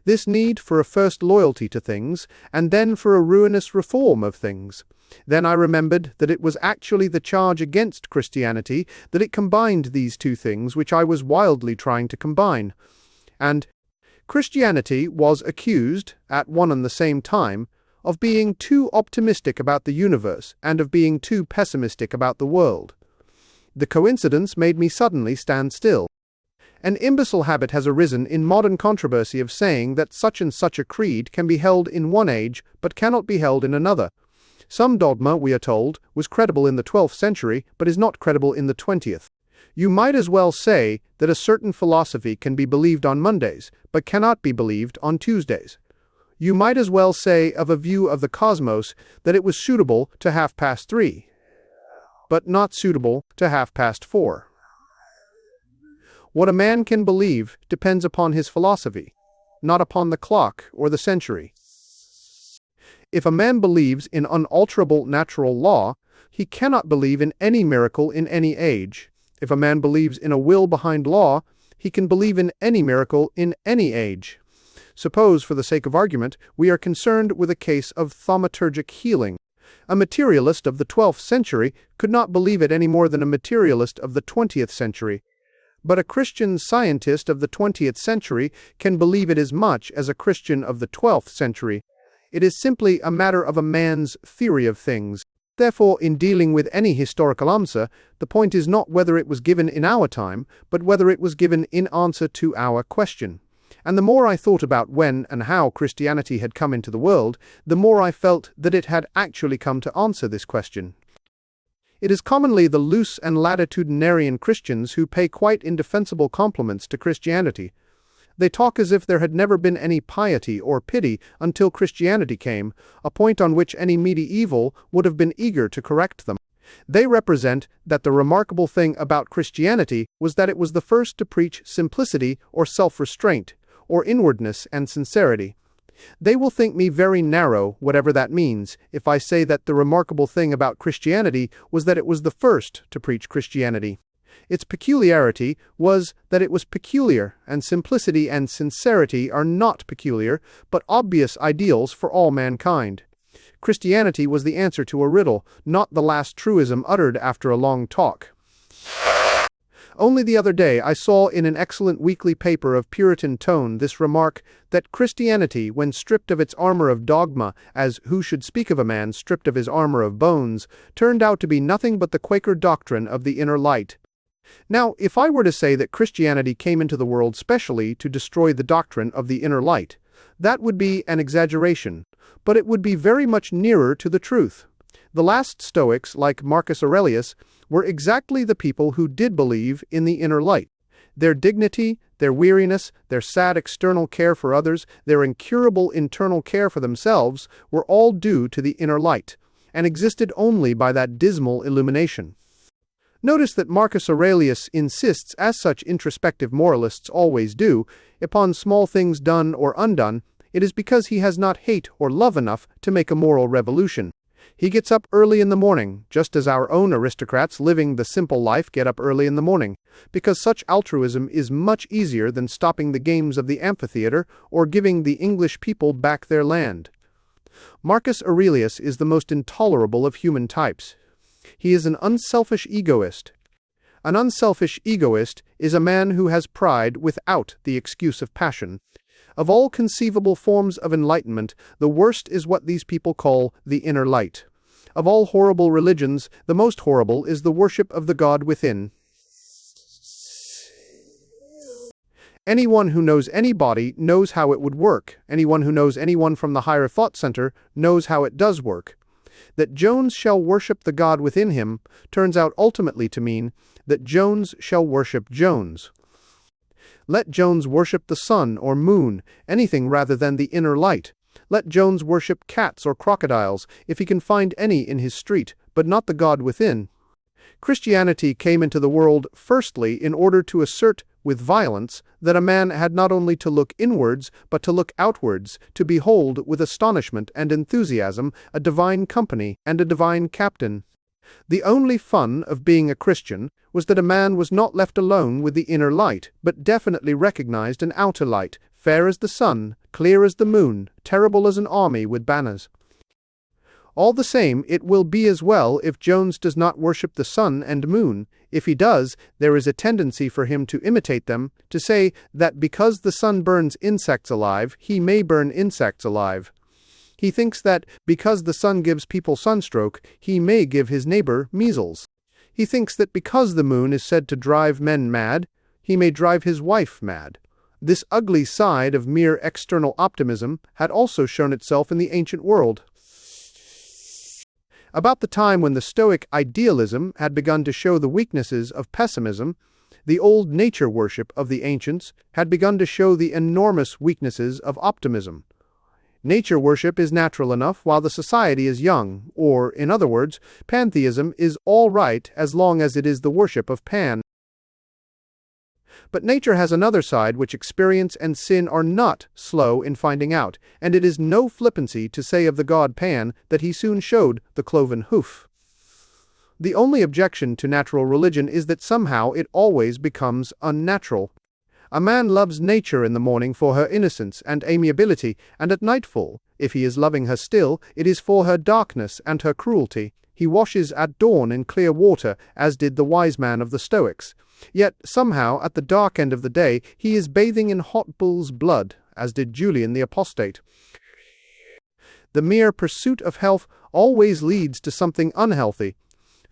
This need for a first loyalty to things, and then for a ruinous reform of things. Then I remembered that it was actually the charge against Christianity that it combined these two things which I was wildly trying to combine. And Christianity was accused, at one and the same time, of being too optimistic about the universe and of being too pessimistic about the world. The coincidence made me suddenly stand still. An imbecile habit has arisen in modern controversy of saying that such and such a creed can be held in one age but cannot be held in another. Some dogma, we are told, was credible in the 12th century but is not credible in the 20th. You might as well say that a certain philosophy can be believed on Mondays but cannot be believed on Tuesdays. You might as well say of a view of the cosmos that it was suitable to 3:30, but not suitable to 4:30. What a man can believe depends upon his philosophy, not upon the clock or the century. If a man believes in unalterable natural law, he cannot believe in any miracle in any age. If a man believes in a will behind law, he can believe in any miracle in any age. Suppose, for the sake of argument, we are concerned with a case of thaumaturgic healing. A materialist of the 12th century could not believe it any more than a materialist of the 20th century. But a Christian scientist of the 20th century can believe it as much as a Christian of the 12th century. It is simply a matter of a man's theory of things. Therefore, in dealing with any historical answer, the point is not whether it was given in our time, but whether it was given in answer to our question. And the more I thought about when and how Christianity had come into the world, the more I felt that it had actually come to answer this question. It is commonly the loose and latitudinarian Christians who pay quite indefensible compliments to Christianity. They talk as if there had never been any piety or pity until Christianity came, a point on which any medieval would have been eager to correct them. They represent that the remarkable thing about Christianity was that it was the first to preach simplicity or self-restraint, or inwardness and sincerity. They will think me very narrow, whatever that means, if I say that the remarkable thing about Christianity was that it was the first to preach Christianity. Its peculiarity was that it was peculiar, and simplicity and sincerity are not peculiar, but obvious ideals for all mankind. Christianity was the answer to a riddle, not the last truism uttered after a long talk. Only the other day I saw in an excellent weekly paper of Puritan tone this remark that Christianity, when stripped of its armor of dogma, as who should speak of a man stripped of his armor of bones, turned out to be nothing but the Quaker doctrine of the inner light. Now, if I were to say that Christianity came into the world specially to destroy the doctrine of the inner light, that would be an exaggeration, but it would be very much nearer to the truth. The last Stoics, like Marcus Aurelius, were exactly the people who did believe in the inner light. Their dignity, their weariness, their sad external care for others, their incurable internal care for themselves were all due to the inner light, and existed only by that dismal illumination. Notice that Marcus Aurelius insists, as such introspective moralists always do, upon small things done or undone. It is because he has not hate or love enough to make a moral revolution. He gets up early in the morning, just as our own aristocrats living the simple life get up early in the morning, because such altruism is much easier than stopping the games of the amphitheater or giving the English people back their land. Marcus Aurelius is the most intolerable of human types. He is an unselfish egoist. An unselfish egoist is a man who has pride without the excuse of passion. Of all conceivable forms of enlightenment, the worst is what these people call the inner light. Of all horrible religions, the most horrible is the worship of the God within. Anyone who knows anybody knows how it would work. Anyone who knows anyone from the higher thought center knows how it does work. That Jones shall worship the God within him turns out ultimately to mean that Jones shall worship Jones. Let Jones worship the sun or moon, anything rather than the inner light. Let Jones worship cats or crocodiles, if he can find any in his street, but not the God within. Christianity came into the world firstly in order to assert with violence that a man had not only to look inwards, but to look outwards, to behold with astonishment and enthusiasm a divine company and a divine captain. The only fun of being a Christian was that a man was not left alone with the inner light, but definitely recognized an outer light, fair as the sun, clear as the moon, terrible as an army with banners. All the same, it will be as well if Jones does not worship the sun and moon. If he does, there is a tendency for him to imitate them, to say that because the sun burns insects alive, he may burn insects alive. He thinks that because the sun gives people sunstroke, he may give his neighbor measles. He thinks that because the moon is said to drive men mad, he may drive his wife mad. This ugly side of mere external optimism had also shown itself in the ancient world. About the time when the Stoic idealism had begun to show the weaknesses of pessimism, the old nature worship of the ancients had begun to show the enormous weaknesses of optimism. Nature worship is natural enough while the society is young, or, in other words, pantheism is all right as long as it is the worship of Pan. But nature has another side which experience and sin are not slow in finding out, and it is no flippancy to say of the god Pan that he soon showed the cloven hoof. The only objection to natural religion is that somehow it always becomes unnatural. A man loves nature in the morning for her innocence and amiability, and at nightfall, if he is loving her still, it is for her darkness and her cruelty. He washes at dawn in clear water, as did the wise man of the Stoics. Yet somehow, at the dark end of the day, he is bathing in hot bull's blood, as did Julian the Apostate. The mere pursuit of health always leads to something unhealthy.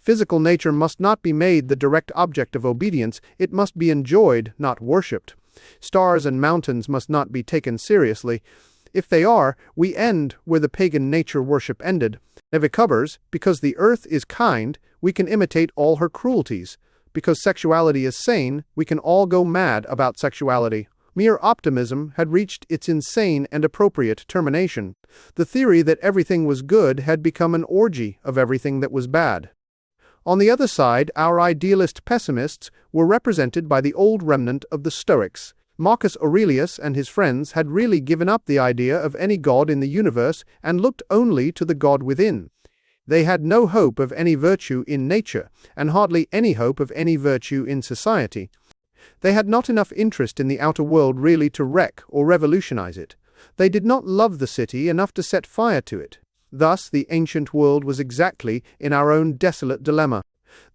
Physical nature must not be made the direct object of obedience, it must be enjoyed, not worshipped. Stars and mountains must not be taken seriously. If they are, we end where the pagan nature worship ended. If it covers, because the earth is kind, we can imitate all her cruelties. Because sexuality is sane, we can all go mad about sexuality. Mere optimism had reached its insane and appropriate termination. The theory that everything was good had become an orgy of everything that was bad. On the other side, our idealist pessimists were represented by the old remnant of the Stoics. Marcus Aurelius and his friends had really given up the idea of any god in the universe and looked only to the God within. They had no hope of any virtue in nature, and hardly any hope of any virtue in society. They had not enough interest in the outer world really to wreck or revolutionize it. They did not love the city enough to set fire to it. Thus, the ancient world was exactly in our own desolate dilemma.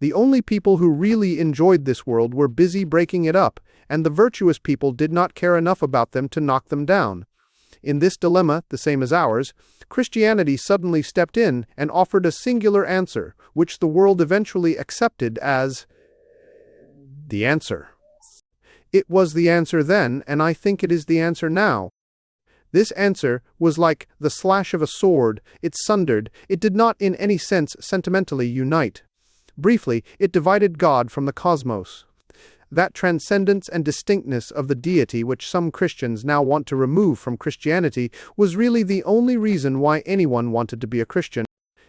The only people who really enjoyed this world were busy breaking it up, and the virtuous people did not care enough about them to knock them down. In this dilemma, the same as ours, Christianity suddenly stepped in and offered a singular answer, which the world eventually accepted as the answer. It was the answer then, and I think it is the answer now. This answer was like the slash of a sword. It sundered. It did not in any sense sentimentally unite. Briefly, it divided God from the cosmos. That transcendence and distinctness of the deity which some Christians now want to remove from Christianity was really the only reason why anyone wanted to be a Christian.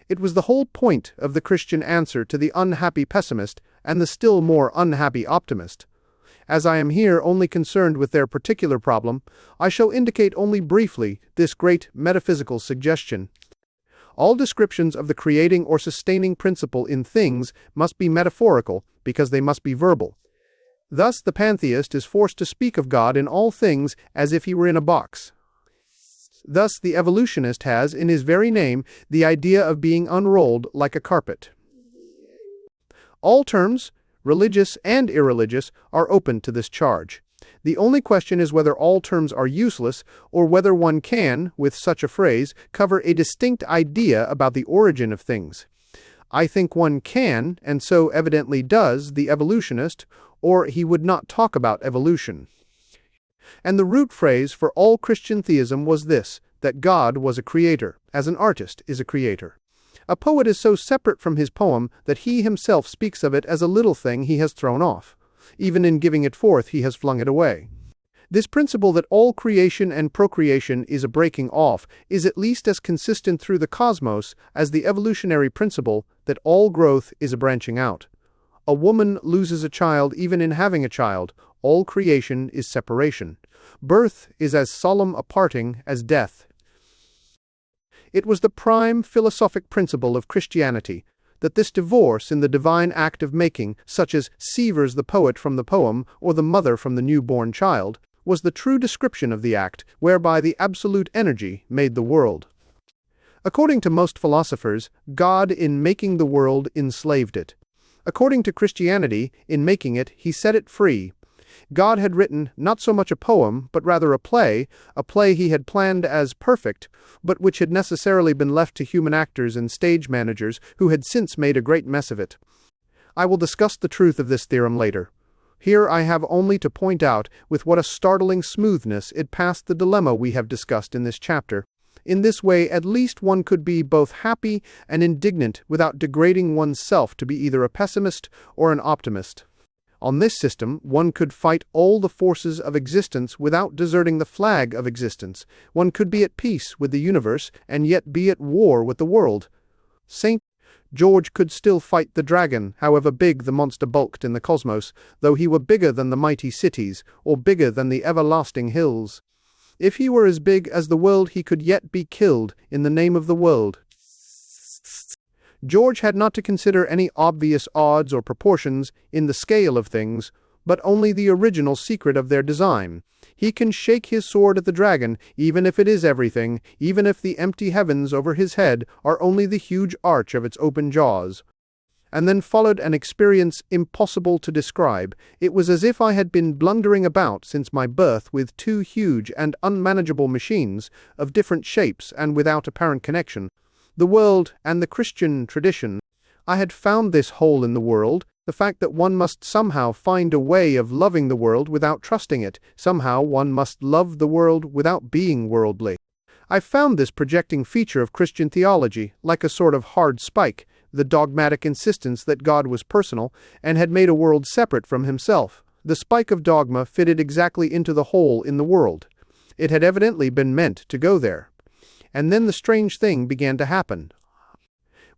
It was the whole point of the Christian answer to the unhappy pessimist and the still more unhappy optimist. As I am here only concerned with their particular problem, I shall indicate only briefly this great metaphysical suggestion. All descriptions of the creating or sustaining principle in things must be metaphorical, because they must be verbal. Thus the pantheist is forced to speak of God in all things as if he were in a box. Thus the evolutionist has, in his very name, the idea of being unrolled like a carpet. All terms, religious and irreligious, are open to this charge. The only question is whether all terms are useless, or whether one can, with such a phrase, cover a distinct idea about the origin of things. I think one can, and so evidently does the evolutionist, or he would not talk about evolution. And the root phrase for all Christian theism was this, that God was a creator, as an artist is a creator. A poet is so separate from his poem that he himself speaks of it as a little thing he has thrown off. Even in giving it forth he has flung it away. This principle that all creation and procreation is a breaking off is at least as consistent through the cosmos as the evolutionary principle that all growth is a branching out. A woman loses a child even in having a child. All creation is separation. Birth is as solemn a parting as death. It was the prime philosophic principle of Christianity that this divorce in the divine act of making, such as severs the poet from the poem or the mother from the newborn child, was the true description of the act whereby the absolute energy made the world. According to most philosophers, God in making the world enslaved it. According to Christianity, in making it, he set it free. God had written not so much a poem, but rather a play he had planned as perfect, but which had necessarily been left to human actors and stage managers who had since made a great mess of it. I will discuss the truth of this theorem later. Here I have only to point out with what a startling smoothness it passed the dilemma we have discussed in this chapter. In this way, at least one could be both happy and indignant without degrading one's self to be either a pessimist or an optimist. On this system, one could fight all the forces of existence without deserting the flag of existence. One could be at peace with the universe and yet be at war with the world. St. George could still fight the dragon, however big the monster bulked in the cosmos, though he were bigger than the mighty cities, or bigger than the everlasting hills. If he were as big as the world, he could yet be killed in the name of the world. George had not to consider any obvious odds or proportions in the scale of things, but only the original secret of their design. He can shake his sword at the dragon, even if it is everything, even if the empty heavens over his head are only the huge arch of its open jaws. And then followed an experience impossible to describe. It was as if I had been blundering about since my birth with two huge and unmanageable machines of different shapes and without apparent connection. The world and the Christian tradition. I had found this hole in the world, the fact that one must somehow find a way of loving the world without trusting it. Somehow one must love the world without being worldly. I found this projecting feature of Christian theology, like a sort of hard spike, the dogmatic insistence that God was personal and had made a world separate from himself. The spike of dogma fitted exactly into the hole in the world. It had evidently been meant to go there. And then the strange thing began to happen.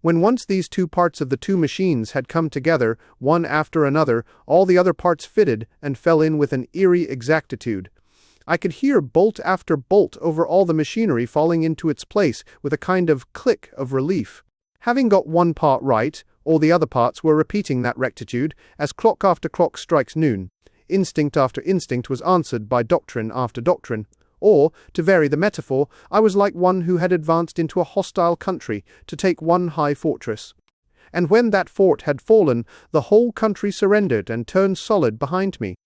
When once these two parts of the two machines had come together, one after another, all the other parts fitted and fell in with an eerie exactitude. I could hear bolt after bolt over all the machinery falling into its place with a kind of click of relief. Having got one part right, all the other parts were repeating that rectitude, as clock after clock strikes noon. Instinct after instinct was answered by doctrine after doctrine. Or, to vary the metaphor, I was like one who had advanced into a hostile country to take one high fortress. And when that fort had fallen, the whole country surrendered and turned solid behind me.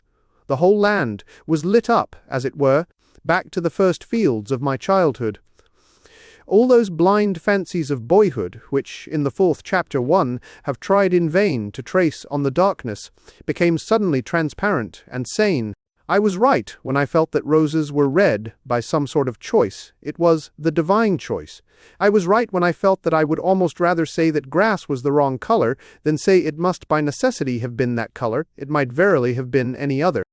The whole land was lit up, as it were, back to the first fields of my childhood. All those blind fancies of boyhood, which, in the 4th chapter 1, have tried in vain to trace on the darkness, became suddenly transparent and sane. I was right when I felt that roses were red by some sort of choice. It was the divine choice. I was right when I felt that I would almost rather say that grass was the wrong color than say it must by necessity have been that color. It might verily have been any other.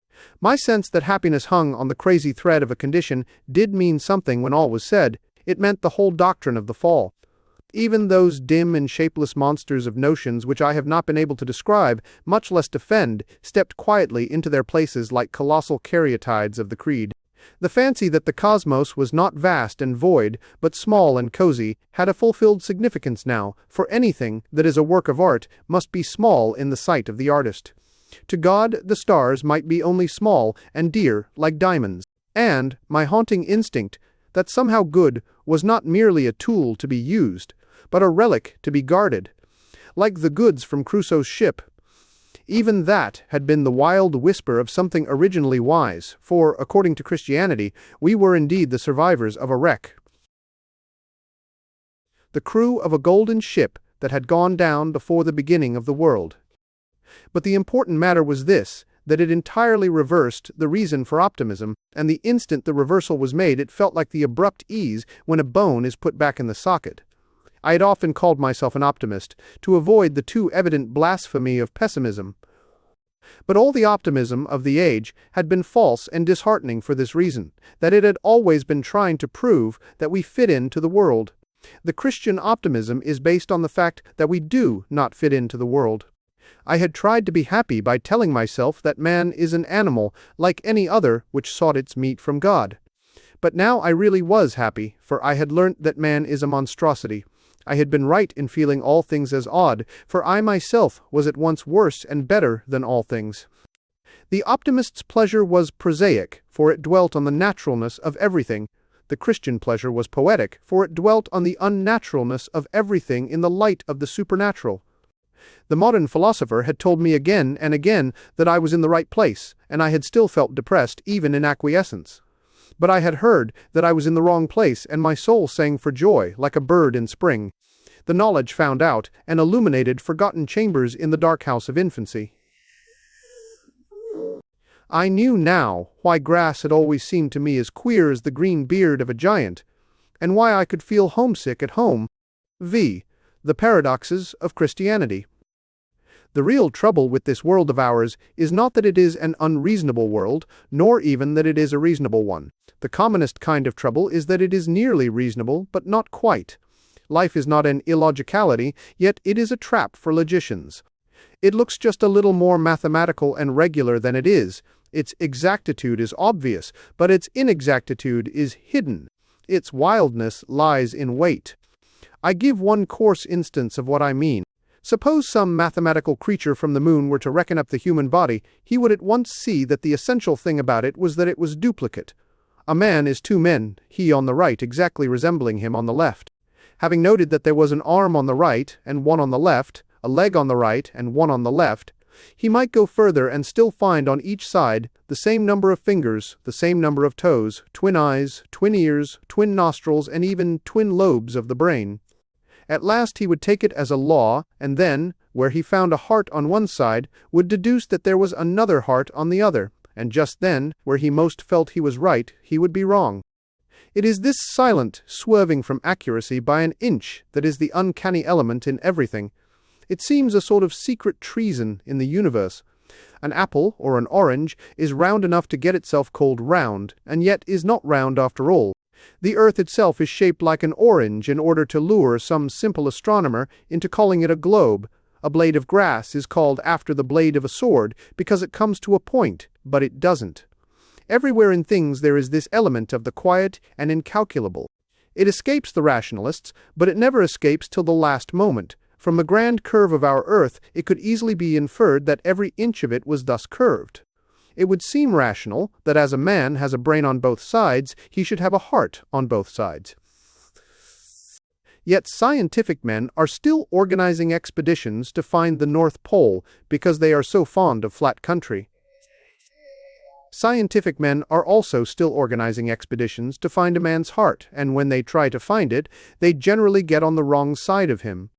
My sense that happiness hung on the crazy thread of a condition did mean something when all was said. It meant the whole doctrine of the fall. Even those dim and shapeless monsters of notions which I have not been able to describe, much less defend, stepped quietly into their places like colossal caryatides of the creed. The fancy that the cosmos was not vast and void, but small and cozy, had a fulfilled significance now, for anything that is a work of art must be small in the sight of the artist. To God the stars might be only small and dear like diamonds. And my haunting instinct that somehow good was not merely a tool to be used, but a relic to be guarded, like the goods from Crusoe's ship. Even that had been the wild whisper of something originally wise, for, according to Christianity, we were indeed the survivors of a wreck. The crew of a golden ship that had gone down before the beginning of the world. But the important matter was this, that it entirely reversed the reason for optimism, and the instant the reversal was made it felt like the abrupt ease when a bone is put back in the socket. I had often called myself an optimist, to avoid the too evident blasphemy of pessimism. But all the optimism of the age had been false and disheartening for this reason, that it had always been trying to prove that we fit into the world. The Christian optimism is based on the fact that we do not fit into the world. I had tried to be happy by telling myself that man is an animal like any other which sought its meat from God. But now I really was happy, for I had learnt that man is a monstrosity. I had been right in feeling all things as odd, for I myself was at once worse and better than all things. The optimist's pleasure was prosaic, for it dwelt on the naturalness of everything. The Christian pleasure was poetic, for it dwelt on the unnaturalness of everything in the light of the supernatural. The modern philosopher had told me again and again that I was in the right place, and I had still felt depressed even in acquiescence. But I had heard that I was in the wrong place, and my soul sang for joy like a bird in spring. The knowledge found out and illuminated forgotten chambers in the dark house of infancy. I knew now why grass had always seemed to me as queer as the green beard of a giant, and why I could feel homesick at home. V. The paradoxes of Christianity. The real trouble with this world of ours is not that it is an unreasonable world, nor even that it is a reasonable one. The commonest kind of trouble is that it is nearly reasonable, but not quite. Life is not an illogicality, yet it is a trap for logicians. It looks just a little more mathematical and regular than it is. Its exactitude is obvious, but its inexactitude is hidden. Its wildness lies in wait. I give one coarse instance of what I mean. Suppose some mathematical creature from the moon were to reckon up the human body, he would at once see that the essential thing about it was that it was duplicate. A man is two men, he on the right exactly resembling him on the left. Having noted that there was an arm on the right and one on the left, a leg on the right and one on the left, he might go further and still find on each side the same number of fingers, the same number of toes, twin eyes, twin ears, twin nostrils, and even twin lobes of the brain. At last he would take it as a law, and then, where he found a heart on one side, would deduce that there was another heart on the other, and just then, where he most felt he was right, he would be wrong. It is this silent swerving from accuracy by an inch that is the uncanny element in everything. It seems a sort of secret treason in the universe. An apple or an orange is round enough to get itself called round, and yet is not round after all. The earth itself is shaped like an orange in order to lure some simple astronomer into calling it a globe. A blade of grass is called after the blade of a sword because it comes to a point, but it doesn't. Everywhere in things there is this element of the quiet and incalculable. It escapes the rationalists, but it never escapes till the last moment. From the grand curve of our earth, it could easily be inferred that every inch of it was thus curved. It would seem rational that as a man has a brain on both sides, he should have a heart on both sides. Yet scientific men are still organizing expeditions to find the North Pole because they are so fond of flat country. Scientific men are also still organizing expeditions to find a man's heart, and when they try to find it, they generally get on the wrong side of him.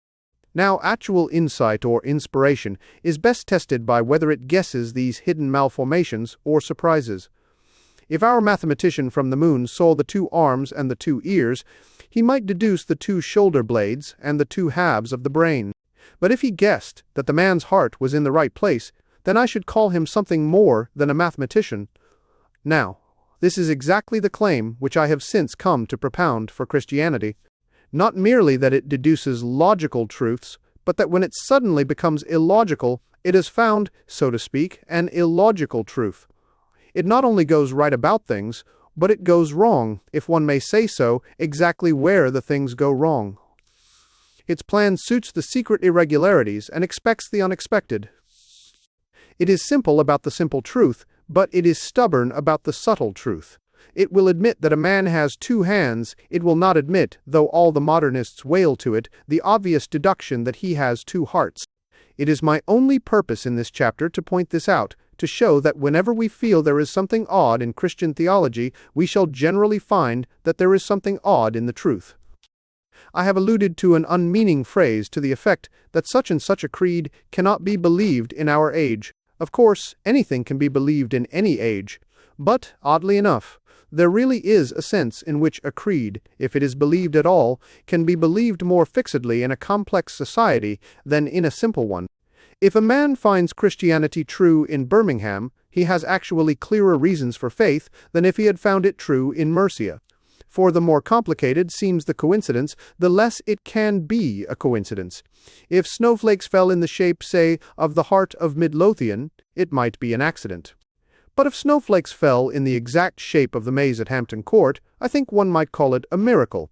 Now, actual insight or inspiration is best tested by whether it guesses these hidden malformations or surprises. If our mathematician from the moon saw the two arms and the two ears, he might deduce the two shoulder blades and the two halves of the brain. But if he guessed that the man's heart was in the right place, then I should call him something more than a mathematician. Now, this is exactly the claim which I have since come to propound for Christianity. Not merely that it deduces logical truths, but that when it suddenly becomes illogical, it has found, so to speak, an illogical truth. It not only goes right about things, but it goes wrong, if one may say so, exactly where the things go wrong. Its plan suits the secret irregularities and expects the unexpected. It is simple about the simple truth, but it is stubborn about the subtle truth. It will admit that a man has two hands. It will not admit, though all the modernists wail to it, the obvious deduction that he has two hearts. It is my only purpose in this chapter to point this out, to show that whenever we feel there is something odd in Christian theology, we shall generally find that there is something odd in the truth. I have alluded to an unmeaning phrase to the effect that such and such a creed cannot be believed in our age. Of course, anything can be believed in any age. But, oddly enough, there really is a sense in which a creed, if it is believed at all, can be believed more fixedly in a complex society than in a simple one. If a man finds Christianity true in Birmingham, he has actually clearer reasons for faith than if he had found it true in Mercia. For the more complicated seems the coincidence, the less it can be a coincidence. If snowflakes fell in the shape, say, of the heart of Midlothian, it might be an accident. But if snowflakes fell in the exact shape of the maze at Hampton Court, I think one might call it a miracle.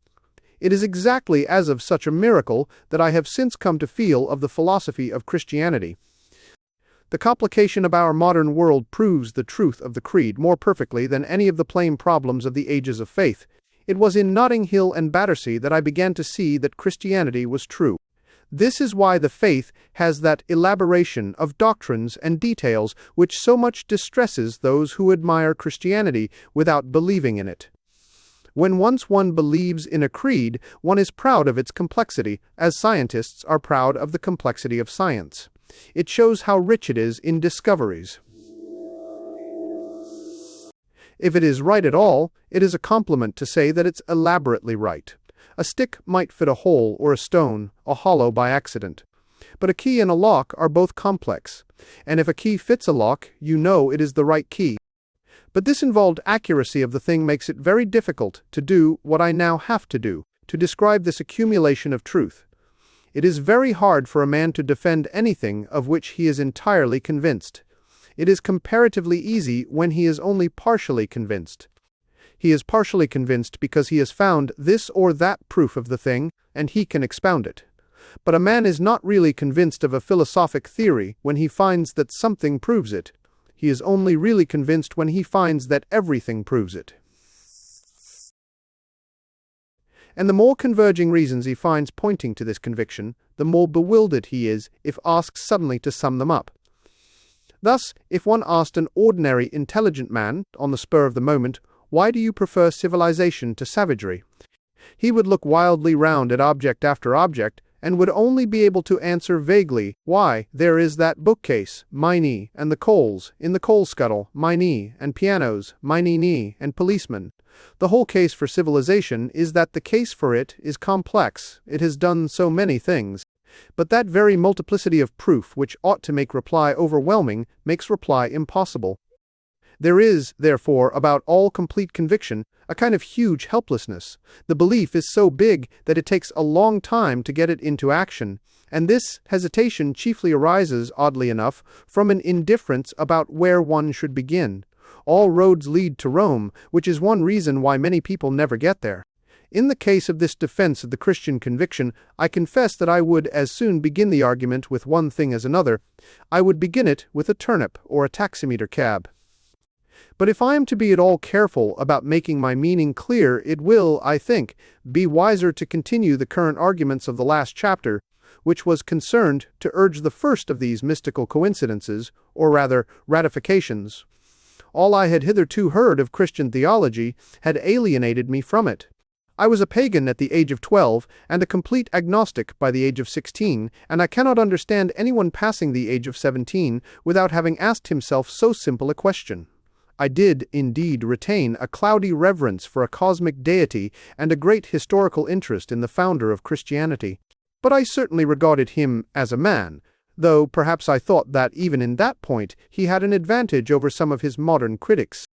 It is exactly as of such a miracle that I have since come to feel of the philosophy of Christianity. The complication of our modern world proves the truth of the creed more perfectly than any of the plain problems of the ages of faith. It was in Notting Hill and Battersea that I began to see that Christianity was true. This is why the faith has that elaboration of doctrines and details which so much distresses those who admire Christianity without believing in it. When once one believes in a creed, one is proud of its complexity, as scientists are proud of the complexity of science. It shows how rich it is in discoveries. If it is right at all, it is a compliment to say that it's elaborately right. A stick might fit a hole or a stone, a hollow by accident. But a key and a lock are both complex, and if a key fits a lock, you know it is the right key. But this involved accuracy of the thing makes it very difficult to do what I now have to do, to describe this accumulation of truth. It is very hard for a man to defend anything of which he is entirely convinced. It is comparatively easy when he is only partially convinced. He is partially convinced because he has found this or that proof of the thing, and he can expound it. But a man is not really convinced of a philosophic theory when he finds that something proves it. He is only really convinced when he finds that everything proves it. And the more converging reasons he finds pointing to this conviction, the more bewildered he is if asked suddenly to sum them up. Thus, if one asked an ordinary intelligent man, on the spur of the moment, "Why do you prefer civilization to savagery?" he would look wildly round at object after object, and would only be able to answer vaguely, "Why, there is that bookcase, mine, and the coals, in the coal scuttle, mine, and pianos, mine, and policemen." The whole case for civilization is that the case for it is complex, it has done so many things. But that very multiplicity of proof which ought to make reply overwhelming makes reply impossible. There is, therefore, about all complete conviction, a kind of huge helplessness. The belief is so big that it takes a long time to get it into action, and this hesitation chiefly arises, oddly enough, from an indifference about where one should begin. All roads lead to Rome, which is one reason why many people never get there. In the case of this defense of the Christian conviction, I confess that I would as soon begin the argument with one thing as another. I would begin it with a turnip or a taximeter cab. But if I am to be at all careful about making my meaning clear, it will, I think, be wiser to continue the current arguments of the last chapter, which was concerned to urge the first of these mystical coincidences, or rather ratifications. All I had hitherto heard of Christian theology had alienated me from it. I was a pagan at the age of 12, and a complete agnostic by the age of 16, and I cannot understand anyone passing the age of 17 without having asked himself so simple a question. I did, indeed, retain a cloudy reverence for a cosmic deity and a great historical interest in the founder of Christianity. But I certainly regarded him as a man, though perhaps I thought that even in that point he had an advantage over some of his modern critics.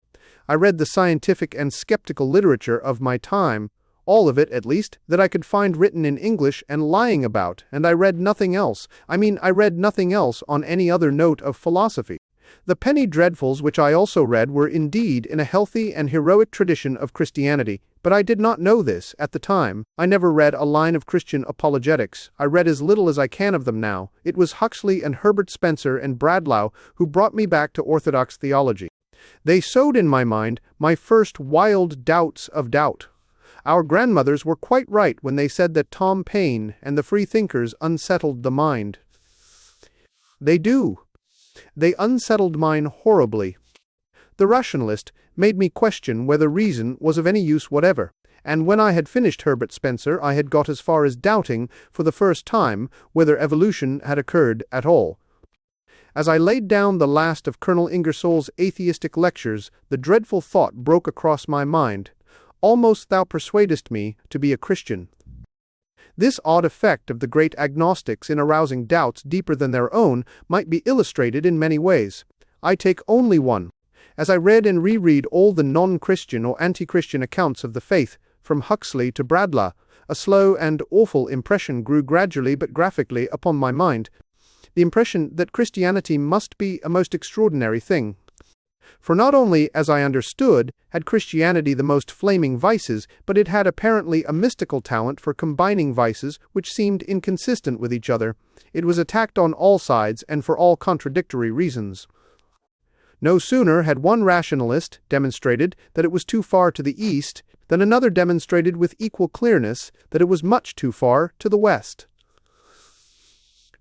I read the scientific and skeptical literature of my time, all of it, at least, that I could find written in English and lying about, and I read nothing else. I read nothing else on any other note of philosophy. The penny dreadfuls which I also read were indeed in a healthy and heroic tradition of Christianity, but I did not know this at the time. I never read a line of Christian apologetics. I read as little as I can of them now. It was Huxley and Herbert Spencer and Bradlaugh who brought me back to orthodox theology. They sowed in my mind my first wild doubts of doubt. Our grandmothers were quite right when they said that Tom Paine and the freethinkers unsettled the mind. They do. They unsettled mine horribly. The rationalist made me question whether reason was of any use whatever, and when I had finished Herbert Spencer I had got as far as doubting, for the first time, whether evolution had occurred at all. As I laid down the last of Colonel Ingersoll's atheistic lectures, the dreadful thought broke across my mind, "Almost thou persuadest me to be a Christian." This odd effect of the great agnostics in arousing doubts deeper than their own might be illustrated in many ways. I take only one. As I read and reread all the non-Christian or anti-Christian accounts of the faith, from Huxley to Bradlaugh, a slow and awful impression grew gradually but graphically upon my mind. The impression that Christianity must be a most extraordinary thing. For not only, as I understood, had Christianity the most flaming vices, but it had apparently a mystical talent for combining vices which seemed inconsistent with each other. It was attacked on all sides and for all contradictory reasons. No sooner had one rationalist demonstrated that it was too far to the east than another demonstrated with equal clearness that it was much too far to the west.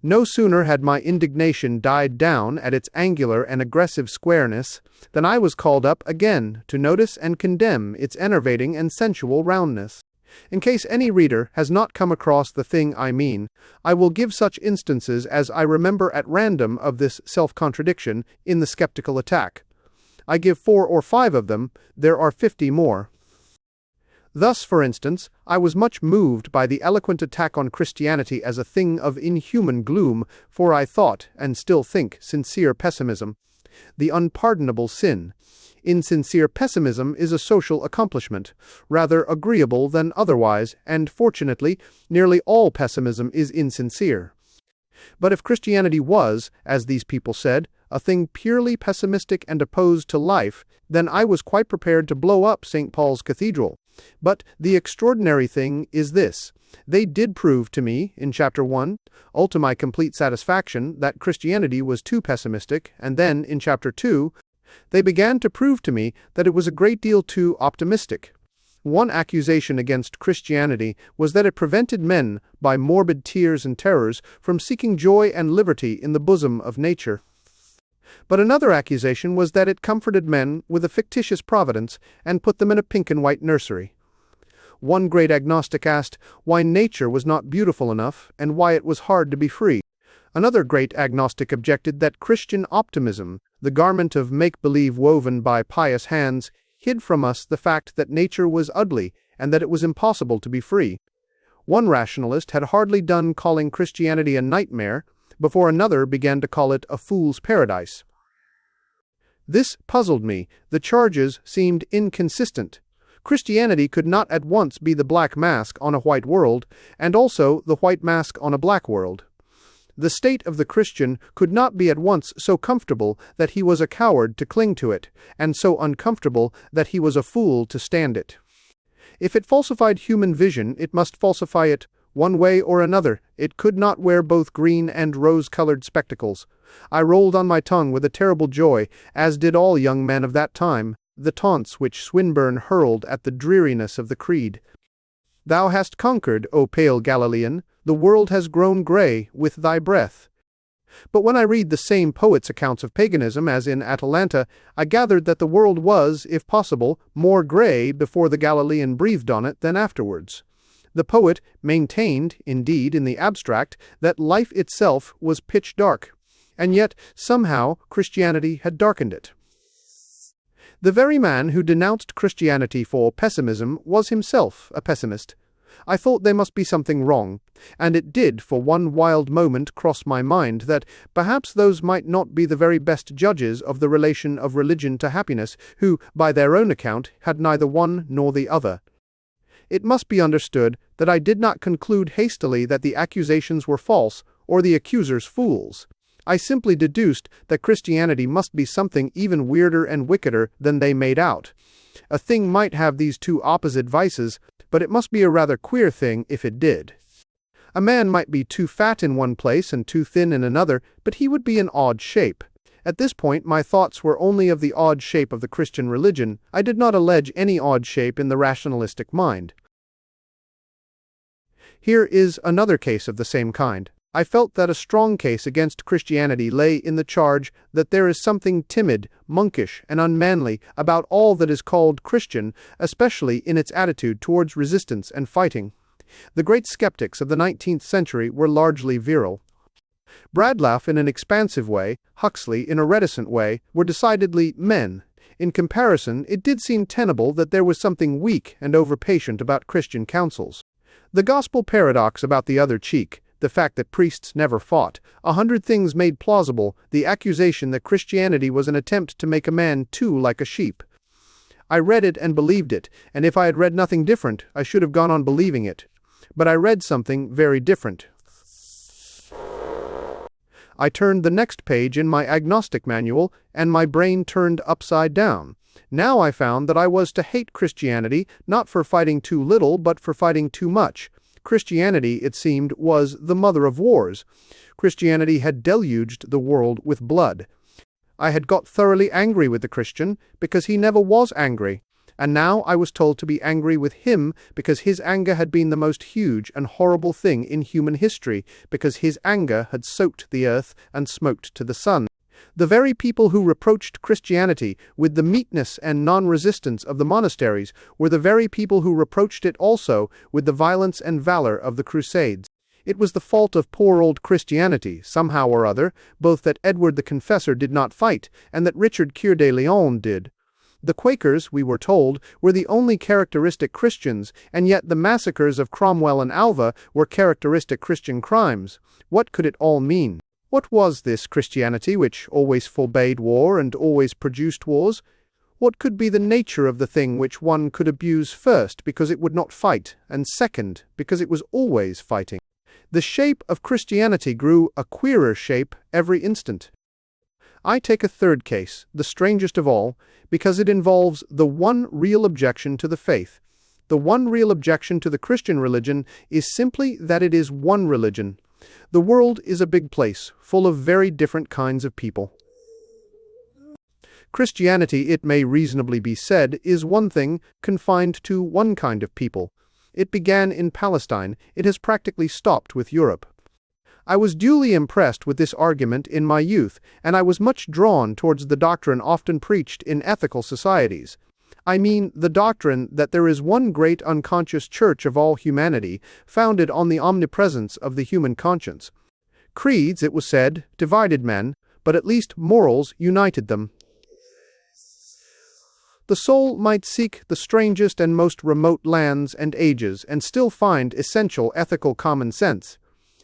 No sooner had my indignation died down at its angular and aggressive squareness than I was called up again to notice and condemn its enervating and sensual roundness. In case any reader has not come across the thing I mean, I will give such instances as I remember at random of this self-contradiction in the skeptical attack. I give 4 or 5 of them, there are 50 more. Thus, for instance, I was much moved by the eloquent attack on Christianity as a thing of inhuman gloom, for I thought, and still think, sincere pessimism, the unpardonable sin. Insincere pessimism is a social accomplishment, rather agreeable than otherwise, and fortunately, nearly all pessimism is insincere. But if Christianity was, as these people said, a thing purely pessimistic and opposed to life, then I was quite prepared to blow up St. Paul's Cathedral. But the extraordinary thing is this. They did prove to me, in Chapter 1, all to my complete satisfaction, that Christianity was too pessimistic, and then, in Chapter 2, they began to prove to me that it was a great deal too optimistic. One accusation against Christianity was that it prevented men, by morbid tears and terrors, from seeking joy and liberty in the bosom of nature. But another accusation was that it comforted men with a fictitious providence and put them in a pink and white nursery. One great agnostic asked why nature was not beautiful enough and why it was hard to be free. Another great agnostic objected that Christian optimism, the garment of make-believe woven by pious hands, hid from us the fact that nature was ugly and that it was impossible to be free. One rationalist had hardly done calling Christianity a nightmare before another began to call it a fool's paradise. This puzzled me. The charges seemed inconsistent. Christianity could not at once be the black mask on a white world, and also the white mask on a black world. The state of the Christian could not be at once so comfortable that he was a coward to cling to it, and so uncomfortable that he was a fool to stand it. If it falsified human vision, it must falsify it one way or another. It could not wear both green and rose-colored spectacles. I rolled on my tongue with a terrible joy, as did all young men of that time, the taunts which Swinburne hurled at the dreariness of the creed. Thou hast conquered, O pale Galilean, the world has grown grey with thy breath. But when I read the same poet's accounts of paganism as in Atalanta, I gathered that the world was, if possible, more grey before the Galilean breathed on it than afterwards. The poet maintained, indeed, in the abstract, that life itself was pitch dark, and yet, somehow, Christianity had darkened it. The very man who denounced Christianity for pessimism was himself a pessimist. I thought there must be something wrong, and it did for one wild moment cross my mind that perhaps those might not be the very best judges of the relation of religion to happiness, who, by their own account, had neither one nor the other. It must be understood that I did not conclude hastily that the accusations were false, or the accusers fools. I simply deduced that Christianity must be something even weirder and wickeder than they made out. A thing might have these two opposite vices, but it must be a rather queer thing if it did. A man might be too fat in one place and too thin in another, but he would be an odd shape. At this point my thoughts were only of the odd shape of the Christian religion. I did not allege any odd shape in the rationalistic mind. Here is another case of the same kind. I felt that a strong case against Christianity lay in the charge that there is something timid, monkish, and unmanly about all that is called Christian, especially in its attitude towards resistance and fighting. The great skeptics of the 19th century were largely virile. Bradlaugh in an expansive way, Huxley in a reticent way, were decidedly men. In comparison, it did seem tenable that there was something weak and overpatient about Christian counsels. The gospel paradox about the other cheek, the fact that priests never fought, 100 things made plausible, the accusation that Christianity was an attempt to make a man too like a sheep. I read it and believed it, and if I had read nothing different, I should have gone on believing it. But I read something very different. I turned the next page in my agnostic manual, and my brain turned upside down. Now I found that I was to hate Christianity, not for fighting too little, but for fighting too much. Christianity, it seemed, was the mother of wars. Christianity had deluged the world with blood. I had got thoroughly angry with the Christian, because he never was angry, and now I was told to be angry with him because his anger had been the most huge and horrible thing in human history, because his anger had soaked the earth and smoked to the sun. The very people who reproached Christianity with the meekness and non-resistance of the monasteries were the very people who reproached it also with the violence and valor of the Crusades. It was the fault of poor old Christianity, somehow or other, both that Edward the Confessor did not fight, and that Richard Coeur de Lion did. The Quakers, we were told, were the only characteristic Christians, and yet the massacres of Cromwell and Alva were characteristic Christian crimes. What could it all mean? What was this Christianity which always forbade war and always produced wars? What could be the nature of the thing which one could abuse first because it would not fight, and second because it was always fighting? The shape of Christianity grew a queerer shape every instant. I take a third case, the strangest of all, because it involves the one real objection to the faith. The one real objection to the Christian religion is simply that it is one religion. The world is a big place, full of very different kinds of people. Christianity, it may reasonably be said, is one thing, confined to one kind of people. It began in Palestine. It has practically stopped with Europe. I was duly impressed with this argument in my youth, and I was much drawn towards the doctrine often preached in ethical societies. I mean the doctrine that there is one great unconscious church of all humanity, founded on the omnipresence of the human conscience. Creeds, it was said, divided men, but at least morals united them. The soul might seek the strangest and most remote lands and ages and still find essential ethical common sense.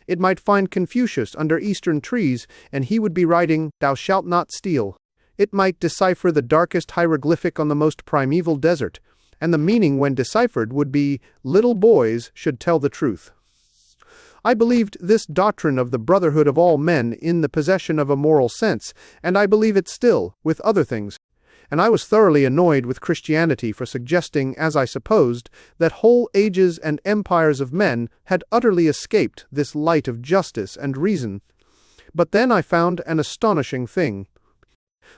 It might find Confucius under eastern trees, and he would be writing, "Thou shalt not steal." It might decipher the darkest hieroglyphic on the most primeval desert, and the meaning when deciphered would be, "Little boys should tell the truth." I believed this doctrine of the brotherhood of all men in the possession of a moral sense, and I believe it still, with other things. And I was thoroughly annoyed with Christianity for suggesting, as I supposed, that whole ages and empires of men had utterly escaped this light of justice and reason. But then I found an astonishing thing.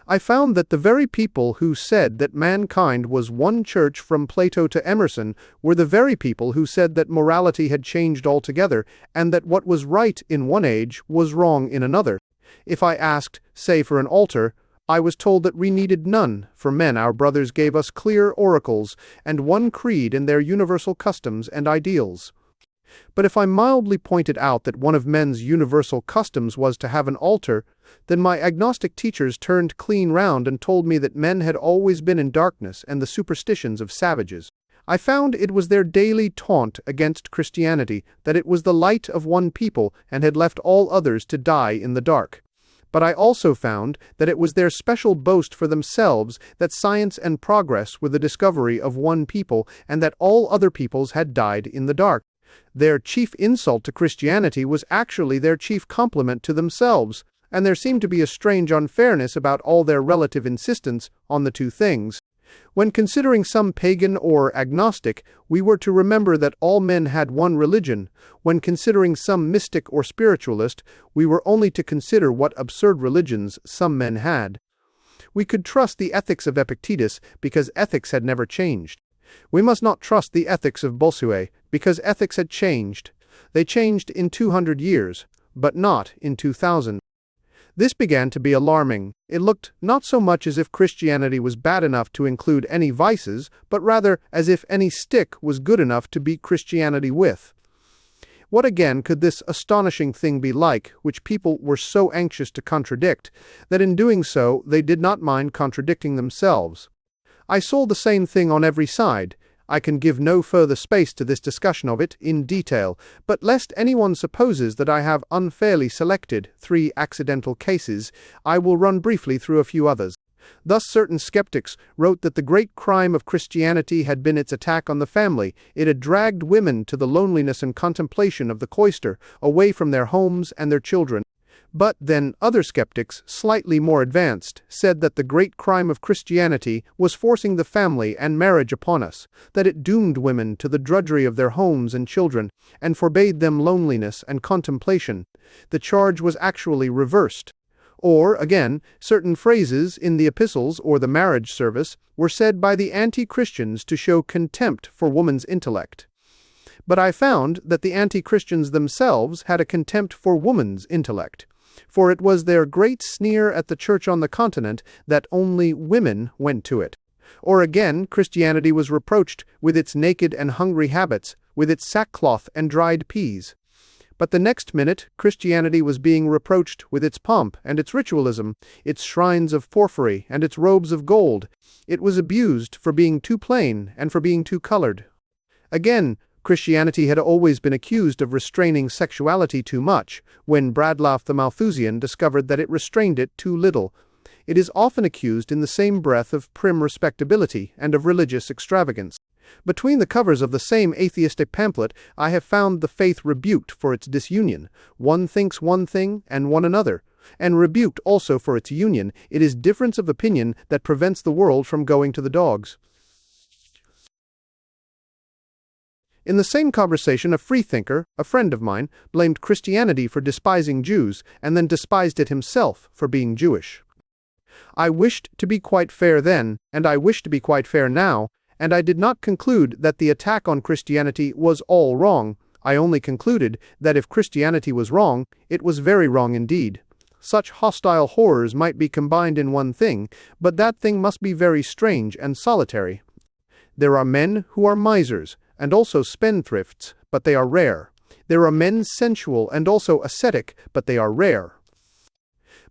I found that the very people who said that mankind was one church from Plato to Emerson were the very people who said that morality had changed altogether, and that what was right in one age was wrong in another. If I asked, say, for an altar, I was told that we needed none, for men our brothers gave us clear oracles, and one creed in their universal customs and ideals. But if I mildly pointed out that one of men's universal customs was to have an altar, then my agnostic teachers turned clean round and told me that men had always been in darkness and the superstitions of savages. I found it was their daily taunt against Christianity, that it was the light of one people and had left all others to die in the dark. But I also found that it was their special boast for themselves that science and progress were the discovery of one people, and that all other peoples had died in the dark. Their chief insult to Christianity was actually their chief compliment to themselves, and there seemed to be a strange unfairness about all their relative insistence on the two things. When considering some pagan or agnostic, we were to remember that all men had one religion. When considering some mystic or spiritualist, we were only to consider what absurd religions some men had. We could trust the ethics of Epictetus because ethics had never changed. We must not trust the ethics of Bossuet because ethics had changed. They changed in 200 years, but not in 2000. This began to be alarming. It looked not so much as if Christianity was bad enough to include any vices, but rather as if any stick was good enough to beat Christianity with. What again could this astonishing thing be like, which people were so anxious to contradict, that in doing so they did not mind contradicting themselves? I saw the same thing on every side. I can give no further space to this discussion of it in detail, but lest anyone supposes that I have unfairly selected 3 accidental cases, I will run briefly through a few others. Thus certain skeptics wrote that the great crime of Christianity had been its attack on the family. It had dragged women to the loneliness and contemplation of the cloister, away from their homes and their children. But then other skeptics, slightly more advanced, said that the great crime of Christianity was forcing the family and marriage upon us, that it doomed women to the drudgery of their homes and children, and forbade them loneliness and contemplation. The charge was actually reversed. Or, again, certain phrases in the epistles or the marriage service were said by the anti-Christians to show contempt for woman's intellect. But I found that the anti-Christians themselves had a contempt for woman's intellect, for it was their great sneer at the church on the continent that only women went to it. Or again, Christianity was reproached with its naked and hungry habits, with its sackcloth and dried peas. But the next minute, Christianity was being reproached with its pomp and its ritualism, its shrines of porphyry and its robes of gold. It was abused for being too plain and for being too colored. Again, Christianity had always been accused of restraining sexuality too much, when Bradlaugh the Malthusian discovered that it restrained it too little. It is often accused in the same breath of prim respectability and of religious extravagance. Between the covers of the same atheistic pamphlet, I have found the faith rebuked for its disunion. One thinks one thing and one another, and rebuked also for its union. It is difference of opinion that prevents the world from going to the dogs. In the same conversation, a freethinker, a friend of mine, blamed Christianity for despising Jews, and then despised it himself for being Jewish. I wished to be quite fair then, and I wish to be quite fair now, and I did not conclude that the attack on Christianity was all wrong. I only concluded that if Christianity was wrong, it was very wrong indeed. Such hostile horrors might be combined in one thing, but that thing must be very strange and solitary. There are men who are misers, and also spendthrifts, but they are rare. There are men sensual and also ascetic, but they are rare.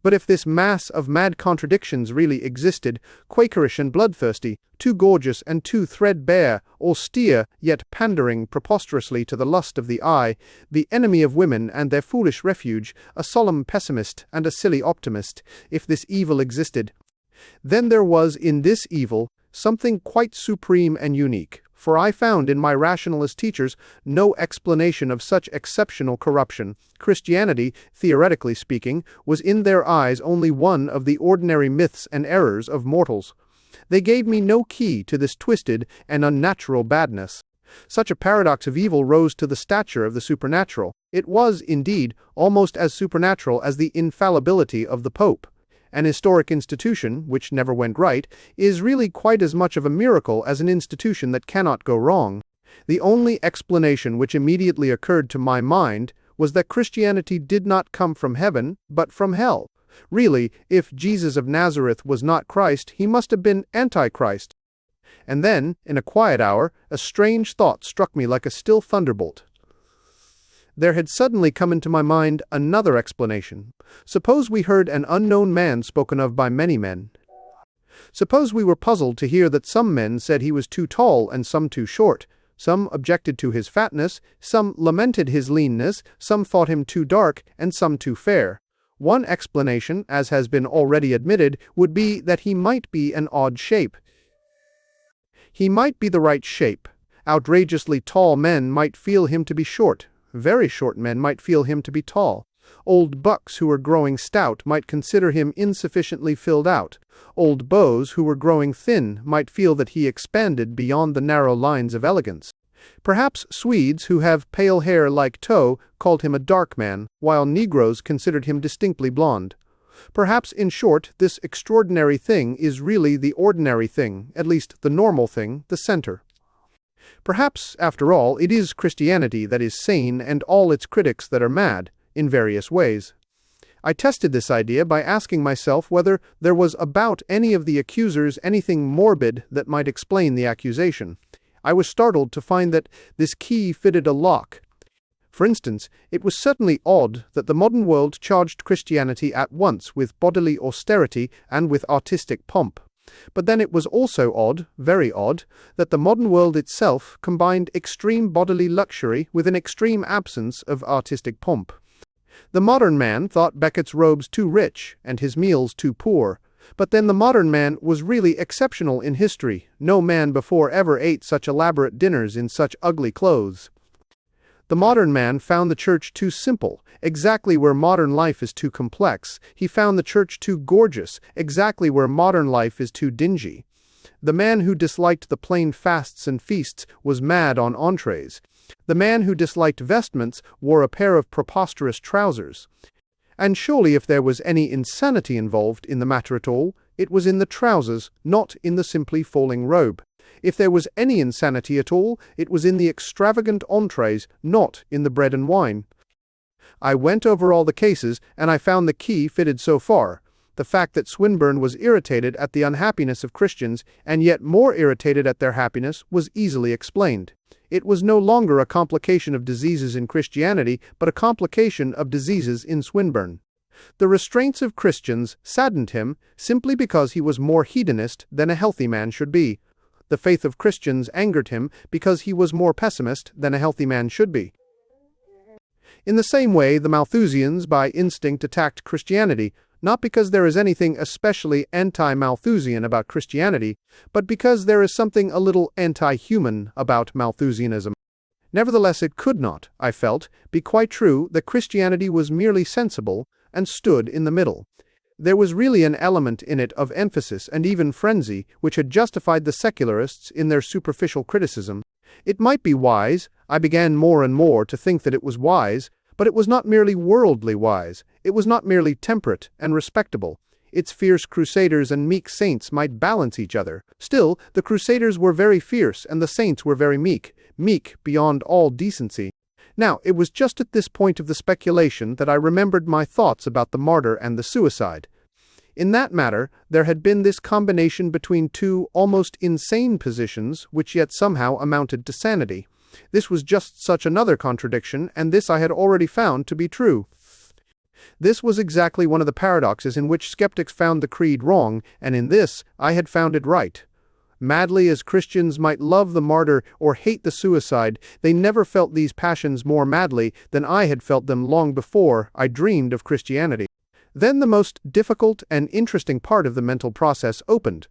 But if this mass of mad contradictions really existed, Quakerish and bloodthirsty, too gorgeous and too threadbare, austere, yet pandering preposterously to the lust of the eye, the enemy of women and their foolish refuge, a solemn pessimist and a silly optimist, if this evil existed, then there was in this evil something quite supreme and unique. For I found in my rationalist teachers no explanation of such exceptional corruption. Christianity, theoretically speaking, was in their eyes only one of the ordinary myths and errors of mortals. They gave me no key to this twisted and unnatural badness. Such a paradox of evil rose to the stature of the supernatural. It was, indeed, almost as supernatural as the infallibility of the Pope. An historic institution, which never went right, is really quite as much of a miracle as an institution that cannot go wrong. The only explanation which immediately occurred to my mind was that Christianity did not come from heaven, but from hell. Really, if Jesus of Nazareth was not Christ, he must have been Antichrist. And then, in a quiet hour, a strange thought struck me like a still thunderbolt. There had suddenly come into my mind another explanation. Suppose we heard an unknown man spoken of by many men. Suppose we were puzzled to hear that some men said he was too tall and some too short. Some objected to his fatness, some lamented his leanness, some thought him too dark, and some too fair. One explanation, as has been already admitted, would be that he might be an odd shape. He might be the right shape. Outrageously tall men might feel him to be short. Very short men might feel him to be tall. Old bucks who were growing stout might consider him insufficiently filled out. Old beaux who were growing thin might feel that he expanded beyond the narrow lines of elegance. Perhaps Swedes who have pale hair like tow called him a dark man, while Negroes considered him distinctly blonde. Perhaps, in short, this extraordinary thing is really the ordinary thing, at least the normal thing, the center. Perhaps, after all, it is Christianity that is sane and all its critics that are mad, in various ways. I tested this idea by asking myself whether there was about any of the accusers anything morbid that might explain the accusation. I was startled to find that this key fitted a lock. For instance, it was certainly odd that the modern world charged Christianity at once with bodily austerity and with artistic pomp. But then it was also odd, very odd, that the modern world itself combined extreme bodily luxury with an extreme absence of artistic pomp. The modern man thought Beckett's robes too rich and his meals too poor. But then the modern man was really exceptional in history. No man before ever ate such elaborate dinners in such ugly clothes. The modern man found the church too simple, exactly where modern life is too complex. He found the church too gorgeous, exactly where modern life is too dingy. The man who disliked the plain fasts and feasts was mad on entrees. The man who disliked vestments wore a pair of preposterous trousers. And surely if there was any insanity involved in the matter at all, it was in the trousers, not in the simply falling robe. If there was any insanity at all, it was in the extravagant entrees, not in the bread and wine. I went over all the cases, and I found the key fitted so far. The fact that Swinburne was irritated at the unhappiness of Christians, and yet more irritated at their happiness, was easily explained. It was no longer a complication of diseases in Christianity, but a complication of diseases in Swinburne. The restraints of Christians saddened him simply because he was more hedonist than a healthy man should be. The faith of Christians angered him because he was more pessimist than a healthy man should be. In the same way, the Malthusians by instinct attacked Christianity, not because there is anything especially anti-Malthusian about Christianity, but because there is something a little anti-human about Malthusianism. Nevertheless, it could not, I felt, be quite true that Christianity was merely sensible and stood in the middle. There was really an element in it of emphasis and even frenzy which had justified the secularists in their superficial criticism. It might be wise, I began more and more to think that it was wise, but it was not merely worldly wise, it was not merely temperate and respectable. Its fierce crusaders and meek saints might balance each other. Still, the crusaders were very fierce and the saints were very meek beyond all decency. Now, it was just at this point of the speculation that I remembered my thoughts about the martyr and the suicide. In that matter, there had been this combination between two almost insane positions which yet somehow amounted to sanity. This was just such another contradiction, and this I had already found to be true. This was exactly one of the paradoxes in which skeptics found the creed wrong, and in this I had found it right. Madly as Christians might love the martyr or hate the suicide, they never felt these passions more madly than I had felt them long before I dreamed of Christianity. Then the most difficult and interesting part of the mental process opened,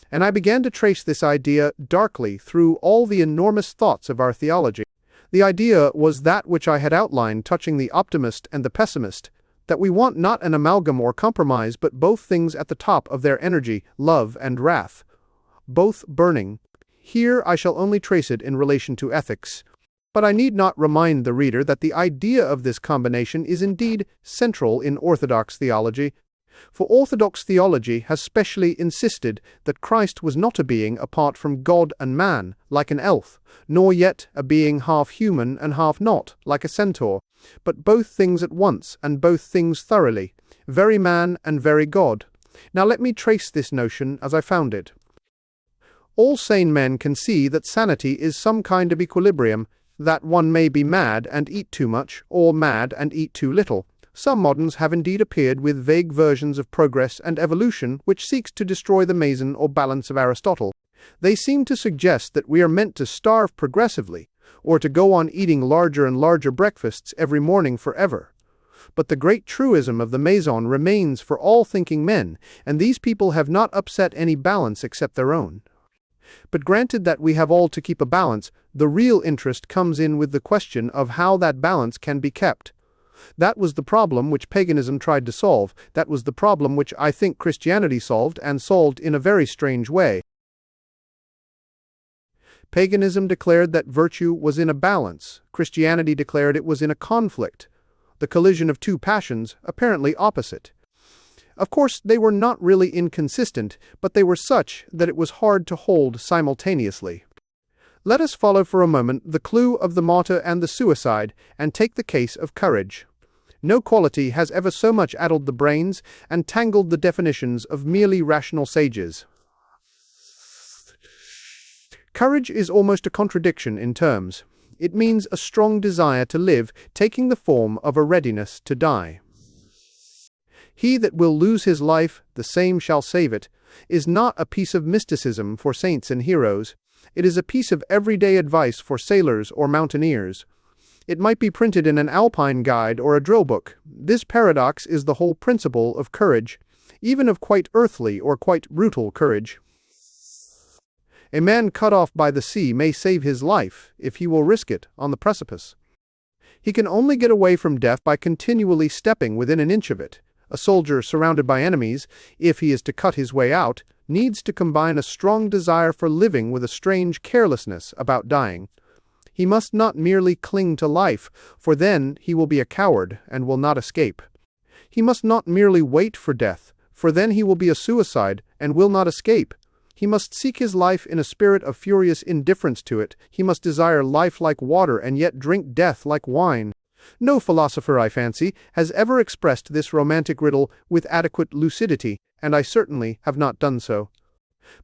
and I began to trace this idea darkly through all the enormous thoughts of our theology. The idea was that which I had outlined touching the optimist and the pessimist, that we want not an amalgam or compromise, but both things at the top of their energy, love and wrath, both burning. Here I shall only trace it in relation to ethics. But I need not remind the reader that the idea of this combination is indeed central in Orthodox theology. For Orthodox theology has specially insisted that Christ was not a being apart from God and man, like an elf, nor yet a being half human and half not, like a centaur, but both things at once and both things thoroughly, very man and very God. Now let me trace this notion as I found it. All sane men can see that sanity is some kind of equilibrium, that one may be mad and eat too much, or mad and eat too little. Some moderns have indeed appeared with vague versions of progress and evolution which seeks to destroy the meson or balance of Aristotle. They seem to suggest that we are meant to starve progressively, or to go on eating larger and larger breakfasts every morning forever. But the great truism of the meson remains for all thinking men, and these people have not upset any balance except their own. But granted that we have all to keep a balance, the real interest comes in with the question of how that balance can be kept. That was the problem which paganism tried to solve. That was the problem which I think Christianity solved, and solved in a very strange way. Paganism declared that virtue was in a balance. Christianity declared it was in a conflict, the collision of two passions, apparently opposite. Of course, they were not really inconsistent, but they were such that it was hard to hold simultaneously. Let us follow for a moment the clue of the martyr and the suicide, and take the case of courage. No quality has ever so much addled the brains and tangled the definitions of merely rational sages. Courage is almost a contradiction in terms. It means a strong desire to live, taking the form of a readiness to die. He that will lose his life, the same shall save it. is not a piece of mysticism for saints and heroes. It is a piece of everyday advice for sailors or mountaineers. It might be printed in an alpine guide or a drill book. This paradox is the whole principle of courage, even of quite earthly or quite brutal courage. A man cut off by the sea may save his life, if he will risk it, on the precipice. He can only get away from death by continually stepping within an inch of it. A soldier surrounded by enemies, if he is to cut his way out, needs to combine a strong desire for living with a strange carelessness about dying. He must not merely cling to life, for then he will be a coward and will not escape. He must not merely wait for death, for then he will be a suicide and will not escape. He must seek his life in a spirit of furious indifference to it. He must desire life like water and yet drink death like wine. No philosopher, I fancy, has ever expressed this romantic riddle with adequate lucidity, and I certainly have not done so.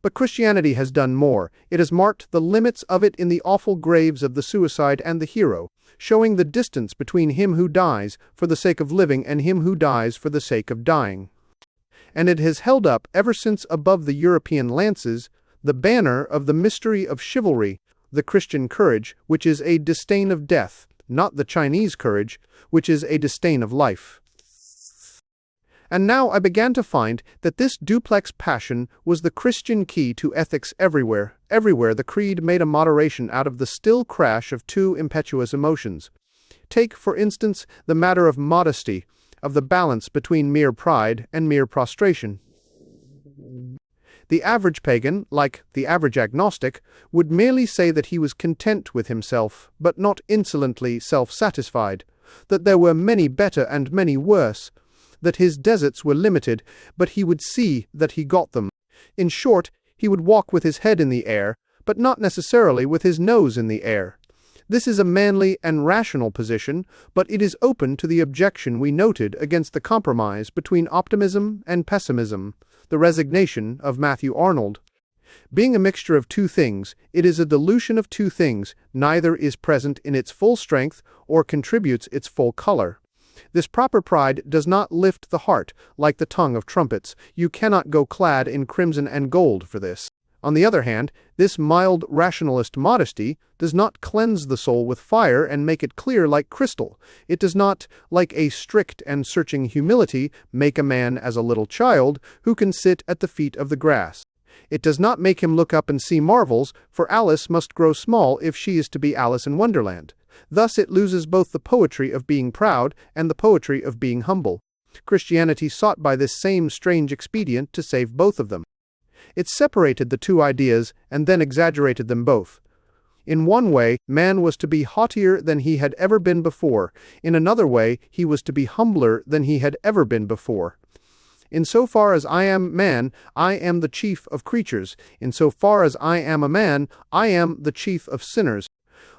But Christianity has done more. It has marked the limits of it in the awful graves of the suicide and the hero, showing the distance between him who dies for the sake of living and him who dies for the sake of dying. And it has held up ever since above the European lances the banner of the mystery of chivalry, the Christian courage, which is a disdain of death, not the Chinese courage, which is a disdain of life. And now I began to find that this duplex passion was the Christian key to ethics everywhere. Everywhere the creed made a moderation out of the still crash of two impetuous emotions. Take, for instance, the matter of modesty, of the balance between mere pride and mere prostration. The average pagan, like the average agnostic, would merely say that he was content with himself, but not insolently self-satisfied, that there were many better and many worse, that his deserts were limited, but he would see that he got them. In short, he would walk with his head in the air, but not necessarily with his nose in the air. This is a manly and rational position, but it is open to the objection we noted against the compromise between optimism and pessimism, the resignation of Matthew Arnold. Being a mixture of two things, it is a dilution of two things, neither is present in its full strength or contributes its full color. This proper pride does not lift the heart like the tongue of trumpets. You cannot go clad in crimson and gold for this. On the other hand, this mild rationalist modesty does not cleanse the soul with fire and make it clear like crystal. It does not, like a strict and searching humility, make a man as a little child who can sit at the feet of the grass. It does not make him look up and see marvels, for Alice must grow small if she is to be Alice in Wonderland. Thus it loses both the poetry of being proud and the poetry of being humble. Christianity sought by this same strange expedient to save both of them. It separated the two ideas and then exaggerated them both. In one way, man was to be haughtier than he had ever been before. In another way, he was to be humbler than he had ever been before. In so far as I am man, I am the chief of creatures. In so far as I am a man, I am the chief of sinners.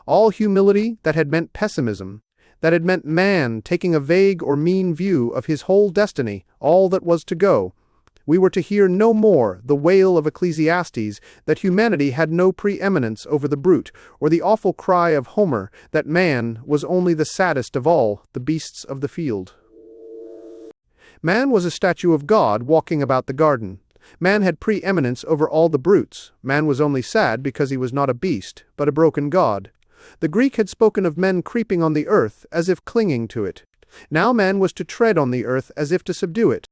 All humility that had meant pessimism, that had meant man taking a vague or mean view of his whole destiny, all that was to go. We were to hear no more the wail of Ecclesiastes that humanity had no preeminence over the brute, or the awful cry of Homer that man was only the saddest of all the beasts of the field. Man was a statue of God walking about the garden. Man had preeminence over all the brutes. Man was only sad because he was not a beast, but a broken god. The Greek had spoken of men creeping on the earth as if clinging to it. Now man was to tread on the earth as if to subdue it.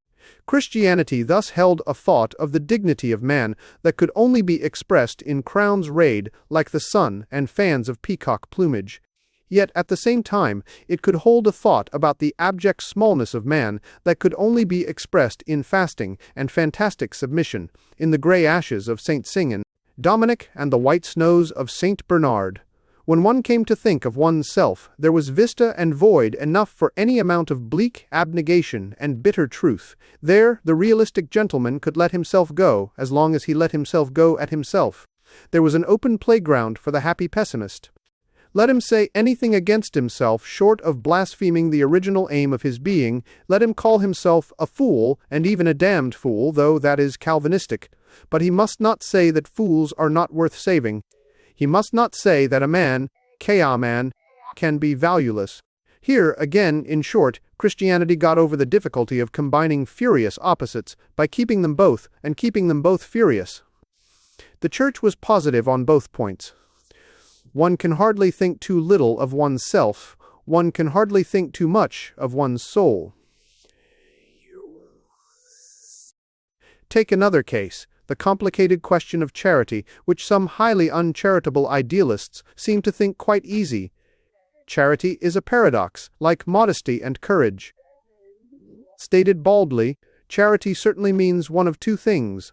Christianity thus held a thought of the dignity of man that could only be expressed in crowns rayed like the sun and fans of peacock plumage. Yet at the same time it could hold a thought about the abject smallness of man that could only be expressed in fasting and fantastic submission, in the grey ashes of St. Singin, Dominic and the white snows of St. Bernard. When one came to think of one's self, there was vista and void enough for any amount of bleak abnegation and bitter truth. There the realistic gentleman could let himself go, as long as he let himself go at himself. There was an open playground for the happy pessimist. Let him say anything against himself short of blaspheming the original aim of his being. Let him call himself a fool, and even a damned fool, though that is Calvinistic. But he must not say that fools are not worth saving. He must not say that a man, man, can be valueless. Here, again, in short, Christianity got over the difficulty of combining furious opposites by keeping them both, and keeping them both furious. The Church was positive on both points. One can hardly think too little of one's self. One can hardly think too much of one's soul. Take another case, the complicated question of charity, which some highly uncharitable idealists seem to think quite easy. Charity is a paradox, like modesty and courage. Stated baldly, charity certainly means one of two things: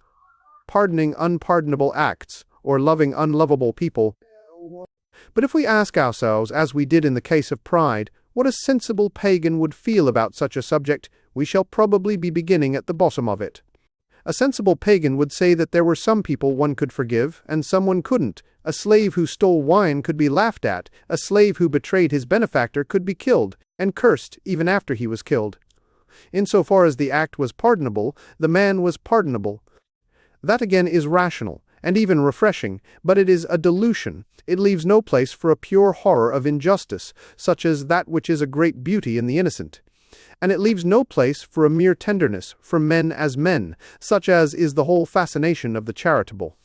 pardoning unpardonable acts, or loving unlovable people. But if we ask ourselves, as we did in the case of pride, what a sensible pagan would feel about such a subject, we shall probably be beginning at the bottom of it. A sensible pagan would say that there were some people one could forgive, and some one couldn't. A slave who stole wine could be laughed at, a slave who betrayed his benefactor could be killed, and cursed even after he was killed. Insofar as the act was pardonable, the man was pardonable. That again is rational, and even refreshing, but it is a dilution. It leaves no place for a pure horror of injustice, such as that which is a great beauty in the innocent. And it leaves no place for a mere tenderness for men as men, such as is the whole fascination of the charitable.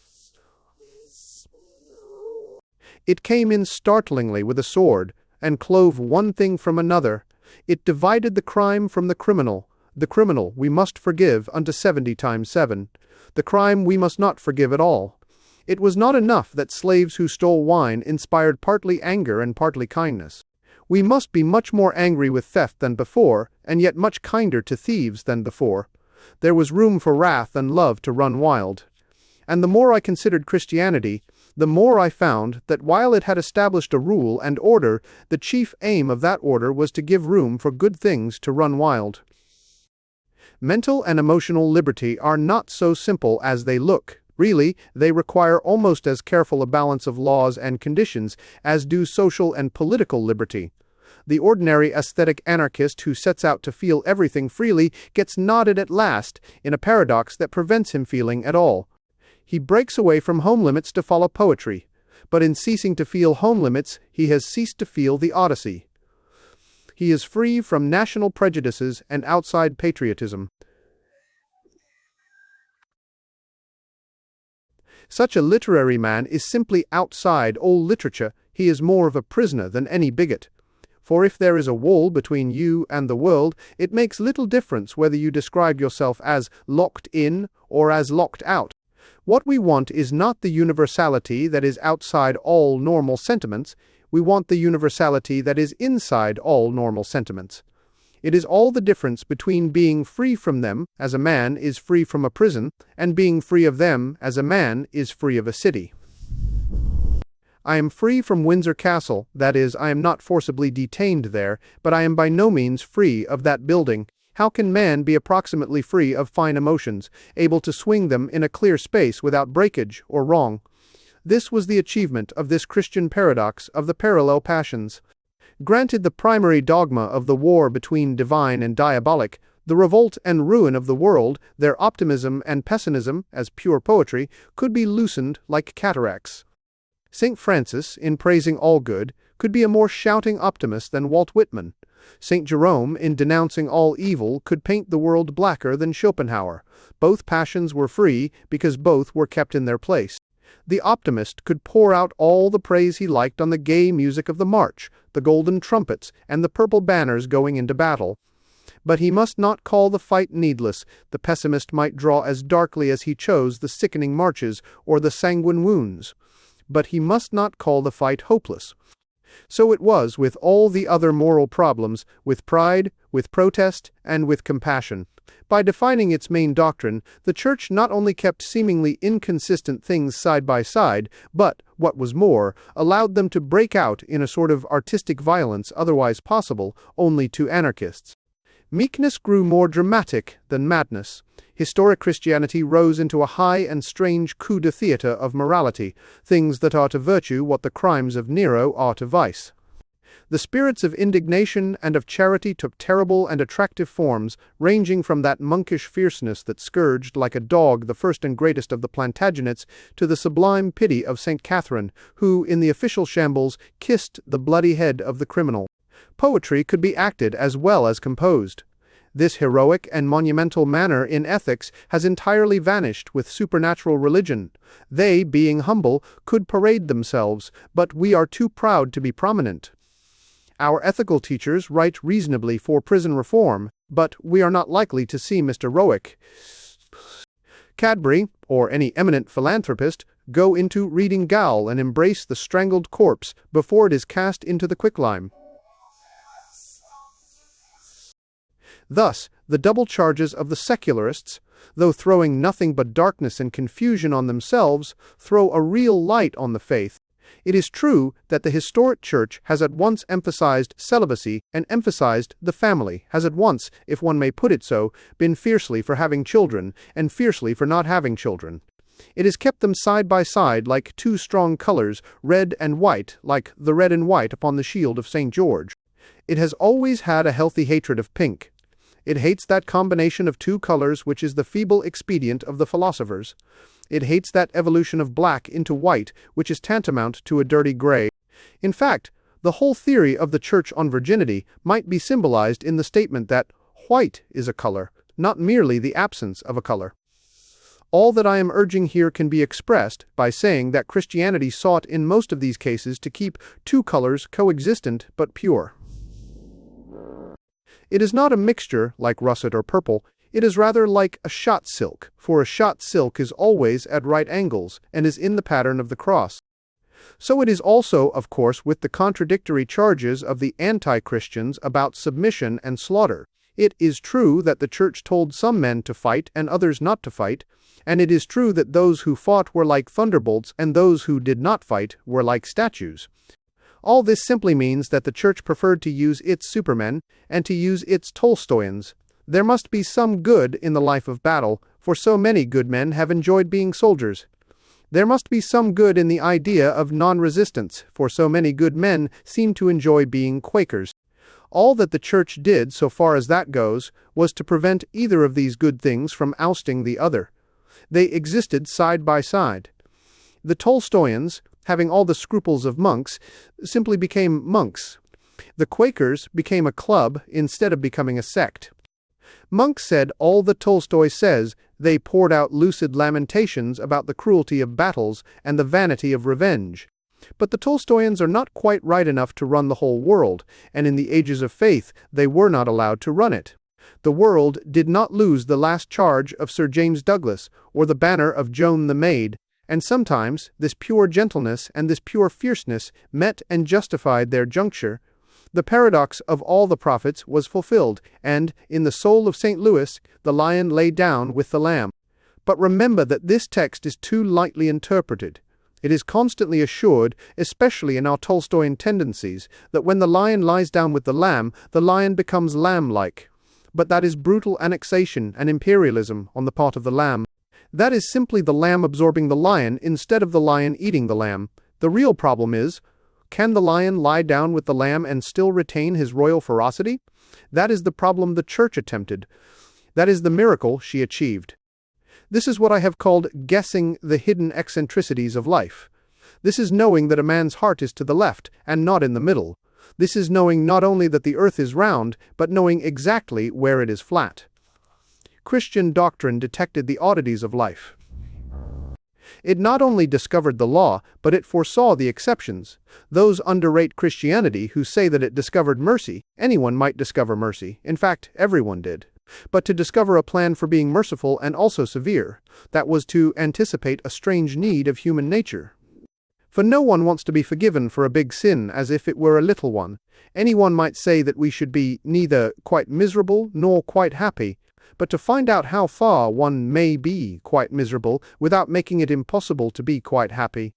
It came in startlingly with a sword, and clove one thing from another. It divided the crime from the criminal. The criminal we must forgive unto 70 times 7. The crime we must not forgive at all. It was not enough that slaves who stole wine inspired partly anger and partly kindness. We must be much more angry with theft than before, and yet much kinder to thieves than before. There was room for wrath and love to run wild. And the more I considered Christianity, the more I found that while it had established a rule and order, the chief aim of that order was to give room for good things to run wild. Mental and emotional liberty are not so simple as they look. Really, they require almost as careful a balance of laws and conditions as do social and political liberty. The ordinary aesthetic anarchist who sets out to feel everything freely gets knotted at last in a paradox that prevents him feeling at all. He breaks away from home limits to follow poetry, but in ceasing to feel home limits, he has ceased to feel the Odyssey. He is free from national prejudices and outside patriotism. Such a literary man is simply outside all literature. He is more of a prisoner than any bigot. For if there is a wall between you and the world, it makes little difference whether you describe yourself as locked in or as locked out. What we want is not the universality that is outside all normal sentiments. We want the universality that is inside all normal sentiments. It is all the difference between being free from them, as a man is free from a prison, and being free of them, as a man is free of a city. I am free from Windsor Castle, that is, I am not forcibly detained there, but I am by no means free of that building. How can man be approximately free of fine emotions, able to swing them in a clear space without breakage or wrong? This was the achievement of this Christian paradox of the parallel passions. Granted the primary dogma of the war between divine and diabolic, the revolt and ruin of the world, their optimism and pessimism, as pure poetry, could be loosened like cataracts. St. Francis, in praising all good, could be a more shouting optimist than Walt Whitman. St. Jerome, in denouncing all evil, could paint the world blacker than Schopenhauer. Both passions were free because both were kept in their place. The optimist could pour out all the praise he liked on the gay music of the march, the golden trumpets, and the purple banners going into battle. But he must not call the fight needless. The pessimist might draw as darkly as he chose the sickening marches or the sanguine wounds. But he must not call the fight hopeless. So it was with all the other moral problems, with pride, with protest, and with compassion. By defining its main doctrine, the Church not only kept seemingly inconsistent things side by side, but, what was more, allowed them to break out in a sort of artistic violence otherwise possible only to anarchists. Meekness grew more dramatic than madness. Historic Christianity rose into a high and strange coup de theatre of morality, things that are to virtue what the crimes of Nero are to vice. The spirits of indignation and of charity took terrible and attractive forms, ranging from that monkish fierceness that scourged like a dog the first and greatest of the Plantagenets to the sublime pity of St. Catherine, who, in the official shambles, kissed the bloody head of the criminal. Poetry could be acted as well as composed. This heroic and monumental manner in ethics has entirely vanished with supernatural religion. They, being humble, could parade themselves, but we are too proud to be prominent. Our ethical teachers write reasonably for prison reform, but we are not likely to see Mr. Rowick, Cadbury, or any eminent philanthropist, go into reading Gaul and embrace the strangled corpse before it is cast into the quicklime. Thus, the double charges of the secularists, though throwing nothing but darkness and confusion on themselves, throw a real light on the faith. It is true that the historic Church has at once emphasized celibacy and emphasized the family, has at once, if one may put it so, been fiercely for having children and fiercely for not having children. It has kept them side by side like two strong colors, red and white, like the red and white upon the shield of St. George. It has always had a healthy hatred of pink. It hates that combination of two colors which is the feeble expedient of the philosophers. It hates that evolution of black into white which is tantamount to a dirty gray. In fact, the whole theory of the Church on virginity might be symbolized in the statement that white is a color, not merely the absence of a color. All that I am urging here can be expressed by saying that Christianity sought in most of these cases to keep two colors coexistent but pure. It is not a mixture like russet or purple, it is rather like a shot silk, for a shot silk is always at right angles and is in the pattern of the cross. So it is also, of course, with the contradictory charges of the anti-Christians about submission and slaughter. It is true that the Church told some men to fight and others not to fight, and it is true that those who fought were like thunderbolts and those who did not fight were like statues. All this simply means that the Church preferred to use its supermen and to use its Tolstoyans. There must be some good in the life of battle, for so many good men have enjoyed being soldiers. There must be some good in the idea of non-resistance, for so many good men seem to enjoy being Quakers. All that the Church did, so far as that goes, was to prevent either of these good things from ousting the other. They existed side by side. The Tolstoyans, having all the scruples of monks, simply became monks. The Quakers became a club instead of becoming a sect. Monk said all that Tolstoy says. They poured out lucid lamentations about the cruelty of battles and the vanity of revenge. But the Tolstoyans are not quite right enough to run the whole world, and in the ages of faith they were not allowed to run it. The world did not lose the last charge of Sir James Douglas or the banner of Joan the Maid, and sometimes this pure gentleness and this pure fierceness met and justified their juncture. The paradox of all the prophets was fulfilled, and, in the soul of St. Louis, the lion lay down with the lamb. But remember that this text is too lightly interpreted. It is constantly assured, especially in our Tolstoyan tendencies, that when the lion lies down with the lamb becomes lamb-like. But that is brutal annexation and imperialism on the part of the lamb. That is simply the lamb absorbing the lion instead of the lion eating the lamb. The real problem is, can the lion lie down with the lamb and still retain his royal ferocity? That is the problem the Church attempted. That is the miracle she achieved. This is what I have called guessing the hidden eccentricities of life. This is knowing that a man's heart is to the left and not in the middle. This is knowing not only that the earth is round, but knowing exactly where it is flat. Christian doctrine detected the oddities of life. It not only discovered the law, but it foresaw the exceptions. Those underrate Christianity who say that it discovered mercy. Anyone might discover mercy. In fact, everyone did. But to discover a plan for being merciful and also severe, that was to anticipate a strange need of human nature. For no one wants to be forgiven for a big sin as if it were a little one. Anyone might say that we should be neither quite miserable nor quite happy, but to find out how far one may be quite miserable without making it impossible to be quite happy,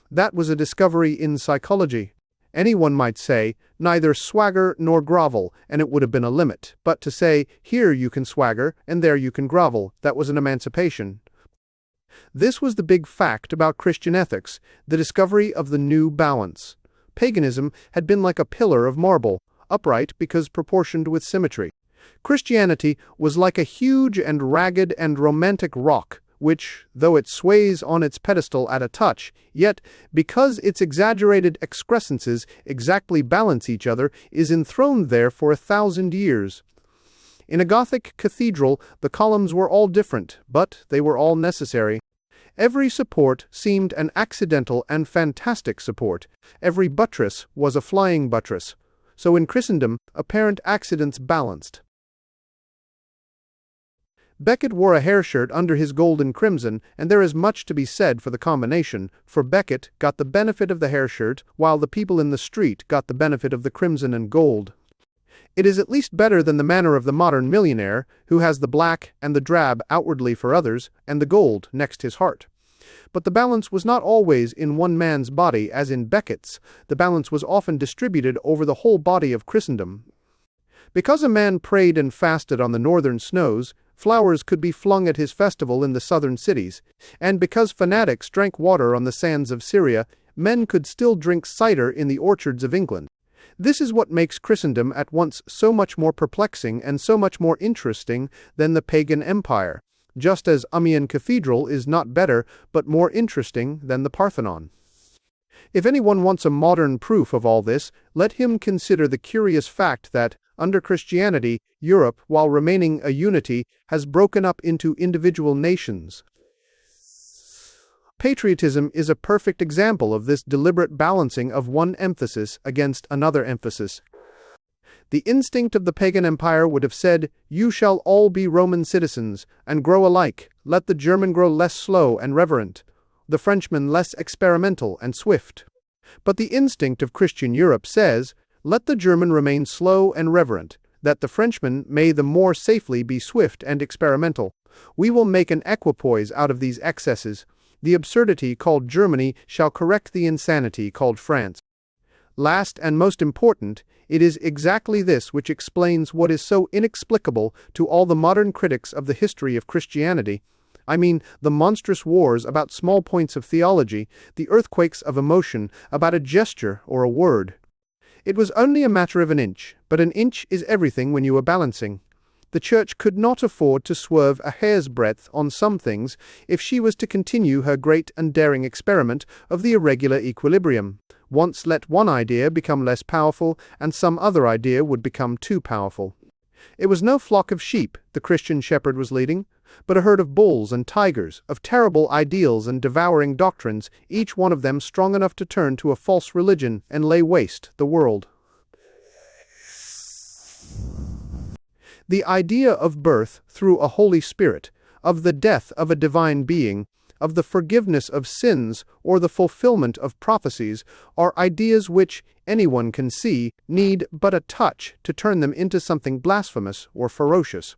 that was a discovery in psychology. Anyone might say, neither swagger nor grovel, and it would have been a limit. But to say, here you can swagger, and there you can grovel, that was an emancipation. This was the big fact about Christian ethics, the discovery of the new balance. Paganism had been like a pillar of marble, upright because proportioned with symmetry. Christianity was like a huge and ragged and romantic rock, which, though it sways on its pedestal at a touch, yet, because its exaggerated excrescences exactly balance each other, is enthroned there for 1,000 years. In a Gothic cathedral, the columns were all different, but they were all necessary. Every support seemed an accidental and fantastic support. Every buttress was a flying buttress. So in Christendom, apparent accidents balanced. Becket wore a hair shirt under his gold and crimson, and there is much to be said for the combination, for Becket got the benefit of the hair shirt, while the people in the street got the benefit of the crimson and gold. It is at least better than the manner of the modern millionaire, who has the black and the drab outwardly for others, and the gold next his heart. But the balance was not always in one man's body as in Becket's. The balance was often distributed over the whole body of Christendom. Because a man prayed and fasted on the northern snows, flowers could be flung at his festival in the southern cities, and because fanatics drank water on the sands of Syria, men could still drink cider in the orchards of England. This is what makes Christendom at once so much more perplexing and so much more interesting than the pagan empire, just as Amiens Cathedral is not better but more interesting than the Parthenon. If anyone wants a modern proof of all this, let him consider the curious fact that, under Christianity, Europe, while remaining a unity, has broken up into individual nations. Patriotism is a perfect example of this deliberate balancing of one emphasis against another emphasis. The instinct of the pagan empire would have said, "You shall all be Roman citizens, and grow alike. Let the German grow less slow and reverent, the Frenchman less experimental and swift." But the instinct of Christian Europe says, "Let the German remain slow and reverent, that the Frenchman may the more safely be swift and experimental. We will make an equipoise out of these excesses. The absurdity called Germany shall correct the insanity called France." Last and most important, it is exactly this which explains what is so inexplicable to all the modern critics of the history of Christianity. I mean, the monstrous wars about small points of theology, the earthquakes of emotion about a gesture or a word. It was only a matter of an inch, but an inch is everything when you are balancing. The Church could not afford to swerve a hair's breadth on some things if she was to continue her great and daring experiment of the irregular equilibrium. Once let one idea become less powerful, and some other idea would become too powerful. It was no flock of sheep the Christian shepherd was leading, but a herd of bulls and tigers, of terrible ideals and devouring doctrines, each one of them strong enough to turn to a false religion and lay waste the world. The idea of birth through a Holy Spirit, of the death of a divine being, of the forgiveness of sins or the fulfillment of prophecies are ideas which, anyone can see, need but a touch to turn them into something blasphemous or ferocious.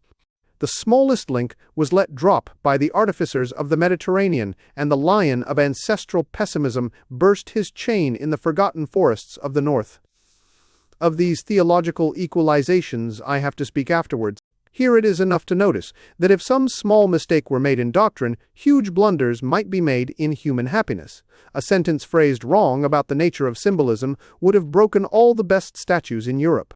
The smallest link was let drop by the artificers of the Mediterranean, and the lion of ancestral pessimism burst his chain in the forgotten forests of the north. Of these theological equalizations I have to speak afterwards. Here it is enough to notice that if some small mistake were made in doctrine, huge blunders might be made in human happiness. A sentence phrased wrong about the nature of symbolism would have broken all the best statues in Europe.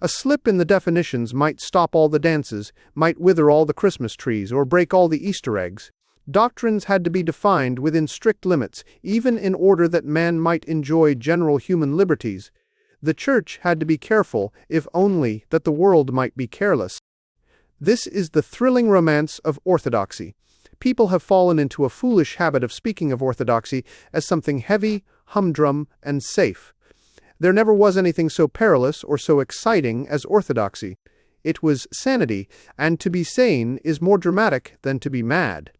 A slip in the definitions might stop all the dances, might wither all the Christmas trees, or break all the Easter eggs. Doctrines had to be defined within strict limits, even in order that man might enjoy general human liberties. The Church had to be careful, if only that the world might be careless. This is the thrilling romance of orthodoxy. People have fallen into a foolish habit of speaking of orthodoxy as something heavy, humdrum, and safe. There never was anything so perilous or so exciting as orthodoxy. It was sanity, and to be sane is more dramatic than to be mad.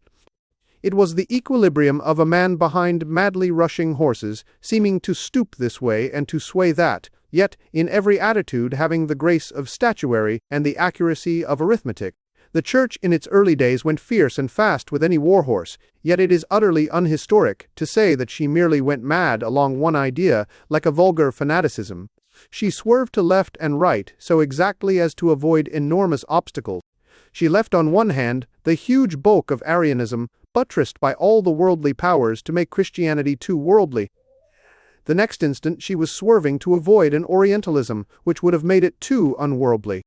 It was the equilibrium of a man behind madly rushing horses, seeming to stoop this way and to sway that, yet in every attitude having the grace of statuary and the accuracy of arithmetic. The Church in its early days went fierce and fast with any warhorse, yet it is utterly unhistoric to say that she merely went mad along one idea like a vulgar fanaticism. She swerved to left and right so exactly as to avoid enormous obstacles. She left on one hand the huge bulk of Arianism, buttressed by all the worldly powers to make Christianity too worldly. The next instant she was swerving to avoid an Orientalism, which would have made it too unworldly.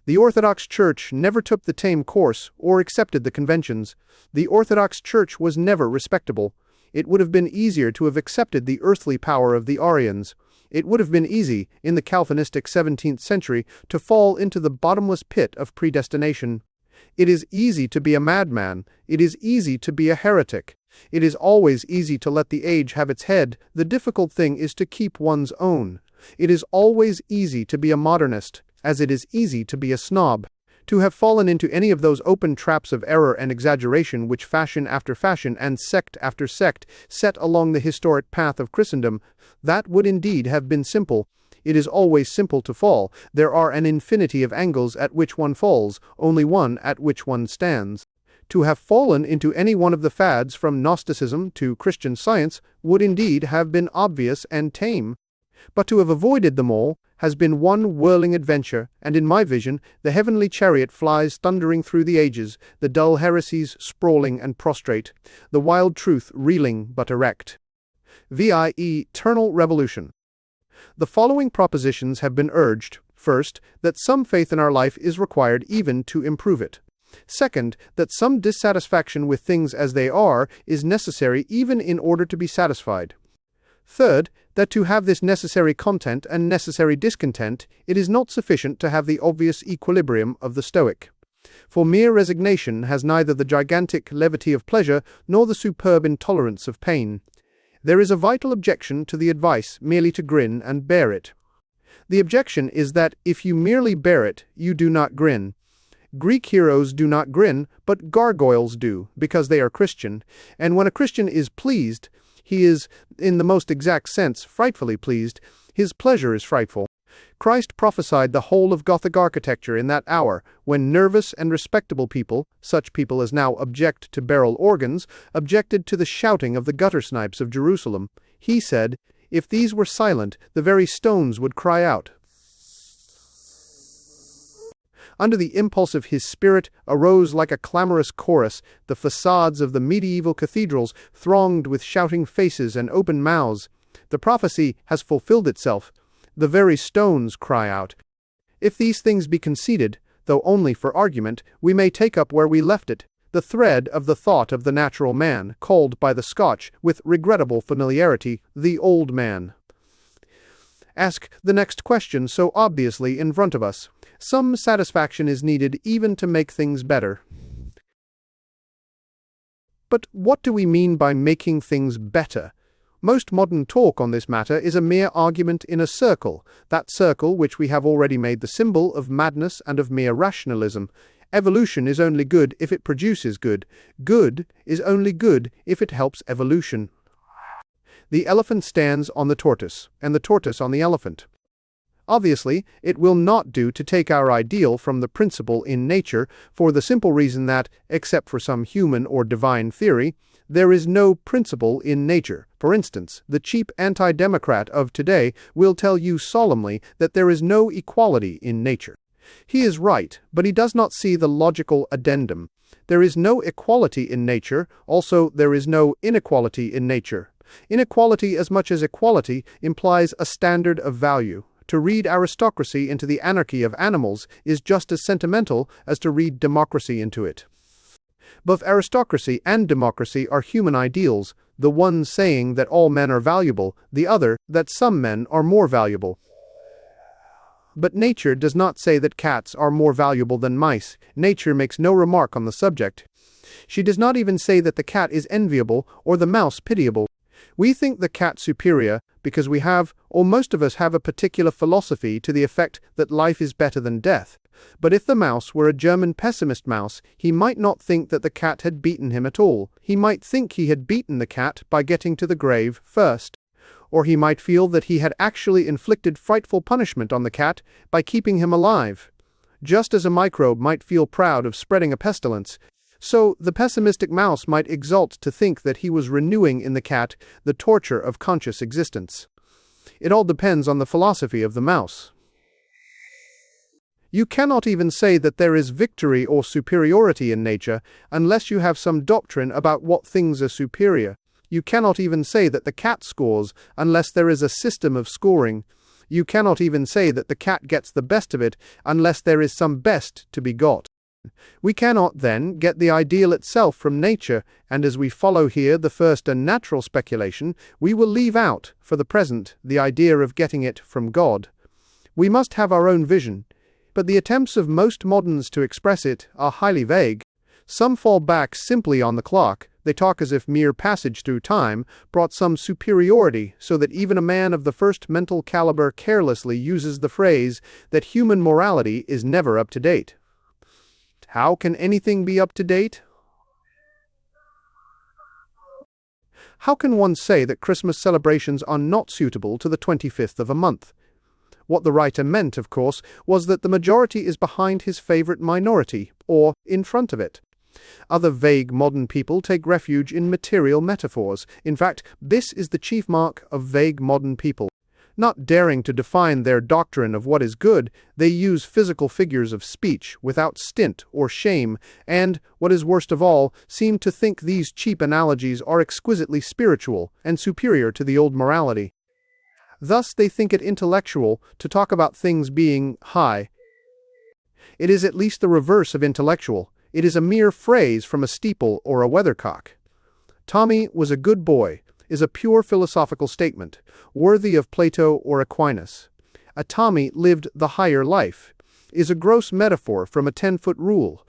The Orthodox Church never took the tame course or accepted the conventions. The Orthodox Church was never respectable. It would have been easier to have accepted the earthly power of the Arians. It would have been easy, in the Calvinistic 17th century, to fall into the bottomless pit of predestination. It is easy to be a madman. It is easy to be a heretic. It is always easy to let the age have its head. The difficult thing is to keep one's own. It is always easy to be a modernist, as it is easy to be a snob. To have fallen into any of those open traps of error and exaggeration which fashion after fashion and sect after sect set along the historic path of Christendom, that would indeed have been simple. It is always simple to fall. There are an infinity of angles at which one falls, only one at which one stands. To have fallen into any one of the fads from Gnosticism to Christian Science would indeed have been obvious and tame. But to have avoided them all has been one whirling adventure, and in my vision the heavenly chariot flies thundering through the ages, the dull heresies sprawling and prostrate, the wild truth reeling but erect. VIE Eternal Revolution. The following propositions have been urged. First, that some faith in our life is required even to improve it. Second, that some dissatisfaction with things as they are is necessary even in order to be satisfied. Third, that to have this necessary content and necessary discontent, it is not sufficient to have the obvious equilibrium of the Stoic. For mere resignation has neither the gigantic levity of pleasure nor the superb intolerance of pain. There is a vital objection to the advice merely to grin and bear it. The objection is that if you merely bear it, you do not grin. Greek heroes do not grin, but gargoyles do, because they are Christian, and when a Christian is pleased, he is, in the most exact sense, frightfully pleased. His pleasure is frightful. Christ prophesied the whole of Gothic architecture in that hour, when nervous and respectable people, such people as now object to barrel organs, objected to the shouting of the gutter snipes of Jerusalem. He said, if these were silent, the very stones would cry out. Under the impulse of his spirit arose like a clamorous chorus the facades of the medieval cathedrals thronged with shouting faces and open mouths. The prophecy has fulfilled itself. The very stones cry out. If these things be conceded, though only for argument, we may take up where we left it, the thread of the thought of the natural man, called by the Scotch, with regrettable familiarity, the old man. Ask the next question so obviously in front of us. Some satisfaction is needed even to make things better. But what do we mean by making things better? Most modern talk on this matter is a mere argument in a circle, that circle which we have already made the symbol of madness and of mere rationalism. Evolution is only good if it produces good. Good is only good if it helps evolution. The elephant stands on the tortoise, and the tortoise on the elephant. Obviously, it will not do to take our ideal from the principle in nature, for the simple reason that, except for some human or divine theory, there is no principle in nature. For instance, the cheap anti-democrat of today will tell you solemnly that there is no equality in nature. He is right, but he does not see the logical addendum. There is no equality in nature, also there is no inequality in nature. Inequality as much as equality implies a standard of value. To read aristocracy into the anarchy of animals is just as sentimental as to read democracy into it. Both aristocracy and democracy are human ideals, the one saying that all men are valuable, the other that some men are more valuable. But nature does not say that cats are more valuable than mice. Nature makes no remark on the subject. She does not even say that the cat is enviable or the mouse pitiable. We think the cat superior because we have, or most of us have, a particular philosophy to the effect that life is better than death. But if the mouse were a German pessimist mouse, he might not think that the cat had beaten him at all. He might think he had beaten the cat by getting to the grave first. Or he might feel that he had actually inflicted frightful punishment on the cat by keeping him alive. Just as a microbe might feel proud of spreading a pestilence, so the pessimistic mouse might exult to think that he was renewing in the cat the torture of conscious existence. It all depends on the philosophy of the mouse. You cannot even say that there is victory or superiority in nature unless you have some doctrine about what things are superior. You cannot even say that the cat scores unless there is a system of scoring. You cannot even say that the cat gets the best of it unless there is some best to be got. We cannot, then, get the ideal itself from nature, and as we follow here the first and natural speculation, we will leave out, for the present, the idea of getting it from God. We must have our own vision, but the attempts of most moderns to express it are highly vague. Some fall back simply on the clock. They talk as if mere passage through time brought some superiority, so that even a man of the first mental caliber carelessly uses the phrase that human morality is never up to date. How can anything be up to date? How can one say that Christmas celebrations are not suitable to the 25th of a month? What the writer meant, of course, was that the majority is behind his favorite minority, or in front of it. Other vague modern people take refuge in material metaphors. In fact, this is the chief mark of vague modern people. Not daring to define their doctrine of what is good, they use physical figures of speech without stint or shame, and, what is worst of all, seem to think these cheap analogies are exquisitely spiritual and superior to the old morality. Thus they think it intellectual to talk about things being high. It is at least the reverse of intellectual. It is a mere phrase from a steeple or a weathercock. Tommy was a good boy is a pure philosophical statement, worthy of Plato or Aquinas. A Tommy lived the higher life is a gross metaphor from a 10-foot rule.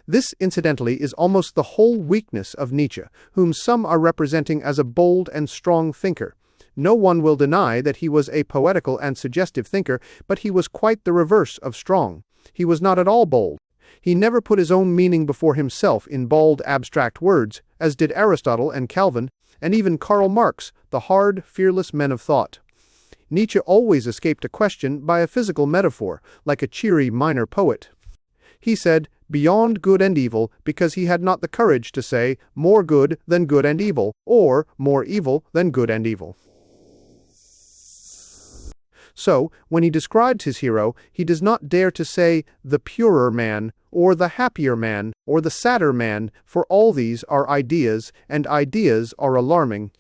This, incidentally, is almost the whole weakness of Nietzsche, whom some are representing as a bold and strong thinker. No one will deny that he was a poetical and suggestive thinker, but he was quite the reverse of strong. He was not at all bold. He never put his own meaning before himself in bald, abstract words, as did Aristotle and Calvin, and even Karl Marx, the hard, fearless men of thought. Nietzsche always escaped a question by a physical metaphor, like a cheery minor poet. He said, beyond good and evil, because he had not the courage to say, more good than good and evil, or more evil than good and evil. So, when he described his hero, he does not dare to say the purer man, or the happier man, or the sadder man, for all these are ideas, and ideas are alarming.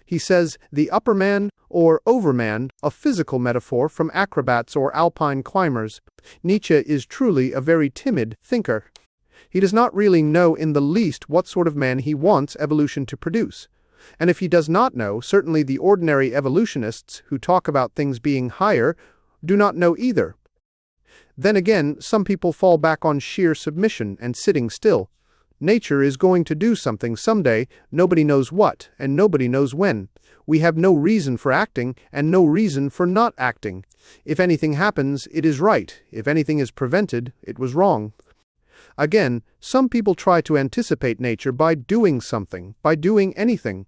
He says the upper man, or overman, a physical metaphor from acrobats or alpine climbers. Nietzsche is truly a very timid thinker. He does not really know in the least what sort of man he wants evolution to produce. And if he does not know, certainly the ordinary evolutionists who talk about things being higher do not know either. Then again, some people fall back on sheer submission and sitting still. Nature is going to do something someday, nobody knows what, and nobody knows when. We have no reason for acting, and no reason for not acting. If anything happens, it is right. If anything is prevented, it was wrong. Again, some people try to anticipate nature by doing something, by doing anything.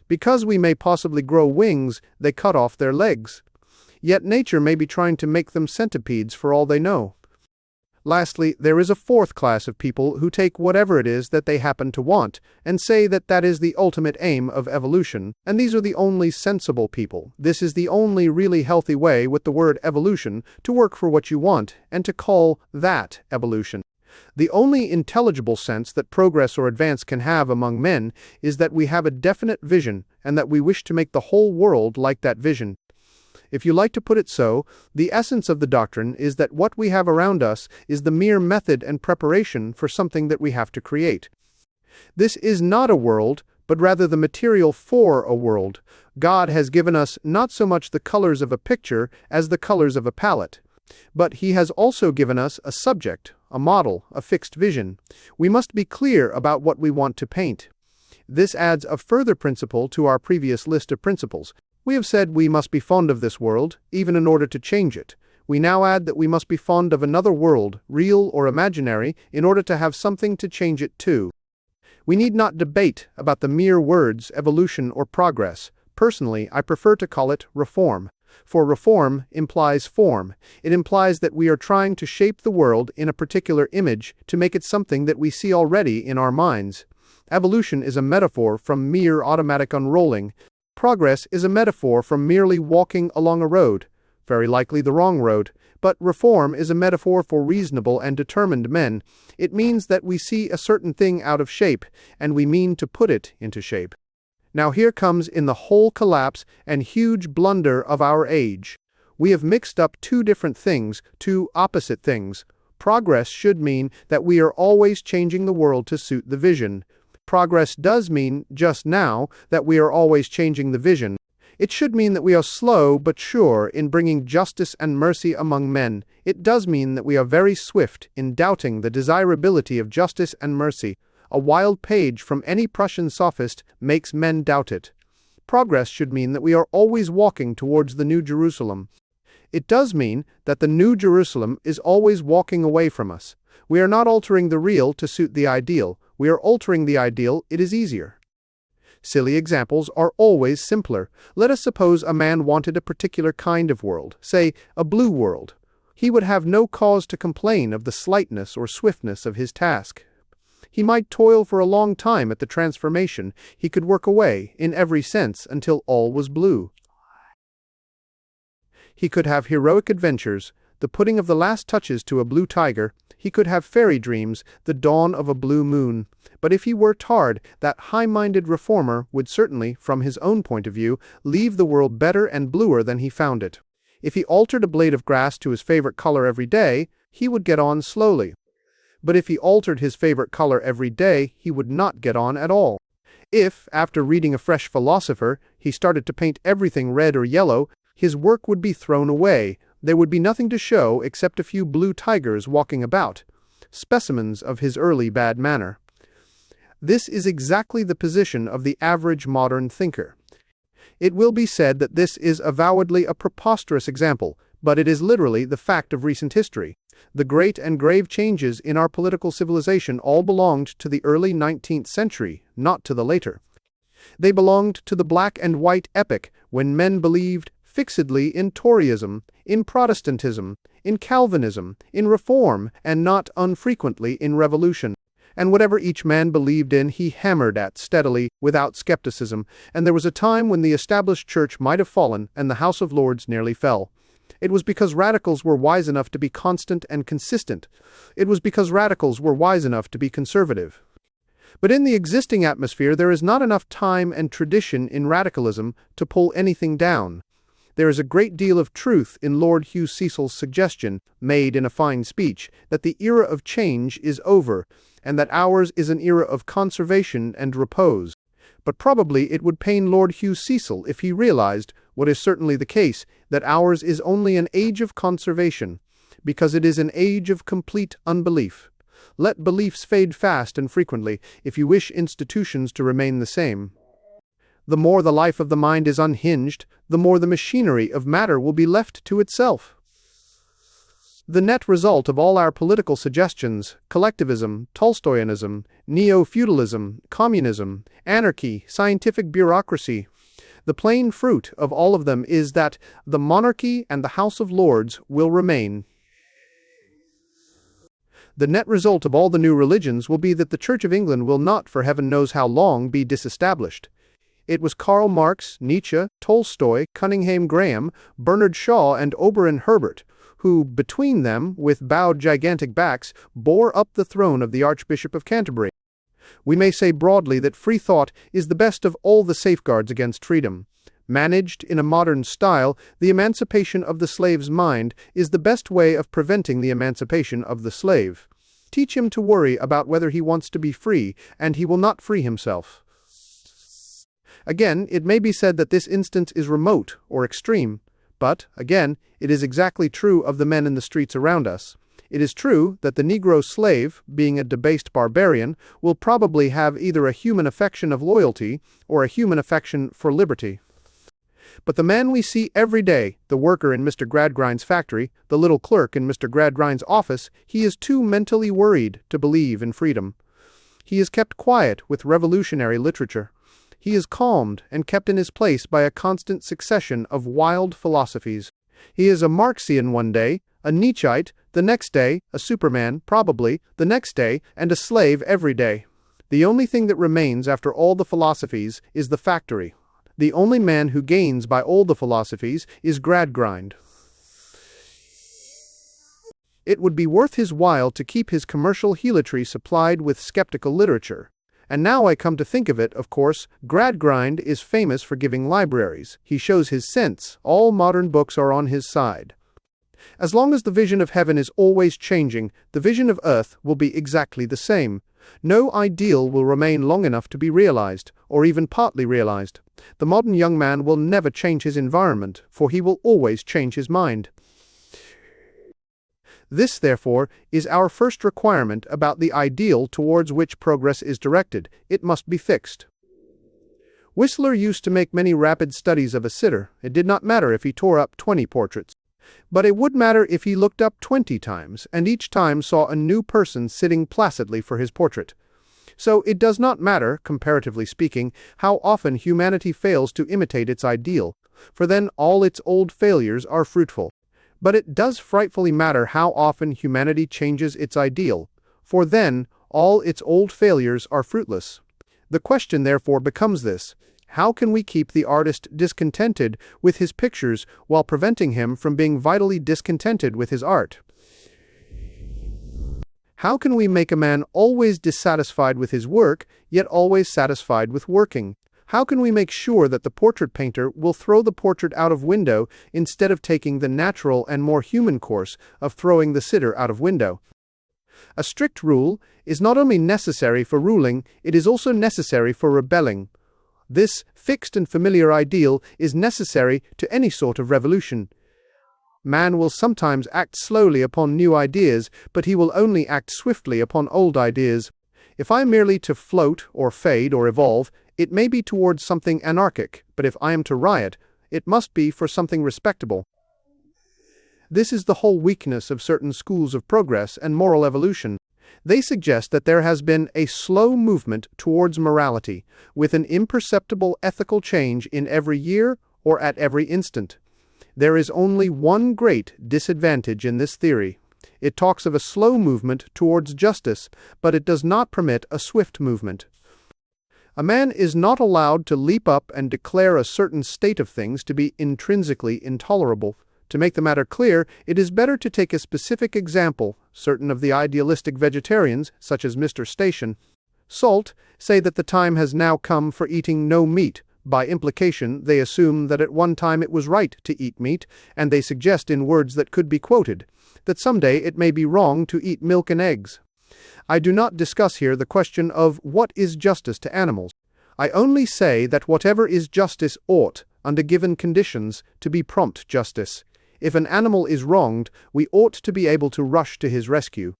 Because we may possibly grow wings, they cut off their legs. Yet nature may be trying to make them centipedes for all they know. Lastly, there is a fourth class of people who take whatever it is that they happen to want, and say that that is the ultimate aim of evolution, and these are the only sensible people. This is the only really healthy way with the word evolution to work for what you want, and to call that evolution. The only intelligible sense that progress or advance can have among men is that we have a definite vision, and that we wish to make the whole world like that vision. If you like to put it so, the essence of the doctrine is that what we have around us is the mere method and preparation for something that we have to create. This is not a world, but rather the material for a world. God has given us not so much the colors of a picture as the colors of a palette. But He has also given us a subject, a model, a fixed vision. We must be clear about what we want to paint. This adds a further principle to our previous list of principles. We have said we must be fond of this world, even in order to change it. We now add that we must be fond of another world, real or imaginary, in order to have something to change it to. We need not debate about the mere words evolution or progress. Personally, I prefer to call it reform. For reform implies form. It implies that we are trying to shape the world in a particular image to make it something that we see already in our minds. Evolution is a metaphor from mere automatic unrolling. Progress is a metaphor from merely walking along a road, very likely the wrong road. But reform is a metaphor for reasonable and determined men. It means that we see a certain thing out of shape, and we mean to put it into shape. Now here comes in the whole collapse and huge blunder of our age. We have mixed up two different things, two opposite things. Progress should mean that we are always changing the world to suit the vision. Progress does mean, just now, that we are always changing the vision. It should mean that we are slow but sure in bringing justice and mercy among men. It does mean that we are very swift in doubting the desirability of justice and mercy. A wild page from any Prussian sophist makes men doubt it. Progress should mean that we are always walking towards the New Jerusalem. It does mean that the New Jerusalem is always walking away from us. We are not altering the real to suit the ideal. We are altering the ideal, it is easier. Silly examples are always simpler. Let us suppose a man wanted a particular kind of world, say, a blue world. He would have no cause to complain of the slightness or swiftness of his task. He might toil for a long time at the transformation. He could work away, in every sense, until all was blue. He could have heroic adventures, the putting of the last touches to a blue tiger. He could have fairy dreams, the dawn of a blue moon. But if he worked hard, that high-minded reformer would certainly, from his own point of view, leave the world better and bluer than he found it. If he altered a blade of grass to his favorite color every day, he would get on slowly. But if he altered his favorite color every day, he would not get on at all. If, after reading a fresh philosopher, he started to paint everything red or yellow, his work would be thrown away. There would be nothing to show except a few blue tigers walking about, specimens of his early bad manner. This is exactly the position of the average modern thinker. It will be said that this is avowedly a preposterous example, but it is literally the fact of recent history. The great and grave changes in our political civilization all belonged to the early 19th century, not to the later. They belonged to the black and white epoch when men believed fixedly in Toryism, in Protestantism, in Calvinism, in Reform, and not unfrequently in Revolution. And whatever each man believed in, he hammered at steadily, without skepticism, and there was a time when the established church might have fallen, and the House of Lords nearly fell. It was because radicals were wise enough to be constant and consistent. It was because radicals were wise enough to be conservative. But in the existing atmosphere, there is not enough time and tradition in radicalism to pull anything down. There is a great deal of truth in Lord Hugh Cecil's suggestion, made in a fine speech, that the era of change is over, and that ours is an era of conservation and repose. But probably it would pain Lord Hugh Cecil if he realized, what is certainly the case, that ours is only an age of conservation, because it is an age of complete unbelief. Let beliefs fade fast and frequently, if you wish institutions to remain the same. The more the life of the mind is unhinged, the more the machinery of matter will be left to itself. The net result of all our political suggestions, collectivism, Tolstoyanism, neo-feudalism, communism, anarchy, scientific bureaucracy, the plain fruit of all of them is that the monarchy and the House of Lords will remain. The net result of all the new religions will be that the Church of England will not, for heaven knows how long, be disestablished. It was Karl Marx, Nietzsche, Tolstoy, Cunningham Graham, Bernard Shaw, and Oberon Herbert, who, between them, with bowed gigantic backs, bore up the throne of the Archbishop of Canterbury. We may say broadly that free thought is the best of all the safeguards against freedom. Managed in a modern style, the emancipation of the slave's mind is the best way of preventing the emancipation of the slave. Teach him to worry about whether he wants to be free, and he will not free himself. Again, it may be said that this instance is remote or extreme, but, again, it is exactly true of the men in the streets around us. It is true that the Negro slave, being a debased barbarian, will probably have either a human affection of loyalty or a human affection for liberty. But the man we see every day, the worker in Mr. Gradgrind's factory, the little clerk in Mr. Gradgrind's office, he is too mentally worried to believe in freedom. He is kept quiet with revolutionary literature. He is calmed and kept in his place by a constant succession of wild philosophies. He is a Marxian one day, a Nietzscheite the next day, a Superman, probably, the next day, and a slave every day. The only thing that remains after all the philosophies is the factory. The only man who gains by all the philosophies is Gradgrind. It would be worth his while to keep his commercial helotry supplied with skeptical literature, And now I come to think of it, of course, Gradgrind is famous for giving libraries. He shows his sense. All modern books are on his side. As long as the vision of heaven is always changing, the vision of earth will be exactly the same. No ideal will remain long enough to be realized, or even partly realized. The modern young man will never change his environment, for he will always change his mind. This, therefore, is our first requirement about the ideal towards which progress is directed. It must be fixed. Whistler used to make many rapid studies of a sitter. It did not matter if he tore up 20 portraits. But it would matter if he looked up 20 times, and each time saw a new person sitting placidly for his portrait. So it does not matter, comparatively speaking, how often humanity fails to imitate its ideal, for then all its old failures are fruitful. But it does frightfully matter how often humanity changes its ideal, for then all its old failures are fruitless. The question therefore becomes this: how can we keep the artist discontented with his pictures while preventing him from being vitally discontented with his art? How can we make a man always dissatisfied with his work, yet always satisfied with working? How can we make sure that the portrait painter will throw the portrait out of window instead of taking the natural and more human course of throwing the sitter out of window? A strict rule is not only necessary for ruling, it is also necessary for rebelling. This fixed and familiar ideal is necessary to any sort of revolution. Man will sometimes act slowly upon new ideas, but he will only act swiftly upon old ideas. If I am merely to float, or fade, or evolve, it may be towards something anarchic, but if I am to riot, it must be for something respectable. This is the whole weakness of certain schools of progress and moral evolution. They suggest that there has been a slow movement towards morality, with an imperceptible ethical change in every year or at every instant. There is only one great disadvantage in this theory. It talks of a slow movement towards justice, but it does not permit a swift movement. A man is not allowed to leap up and declare a certain state of things to be intrinsically intolerable. To make the matter clear, it is better to take a specific example. Certain of the idealistic vegetarians, such as Mr. Station, Salt, say that the time has now come for eating no meat. By implication, they assume that at one time it was right to eat meat, and they suggest in words that could be quoted, that someday it may be wrong to eat milk and eggs. I do not discuss here the question of what is justice to animals. I only say that whatever is justice ought, under given conditions, to be prompt justice. If an animal is wronged, we ought to be able to rush to his rescue.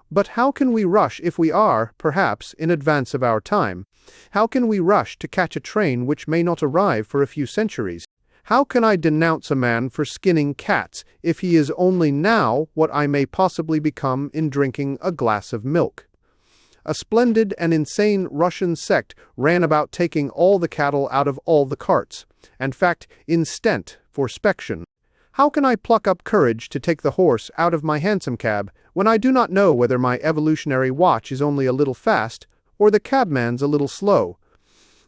But how can we rush if we are, perhaps, in advance of our time? How can we rush to catch a train which may not arrive for a few centuries? How can I denounce a man for skinning cats if he is only now what I may possibly become in drinking a glass of milk? A splendid and insane Russian sect ran about taking all the cattle out of all the carts, and fact, instant for spection. How can I pluck up courage to take the horse out of my hansom cab when I do not know whether my evolutionary watch is only a little fast or the cabman's a little slow?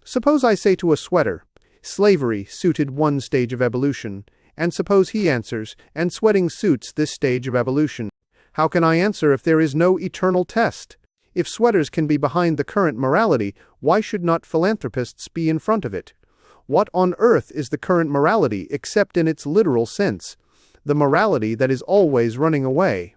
Suppose I say to a sweater, slavery suited one stage of evolution, and suppose he answers, and sweating suits this stage of evolution. How can I answer if there is no eternal test? If sweaters can be behind the current morality, why should not philanthropists be in front of it? What on earth is the current morality except in its literal sense, the morality that is always running away?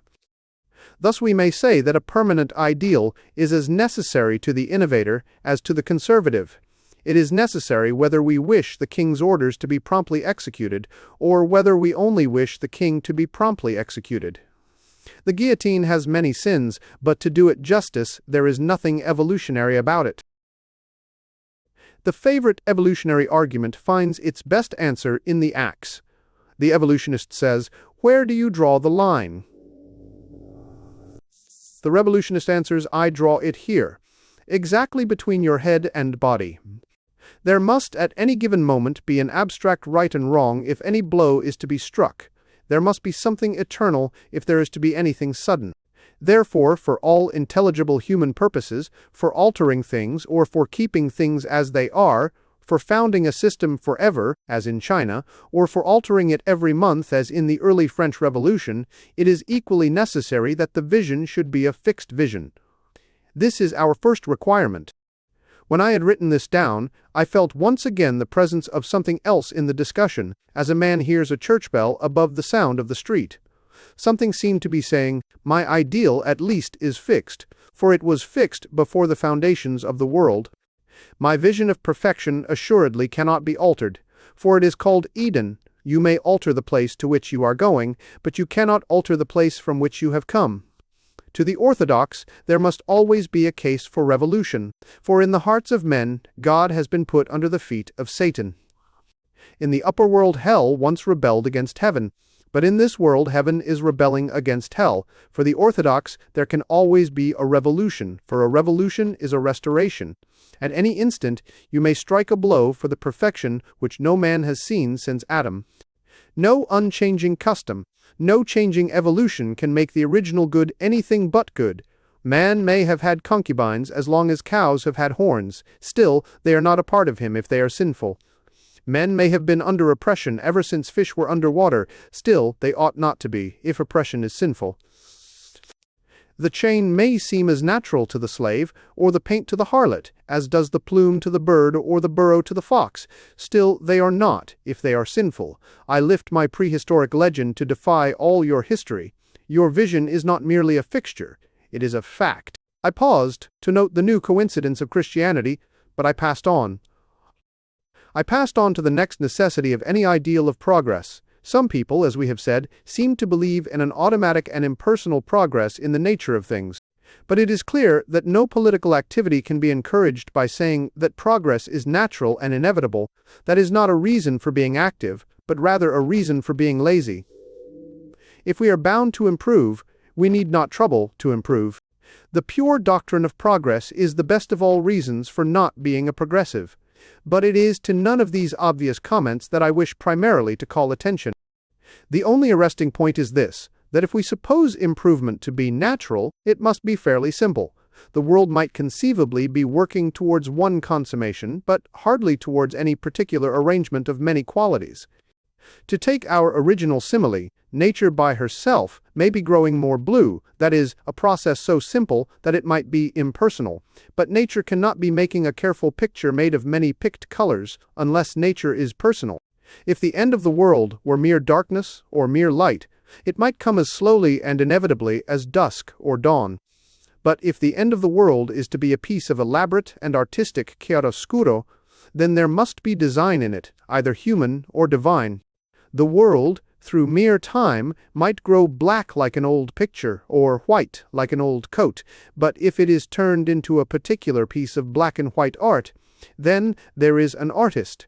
Thus we may say that a permanent ideal is as necessary to the innovator as to the conservative. It is necessary whether we wish the king's orders to be promptly executed, or whether we only wish the king to be promptly executed. The guillotine has many sins, but to do it justice, there is nothing evolutionary about it. The favorite evolutionary argument finds its best answer in the axe. The evolutionist says, "Where do you draw the line?" The revolutionist answers, "I draw it here, exactly between your head and body." There must at any given moment be an abstract right and wrong if any blow is to be struck. There must be something eternal if there is to be anything sudden. Therefore, for all intelligible human purposes, for altering things or for keeping things as they are, for founding a system forever, as in China, or for altering it every month, as in the early French Revolution, it is equally necessary that the vision should be a fixed vision. This is our first requirement. When I had written this down, I felt once again the presence of something else in the discussion, as a man hears a church bell above the sound of the street. Something seemed to be saying, "My ideal at least is fixed, for it was fixed before the foundations of the world. My vision of perfection assuredly cannot be altered, for it is called Eden. You may alter the place to which you are going, but you cannot alter the place from which you have come." To the Orthodox, there must always be a case for revolution, for in the hearts of men, God has been put under the feet of Satan. In the upper world, hell once rebelled against heaven, but in this world, heaven is rebelling against hell. For the Orthodox, there can always be a revolution, for a revolution is a restoration. At any instant, you may strike a blow for the perfection which no man has seen since Adam. No unchanging custom, no changing evolution can make the original good anything but good. Man may have had concubines as long as cows have had horns. Still, they are not a part of him if they are sinful. Men may have been under oppression ever since fish were under water. Still, they ought not to be, if oppression is sinful. The chain may seem as natural to the slave, or the paint to the harlot, as does the plume to the bird or the burrow to the fox. Still, they are not, if they are sinful. I lift my prehistoric legend to defy all your history. Your vision is not merely a fixture, it is a fact. I paused to note the new coincidence of Christianity, but I passed on. I passed on to the next necessity of any ideal of progress. Some people, as we have said, seem to believe in an automatic and impersonal progress in the nature of things. But it is clear that no political activity can be encouraged by saying that progress is natural and inevitable. That is not a reason for being active, but rather a reason for being lazy. If we are bound to improve, we need not trouble to improve. The pure doctrine of progress is the best of all reasons for not being a progressive. But it is to none of these obvious comments that I wish primarily to call attention. The only arresting point is this, that if we suppose improvement to be natural, it must be fairly simple. The world might conceivably be working towards one consummation, but hardly towards any particular arrangement of many qualities. To take our original simile, nature by herself may be growing more blue, that is, a process so simple that it might be impersonal. But nature cannot be making a careful picture made of many picked colors, unless nature is personal. If the end of the world were mere darkness or mere light, it might come as slowly and inevitably as dusk or dawn. But if the end of the world is to be a piece of elaborate and artistic chiaroscuro, then there must be design in it, either human or divine. The world, through mere time, might grow black like an old picture, or white like an old coat, but if it is turned into a particular piece of black and white art, then there is an artist.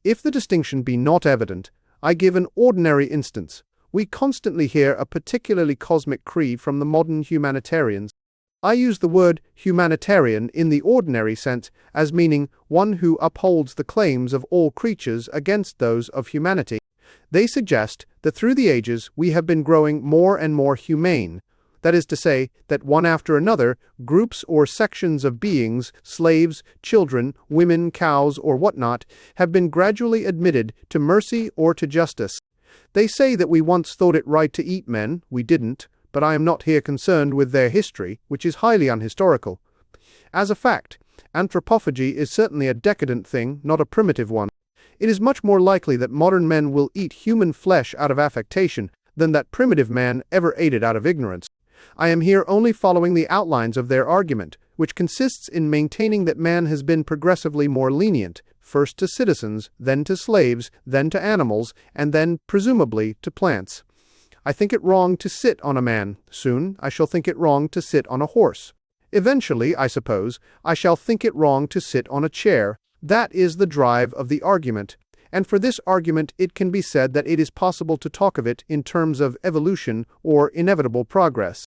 If the distinction be not evident, I give an ordinary instance. We constantly hear a particularly cosmic creed from the modern humanitarians. I use the word humanitarian in the ordinary sense as meaning one who upholds the claims of all creatures against those of humanity. They suggest that through the ages we have been growing more and more humane. That is to say, that one after another, groups or sections of beings, slaves, children, women, cows, or whatnot, have been gradually admitted to mercy or to justice. They say that we once thought it right to eat men, we didn't, but I am not here concerned with their history, which is highly unhistorical. As a fact, anthropophagy is certainly a decadent thing, not a primitive one. It is much more likely that modern men will eat human flesh out of affectation than that primitive man ever ate it out of ignorance. I am here only following the outlines of their argument, which consists in maintaining that man has been progressively more lenient, first to citizens, then to slaves, then to animals, and then, presumably, to plants. I think it wrong to sit on a man. Soon I shall think it wrong to sit on a horse. Eventually, I suppose, I shall think it wrong to sit on a chair. That is the drive of the argument, and for this argument it can be said that it is possible to talk of it in terms of evolution or inevitable progress.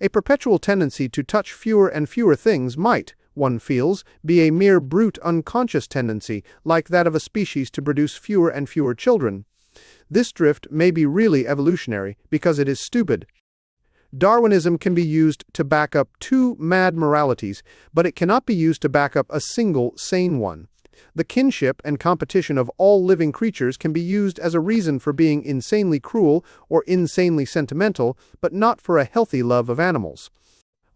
A perpetual tendency to touch fewer and fewer things might, one feels, be a mere brute unconscious tendency, like that of a species to produce fewer and fewer children. This drift may be really evolutionary, because it is stupid. Darwinism can be used to back up two mad moralities, but it cannot be used to back up a single sane one. The kinship and competition of all living creatures can be used as a reason for being insanely cruel or insanely sentimental, but not for a healthy love of animals.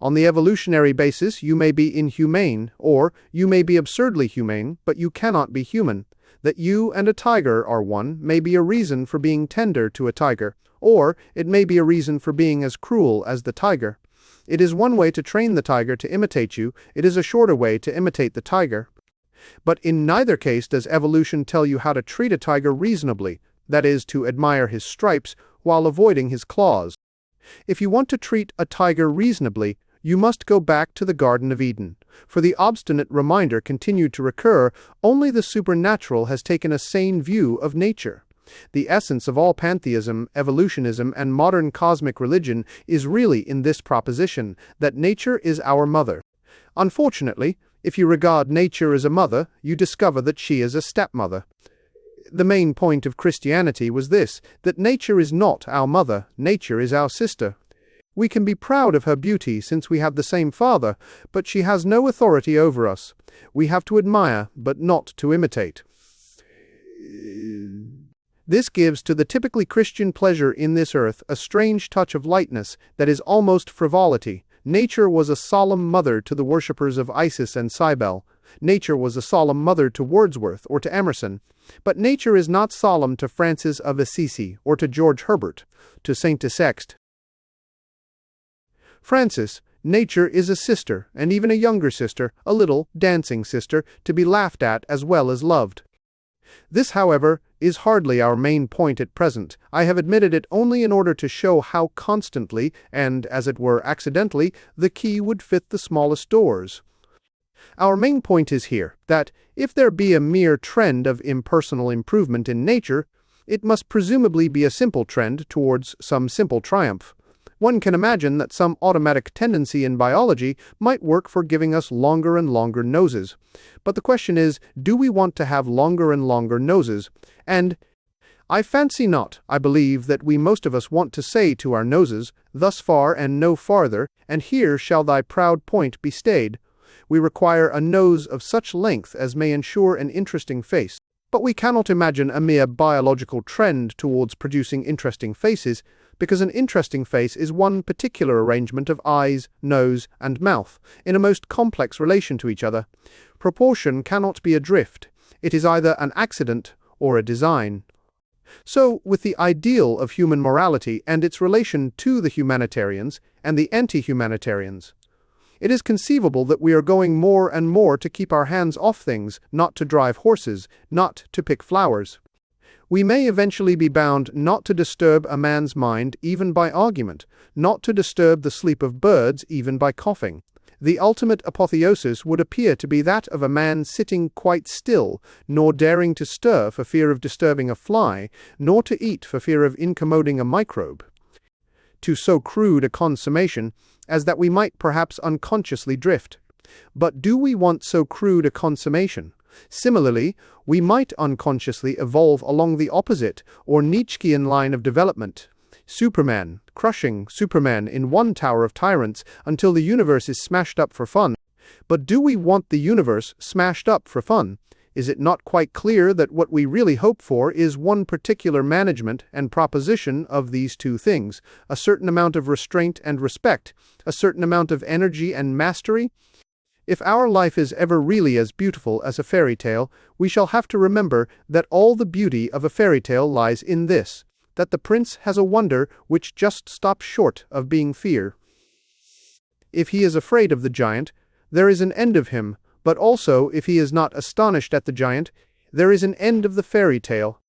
On the evolutionary basis, you may be inhumane, or you may be absurdly humane, but you cannot be human. That you and a tiger are one may be a reason for being tender to a tiger, or it may be a reason for being as cruel as the tiger. It is one way to train the tiger to imitate you, it is a shorter way to imitate the tiger. But in neither case does evolution tell you how to treat a tiger reasonably, that is, to admire his stripes while avoiding his claws. If you want to treat a tiger reasonably, you must go back to the Garden of Eden. For the obstinate reminder continued to recur, only the supernatural has taken a sane view of nature. The essence of all pantheism, evolutionism, and modern cosmic religion is really in this proposition, that nature is our mother. Unfortunately, if you regard nature as a mother, you discover that she is a stepmother. The main point of Christianity was this, that nature is not our mother, nature is our sister. We can be proud of her beauty since we have the same father, but she has no authority over us. We have to admire, but not to imitate. This gives to the typically Christian pleasure in this earth a strange touch of lightness that is almost frivolity. Nature was a solemn mother to the worshippers of Isis and Cybele. Nature was a solemn mother to Wordsworth or to Emerson. But nature is not solemn to Francis of Assisi or to George Herbert, to Saint Sext. Francis, nature is a sister, and even a younger sister, a little, dancing sister, to be laughed at as well as loved. This, however, is hardly our main point at present. I have admitted it only in order to show how constantly, and as it were accidentally, the key would fit the smallest doors. Our main point is here, that if there be a mere trend of impersonal improvement in nature, it must presumably be a simple trend towards some simple triumph. One can imagine that some automatic tendency in biology might work for giving us longer and longer noses. But the question is, do we want to have longer and longer noses? And I fancy not. I believe that we most of us want to say to our noses, thus far and no farther, and here shall thy proud point be stayed. We require a nose of such length as may ensure an interesting face. But we cannot imagine a mere biological trend towards producing interesting faces, because an interesting face is one particular arrangement of eyes, nose, and mouth, in a most complex relation to each other. Proportion cannot be a drift. It is either an accident or a design. So, with the ideal of human morality and its relation to the humanitarians and the anti-humanitarians, it is conceivable that we are going more and more to keep our hands off things, not to drive horses, not to pick flowers. We may eventually be bound not to disturb a man's mind even by argument, not to disturb the sleep of birds even by coughing. The ultimate apotheosis would appear to be that of a man sitting quite still, nor daring to stir for fear of disturbing a fly, nor to eat for fear of incommoding a microbe. To so crude a consummation as that we might perhaps unconsciously drift. But do we want so crude a consummation? Similarly, we might unconsciously evolve along the opposite or Nietzschean line of development. Superman, crushing Superman in one tower of tyrants until the universe is smashed up for fun. But do we want the universe smashed up for fun? Is it not quite clear that what we really hope for is one particular management and proposition of these two things, a certain amount of restraint and respect, a certain amount of energy and mastery? If our life is ever really as beautiful as a fairy tale, we shall have to remember that all the beauty of a fairy tale lies in this, that the prince has a wonder which just stops short of being fear. If he is afraid of the giant, there is an end of him, but also if he is not astonished at the giant, there is an end of the fairy tale.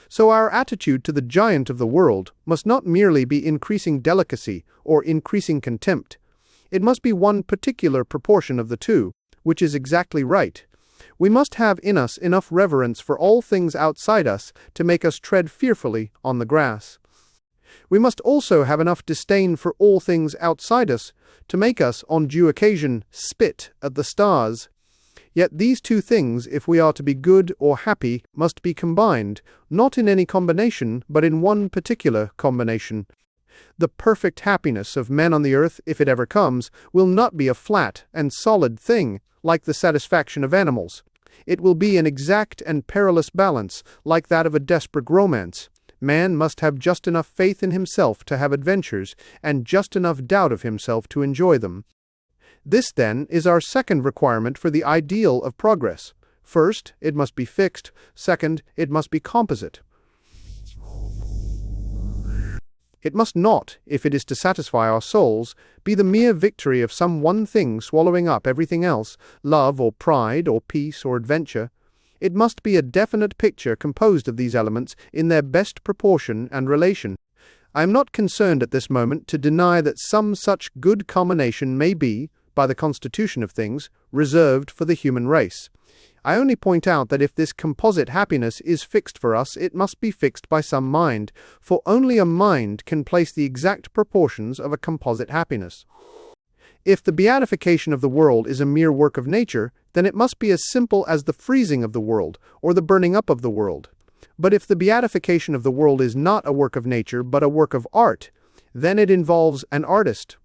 So our attitude to the giant of the world must not merely be increasing delicacy or increasing contempt. It must be one particular proportion of the two, which is exactly right. We must have in us enough reverence for all things outside us to make us tread fearfully on the grass. We must also have enough disdain for all things outside us to make us, on due occasion, spit at the stars. Yet these two things, if we are to be good or happy, must be combined, not in any combination, but in one particular combination. The perfect happiness of men on the earth, if it ever comes, will not be a flat and solid thing, like the satisfaction of animals. It will be an exact and perilous balance, like that of a desperate romance. Man must have just enough faith in himself to have adventures, and just enough doubt of himself to enjoy them. This, then, is our second requirement for the ideal of progress. First, it must be fixed. Second, it must be composite. It must not, if it is to satisfy our souls, be the mere victory of some one thing swallowing up everything else, love or pride or peace or adventure. It must be a definite picture composed of these elements in their best proportion and relation. I am not concerned at this moment to deny that some such good combination may be, by the constitution of things, reserved for the human race. I only point out that if this composite happiness is fixed for us, it must be fixed by some mind, for only a mind can place the exact proportions of a composite happiness. If the beatification of the world is a mere work of nature, then it must be as simple as the freezing of the world, or the burning up of the world. But if the beatification of the world is not a work of nature, but a work of art, then it involves an artist.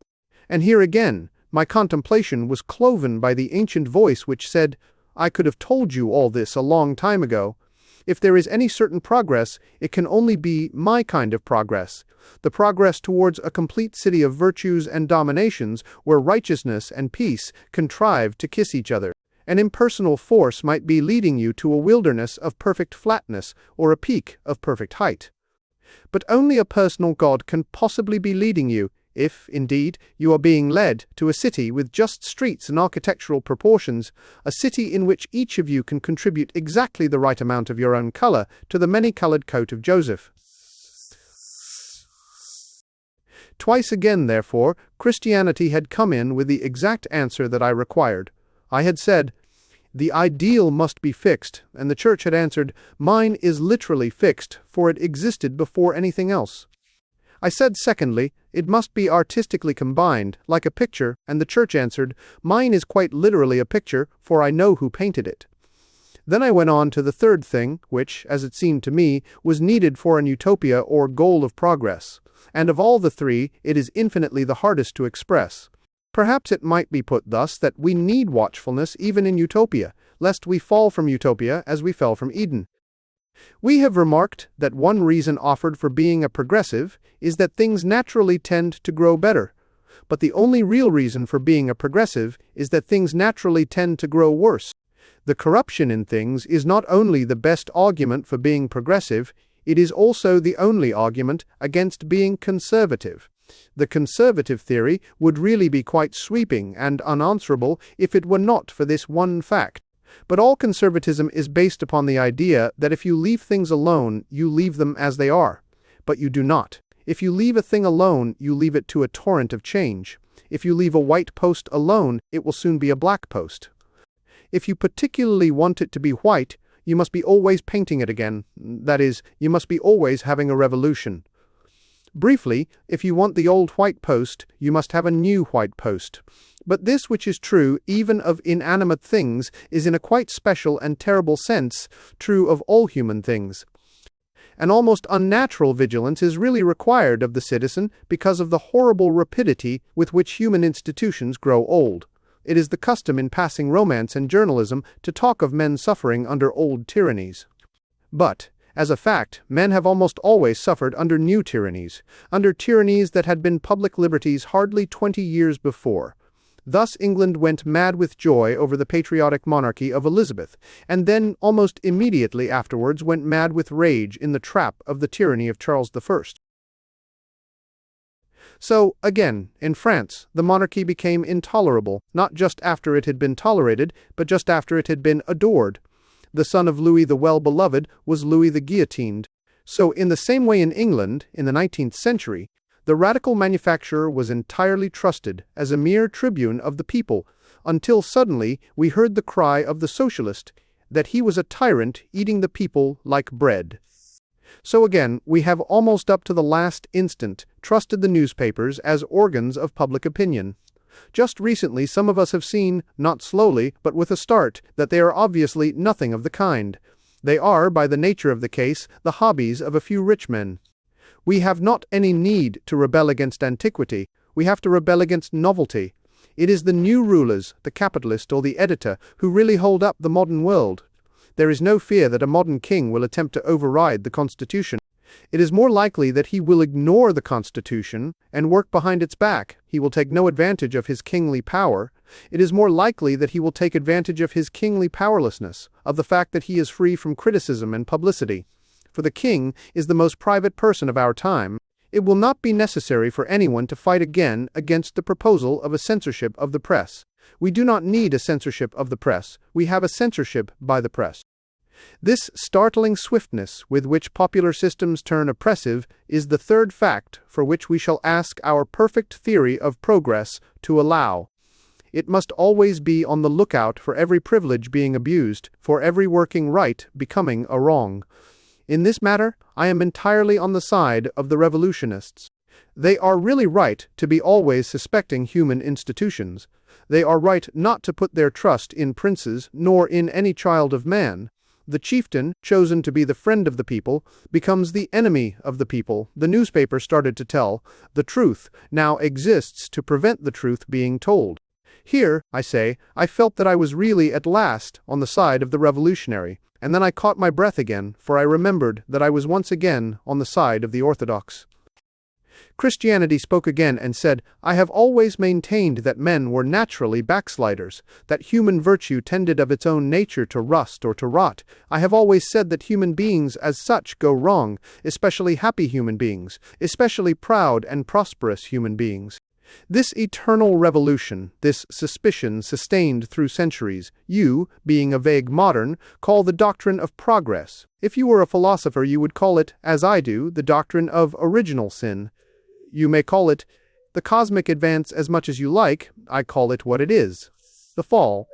And here again, my contemplation was cloven by the ancient voice which said, "I could have told you all this a long time ago. If there is any certain progress, it can only be my kind of progress, the progress towards a complete city of virtues and dominations where righteousness and peace contrive to kiss each other. An impersonal force might be leading you to a wilderness of perfect flatness or a peak of perfect height. But only a personal God can possibly be leading you, if, indeed, you are being led to a city with just streets and architectural proportions, a city in which each of you can contribute exactly the right amount of your own color to the many-colored coat of Joseph." Twice again, therefore, Christianity had come in with the exact answer that I required. I had said, "The ideal must be fixed," and the Church had answered, "Mine is literally fixed, for it existed before anything else." I said, secondly, "It must be artistically combined, like a picture," and the Church answered, "Mine is quite literally a picture, for I know who painted it." Then I went on to the third thing, which, as it seemed to me, was needed for an utopia or goal of progress, and of all the three, it is infinitely the hardest to express. Perhaps it might be put thus, that we need watchfulness even in utopia, lest we fall from utopia as we fell from Eden. We have remarked that one reason offered for being a progressive is that things naturally tend to grow better, but the only real reason for being a progressive is that things naturally tend to grow worse. The corruption in things is not only the best argument for being progressive, it is also the only argument against being conservative. The conservative theory would really be quite sweeping and unanswerable if it were not for this one fact. But all conservatism is based upon the idea that if you leave things alone, you leave them as they are. But you do not. If you leave a thing alone, you leave it to a torrent of change. If you leave a white post alone, it will soon be a black post. If you particularly want it to be white, you must be always painting it again. That is, you must be always having a revolution. Briefly, if you want the old white post, you must have a new white post. But this which is true even of inanimate things is in a quite special and terrible sense true of all human things. An almost unnatural vigilance is really required of the citizen because of the horrible rapidity with which human institutions grow old. It is the custom in passing romance and journalism to talk of men suffering under old tyrannies. But, as a fact, men have almost always suffered under new tyrannies, under tyrannies that had been public liberties hardly 20 years before. Thus England went mad with joy over the patriotic monarchy of Elizabeth, and then almost immediately afterwards went mad with rage in the trap of the tyranny of Charles I. So, again, in France, the monarchy became intolerable, not just after it had been tolerated, but just after it had been adored. The son of Louis the Well-Beloved was Louis the Guillotined. So, in the same way in England, in the 19th century, the radical manufacturer was entirely trusted as a mere tribune of the people, until suddenly we heard the cry of the socialist that he was a tyrant eating the people like bread. So again, we have almost up to the last instant trusted the newspapers as organs of public opinion. Just recently some of us have seen, not slowly, but with a start, that they are obviously nothing of the kind. They are, by the nature of the case, the hobbies of a few rich men. We have not any need to rebel against antiquity, we have to rebel against novelty. It is the new rulers, the capitalist or the editor, who really hold up the modern world. There is no fear that a modern king will attempt to override the Constitution. It is more likely that he will ignore the Constitution and work behind its back. He will take no advantage of his kingly power. It is more likely that he will take advantage of his kingly powerlessness, of the fact that he is free from criticism and publicity. For the king is the most private person of our time. It will not be necessary for anyone to fight again against the proposal of a censorship of the press. We do not need a censorship of the press. We have a censorship by the press. This startling swiftness with which popular systems turn oppressive is the third fact for which we shall ask our perfect theory of progress to allow. It must always be on the lookout for every privilege being abused, for every working right becoming a wrong. In this matter, I am entirely on the side of the revolutionists. They are really right to be always suspecting human institutions. They are right not to put their trust in princes nor in any child of man. The chieftain, chosen to be the friend of the people, becomes the enemy of the people. The newspaper started to tell the truth, now exists to prevent the truth being told. Here, I say, I felt that I was really at last on the side of the revolutionary, and then I caught my breath again, for I remembered that I was once again on the side of the Orthodox. Christianity spoke again and said, I have always maintained that men were naturally backsliders, that human virtue tended of its own nature to rust or to rot. I have always said that human beings as such go wrong, especially happy human beings, especially proud and prosperous human beings. This eternal revolution, this suspicion sustained through centuries, you, being a vague modern, call the doctrine of progress. If you were a philosopher, you would call it, as I do, the doctrine of original sin. You may call it the cosmic advance as much as you like. I call it what it is, the fall.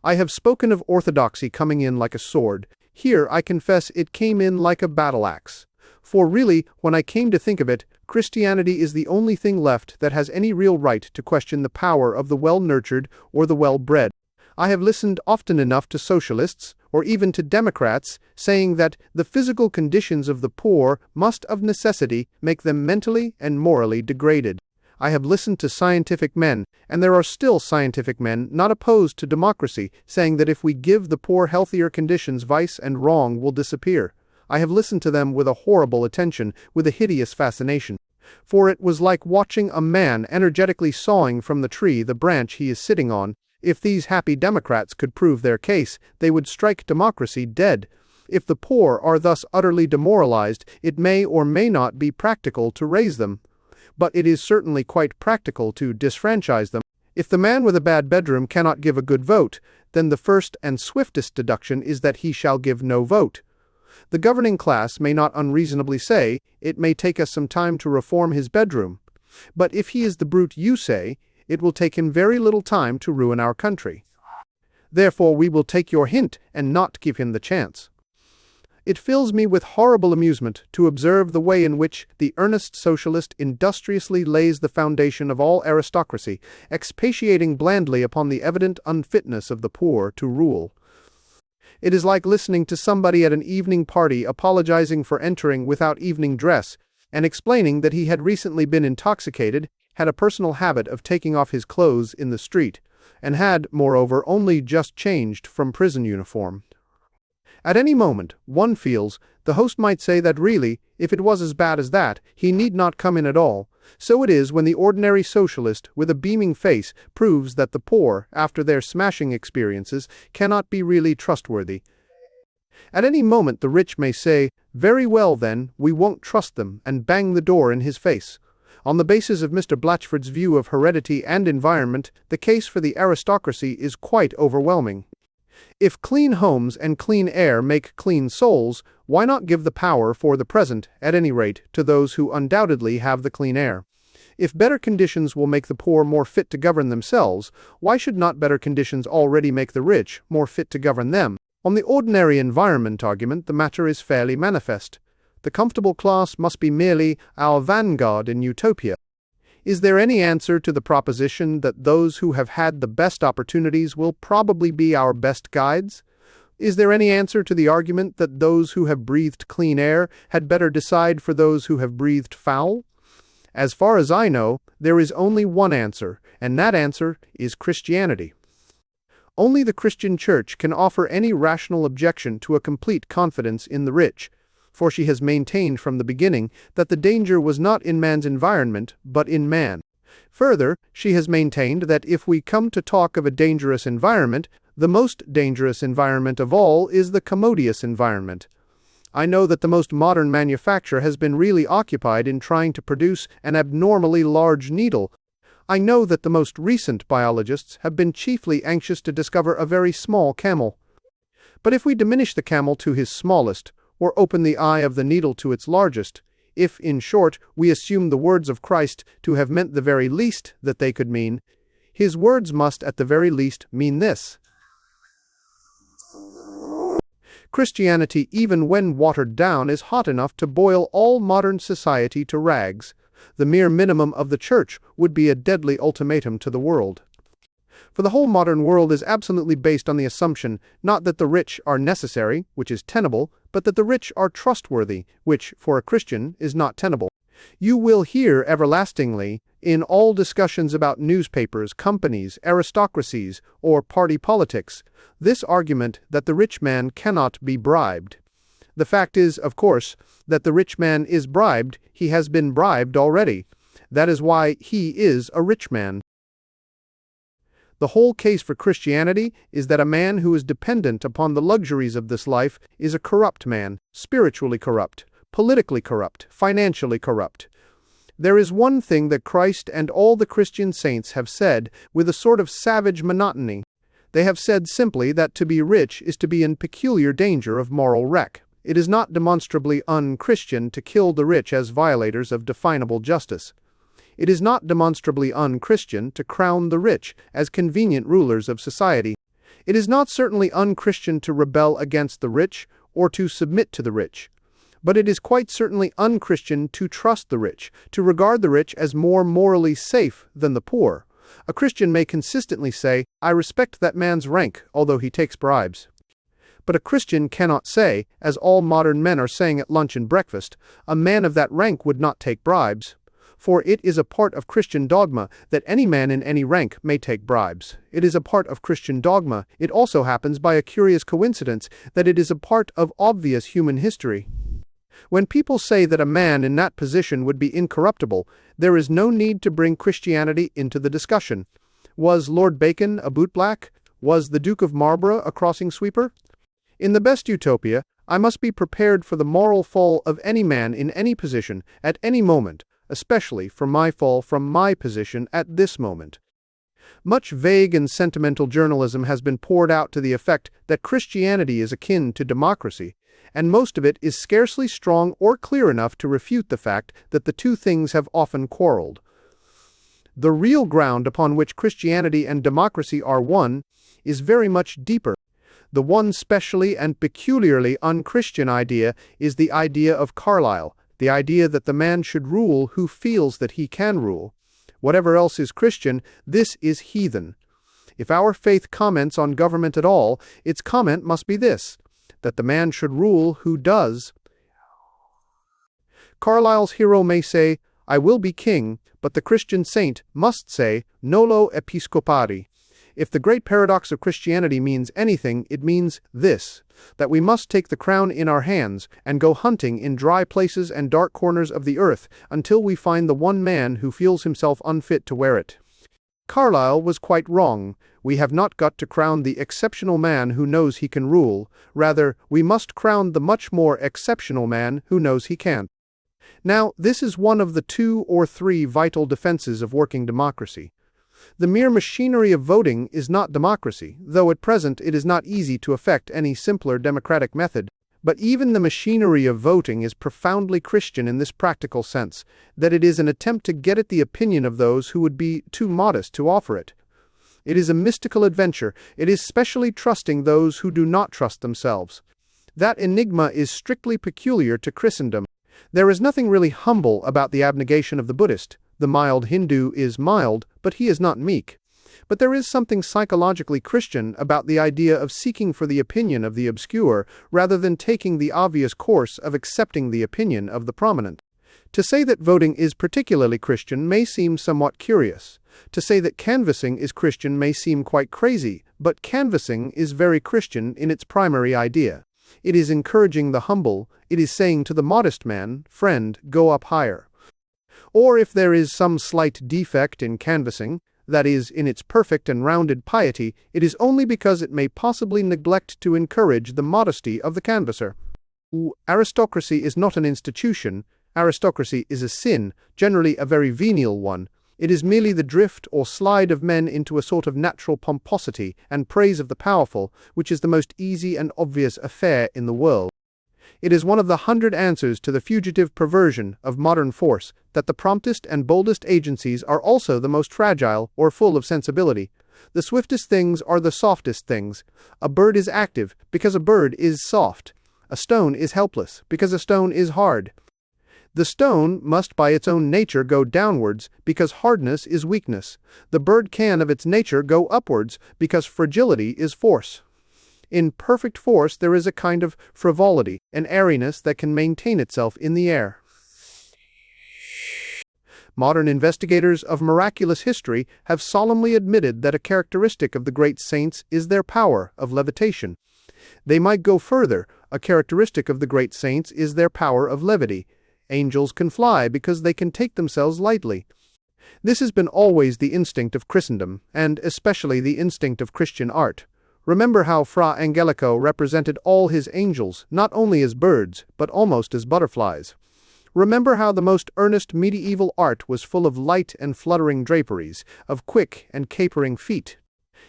I have spoken of orthodoxy coming in like a sword. Here, I confess, it came in like a battle-axe. For really, when I came to think of it, Christianity is the only thing left that has any real right to question the power of the well-nurtured or the well-bred. I have listened often enough to socialists, or even to Democrats, saying that the physical conditions of the poor must of necessity make them mentally and morally degraded. I have listened to scientific men, and there are still scientific men not opposed to democracy, saying that if we give the poor healthier conditions, vice and wrong will disappear. I have listened to them with a horrible attention, with a hideous fascination. For it was like watching a man energetically sawing from the tree the branch he is sitting on. If these happy Democrats could prove their case, they would strike democracy dead. If the poor are thus utterly demoralized, it may or may not be practical to raise them. But it is certainly quite practical to disfranchise them. If the man with a bad bedroom cannot give a good vote, then the first and swiftest deduction is that he shall give no vote. The governing class may not unreasonably say, it may take us some time to reform his bedroom. But if he is the brute you say, it will take him very little time to ruin our country. Therefore we will take your hint and not give him the chance. It fills me with horrible amusement to observe the way in which the earnest socialist industriously lays the foundation of all aristocracy, expatiating blandly upon the evident unfitness of the poor to rule. It is like listening to somebody at an evening party apologizing for entering without evening dress, and explaining that he had recently been intoxicated, had a personal habit of taking off his clothes in the street, and had, moreover, only just changed from prison uniform. At any moment, one feels, the host might say that really, if it was as bad as that, he need not come in at all. So it is when the ordinary socialist, with a beaming face, proves that the poor, after their smashing experiences, cannot be really trustworthy. At any moment the rich may say, very well then, we won't trust them, and bang the door in his face. On the basis of Mr. Blatchford's view of heredity and environment, the case for the aristocracy is quite overwhelming. If clean homes and clean air make clean souls, why not give the power for the present, at any rate, to those who undoubtedly have the clean air? If better conditions will make the poor more fit to govern themselves, why should not better conditions already make the rich more fit to govern them? On the ordinary environment argument, the matter is fairly manifest. The comfortable class must be merely our vanguard in utopia. Is there any answer to the proposition that those who have had the best opportunities will probably be our best guides? Is there any answer to the argument that those who have breathed clean air had better decide for those who have breathed foul? As far as I know, there is only one answer, and that answer is Christianity. Only the Christian Church can offer any rational objection to a complete confidence in the rich. for she has maintained from the beginning that the danger was not in man's environment, but in man. Further, she has maintained that if we come to talk of a dangerous environment, the most dangerous environment of all is the commodious environment. I know that the most modern manufacture has been really occupied in trying to produce an abnormally large needle. I know that the most recent biologists have been chiefly anxious to discover a very small camel. But if we diminish the camel to his smallest, or open the eye of the needle to its largest, if, in short, we assume the words of Christ to have meant the very least that they could mean, his words must at the very least mean this: Christianity, even when watered down, is hot enough to boil all modern society to rags. The mere minimum of the Church would be a deadly ultimatum to the world. For the whole modern world is absolutely based on the assumption not that the rich are necessary, which is tenable, but that the rich are trustworthy, which, for a Christian, is not tenable. You will hear everlastingly, in all discussions about newspapers, companies, aristocracies, or party politics, this argument that the rich man cannot be bribed. The fact is, of course, that the rich man is bribed. He has been bribed already. That is why he is a rich man. The whole case for Christianity is that a man who is dependent upon the luxuries of this life is a corrupt man, spiritually corrupt, politically corrupt, financially corrupt. There is one thing that Christ and all the Christian saints have said with a sort of savage monotony. They have said simply that to be rich is to be in peculiar danger of moral wreck. It is not demonstrably un-Christian to kill the rich as violators of definable justice. It is not demonstrably un-Christian to crown the rich as convenient rulers of society. It is not certainly un-Christian to rebel against the rich or to submit to the rich. But it is quite certainly un-Christian to trust the rich, to regard the rich as more morally safe than the poor. A Christian may consistently say, "I respect that man's rank, although he takes bribes." But a Christian cannot say, as all modern men are saying at lunch and breakfast, "A man of that rank would not take bribes." For it is a part of Christian dogma that any man in any rank may take bribes. It is a part of Christian dogma. It also happens by a curious coincidence that it is a part of obvious human history. When people say that a man in that position would be incorruptible, there is no need to bring Christianity into the discussion. Was Lord Bacon a bootblack? Was the Duke of Marlborough a crossing sweeper? In the best utopia, I must be prepared for the moral fall of any man in any position, at any moment, especially for my fall from my position at this moment. Much vague and sentimental journalism has been poured out to the effect that Christianity is akin to democracy, and most of it is scarcely strong or clear enough to refute the fact that the two things have often quarreled. The real ground upon which Christianity and democracy are one is very much deeper. The one specially and peculiarly un-Christian idea is the idea of Carlyle, the idea that the man should rule who feels that he can rule. Whatever else is Christian, this is heathen. If our faith comments on government at all, its comment must be this: that the man should rule who does. Carlyle's hero may say, "I will be king," but the Christian saint must say, "Nolo episcopari." If the great paradox of Christianity means anything, it means this: that we must take the crown in our hands and go hunting in dry places and dark corners of the earth until we find the one man who feels himself unfit to wear it. Carlyle was quite wrong. We have not got to crown the exceptional man who knows he can rule. Rather, we must crown the much more exceptional man who knows he can't. Now, this is one of the 2 or 3 vital defenses of working democracy. The mere machinery of voting is not democracy, though at present it is not easy to effect any simpler democratic method. But even the machinery of voting is profoundly Christian in this practical sense, that it is an attempt to get at the opinion of those who would be too modest to offer it. It is a mystical adventure. It is specially trusting those who do not trust themselves. That enigma is strictly peculiar to Christendom. There is nothing really humble about the abnegation of the Buddhist. The mild Hindu is mild, but he is not meek. But there is something psychologically Christian about the idea of seeking for the opinion of the obscure, rather than taking the obvious course of accepting the opinion of the prominent. To say that voting is particularly Christian may seem somewhat curious. To say that canvassing is Christian may seem quite crazy, but canvassing is very Christian in its primary idea. It is encouraging the humble. It is saying to the modest man, "Friend, go up higher." Or if there is some slight defect in canvassing, that is, in its perfect and rounded piety, it is only because it may possibly neglect to encourage the modesty of the canvasser. Aristocracy is not an institution. Aristocracy is a sin, generally a very venial one. It is merely the drift or slide of men into a sort of natural pomposity and praise of the powerful, which is the most easy and obvious affair in the world. It is one of the 100 answers to the fugitive perversion of modern force that the promptest and boldest agencies are also the most fragile or full of sensibility. The swiftest things are the softest things. A bird is active because a bird is soft. A stone is helpless because a stone is hard. The stone must by its own nature go downwards because hardness is weakness. The bird can of its nature go upwards because fragility is force. In perfect force there is a kind of frivolity, an airiness that can maintain itself in the air. Modern investigators of miraculous history have solemnly admitted that a characteristic of the great saints is their power of levitation. They might go further. A characteristic of the great saints is their power of levity. Angels can fly because they can take themselves lightly. This has been always the instinct of Christendom, and especially the instinct of Christian art. Remember how Fra Angelico represented all his angels, not only as birds, but almost as butterflies. Remember how the most earnest medieval art was full of light and fluttering draperies, of quick and capering feet.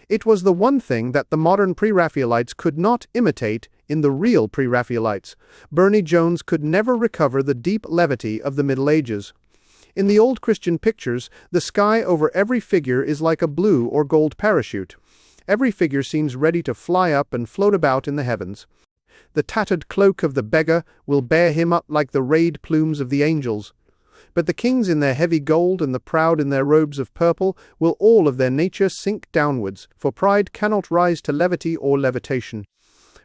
It was the one thing that the modern Pre-Raphaelites could not imitate in the real Pre-Raphaelites. Burne Jones could never recover the deep levity of the Middle Ages. In the old Christian pictures, the sky over every figure is like a blue or gold parachute. Every figure seems ready to fly up and float about in the heavens. The tattered cloak of the beggar will bear him up like the rayed plumes of the angels. But the kings in their heavy gold and the proud in their robes of purple will all of their nature sink downwards, for pride cannot rise to levity or levitation.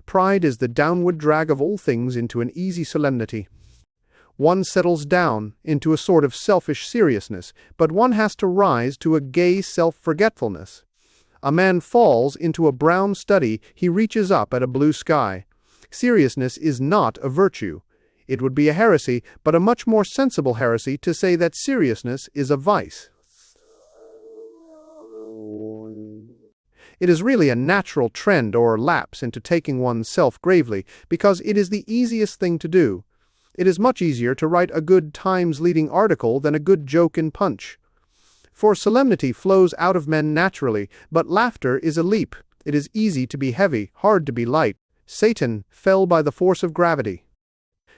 Pride is the downward drag of all things into an easy solemnity. One settles down into a sort of selfish seriousness, but one has to rise to a gay self-forgetfulness. A man falls into a brown study, he reaches up at a blue sky. Seriousness is not a virtue. It would be a heresy, but a much more sensible heresy, to say that seriousness is a vice. It is really a natural trend or lapse into taking one's self gravely, because it is the easiest thing to do. It is much easier to write a good Times-leading article than a good joke in Punch. For solemnity flows out of men naturally, but laughter is a leap. It is easy to be heavy, hard to be light. Satan fell by the force of gravity.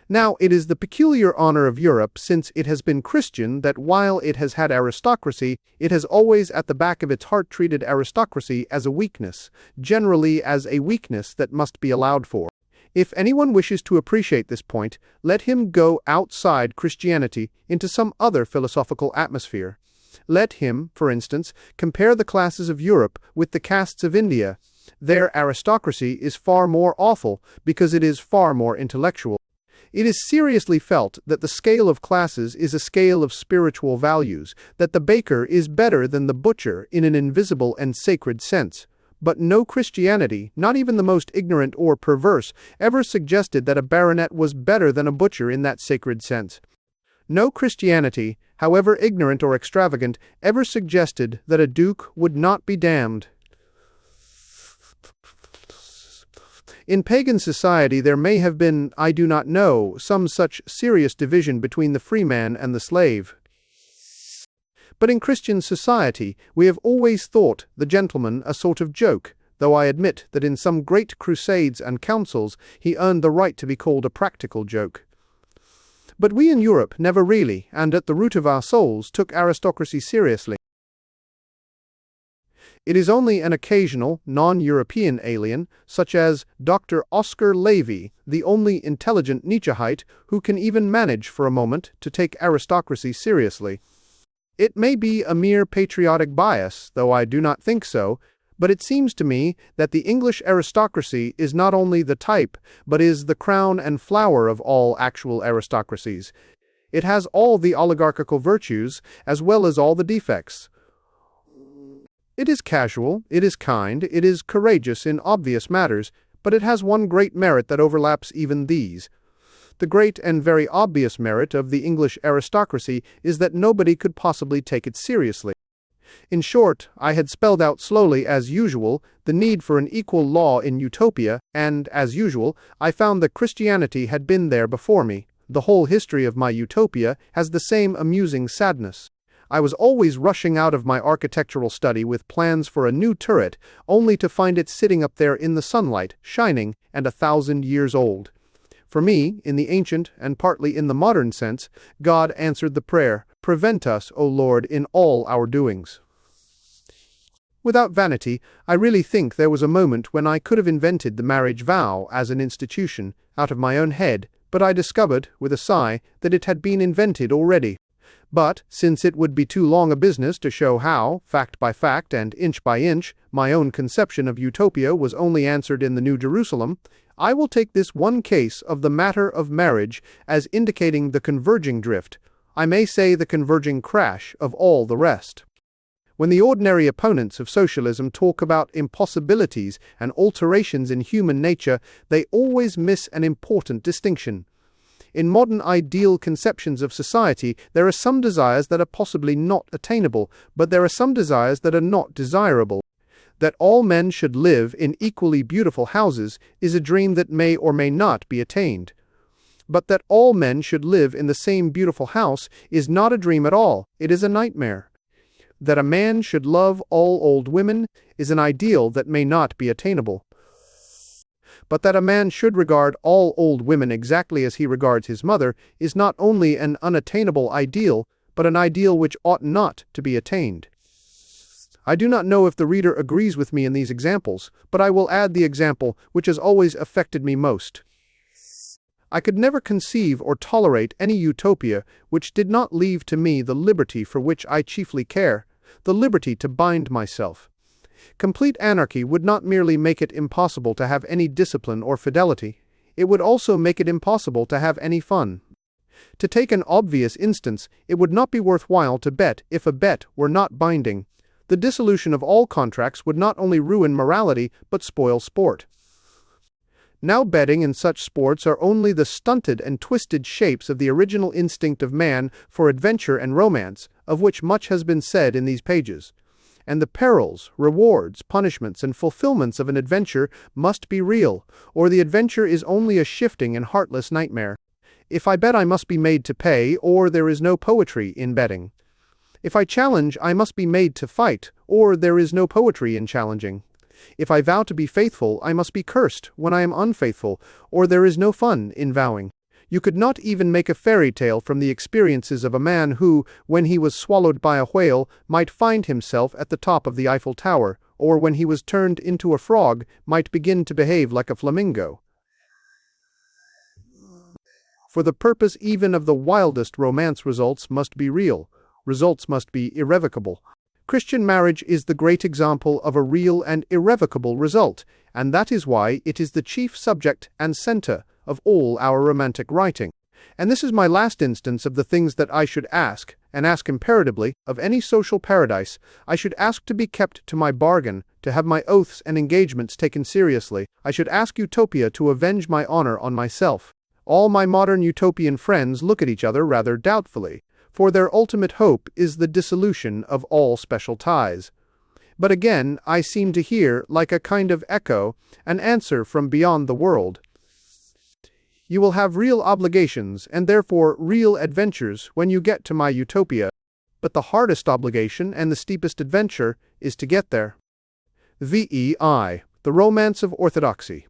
Now, it is the peculiar honor of Europe, since it has been Christian, that while it has had aristocracy, it has always at the back of its heart treated aristocracy as a weakness, generally as a weakness that must be allowed for. If anyone wishes to appreciate this point, let him go outside Christianity into some other philosophical atmosphere. Let him, for instance, compare the classes of Europe with the castes of India. Their aristocracy is far more awful because it is far more intellectual. It is seriously felt that the scale of classes is a scale of spiritual values, that the baker is better than the butcher in an invisible and sacred sense. But no Christianity, not even the most ignorant or perverse, ever suggested that a baronet was better than a butcher in that sacred sense. No Christianity, however ignorant or extravagant, ever suggested that a duke would not be damned. In pagan society there may have been, I do not know, some such serious division between the free man and the slave. But in Christian society we have always thought the gentleman a sort of joke, though I admit that in some great crusades and councils he earned the right to be called a practical joke. But we in Europe never really, and at the root of our souls, took aristocracy seriously. It is only an occasional, non-European alien, such as Dr. Oscar Levy, the only intelligent Nietzscheite, who can even manage for a moment to take aristocracy seriously. It may be a mere patriotic bias, though I do not think so, but it seems to me that the English aristocracy is not only the type, but is the crown and flower of all actual aristocracies. It has all the oligarchical virtues, as well as all the defects. It is casual, it is kind, it is courageous in obvious matters, but it has one great merit that overlaps even these. The great and very obvious merit of the English aristocracy is that nobody could possibly take it seriously. In short, I had spelled out slowly, as usual, the need for an equal law in Utopia, and, as usual, I found that Christianity had been there before me. The whole history of my Utopia has the same amusing sadness. I was always rushing out of my architectural study with plans for a new turret, only to find it sitting up there in the sunlight, shining, and 1,000 years old. For me, in the ancient and partly in the modern sense, God answered the prayer, "Prevent us, O Lord, in all our doings." Without vanity, I really think there was a moment when I could have invented the marriage vow as an institution, out of my own head, but I discovered, with a sigh, that it had been invented already. But, since it would be too long a business to show how, fact by fact and inch by inch, my own conception of Utopia was only answered in the New Jerusalem, I will take this one case of the matter of marriage as indicating the converging drift, I may say the converging crash, of all the rest. When the ordinary opponents of socialism talk about impossibilities and alterations in human nature, they always miss an important distinction. In modern ideal conceptions of society, there are some desires that are possibly not attainable, but there are some desires that are not desirable. That all men should live in equally beautiful houses is a dream that may or may not be attained. But that all men should live in the same beautiful house is not a dream at all, it is a nightmare. That a man should love all old women is an ideal that may not be attainable. But that a man should regard all old women exactly as he regards his mother is not only an unattainable ideal, but an ideal which ought not to be attained. I do not know if the reader agrees with me in these examples, but I will add the example which has always affected me most. I could never conceive or tolerate any utopia which did not leave to me the liberty for which I chiefly care, the liberty to bind myself. Complete anarchy would not merely make it impossible to have any discipline or fidelity, it would also make it impossible to have any fun. To take an obvious instance, it would not be worthwhile to bet if a bet were not binding. The dissolution of all contracts would not only ruin morality, but spoil sport. Now betting and such sports are only the stunted and twisted shapes of the original instinct of man for adventure and romance, of which much has been said in these pages. And the perils, rewards, punishments, and fulfillments of an adventure must be real, or the adventure is only a shifting and heartless nightmare. If I bet, I must be made to pay, or there is no poetry in betting. If I challenge, I must be made to fight, or there is no poetry in challenging. If I vow to be faithful, I must be cursed when I am unfaithful, or there is no fun in vowing. You could not even make a fairy tale from the experiences of a man who, when he was swallowed by a whale, might find himself at the top of the Eiffel Tower, or when he was turned into a frog, might begin to behave like a flamingo. For the purpose even of the wildest romance, results must be real. Results must be irrevocable. Christian marriage is the great example of a real and irrevocable result, and that is why it is the chief subject and center of all our romantic writing. And this is my last instance of the things that I should ask, and ask imperatively, of any social paradise. I should ask to be kept to my bargain, to have my oaths and engagements taken seriously. I should ask Utopia to avenge my honor on myself. All my modern utopian friends look at each other rather doubtfully, for their ultimate hope is the dissolution of all special ties. But again, I seem to hear, like a kind of echo, an answer from beyond the world. You will have real obligations, and therefore real adventures, when you get to my Utopia. But the hardest obligation and the steepest adventure is to get there. VEI, the Romance of Orthodoxy.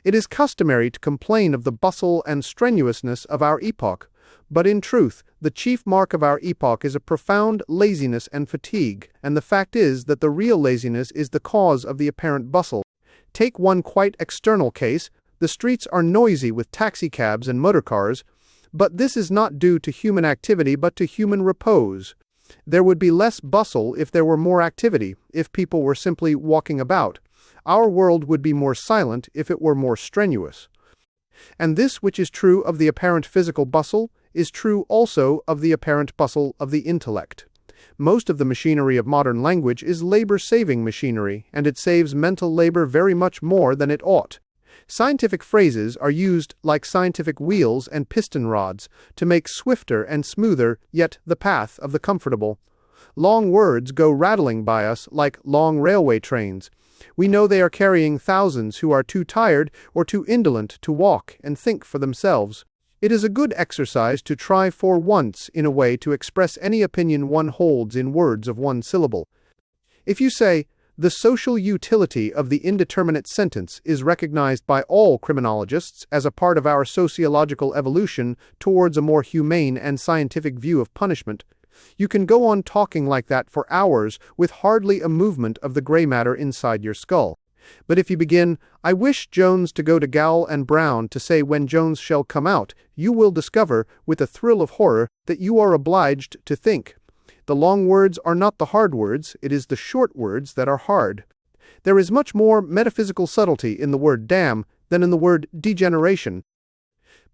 It is customary to complain of the bustle and strenuousness of our epoch, but in truth, the chief mark of our epoch is a profound laziness and fatigue, and the fact is that the real laziness is the cause of the apparent bustle. Take one quite external case. The streets are noisy with taxicabs and motor cars, but this is not due to human activity but to human repose. There would be less bustle if there were more activity, if people were simply walking about. Our world would be more silent if it were more strenuous. And this which is true of the apparent physical bustle is true also of the apparent bustle of the intellect. Most of the machinery of modern language is labor-saving machinery, and it saves mental labor very much more than it ought. Scientific phrases are used like scientific wheels and piston rods to make swifter and smoother yet the path of the comfortable. Long words go rattling by us like long railway trains. We know they are carrying thousands who are too tired or too indolent to walk and think for themselves. It is a good exercise to try for once in a way to express any opinion one holds in words of one syllable. If you say, "The social utility of the indeterminate sentence is recognized by all criminologists as a part of our sociological evolution towards a more humane and scientific view of punishment," you can go on talking like that for hours with hardly a movement of the gray matter inside your skull. But if you begin, "I wish Jones to go to Gowell and Brown to say when Jones shall come out," you will discover, with a thrill of horror, that you are obliged to think. The long words are not the hard words, it is the short words that are hard. There is much more metaphysical subtlety in the word damn than in the word degeneration.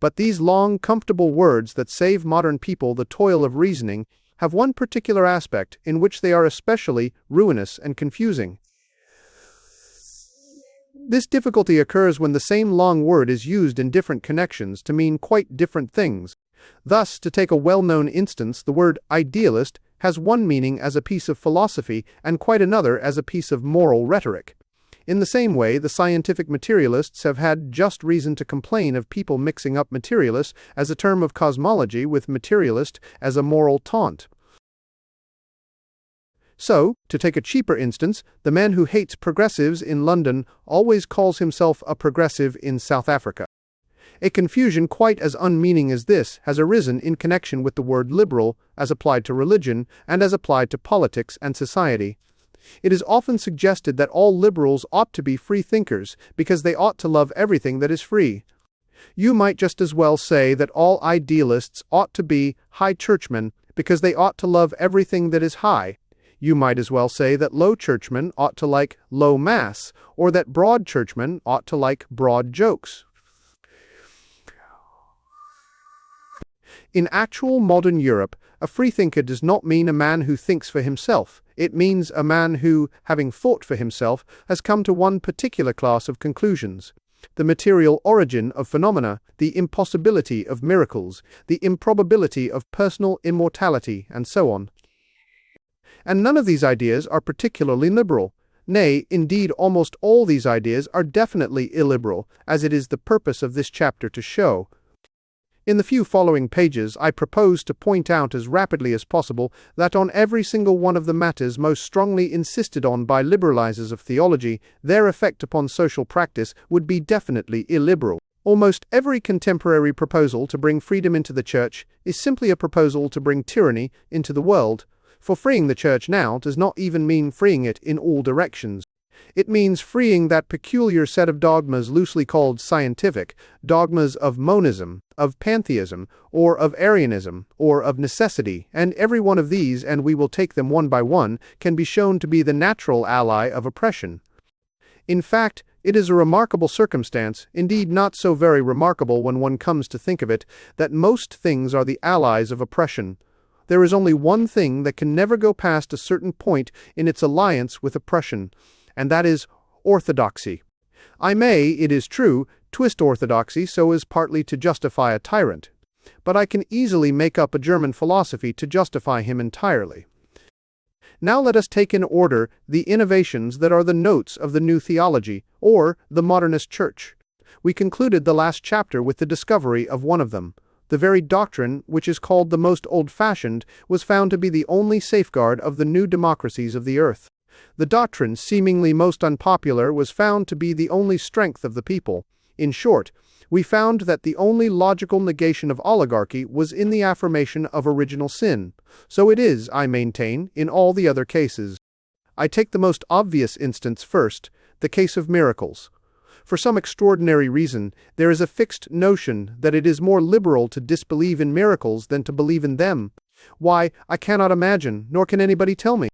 But these long, comfortable words that save modern people the toil of reasoning have one particular aspect in which they are especially ruinous and confusing. This difficulty occurs when the same long word is used in different connections to mean quite different things. Thus, to take a well-known instance, the word idealist has one meaning as a piece of philosophy and quite another as a piece of moral rhetoric. In the same way, the scientific materialists have had just reason to complain of people mixing up materialist as a term of cosmology with materialist as a moral taunt. So, to take a cheaper instance, the man who hates progressives in London always calls himself a progressive in South Africa. A confusion quite as unmeaning as this has arisen in connection with the word liberal as applied to religion and as applied to politics and society. It is often suggested that all liberals ought to be free thinkers because they ought to love everything that is free. You might just as well say that all idealists ought to be high churchmen because they ought to love everything that is high. You might as well say that low churchmen ought to like low mass, or that broad churchmen ought to like broad jokes. In actual modern Europe, a freethinker does not mean a man who thinks for himself. It means a man who, having thought for himself, has come to one particular class of conclusions: the material origin of phenomena, the impossibility of miracles, the improbability of personal immortality, and so on. And none of these ideas are particularly liberal. Nay, indeed, almost all these ideas are definitely illiberal, as it is the purpose of this chapter to show. In the few following pages, I propose to point out as rapidly as possible that on every single one of the matters most strongly insisted on by liberalizers of theology, their effect upon social practice would be definitely illiberal. Almost every contemporary proposal to bring freedom into the church is simply a proposal to bring tyranny into the world. For freeing the church now does not even mean freeing it in all directions. It means freeing that peculiar set of dogmas loosely called scientific, dogmas of monism, of pantheism, or of Arianism, or of necessity, and every one of these, and we will take them one by one, can be shown to be the natural ally of oppression. In fact, it is a remarkable circumstance, indeed not so very remarkable when one comes to think of it, that most things are the allies of oppression. There is only one thing that can never go past a certain point in its alliance with oppression, and that is orthodoxy. I may, it is true, twist orthodoxy so as partly to justify a tyrant, but I can easily make up a German philosophy to justify him entirely. Now let us take in order the innovations that are the notes of the new theology, or the modernist church. We concluded the last chapter with the discovery of one of them. The very doctrine, which is called the most old-fashioned, was found to be the only safeguard of the new democracies of the earth. The doctrine, seemingly most unpopular, was found to be the only strength of the people. In short, we found that the only logical negation of oligarchy was in the affirmation of original sin. So it is, I maintain, in all the other cases. I take the most obvious instance first, the case of miracles. For some extraordinary reason, there is a fixed notion that it is more liberal to disbelieve in miracles than to believe in them. Why, I cannot imagine, nor can anybody tell me.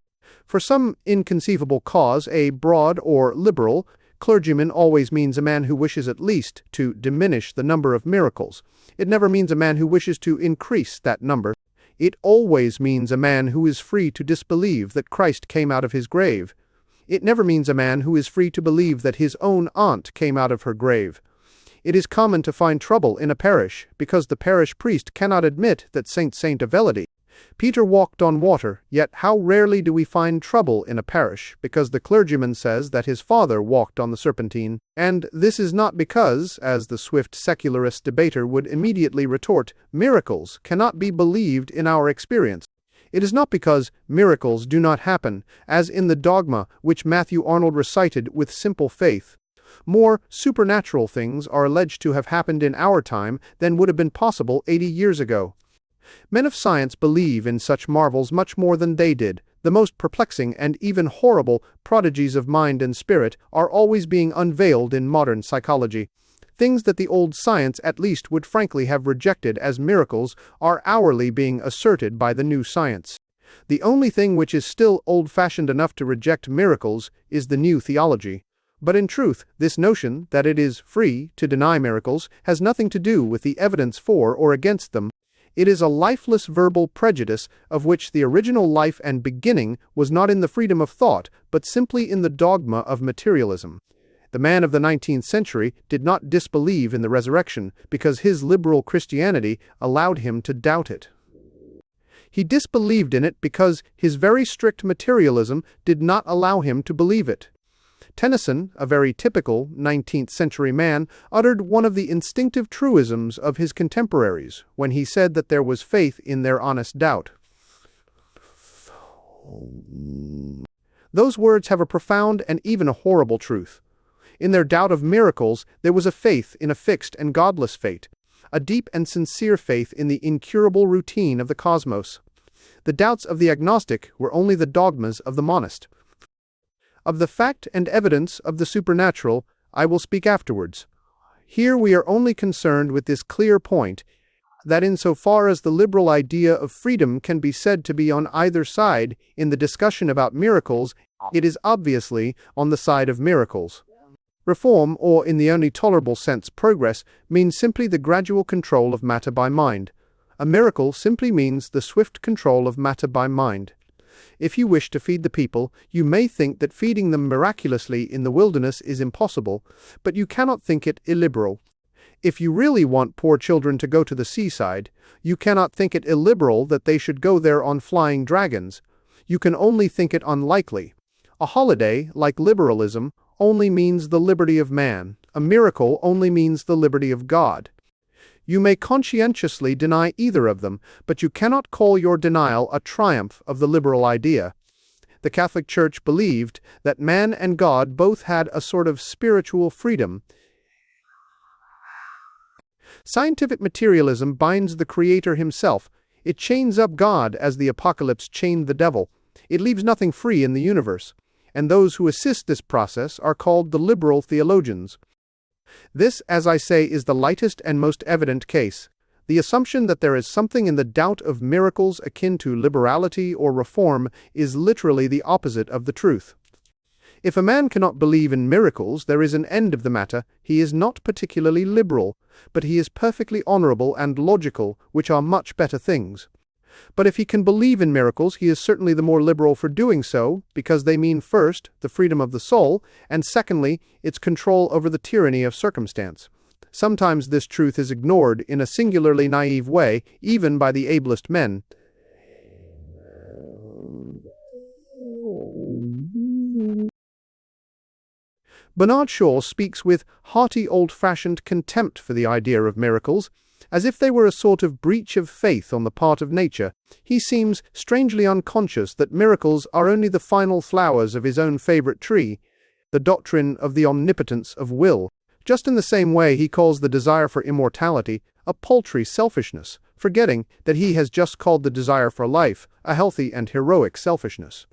For some inconceivable cause, a broad or liberal clergyman always means a man who wishes at least to diminish the number of miracles. It never means a man who wishes to increase that number. It always means a man who is free to disbelieve that Christ came out of his grave. It never means a man who is free to believe that his own aunt came out of her grave. It is common to find trouble in a parish because the parish priest cannot admit that Saint of Elodie, Peter walked on water, yet how rarely do we find trouble in a parish because the clergyman says that his father walked on the Serpentine, and this is not because, as the swift secularist debater would immediately retort, miracles cannot be believed in our experience. It is not because miracles do not happen, as in the dogma which Matthew Arnold recited with simple faith. More supernatural things are alleged to have happened in our time than would have been possible 80 years ago. Men of science believe in such marvels much more than they did. The most perplexing and even horrible prodigies of mind and spirit are always being unveiled in modern psychology. Things that the old science at least would frankly have rejected as miracles are hourly being asserted by the new science. The only thing which is still old-fashioned enough to reject miracles is the new theology. But in truth, this notion that it is free to deny miracles has nothing to do with the evidence for or against them. It is a lifeless verbal prejudice of which the original life and beginning was not in the freedom of thought, but simply in the dogma of materialism. The man of the 19th century did not disbelieve in the resurrection because his liberal Christianity allowed him to doubt it. He disbelieved in it because his very strict materialism did not allow him to believe it. Tennyson, a very typical 19th century man, uttered one of the instinctive truisms of his contemporaries when he said that there was faith in their honest doubt. Those words have a profound and even a horrible truth. In their doubt of miracles, there was a faith in a fixed and godless fate, a deep and sincere faith in the incurable routine of the cosmos. The doubts of the agnostic were only the dogmas of the monist. Of the fact and evidence of the supernatural, I will speak afterwards. Here we are only concerned with this clear point, that insofar as the liberal idea of freedom can be said to be on either side in the discussion about miracles, it is obviously on the side of miracles. Reform, or in the only tolerable sense progress, means simply the gradual control of matter by mind. A miracle simply means the swift control of matter by mind. If you wish to feed the people, you may think that feeding them miraculously in the wilderness is impossible, but you cannot think it illiberal. If you really want poor children to go to the seaside, you cannot think it illiberal that they should go there on flying dragons. You can only think it unlikely. A holiday, like liberalism, only means the liberty of man. A miracle only means the liberty of God. You may conscientiously deny either of them, but you cannot call your denial a triumph of the liberal idea. The Catholic Church believed that man and God both had a sort of spiritual freedom. Scientific materialism binds the Creator himself. It chains up God as the Apocalypse chained the devil. It leaves nothing free in the universe. And those who assist this process are called the liberal theologians. This, as I say, is the lightest and most evident case. The assumption that there is something in the doubt of miracles akin to liberality or reform is literally the opposite of the truth. If a man cannot believe in miracles, there is an end of the matter. He is not particularly liberal, but he is perfectly honorable and logical, which are much better things. But if he can believe in miracles, he is certainly the more liberal for doing so, because they mean first, the freedom of the soul, and secondly, its control over the tyranny of circumstance. Sometimes this truth is ignored in a singularly naive way, even by the ablest men. Bernard Shaw speaks with hearty old-fashioned contempt for the idea of miracles, as if they were a sort of breach of faith on the part of nature. He seems strangely unconscious that miracles are only the final flowers of his own favorite tree, the doctrine of the omnipotence of will. Just in the same way he calls the desire for immortality a paltry selfishness, forgetting that he has just called the desire for life a healthy and heroic selfishness.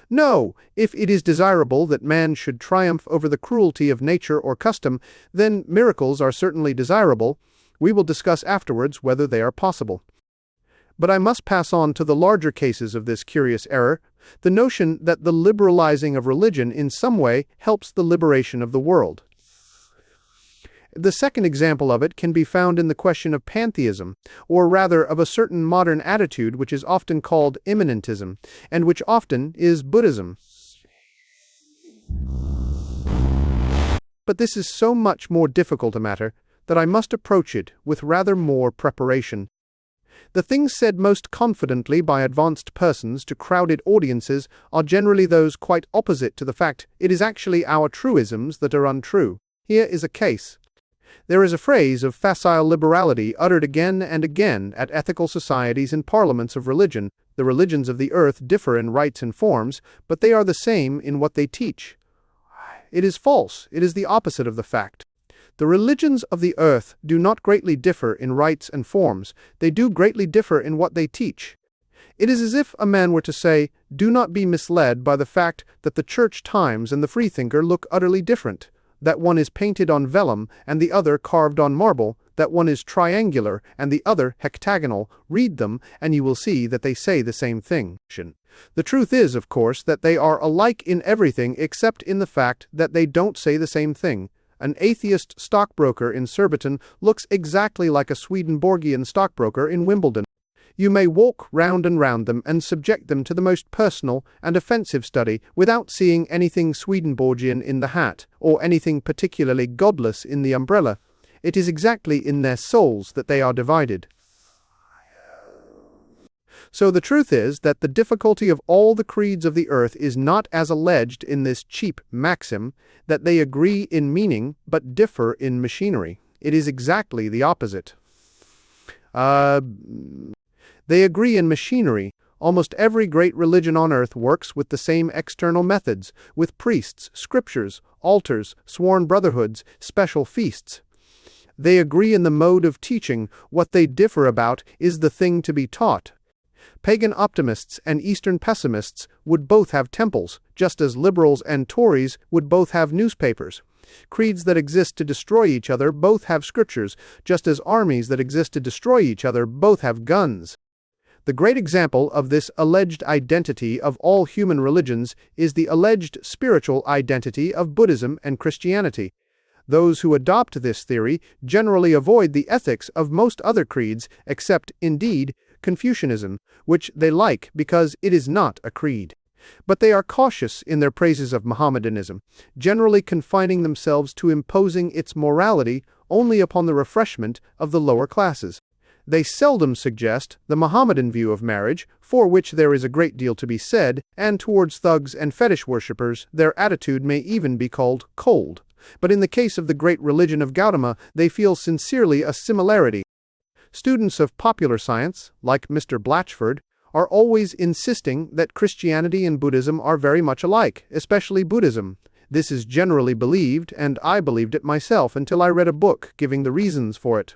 No, if it is desirable that man should triumph over the cruelty of nature or custom, then miracles are certainly desirable. We will discuss afterwards whether they are possible. But I must pass on to the larger cases of this curious error, the notion that the liberalizing of religion in some way helps the liberation of the world. The second example of it can be found in the question of pantheism, or rather of a certain modern attitude which is often called immanentism, and which often is Buddhism. But this is so much more difficult a matter that I must approach it with rather more preparation. The things said most confidently by advanced persons to crowded audiences are generally those quite opposite to the fact it is actually our truisms that are untrue. Here is a case. There is a phrase of facile liberality uttered again and again at ethical societies and parliaments of religion. The religions of the earth differ in rites and forms, but they are the same in what they teach. It is false. It is the opposite of the fact. The religions of the earth do not greatly differ in rites and forms. They do greatly differ in what they teach. It is as if a man were to say, do not be misled by the fact that the Church Times and the Freethinker look utterly different, that one is painted on vellum and the other carved on marble, that one is triangular and the other hectagonal. Read them, and you will see that they say the same thing. The truth is, of course, that they are alike in everything except in the fact that they don't say the same thing. An atheist stockbroker in Surbiton looks exactly like a Swedenborgian stockbroker in Wimbledon. You may walk round and round them and subject them to the most personal and offensive study without seeing anything Swedenborgian in the hat, or anything particularly godless in the umbrella. It is exactly in their souls that they are divided. So the truth is that the difficulty of all the creeds of the earth is not as alleged in this cheap maxim, that they agree in meaning but differ in machinery. It is exactly the opposite. They agree in machinery. Almost every great religion on earth works with the same external methods, with priests, scriptures, altars, sworn brotherhoods, special feasts. They agree in the mode of teaching. What they differ about is the thing to be taught. Pagan optimists and Eastern pessimists would both have temples, just as liberals and Tories would both have newspapers. Creeds that exist to destroy each other both have scriptures, just as armies that exist to destroy each other both have guns. The great example of this alleged identity of all human religions is the alleged spiritual identity of Buddhism and Christianity. Those who adopt this theory generally avoid the ethics of most other creeds, except, indeed, Confucianism, which they like because it is not a creed. But they are cautious in their praises of Mohammedanism, generally confining themselves to imposing its morality only upon the refreshment of the lower classes. They seldom suggest the Mohammedan view of marriage, for which there is a great deal to be said, and towards thugs and fetish worshippers their attitude may even be called cold. But in the case of the great religion of Gautama, they feel sincerely a similarity. Students of popular science, like Mr. Blatchford, are always insisting that Christianity and Buddhism are very much alike, especially Buddhism. This is generally believed, and I believed it myself until I read a book giving the reasons for it.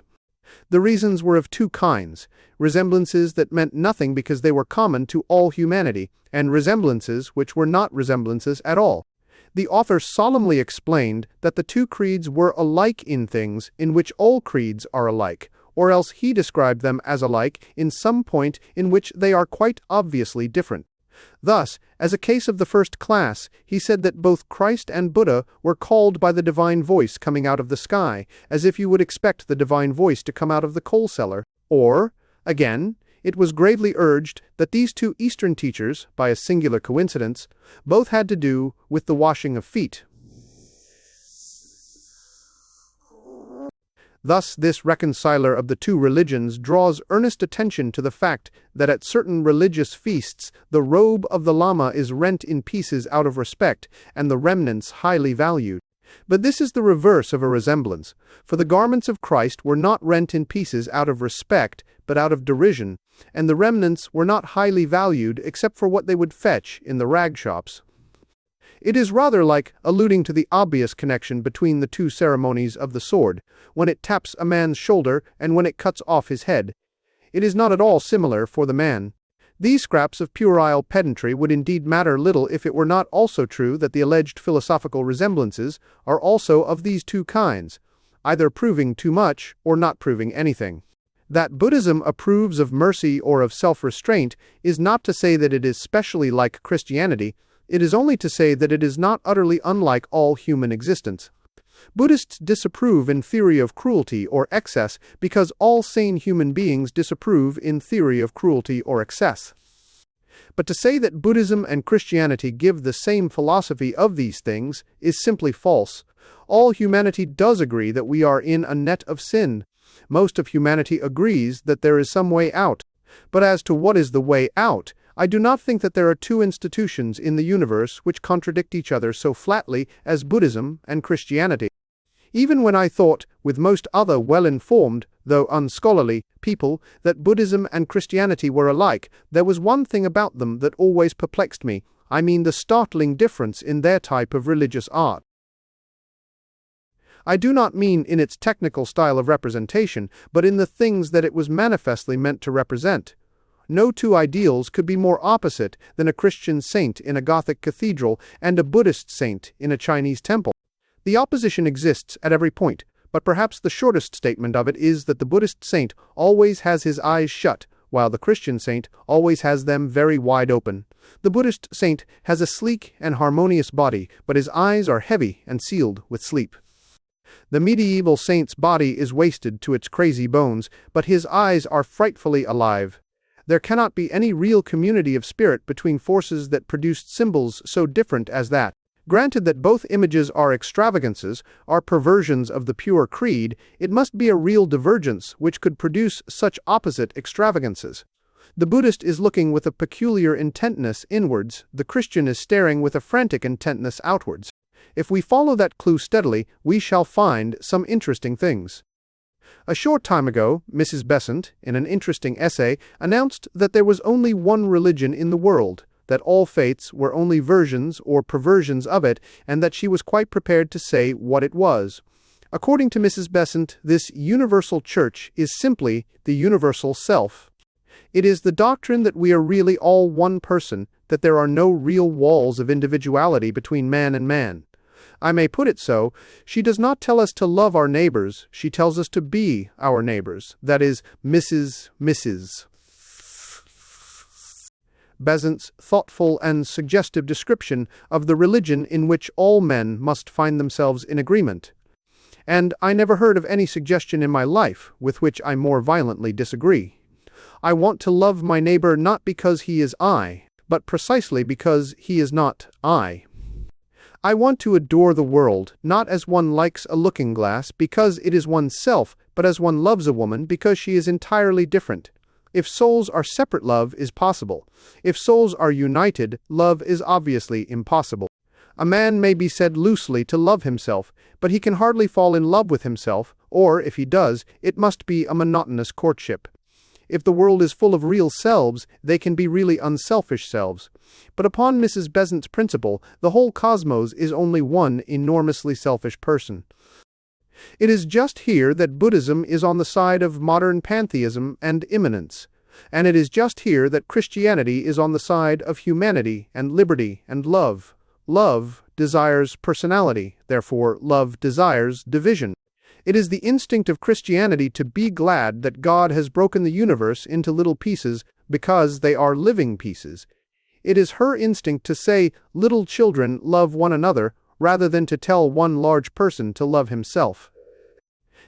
The reasons were of two kinds: resemblances that meant nothing because they were common to all humanity, and resemblances which were not resemblances at all. The author solemnly explained that the two creeds were alike in things in which all creeds are alike, or else he described them as alike in some point in which they are quite obviously different. Thus, as a case of the first class, he said that both Christ and Buddha were called by the divine voice coming out of the sky, as if you would expect the divine voice to come out of the coal cellar. Or, again, it was gravely urged that these two Eastern teachers, by a singular coincidence, both had to do with the washing of feet. Thus, this reconciler of the two religions draws earnest attention to the fact that at certain religious feasts the robe of the Lama is rent in pieces out of respect, and the remnants highly valued. But this is the reverse of a resemblance, for the garments of Christ were not rent in pieces out of respect, but out of derision, and the remnants were not highly valued except for what they would fetch in the rag shops. It is rather like alluding to the obvious connection between the two ceremonies of the sword, when it taps a man's shoulder and when it cuts off his head. It is not at all similar for the man. These scraps of puerile pedantry would indeed matter little if it were not also true that the alleged philosophical resemblances are also of these two kinds, either proving too much or not proving anything. That Buddhism approves of mercy or of self-restraint is not to say that it is specially like Christianity. It is only to say that it is not utterly unlike all human existence. Buddhists disapprove in theory of cruelty or excess because all sane human beings disapprove in theory of cruelty or excess. But to say that Buddhism and Christianity give the same philosophy of these things is simply false. All humanity does agree that we are in a net of sin. Most of humanity agrees that there is some way out. But as to what is the way out, I do not think that there are two institutions in the universe which contradict each other so flatly as Buddhism and Christianity. Even when I thought, with most other well-informed, though unscholarly, people, that Buddhism and Christianity were alike, there was one thing about them that always perplexed me. I mean the startling difference in their type of religious art. I do not mean in its technical style of representation, but in the things that it was manifestly meant to represent. No two ideals could be more opposite than a Christian saint in a Gothic cathedral and a Buddhist saint in a Chinese temple. The opposition exists at every point, but perhaps the shortest statement of it is that the Buddhist saint always has his eyes shut, while the Christian saint always has them very wide open. The Buddhist saint has a sleek and harmonious body, but his eyes are heavy and sealed with sleep. The medieval saint's body is wasted to its crazy bones, but his eyes are frightfully alive. There cannot be any real community of spirit between forces that produced symbols so different as that. Granted that both images are extravagances, are perversions of the pure creed, it must be a real divergence which could produce such opposite extravagances. The Buddhist is looking with a peculiar intentness inwards, the Christian is staring with a frantic intentness outwards. If we follow that clue steadily, we shall find some interesting things. A short time ago, Mrs. Besant, in an interesting essay, announced that there was only one religion in the world, that all faiths were only versions or perversions of it, and that she was quite prepared to say what it was. According to Mrs. Besant, this universal church is simply the universal self. It is the doctrine that we are really all one person, that there are no real walls of individuality between man and man. I may put it so, she does not tell us to love our neighbors, she tells us to be our neighbors, that is, Mrs. Besant's thoughtful and suggestive description of the religion in which all men must find themselves in agreement. And I never heard of any suggestion in my life with which I more violently disagree. I want to love my neighbor not because he is I, but precisely because he is not I. I want to adore the world, not as one likes a looking-glass because it is oneself, but as one loves a woman because she is entirely different. If souls are separate, love is possible. If souls are united, love is obviously impossible. A man may be said loosely to love himself, but he can hardly fall in love with himself, or, if he does, it must be a monotonous courtship. If the world is full of real selves, they can be really unselfish selves. But upon Mrs. Besant's principle, the whole cosmos is only one enormously selfish person. It is just here that Buddhism is on the side of modern pantheism and immanence, and it is just here that Christianity is on the side of humanity and liberty and love. Love desires personality, therefore love desires division. It is the instinct of Christianity to be glad that God has broken the universe into little pieces because they are living pieces. It is her instinct to say, little children love one another, rather than to tell one large person to love himself.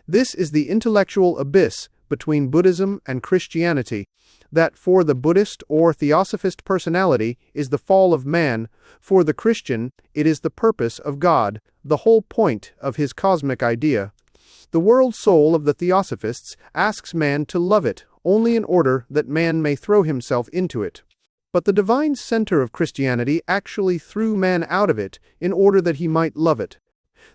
This is the intellectual abyss between Buddhism and Christianity, that for the Buddhist or Theosophist personality is the fall of man, for the Christian it is the purpose of God, the whole point of his cosmic idea. The world soul of the Theosophists asks man to love it only in order that man may throw himself into it. But the divine center of Christianity actually threw man out of it in order that he might love it.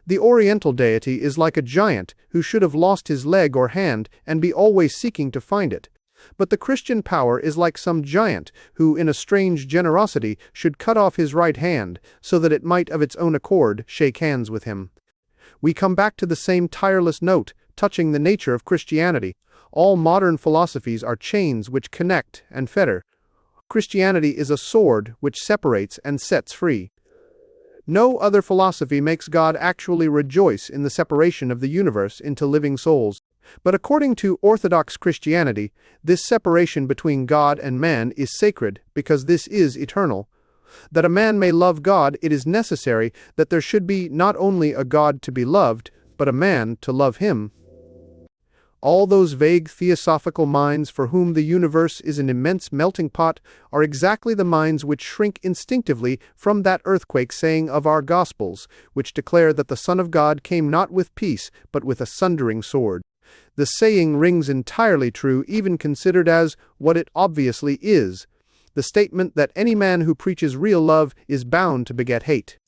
The Oriental deity is like a giant who should have lost his leg or hand and be always seeking to find it. But the Christian power is like some giant who, in a strange generosity, should cut off his right hand so that it might of its own accord shake hands with him. We come back to the same tireless note, touching the nature of Christianity. All modern philosophies are chains which connect and fetter. Christianity is a sword which separates and sets free. No other philosophy makes God actually rejoice in the separation of the universe into living souls. But according to Orthodox Christianity, this separation between God and man is sacred because this is eternal. That a man may love God, it is necessary that there should be not only a God to be loved, but a man to love him. All those vague theosophical minds for whom the universe is an immense melting pot are exactly the minds which shrink instinctively from that earthquake saying of our Gospels, which declare that the Son of God came not with peace, but with a sundering sword. The saying rings entirely true, even considered as what it obviously is, the statement that any man who preaches real love is bound to beget hate.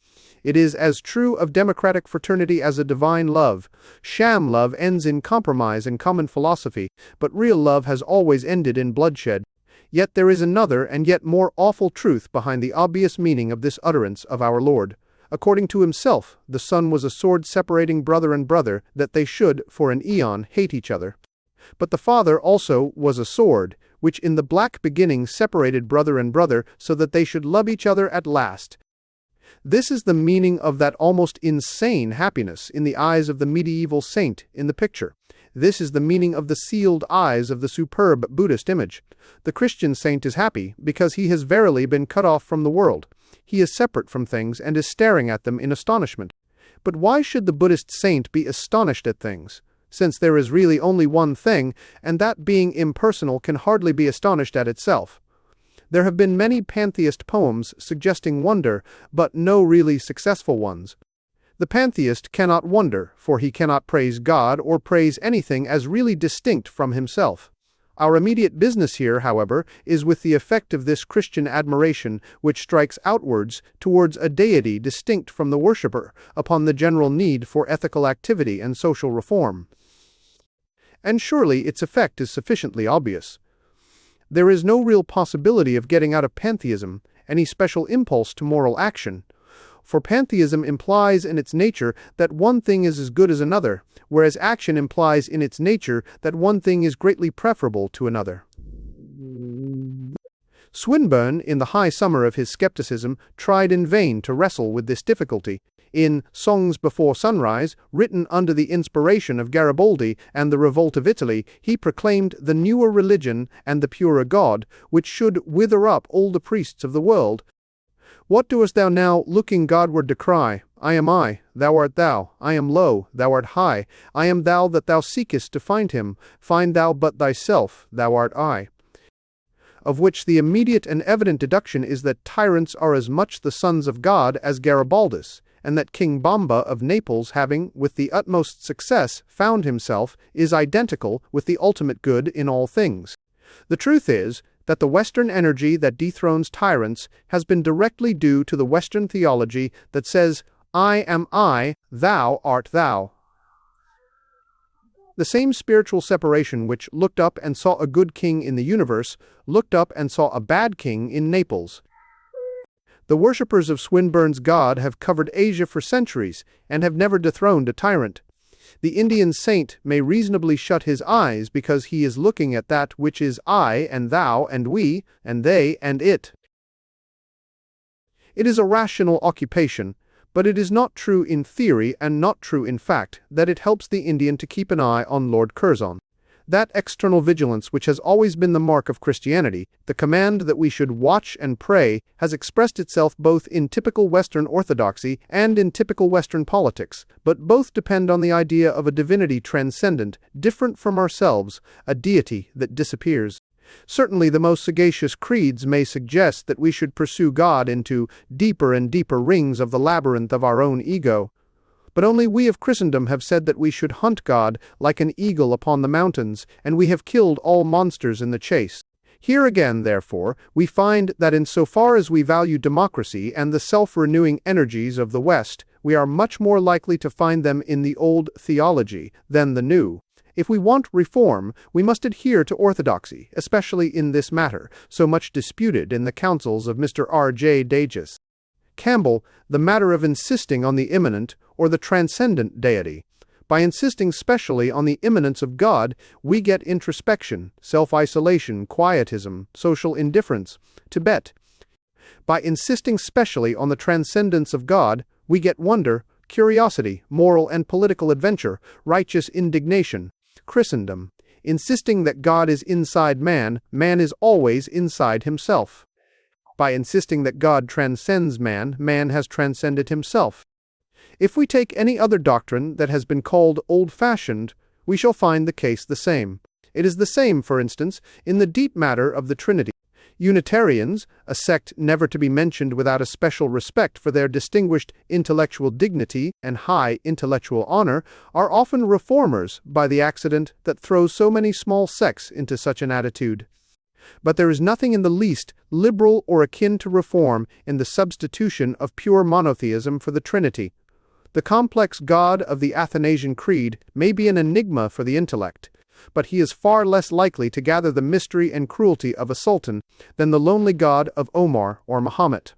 It is as true of democratic fraternity as a divine love. Sham love ends in compromise and common philosophy, but real love has always ended in bloodshed. Yet there is another and yet more awful truth behind the obvious meaning of this utterance of our Lord. According to himself, the Son was a sword separating brother and brother, that they should, for an eon, hate each other. But the Father also was a sword, which in the black beginning separated brother and brother, so that they should love each other at last. This is the meaning of that almost insane happiness in the eyes of the medieval saint in the picture. This is the meaning of the sealed eyes of the superb Buddhist image. The Christian saint is happy because he has verily been cut off from the world. He is separate from things and is staring at them in astonishment. But why should the Buddhist saint be astonished at things, since there is really only one thing, and that being impersonal can hardly be astonished at itself? There have been many pantheist poems suggesting wonder, but no really successful ones. The pantheist cannot wonder, for he cannot praise God or praise anything as really distinct from himself. Our immediate business here, however, is with the effect of this Christian admiration, which strikes outwards towards a deity distinct from the worshipper, upon the general need for ethical activity and social reform. And surely its effect is sufficiently obvious. There is no real possibility of getting out of pantheism any special impulse to moral action, for pantheism implies in its nature that one thing is as good as another, whereas action implies in its nature that one thing is greatly preferable to another. Swinburne, in the high summer of his skepticism, tried in vain to wrestle with this difficulty. In Songs Before Sunrise, written under the inspiration of Garibaldi and the revolt of Italy, he proclaimed the newer religion and the purer God, which should wither up all the priests of the world. What doest thou now, looking Godward, decry? I am I, thou art thou. I am low, thou art high. I am thou that thou seekest to find him. Find thou but thyself, thou art I. Of which the immediate and evident deduction is that tyrants are as much the sons of God as Garibaldus, and that King Bomba of Naples, having, with the utmost success, found himself, is identical with the ultimate good in all things. The truth is that the Western energy that dethrones tyrants has been directly due to the Western theology that says, I am I, thou art thou. The same spiritual separation which looked up and saw a good king in the universe, looked up and saw a bad king in Naples. The worshippers of Swinburne's God have covered Asia for centuries and have never dethroned a tyrant. The Indian saint may reasonably shut his eyes because he is looking at that which is I and thou and we and they and it. It is a rational occupation, but it is not true in theory and not true in fact that it helps the Indian to keep an eye on Lord Curzon. That external vigilance which has always been the mark of Christianity, the command that we should watch and pray, has expressed itself both in typical Western orthodoxy and in typical Western politics, but both depend on the idea of a divinity transcendent, different from ourselves, a deity that disappears. Certainly the most sagacious creeds may suggest that we should pursue God into deeper and deeper rings of the labyrinth of our own ego. But only we of Christendom have said that we should hunt God like an eagle upon the mountains, and we have killed all monsters in the chase. Here again, therefore, we find that in so far as we value democracy and the self-renewing energies of the West, we are much more likely to find them in the old theology than the new. If we want reform, we must adhere to orthodoxy, especially in this matter, so much disputed in the councils of Mr. R.J. Dages. Campbell, the matter of insisting on the immanent or the transcendent deity. By insisting specially on the immanence of God, we get introspection, self-isolation, quietism, social indifference, Tibet. By insisting specially on the transcendence of God, we get wonder, curiosity, moral and political adventure, righteous indignation, Christendom. Insisting that God is inside man, man is always inside himself. By insisting that God transcends man, man has transcended himself. If we take any other doctrine that has been called old-fashioned, we shall find the case the same. It is the same, for instance, in the deep matter of the Trinity. Unitarians, a sect never to be mentioned without a special respect for their distinguished intellectual dignity and high intellectual honor, are often reformers by the accident that throws so many small sects into such an attitude. But there is nothing in the least liberal or akin to reform in the substitution of pure monotheism for the Trinity. The complex God of the Athanasian Creed may be an enigma for the intellect, but he is far less likely to gather the mystery and cruelty of a sultan than the lonely God of Omar or Muhammad.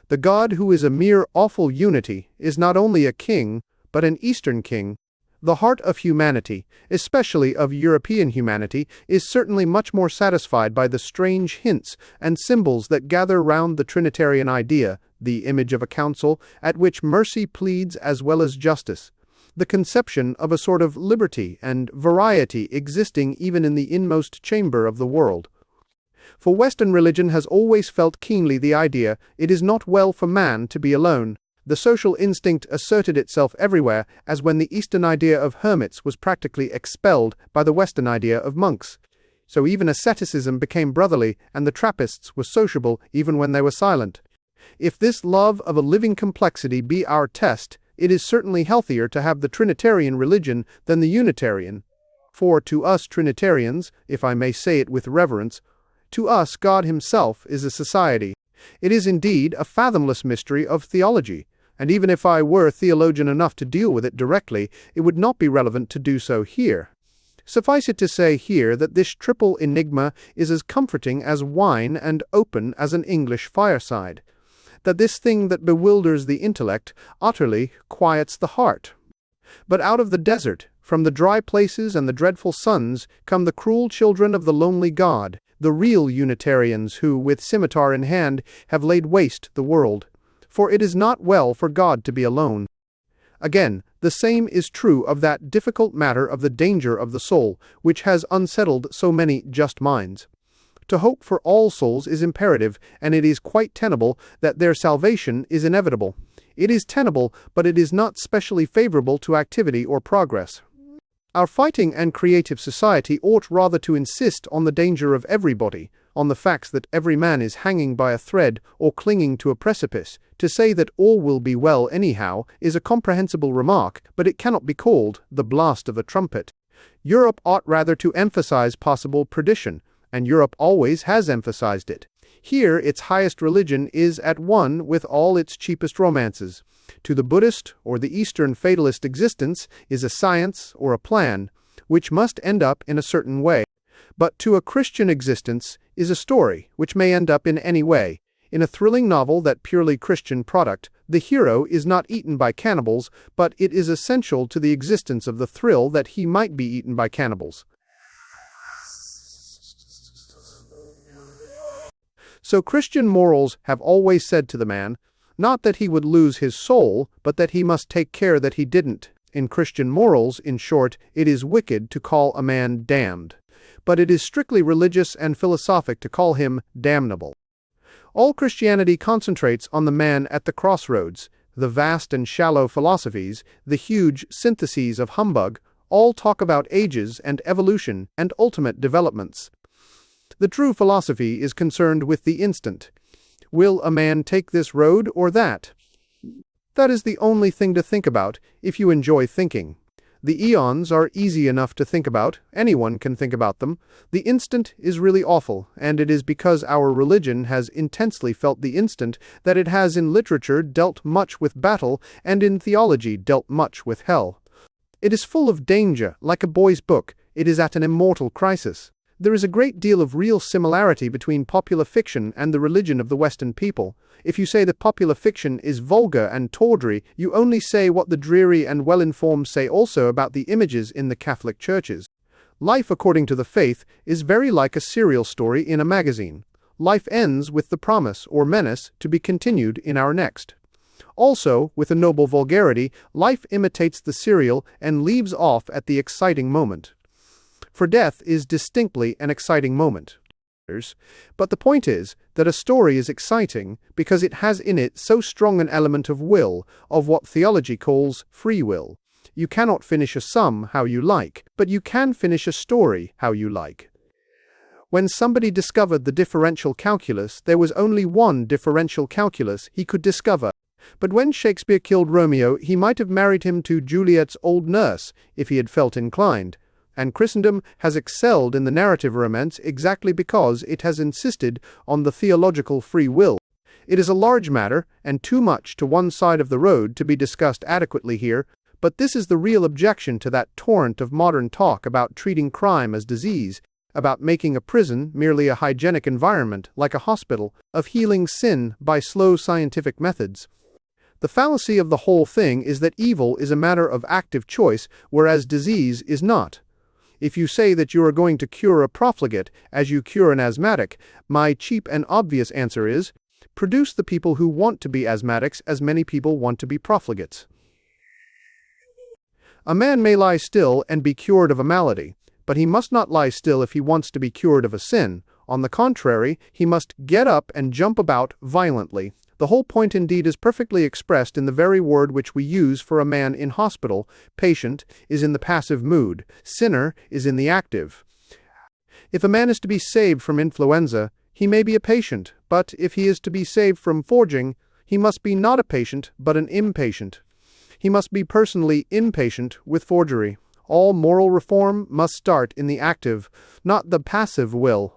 The God who is a mere awful unity is not only a king, but an Eastern king. The heart of humanity, especially of European humanity, is certainly much more satisfied by the strange hints and symbols that gather round the Trinitarian idea, the image of a council, at which mercy pleads as well as justice, the conception of a sort of liberty and variety existing even in the inmost chamber of the world. For Western religion has always felt keenly the idea, it is not well for man to be alone. The social instinct asserted itself everywhere, as when the Eastern idea of hermits was practically expelled by the Western idea of monks. So even asceticism became brotherly, and the Trappists were sociable even when they were silent. If this love of a living complexity be our test, it is certainly healthier to have the Trinitarian religion than the Unitarian. For to us Trinitarians, if I may say it with reverence, to us God himself is a society. It is indeed a fathomless mystery of theology, and even if I were theologian enough to deal with it directly, it would not be relevant to do so here. Suffice it to say here that this triple enigma is as comforting as wine and open as an English fireside, that this thing that bewilders the intellect utterly quiets the heart. But out of the desert, from the dry places and the dreadful suns, come the cruel children of the lonely God, the real Unitarians who, with scimitar in hand, have laid waste the world. For it is not well for God to be alone. Again, the same is true of that difficult matter of the danger of the soul, which has unsettled so many just minds. To hope for all souls is imperative, and it is quite tenable that their salvation is inevitable. It is tenable, but it is not specially favorable to activity or progress. Our fighting and creative society ought rather to insist on the danger of everybody, on the facts that every man is hanging by a thread or clinging to a precipice. To say that all will be well anyhow is a comprehensible remark, but it cannot be called the blast of a trumpet. Europe ought rather to emphasize possible perdition, and Europe always has emphasized it. Here its highest religion is at one with all its cheapest romances. To the Buddhist or the Eastern fatalist existence is a science or a plan, which must end up in a certain way. But to a Christian existence is a story, which may end up in any way. In a thrilling novel, that purely Christian product, the hero is not eaten by cannibals, but it is essential to the existence of the thrill that he might be eaten by cannibals. So Christian morals have always said to the man, not that he would lose his soul, but that he must take care that he didn't. In Christian morals, in short, it is wicked to call a man damned, but it is strictly religious and philosophic to call him damnable. All Christianity concentrates on the man at the crossroads. The vast and shallow philosophies, the huge syntheses of humbug, all talk about ages and evolution and ultimate developments. The true philosophy is concerned with the instant. Will a man take this road or that? That is the only thing to think about, if you enjoy thinking. The eons are easy enough to think about, anyone can think about them. The instant is really awful, and it is because our religion has intensely felt the instant that it has in literature dealt much with battle, and in theology dealt much with hell. It is full of danger, like a boy's book. It is at an immortal crisis. There is a great deal of real similarity between popular fiction and the religion of the Western people. If you say that popular fiction is vulgar and tawdry, you only say what the dreary and well-informed say also about the images in the Catholic churches. Life according to the faith is very like a serial story in a magazine. Life ends with the promise or menace to be continued in our next. Also, with a noble vulgarity, life imitates the serial and leaves off at the exciting moment. For death is distinctly an exciting moment. But the point is that a story is exciting because it has in it so strong an element of will, of what theology calls free will. You cannot finish a sum how you like, but you can finish a story how you like. When somebody discovered the differential calculus, there was only one differential calculus he could discover. But when Shakespeare killed Romeo, he might have married him to Juliet's old nurse, if he had felt inclined. And Christendom has excelled in the narrative romance exactly because it has insisted on the theological free will. It is a large matter, and too much to one side of the road to be discussed adequately here, but this is the real objection to that torrent of modern talk about treating crime as disease, about making a prison merely a hygienic environment, like a hospital, of healing sin by slow scientific methods. The fallacy of the whole thing is that evil is a matter of active choice, whereas disease is not. If you say that you are going to cure a profligate as you cure an asthmatic, my cheap and obvious answer is, produce the people who want to be asthmatics as many people want to be profligates. A man may lie still and be cured of a malady, but he must not lie still if he wants to be cured of a sin. On the contrary, he must get up and jump about violently. The whole point indeed is perfectly expressed in the very word which we use for a man in hospital. Patient is in the passive mood, sinner is in the active. If a man is to be saved from influenza, he may be a patient, but if he is to be saved from forging, he must be not a patient, but an impatient. He must be personally impatient with forgery. All moral reform must start in the active, not the passive will.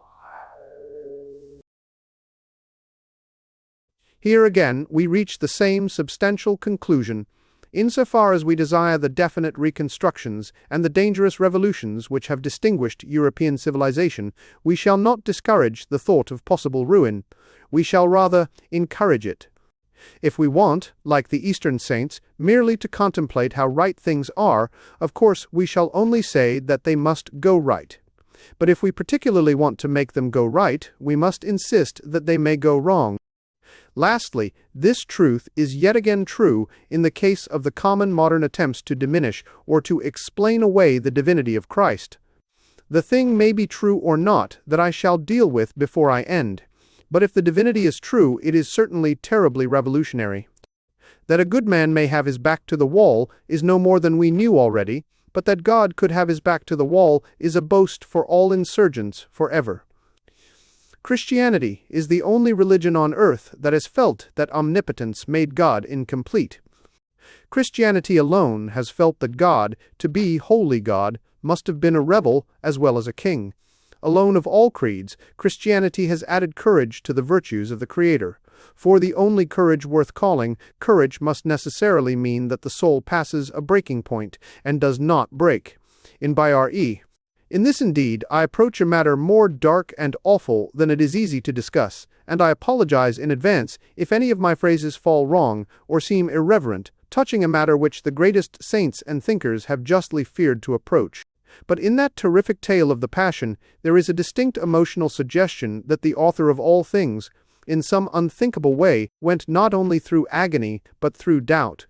Here again we reach the same substantial conclusion. Insofar as we desire the definite reconstructions and the dangerous revolutions which have distinguished European civilization, we shall not discourage the thought of possible ruin. We shall rather encourage it. If we want, like the Eastern saints, merely to contemplate how right things are, of course we shall only say that they must go right. But if we particularly want to make them go right, we must insist that they may go wrong. Lastly, this truth is yet again true in the case of the common modern attempts to diminish or to explain away the divinity of Christ. The thing may be true or not that I shall deal with before I end. But if the divinity is true, it is certainly terribly revolutionary. That a good man may have his back to the wall is no more than we knew already, but that God could have his back to the wall is a boast for all insurgents forever. Christianity is the only religion on earth that has felt that omnipotence made God incomplete. Christianity alone has felt that God, to be holy God, must have been a rebel as well as a king. Alone of all creeds, Christianity has added courage to the virtues of the Creator. For the only courage worth calling, courage must necessarily mean that the soul passes a breaking point and does not break. In R.E. In this indeed, I approach a matter more dark and awful than it is easy to discuss, and I apologize in advance if any of my phrases fall wrong or seem irreverent, touching a matter which the greatest saints and thinkers have justly feared to approach. But in that terrific tale of the Passion, there is a distinct emotional suggestion that the author of all things, in some unthinkable way, went not only through agony, but through doubt.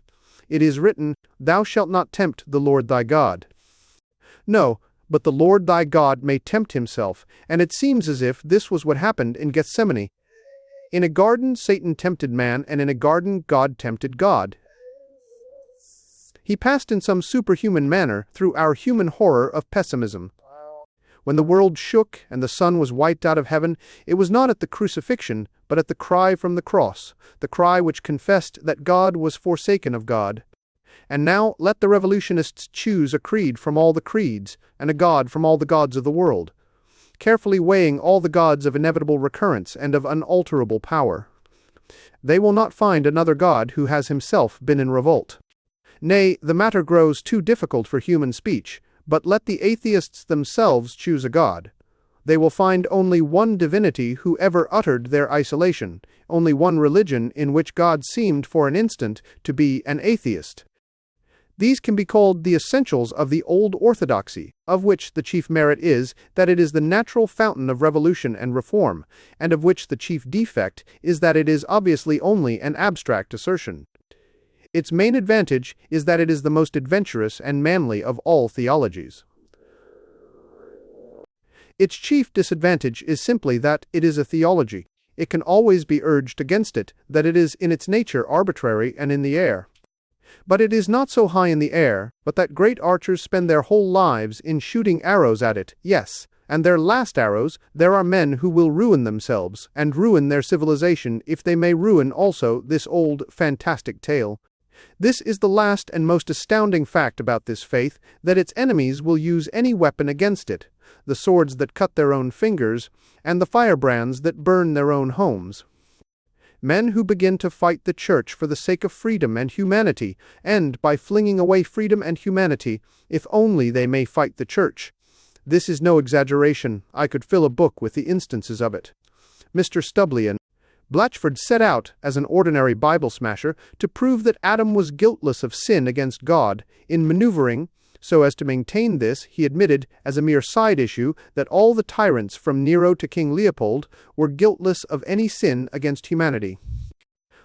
It is written, "Thou shalt not tempt the Lord thy God." No, but the Lord thy God may tempt himself, and it seems as if this was what happened in Gethsemane. In a garden Satan tempted man, and in a garden God tempted God. He passed in some superhuman manner through our human horror of pessimism. When the world shook and the sun was wiped out of heaven, it was not at the crucifixion, but at the cry from the cross, the cry which confessed that God was forsaken of God. And now let the revolutionists choose a creed from all the creeds, and a God from all the gods of the world, carefully weighing all the gods of inevitable recurrence and of unalterable power. They will not find another God who has himself been in revolt. Nay, the matter grows too difficult for human speech, but let the atheists themselves choose a God. They will find only one divinity who ever uttered their isolation, only one religion in which God seemed for an instant to be an atheist. These can be called the essentials of the old Orthodoxy, of which the chief merit is that it is the natural fountain of revolution and reform, and of which the chief defect is that it is obviously only an abstract assertion. Its main advantage is that it is the most adventurous and manly of all theologies. Its chief disadvantage is simply that it is a theology. it can always be urged against it that it is in its nature arbitrary and in the air. But it is not so high in the air, but that great archers spend their whole lives in shooting arrows at it, yes, and their last arrows, there are men who will ruin themselves, and ruin their civilization, if they may ruin also this old, fantastic tale. This is the last and most astounding fact about this faith, that its enemies will use any weapon against it, the swords that cut their own fingers, and the firebrands that burn their own homes. Men who begin to fight the Church for the sake of freedom and humanity, end by flinging away freedom and humanity, if only they may fight the Church. This is no exaggeration. I could fill a book with the instances of it. Mr. Stubblian Blatchford set out, as an ordinary Bible smasher, to prove that Adam was guiltless of sin against God. In maneuvering so as to maintain this, he admitted, as a mere side issue, that all the tyrants from Nero to King Leopold were guiltless of any sin against humanity.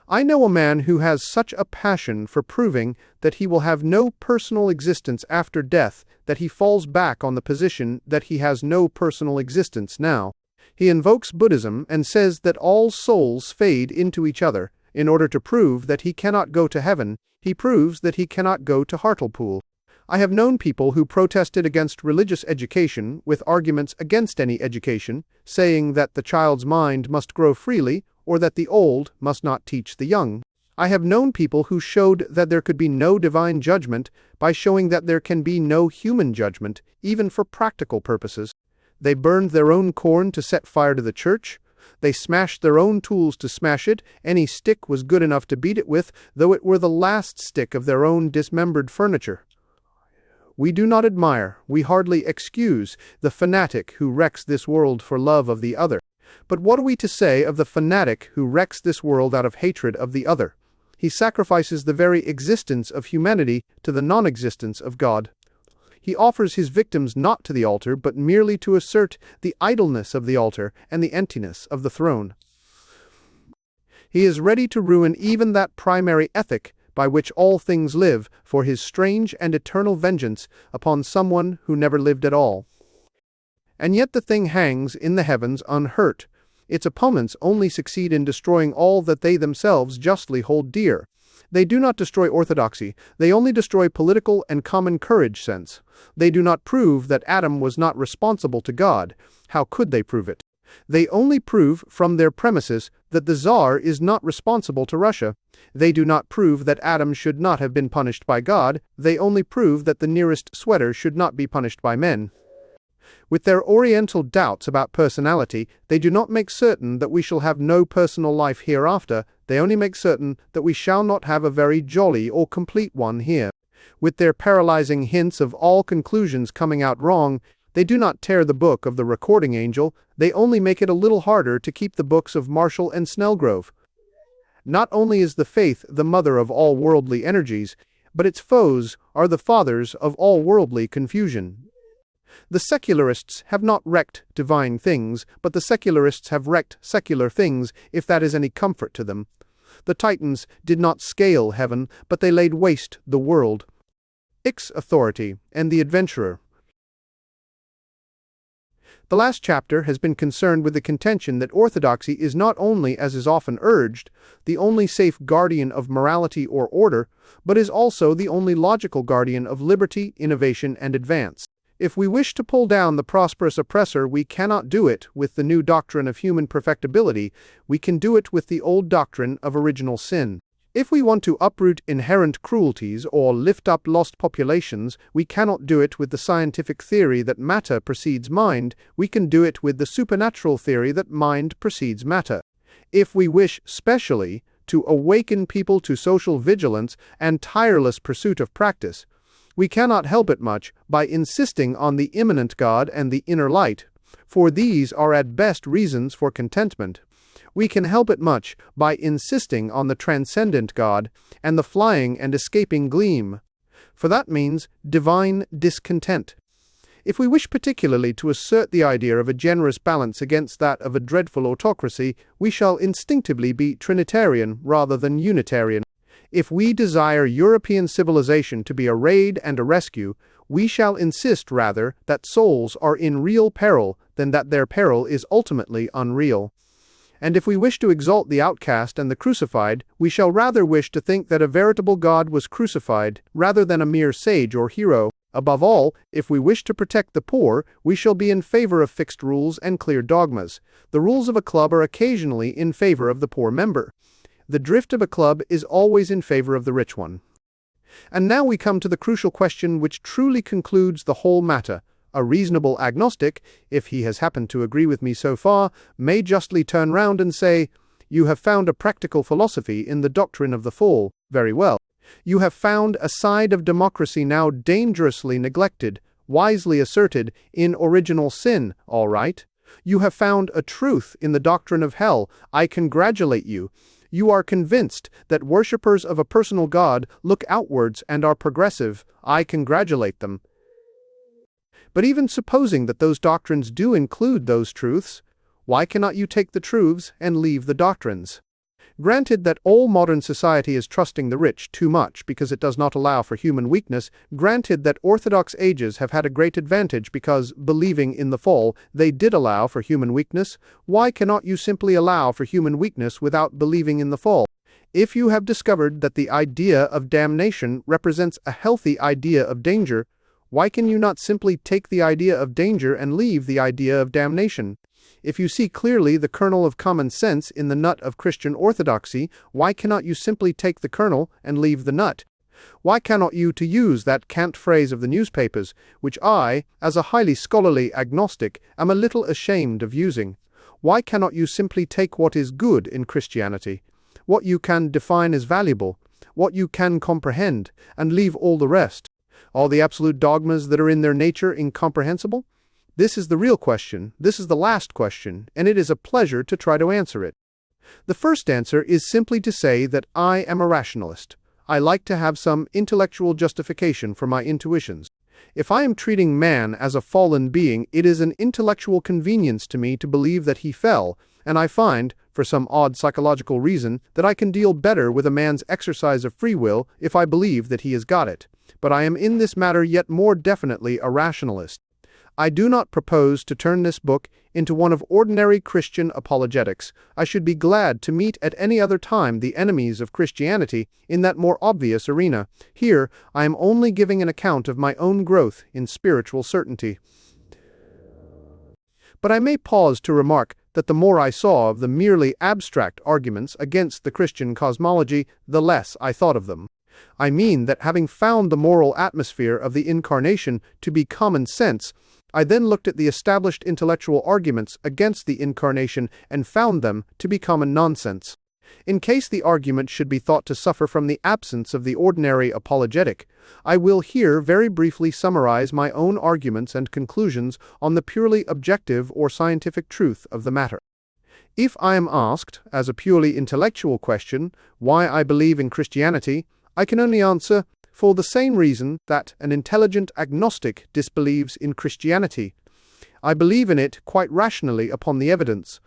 I know a man who has such a passion for proving that he will have no personal existence after death that he falls back on the position that he has no personal existence now. He invokes Buddhism and says that all souls fade into each other. In order to prove that he cannot go to heaven, he proves that he cannot go to Hartlepool. I have known people who protested against religious education with arguments against any education, saying that the child's mind must grow freely, or that the old must not teach the young. I have known people who showed that there could be no divine judgment by showing that there can be no human judgment, even for practical purposes. They burned their own corn to set fire to the church. They smashed their own tools to smash it. Any stick was good enough to beat it with, though it were the last stick of their own dismembered furniture. We do not admire, we hardly excuse, the fanatic who wrecks this world for love of the other. But what are we to say of the fanatic who wrecks this world out of hatred of the other? He sacrifices the very existence of humanity to the non-existence of God. He offers his victims not to the altar, but merely to assert the idleness of the altar and the emptiness of the throne. He is ready to ruin even that primary ethic by which all things live, for his strange and eternal vengeance upon someone who never lived at all. And yet the thing hangs in the heavens unhurt. Its opponents only succeed in destroying all that they themselves justly hold dear. They do not destroy orthodoxy, they only destroy political and common courage sense. They do not prove that Adam was not responsible to God. How could they prove it? They only prove from their premises that the Tsar is not responsible to Russia. They do not prove that Adam should not have been punished by God. They only prove that the nearest sweater should not be punished by men. With their oriental doubts about personality, they do not make certain that we shall have no personal life hereafter. They only make certain that we shall not have a very jolly or complete one here. With their paralyzing hints of all conclusions coming out wrong, they do not tear the book of the recording angel, they only make it a little harder to keep the books of Marshall and Snellgrove. Not only is the faith the mother of all worldly energies, but its foes are the fathers of all worldly confusion. The secularists have not wrecked divine things, but the secularists have wrecked secular things, if that is any comfort to them. The Titans did not scale heaven, but they laid waste the world. Ix Authority and the Adventurer. The last chapter has been concerned with the contention that orthodoxy is not only, as is often urged, the only safe guardian of morality or order, but is also the only logical guardian of liberty, innovation, and advance. If we wish to pull down the prosperous oppressor, we cannot do it with the new doctrine of human perfectibility, we can do it with the old doctrine of original sin. If we want to uproot inherent cruelties or lift up lost populations, we cannot do it with the scientific theory that matter precedes mind, we can do it with the supernatural theory that mind precedes matter. If we wish specially to awaken people to social vigilance and tireless pursuit of practice, we cannot help it much by insisting on the immanent God and the inner light, for these are at best reasons for contentment. We can help it much by insisting on the transcendent God and the flying and escaping gleam, for that means divine discontent. If we wish particularly to assert the idea of a generous balance against that of a dreadful autocracy, we shall instinctively be Trinitarian rather than Unitarian. If we desire European civilization to be a raid and a rescue, we shall insist rather that souls are in real peril than that their peril is ultimately unreal. And if we wish to exalt the outcast and the crucified, we shall rather wish to think that a veritable God was crucified, rather than a mere sage or hero. Above all, if we wish to protect the poor, we shall be in favor of fixed rules and clear dogmas. The rules of a club are occasionally in favor of the poor member. The drift of a club is always in favor of the rich one. And now we come to the crucial question which truly concludes the whole matter. A reasonable agnostic, if he has happened to agree with me so far, may justly turn round and say, "You have found a practical philosophy in the doctrine of the fall. Very well. You have found a side of democracy now dangerously neglected, wisely asserted in original sin. All right. You have found a truth in the doctrine of hell. I congratulate you. You are convinced that worshippers of a personal God look outwards and are progressive. I congratulate them. But even supposing that those doctrines do include those truths, why cannot you take the truths and leave the doctrines? Granted that all modern society is trusting the rich too much because it does not allow for human weakness, granted that Orthodox ages have had a great advantage because, believing in the fall, they did allow for human weakness, why cannot you simply allow for human weakness without believing in the fall? If you have discovered that the idea of damnation represents a healthy idea of danger, why can you not simply take the idea of danger and leave the idea of damnation? If you see clearly the kernel of common sense in the nut of Christian orthodoxy, why cannot you simply take the kernel and leave the nut? Why cannot you, to use that cant phrase of the newspapers, which I, as a highly scholarly agnostic, am a little ashamed of using, why cannot you simply take what is good in Christianity, what you can define as valuable, what you can comprehend, and leave all the rest? All the absolute dogmas that are in their nature incomprehensible? This is the real question, this is the last question, and it is a pleasure to try to answer it. The first answer is simply to say that I am a rationalist. I like to have some intellectual justification for my intuitions. If I am treating man as a fallen being, it is an intellectual convenience to me to believe that he fell, and I find, for some odd psychological reason, that I can deal better with a man's exercise of free will if I believe that he has got it. But I am in this matter yet more definitely a rationalist. I do not propose to turn this book into one of ordinary Christian apologetics. I should be glad to meet at any other time the enemies of Christianity in that more obvious arena. Here, I am only giving an account of my own growth in spiritual certainty. But I may pause to remark that the more I saw of the merely abstract arguments against the Christian cosmology, the less I thought of them. I mean that having found the moral atmosphere of the Incarnation to be common sense, I then looked at the established intellectual arguments against the Incarnation and found them to be common nonsense. In case the argument should be thought to suffer from the absence of the ordinary apologetic, I will here very briefly summarize my own arguments and conclusions on the purely objective or scientific truth of the matter. If I am asked, as a purely intellectual question, why I believe in Christianity, I can only answer, for the same reason that an intelligent agnostic disbelieves in Christianity. I believe in it quite rationally upon the evidence.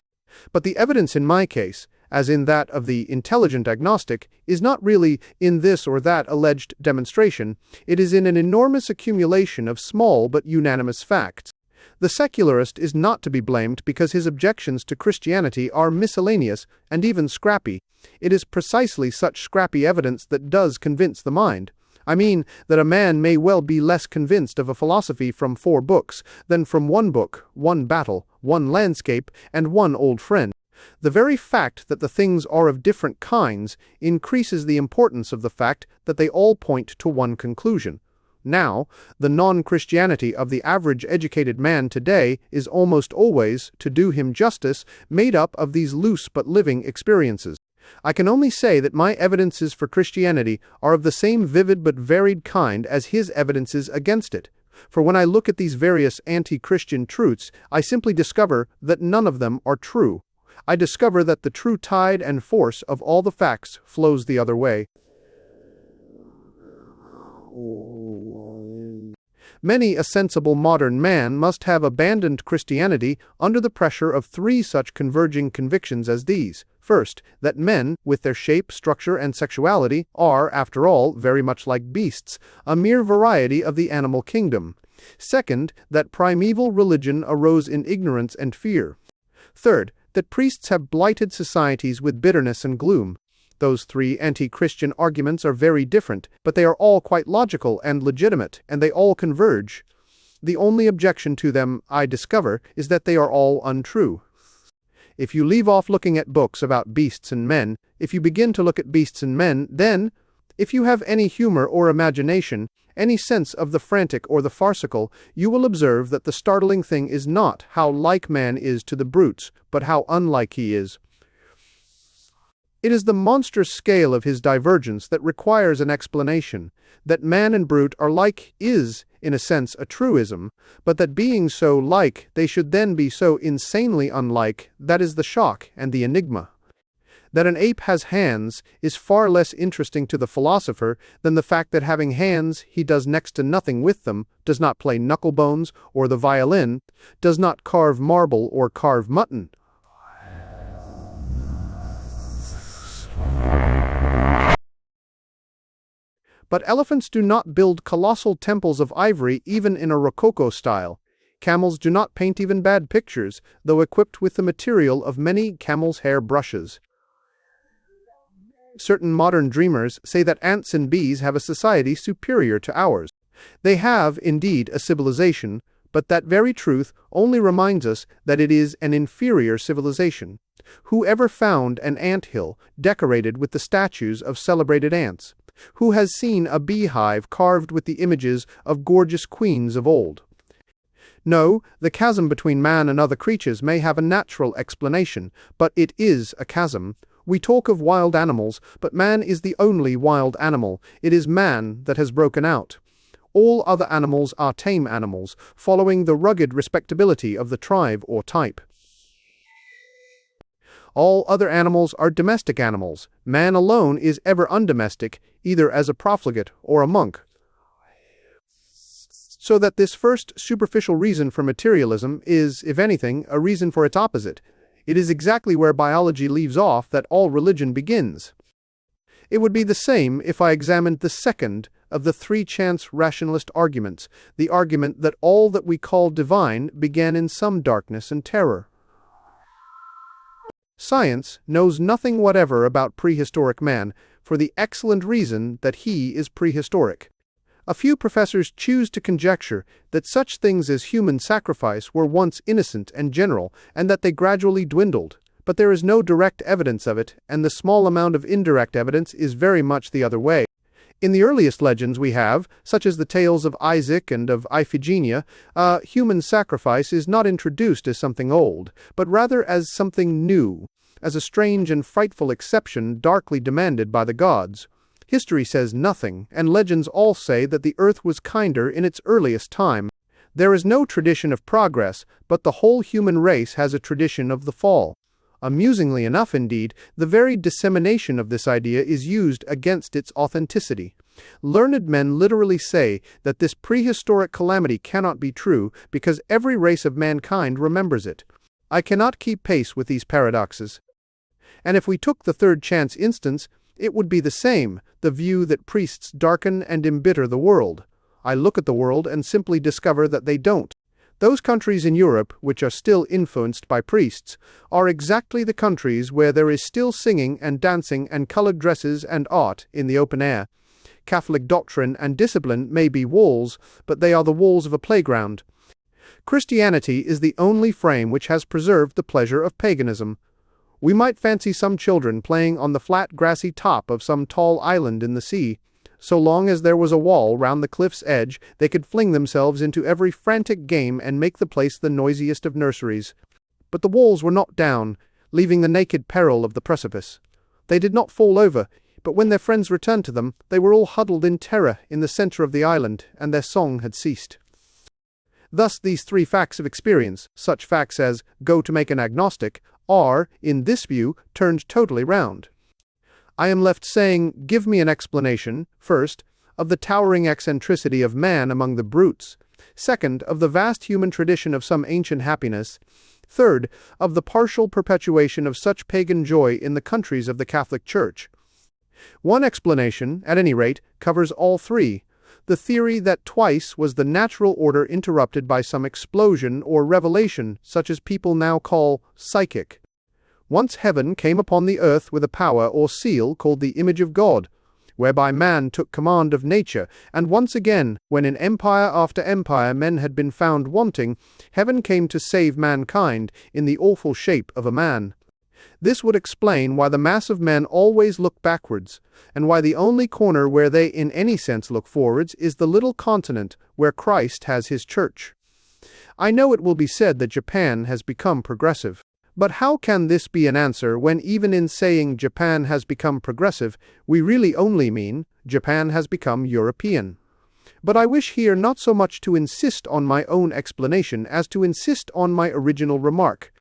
But the evidence in my case, as in that of the intelligent agnostic, is not really in this or that alleged demonstration. It is in an enormous accumulation of small but unanimous facts. The secularist is not to be blamed because his objections to Christianity are miscellaneous and even scrappy. It is precisely such scrappy evidence that does convince the mind. I mean that a man may well be less convinced of a philosophy from 4 books than from 1 book, 1 battle, 1 landscape, and 1 old friend. The very fact that the things are of different kinds increases the importance of the fact that they all point to one conclusion. Now, the non-Christianity of the average educated man today is almost always, to do him justice, made up of these loose but living experiences. I can only say that my evidences for Christianity are of the same vivid but varied kind as his evidences against it. For when I look at these various anti-Christian truths, I simply discover that none of them are true. I discover that the true tide and force of all the facts flows the other way. Many a sensible modern man must have abandoned Christianity under the pressure of 3 such converging convictions as these. First, that men, with their shape, structure, and sexuality, are, after all, very much like beasts, a mere variety of the animal kingdom. Second, that primeval religion arose in ignorance and fear. Third, that priests have blighted societies with bitterness and gloom. Those three anti-Christian arguments are very different, but they are all quite logical and legitimate, and they all converge. The only objection to them, I discover, is that they are all untrue. If you leave off looking at books about beasts and men, if you begin to look at beasts and men, then, if you have any humor or imagination, any sense of the frantic or the farcical, you will observe that the startling thing is not how like man is to the brutes, but how unlike he is. It is the monstrous scale of his divergence that requires an explanation. That man and brute are like is, in a sense, a truism, but that being so like, they should then be so insanely unlike, that is the shock and the enigma. That an ape has hands is far less interesting to the philosopher than the fact that having hands he does next to nothing with them, does not play knucklebones or the violin, does not carve marble or carve mutton. But elephants do not build colossal temples of ivory even in a Rococo style. Camels do not paint even bad pictures, though equipped with the material of many camel's hair brushes. Certain modern dreamers say that ants and bees have a society superior to ours. They have, indeed, a civilization, but that very truth only reminds us that it is an inferior civilization. Who ever found an ant-hill decorated with the statues of celebrated ants? Who has seen a beehive carved with the images of gorgeous queens of old? No, the chasm between man and other creatures may have a natural explanation, but it is a chasm. We talk of wild animals, but man is the only wild animal. It is man that has broken out. All other animals are tame animals, following the rugged respectability of the tribe or type. All other animals are domestic animals. Man alone is ever undomestic, either as a profligate or a monk. So that this first superficial reason for materialism is, if anything, a reason for its opposite. It is exactly where biology leaves off that all religion begins. It would be the same if I examined the second of the three chance rationalist arguments, the argument that all that we call divine began in some darkness and terror. Science knows nothing whatever about prehistoric man, for the excellent reason that he is prehistoric. A few professors choose to conjecture that such things as human sacrifice were once innocent and general, and that they gradually dwindled, but there is no direct evidence of it, and the small amount of indirect evidence is very much the other way. In the earliest legends we have, such as the tales of Isaac and of Iphigenia, human sacrifice is not introduced as something old, but rather as something new, as a strange and frightful exception darkly demanded by the gods. History says nothing, and legends all say that the earth was kinder in its earliest time. There is no tradition of progress, but the whole human race has a tradition of the fall. Amusingly enough, indeed, the very dissemination of this idea is used against its authenticity. Learned men literally say that this prehistoric calamity cannot be true because every race of mankind remembers it. I cannot keep pace with these paradoxes. And if we took the third chance instance, it would be the same, the view that priests darken and embitter the world. I look at the world and simply discover that they don't. Those countries in Europe which are still influenced by priests are exactly the countries where there is still singing and dancing and colored dresses and art in the open air. Catholic doctrine and discipline may be walls, but they are the walls of a playground. Christianity is the only frame which has preserved the pleasure of paganism. We might fancy some children playing on the flat grassy top of some tall island in the sea. So long as there was a wall round the cliff's edge, they could fling themselves into every frantic game and make the place the noisiest of nurseries. But the walls were not down, leaving the naked peril of the precipice. They did not fall over, but when their friends returned to them, they were all huddled in terror in the center of the island, and their song had ceased. Thus these three facts of experience, such facts as go to make an agnostic, are, in this view, turned totally round. I am left saying, give me an explanation, first, of the towering eccentricity of man among the brutes, second, of the vast human tradition of some ancient happiness, third, of the partial perpetuation of such pagan joy in the countries of the Catholic Church. One explanation, at any rate, covers all three, the theory that twice was the natural order interrupted by some explosion or revelation such as people now call psychic. Once heaven came upon the earth with a power or seal called the image of God, whereby man took command of nature, and once again, when in empire after empire men had been found wanting, heaven came to save mankind in the awful shape of a man. This would explain why the mass of men always look backwards, and why the only corner where they in any sense look forwards is the little continent where Christ has his church. I know it will be said that Japan has become progressive. But how can this be an answer when even in saying Japan has become progressive, we really only mean Japan has become European? But I wish here not so much to insist on my own explanation as to insist on my original remark.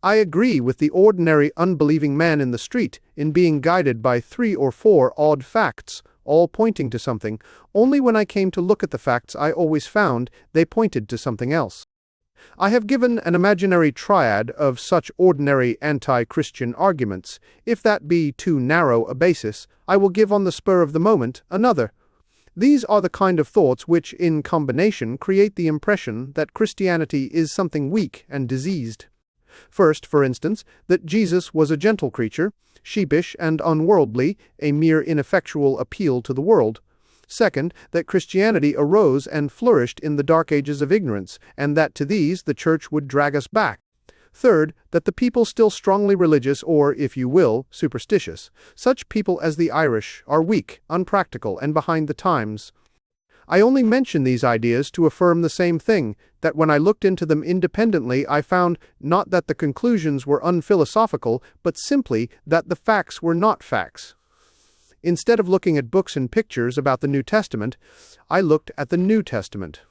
I agree with the ordinary unbelieving man in the street in being guided by 3 or 4 odd facts, all pointing to something, only when I came to look at the facts I always found they pointed to something else. I have given an imaginary triad of such ordinary anti-Christian arguments. If that be too narrow a basis, I will give on the spur of the moment another. These are the kind of thoughts which, in combination, create the impression that Christianity is something weak and diseased. First, for instance, that Jesus was a gentle creature, sheepish and unworldly, a mere ineffectual appeal to the world. Second, that Christianity arose and flourished in the dark ages of ignorance, and that to these the Church would drag us back. Third, that the people still strongly religious, or, if you will, superstitious, such people as the Irish, are weak, unpractical, and behind the times. I only mention these ideas to affirm the same thing, that when I looked into them independently I found not that the conclusions were unphilosophical, but simply that the facts were not facts. Instead of looking at books and pictures about the New Testament, I looked at the New Testament.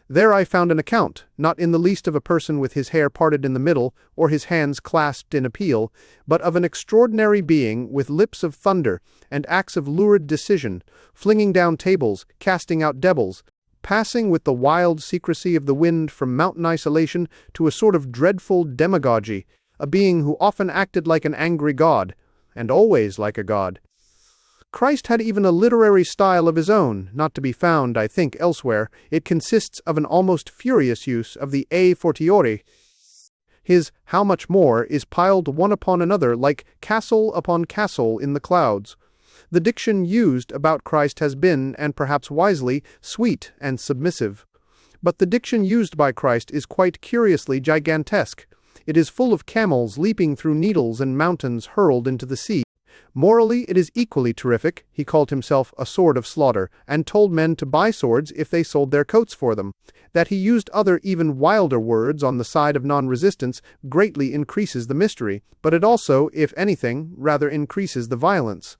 There I found an account, not in the least of a person with his hair parted in the middle, or his hands clasped in appeal, but of an extraordinary being with lips of thunder, and acts of lurid decision, flinging down tables, casting out devils, passing with the wild secrecy of the wind from mountain isolation to a sort of dreadful demagogy, a being who often acted like an angry god, and always like a god. Christ had even a literary style of his own, not to be found, I think, elsewhere. It consists of an almost furious use of the a fortiori. His how much more is piled one upon another like castle upon castle in the clouds. The diction used about Christ has been, and perhaps wisely, sweet and submissive. But the diction used by Christ is quite curiously gigantesque. It is full of camels leaping through needles and mountains hurled into the sea. Morally it is equally terrific. He called himself a sword of slaughter, and told men to buy swords if they sold their coats for them. That he used other even wilder words on the side of non-resistance greatly increases the mystery, but it also, if anything, rather increases the violence.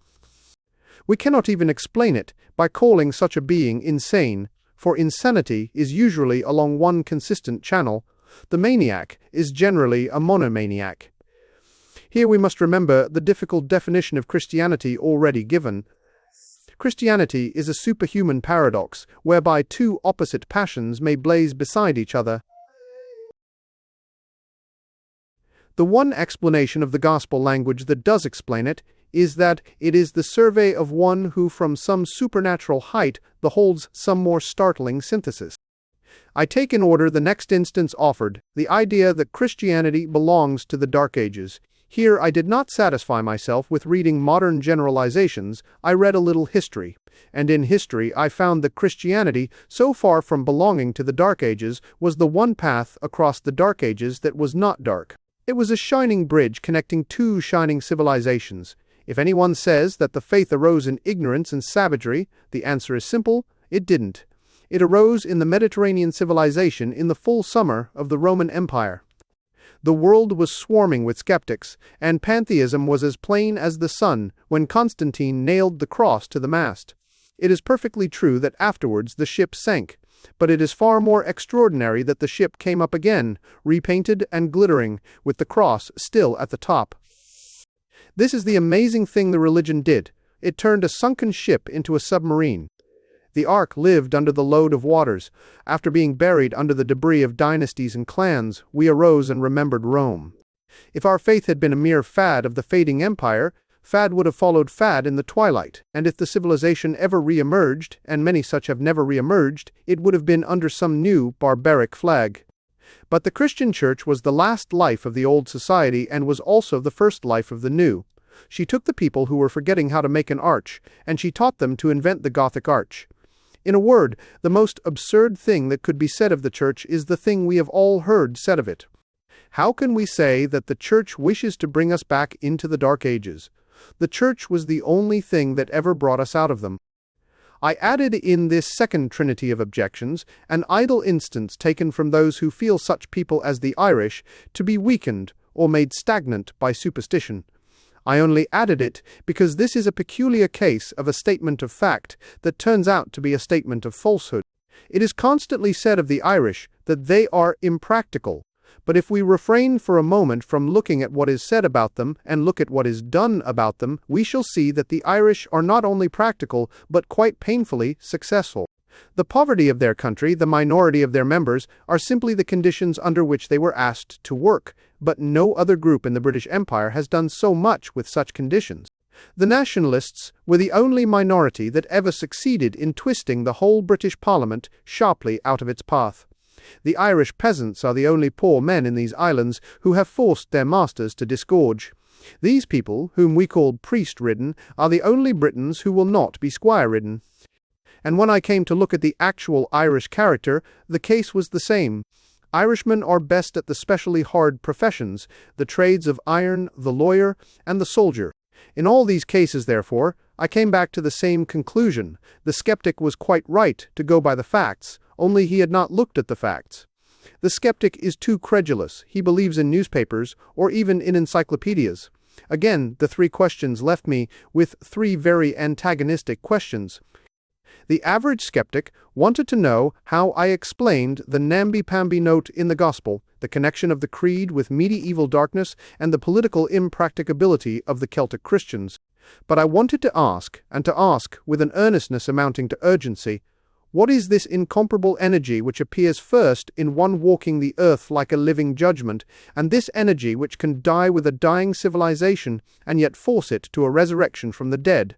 We cannot even explain it by calling such a being insane, for insanity is usually along one consistent channel. The maniac is generally a monomaniac. Here we must remember the difficult definition of Christianity already given. Christianity is a superhuman paradox, whereby 2 opposite passions may blaze beside each other. The one explanation of the gospel language that does explain it is that it is the survey of one who from some supernatural height beholds some more startling synthesis. I take in order the next instance offered, the idea that Christianity belongs to the Dark Ages. Here I did not satisfy myself with reading modern generalizations. I read a little history, and in history I found that Christianity, so far from belonging to the Dark Ages, was the one path across the Dark Ages that was not dark. It was a shining bridge connecting 2 shining civilizations. If anyone says that the faith arose in ignorance and savagery, the answer is simple: it didn't. It arose in the Mediterranean civilization in the full summer of the Roman Empire. The world was swarming with skeptics, and pantheism was as plain as the sun when Constantine nailed the cross to the mast. It is perfectly true that afterwards the ship sank, but it is far more extraordinary that the ship came up again, repainted and glittering, with the cross still at the top. This is the amazing thing the religion did. It turned a sunken ship into a submarine. The ark lived under the load of waters. After being buried under the debris of dynasties and clans, we arose and remembered Rome. If our faith had been a mere fad of the fading empire, fad would have followed fad in the twilight, and if the civilization ever re-emerged, and many such have never re-emerged, it would have been under some new barbaric flag. But the Christian Church was the last life of the old society and was also the first life of the new. She took the people who were forgetting how to make an arch, and she taught them to invent the Gothic arch. In a word, the most absurd thing that could be said of the Church is the thing we have all heard said of it. How can we say that the Church wishes to bring us back into the Dark Ages? The Church was the only thing that ever brought us out of them. I added in this second trinity of objections an idle instance taken from those who feel such people as the Irish to be weakened or made stagnant by superstition. I only added it because this is a peculiar case of a statement of fact that turns out to be a statement of falsehood. It is constantly said of the Irish that they are impractical, but if we refrain for a moment from looking at what is said about them and look at what is done about them, we shall see that the Irish are not only practical, but quite painfully successful. The poverty of their country, the minority of their members, are simply the conditions under which they were asked to work, but no other group in the British Empire has done so much with such conditions. The Nationalists were the only minority that ever succeeded in twisting the whole British Parliament sharply out of its path. The Irish peasants are the only poor men in these islands who have forced their masters to disgorge. These people, whom we call priest-ridden, are the only Britons who will not be squire-ridden. And when I came to look at the actual Irish character, the case was the same. Irishmen are best at the specially hard professions, the trades of iron, the lawyer, and the soldier. In all these cases, therefore, I came back to the same conclusion. The skeptic was quite right to go by the facts, only he had not looked at the facts. The skeptic is too credulous. He believes in newspapers, or even in encyclopedias. Again, the three questions left me with three very antagonistic questions. The average skeptic wanted to know how I explained the namby-pamby note in the Gospel, the connection of the creed with medieval darkness, and the political impracticability of the Celtic Christians. But I wanted to ask, and to ask with an earnestness amounting to urgency, what is this incomparable energy which appears first in one walking the earth like a living judgment, and this energy which can die with a dying civilization and yet force it to a resurrection from the dead?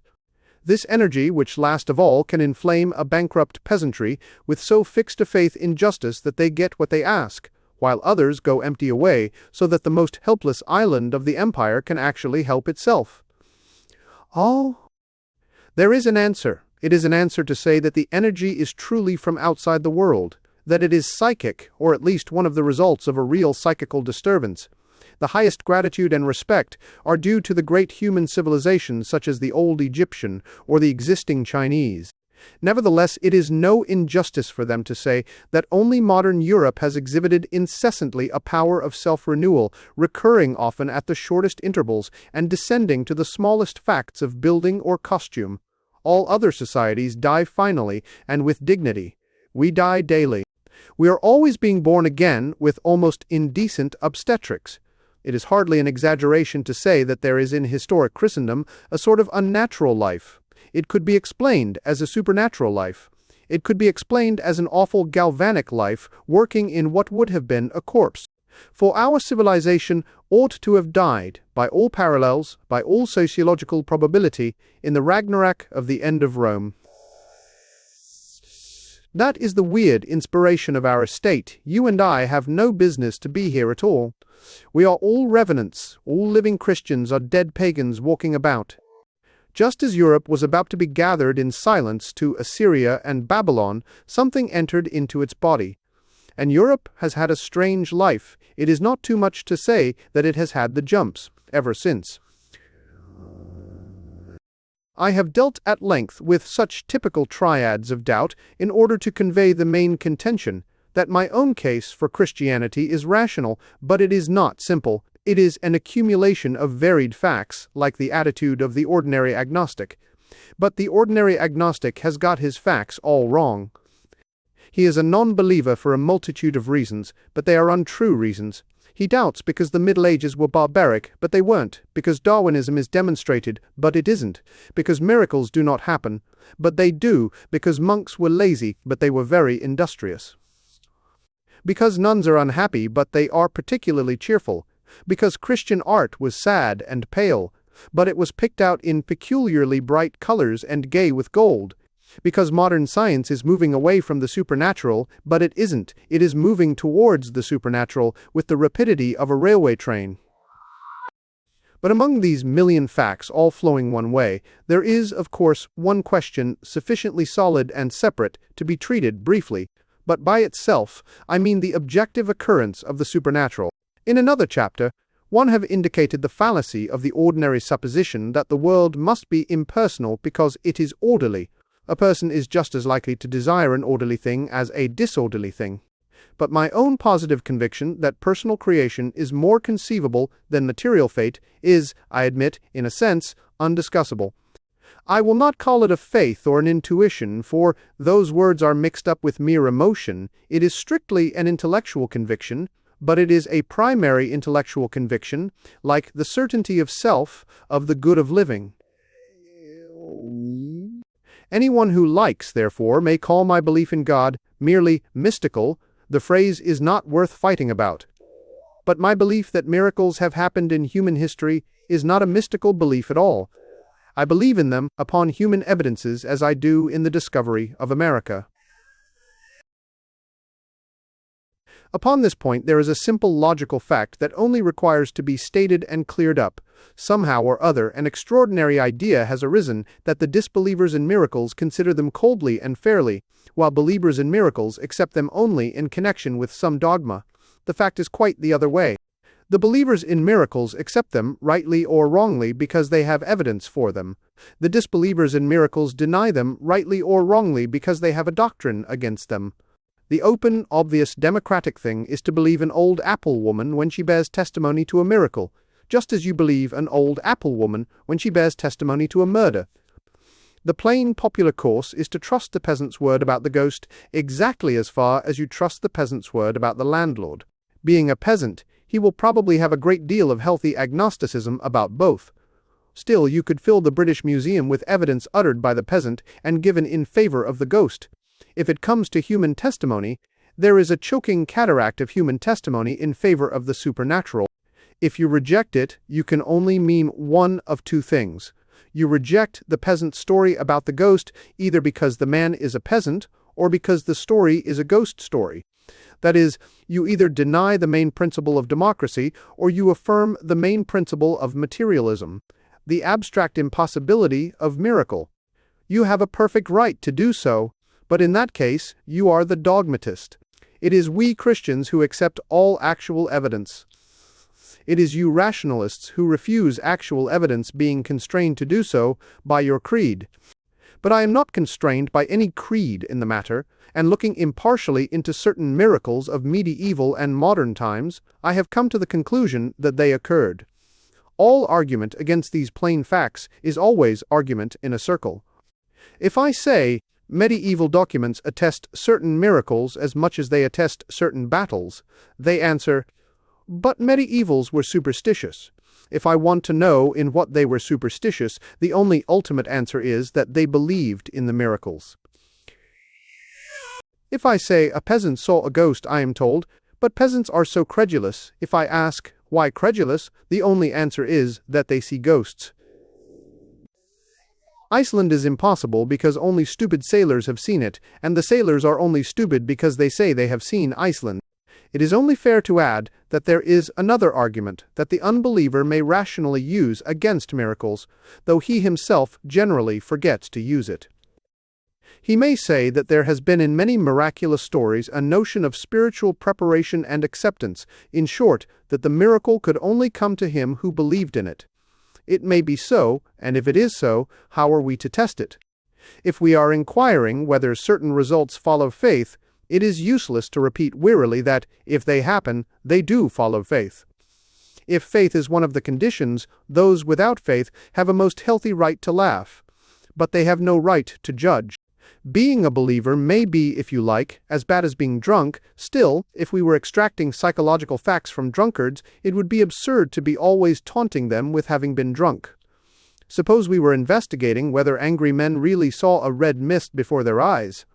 This energy which last of all can inflame a bankrupt peasantry with so fixed a faith in justice that they get what they ask, while others go empty away, so that the most helpless island of the empire can actually help itself. Oh, there is an answer. It is an answer to say that the energy is truly from outside the world, that it is psychic, or at least one of the results of a real psychical disturbance. The highest gratitude and respect are due to the great human civilizations such as the old Egyptian or the existing Chinese. Nevertheless, it is no injustice for them to say that only modern Europe has exhibited incessantly a power of self-renewal, recurring often at the shortest intervals and descending to the smallest facts of building or costume. All other societies die finally and with dignity. We die daily. We are always being born again with almost indecent obstetrics. It is hardly an exaggeration to say that there is in historic Christendom a sort of unnatural life. It could be explained as a supernatural life. It could be explained as an awful galvanic life working in what would have been a corpse. For our civilization ought to have died, by all parallels, by all sociological probability, in the Ragnarok of the end of Rome. That is the weird inspiration of our state. You and I have no business to be here at all. We are all revenants. All living Christians are dead pagans walking about. Just as Europe was about to be gathered in silence to Assyria and Babylon, something entered into its body. And Europe has had a strange life. It is not too much to say that it has had the jumps, ever since. I have dealt at length with such typical triads of doubt in order to convey the main contention, that my own case for Christianity is rational, but it is not simple. It is an accumulation of varied facts, like the attitude of the ordinary agnostic. But the ordinary agnostic has got his facts all wrong. He is a non-believer for a multitude of reasons, but they are untrue reasons. He doubts because the Middle Ages were barbaric, but they weren't, because Darwinism is demonstrated, but it isn't, because miracles do not happen, but they do, because monks were lazy, but they were very industrious. Because nuns are unhappy, but they are particularly cheerful, because Christian art was sad and pale, but it was picked out in peculiarly bright colors and gay with gold, Because modern science is moving away from the supernatural, but it isn't. It is moving towards the supernatural with the rapidity of a railway train. But among these million facts, all flowing one way, there is, of course, one question sufficiently solid and separate to be treated briefly, but by itself, I mean the objective occurrence of the supernatural. In another chapter, one have indicated the fallacy of the ordinary supposition that the world must be impersonal because it is orderly. A person is just as likely to desire an orderly thing as a disorderly thing. But my own positive conviction that personal creation is more conceivable than material fate is, I admit, in a sense, undiscussable. I will not call it a faith or an intuition, for those words are mixed up with mere emotion. It is strictly an intellectual conviction, but it is a primary intellectual conviction, like the certainty of self, of the good of living. Anyone who likes, therefore, may call my belief in God merely mystical. The phrase is not worth fighting about. But my belief that miracles have happened in human history is not a mystical belief at all. I believe in them upon human evidences as I do in the discovery of America. Upon this point there is a simple logical fact that only requires to be stated and cleared up. Somehow or other an extraordinary idea has arisen that the disbelievers in miracles consider them coldly and fairly, while believers in miracles accept them only in connection with some dogma. The fact is quite the other way. The believers in miracles accept them, rightly or wrongly, because they have evidence for them. The disbelievers in miracles deny them, rightly or wrongly, because they have a doctrine against them. The open, obvious, democratic thing is to believe an old apple woman when she bears testimony to a miracle, just as you believe an old apple woman when she bears testimony to a murder. The plain popular course is to trust the peasant's word about the ghost exactly as far as you trust the peasant's word about the landlord. Being a peasant, he will probably have a great deal of healthy agnosticism about both. Still, you could fill the British Museum with evidence uttered by the peasant and given in favor of the ghost. If it comes to human testimony, there is a choking cataract of human testimony in favor of the supernatural. If you reject it, you can only mean one of two things. You reject the peasant's story about the ghost either because the man is a peasant or because the story is a ghost story. That is, you either deny the main principle of democracy or you affirm the main principle of materialism, the abstract impossibility of miracle. You have a perfect right to do so, but in that case, you are the dogmatist. It is we Christians who accept all actual evidence. It is you rationalists who refuse actual evidence, being constrained to do so by your creed. But I am not constrained by any creed in the matter, and looking impartially into certain miracles of medieval and modern times, I have come to the conclusion that they occurred. All argument against these plain facts is always argument in a circle. If I say, medieval documents attest certain miracles as much as they attest certain battles, they answer, but medievals were superstitious. If I want to know in what they were superstitious, the only ultimate answer is that they believed in the miracles. If I say a peasant saw a ghost, I am told, but peasants are so credulous. If I ask, why credulous, the only answer is that they see ghosts. Iceland is impossible because only stupid sailors have seen it, and the sailors are only stupid because they say they have seen Iceland. It is only fair to add that there is another argument that the unbeliever may rationally use against miracles, though he himself generally forgets to use it. He may say that there has been in many miraculous stories a notion of spiritual preparation and acceptance, in short, that the miracle could only come to him who believed in it. It may be so, and if it is so, how are we to test it? If we are inquiring whether certain results follow faith, it is useless to repeat wearily that, if they happen, they do follow faith. If faith is one of the conditions, those without faith have a most healthy right to laugh. But they have no right to judge. Being a believer may be, if you like, as bad as being drunk. Still, if we were extracting psychological facts from drunkards, it would be absurd to be always taunting them with having been drunk. Suppose we were investigating whether angry men really saw a red mist before their eyes.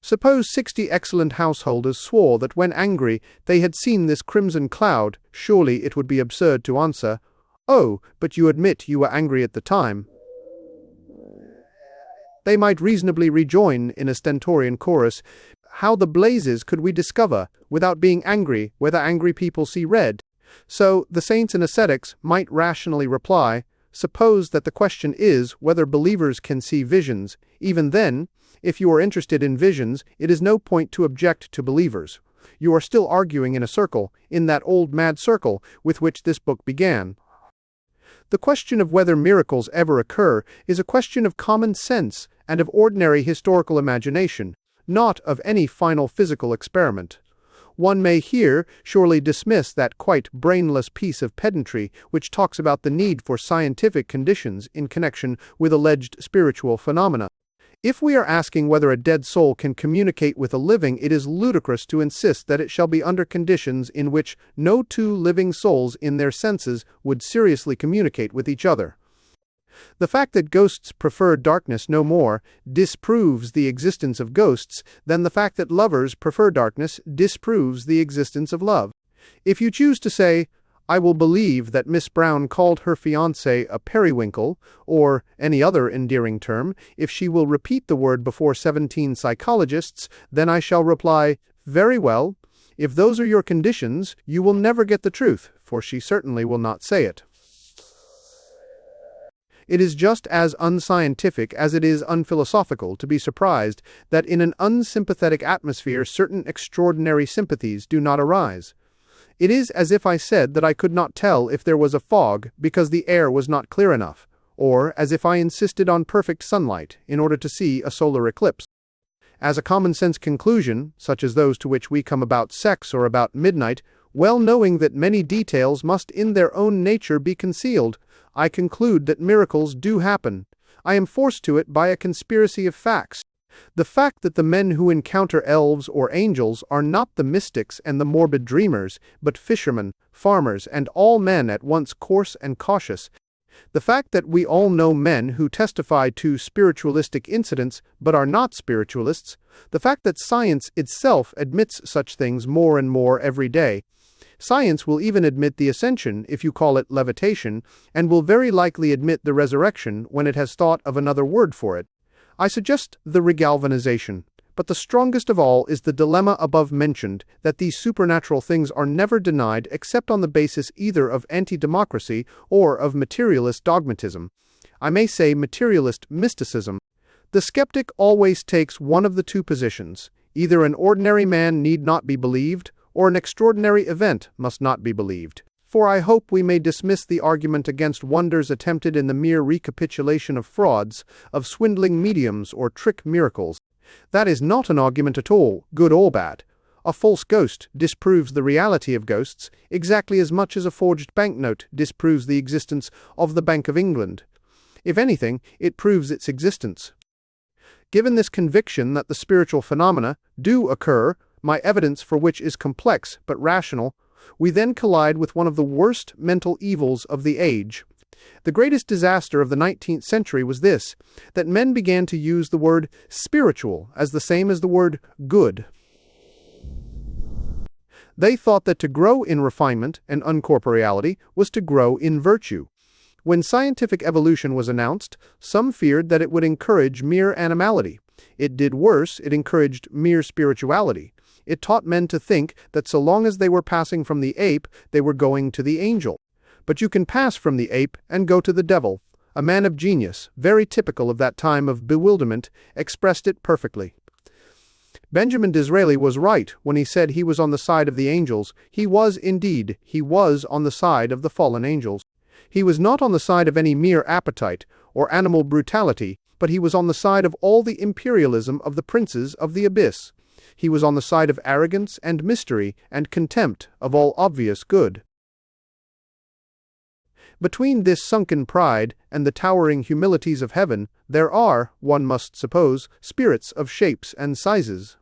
Suppose 60 excellent householders swore that when angry they had seen this crimson cloud, surely it would be absurd to answer, "Oh, but you admit you were angry at the time." They might reasonably rejoin in a stentorian chorus, "How the blazes could we discover, without being angry, whether angry people see red?" So the saints and ascetics might rationally reply, "Suppose that the question is whether believers can see visions. Even then, if you are interested in visions, it is no point to object to believers. You are still arguing in a circle, in that old mad circle with which this book began." The question of whether miracles ever occur is a question of common sense and of ordinary historical imagination, not of any final physical experiment. One may here surely dismiss that quite brainless piece of pedantry which talks about the need for scientific conditions in connection with alleged spiritual phenomena. If we are asking whether a dead soul can communicate with a living, it is ludicrous to insist that it shall be under conditions in which no two living souls in their senses would seriously communicate with each other. The fact that ghosts prefer darkness no more disproves the existence of ghosts than the fact that lovers prefer darkness disproves the existence of love. If you choose to say, "I will believe that Miss Brown called her fiancé a periwinkle," or any other endearing term, if she will repeat the word before 17 psychologists, then I shall reply, "Very well. If those are your conditions, you will never get the truth, for she certainly will not say it." It is just as unscientific as it is unphilosophical to be surprised that in an unsympathetic atmosphere certain extraordinary sympathies do not arise. It is as if I said that I could not tell if there was a fog because the air was not clear enough, or as if I insisted on perfect sunlight in order to see a solar eclipse. As a common-sense conclusion, such as those to which we come about sex or about midnight, well knowing that many details must in their own nature be concealed, I conclude that miracles do happen. I am forced to it by a conspiracy of facts. The fact that the men who encounter elves or angels are not the mystics and the morbid dreamers, but fishermen, farmers, and all men at once coarse and cautious. The fact that we all know men who testify to spiritualistic incidents but are not spiritualists. The fact that science itself admits such things more and more every day. Science will even admit the ascension, if you call it levitation, and will very likely admit the resurrection when it has thought of another word for it. I suggest the regalvanization, but the strongest of all is the dilemma above mentioned, that these supernatural things are never denied except on the basis either of anti-democracy or of materialist dogmatism. I may say materialist mysticism. The skeptic always takes one of the two positions. Either an ordinary man need not be believed, or an extraordinary event must not be believed. For I hope we may dismiss the argument against wonders attempted in the mere recapitulation of frauds, of swindling mediums or trick miracles. That is not an argument at all, good or bad. A false ghost disproves the reality of ghosts exactly as much as a forged banknote disproves the existence of the Bank of England. If anything, it proves its existence. Given this conviction that the spiritual phenomena do occur, my evidence for which is complex but rational, we then collide with one of the worst mental evils of the age. The greatest disaster of the 19th century was this, that men began to use the word spiritual as the same as the word good. They thought that to grow in refinement and uncorporeality was to grow in virtue. When scientific evolution was announced, some feared that it would encourage mere animality. It did worse, it encouraged mere spirituality. It taught men to think that so long as they were passing from the ape, they were going to the angel. But you can pass from the ape and go to the devil. A man of genius, very typical of that time of bewilderment, expressed it perfectly. Benjamin Disraeli was right when he said he was on the side of the angels. He was indeed, he was on the side of the fallen angels. He was not on the side of any mere appetite or animal brutality, but he was on the side of all the imperialism of the princes of the abyss. He was on the side of arrogance and mystery and contempt of all obvious good. Between this sunken pride and the towering humilities of heaven, there are, one must suppose, spirits of shapes and sizes.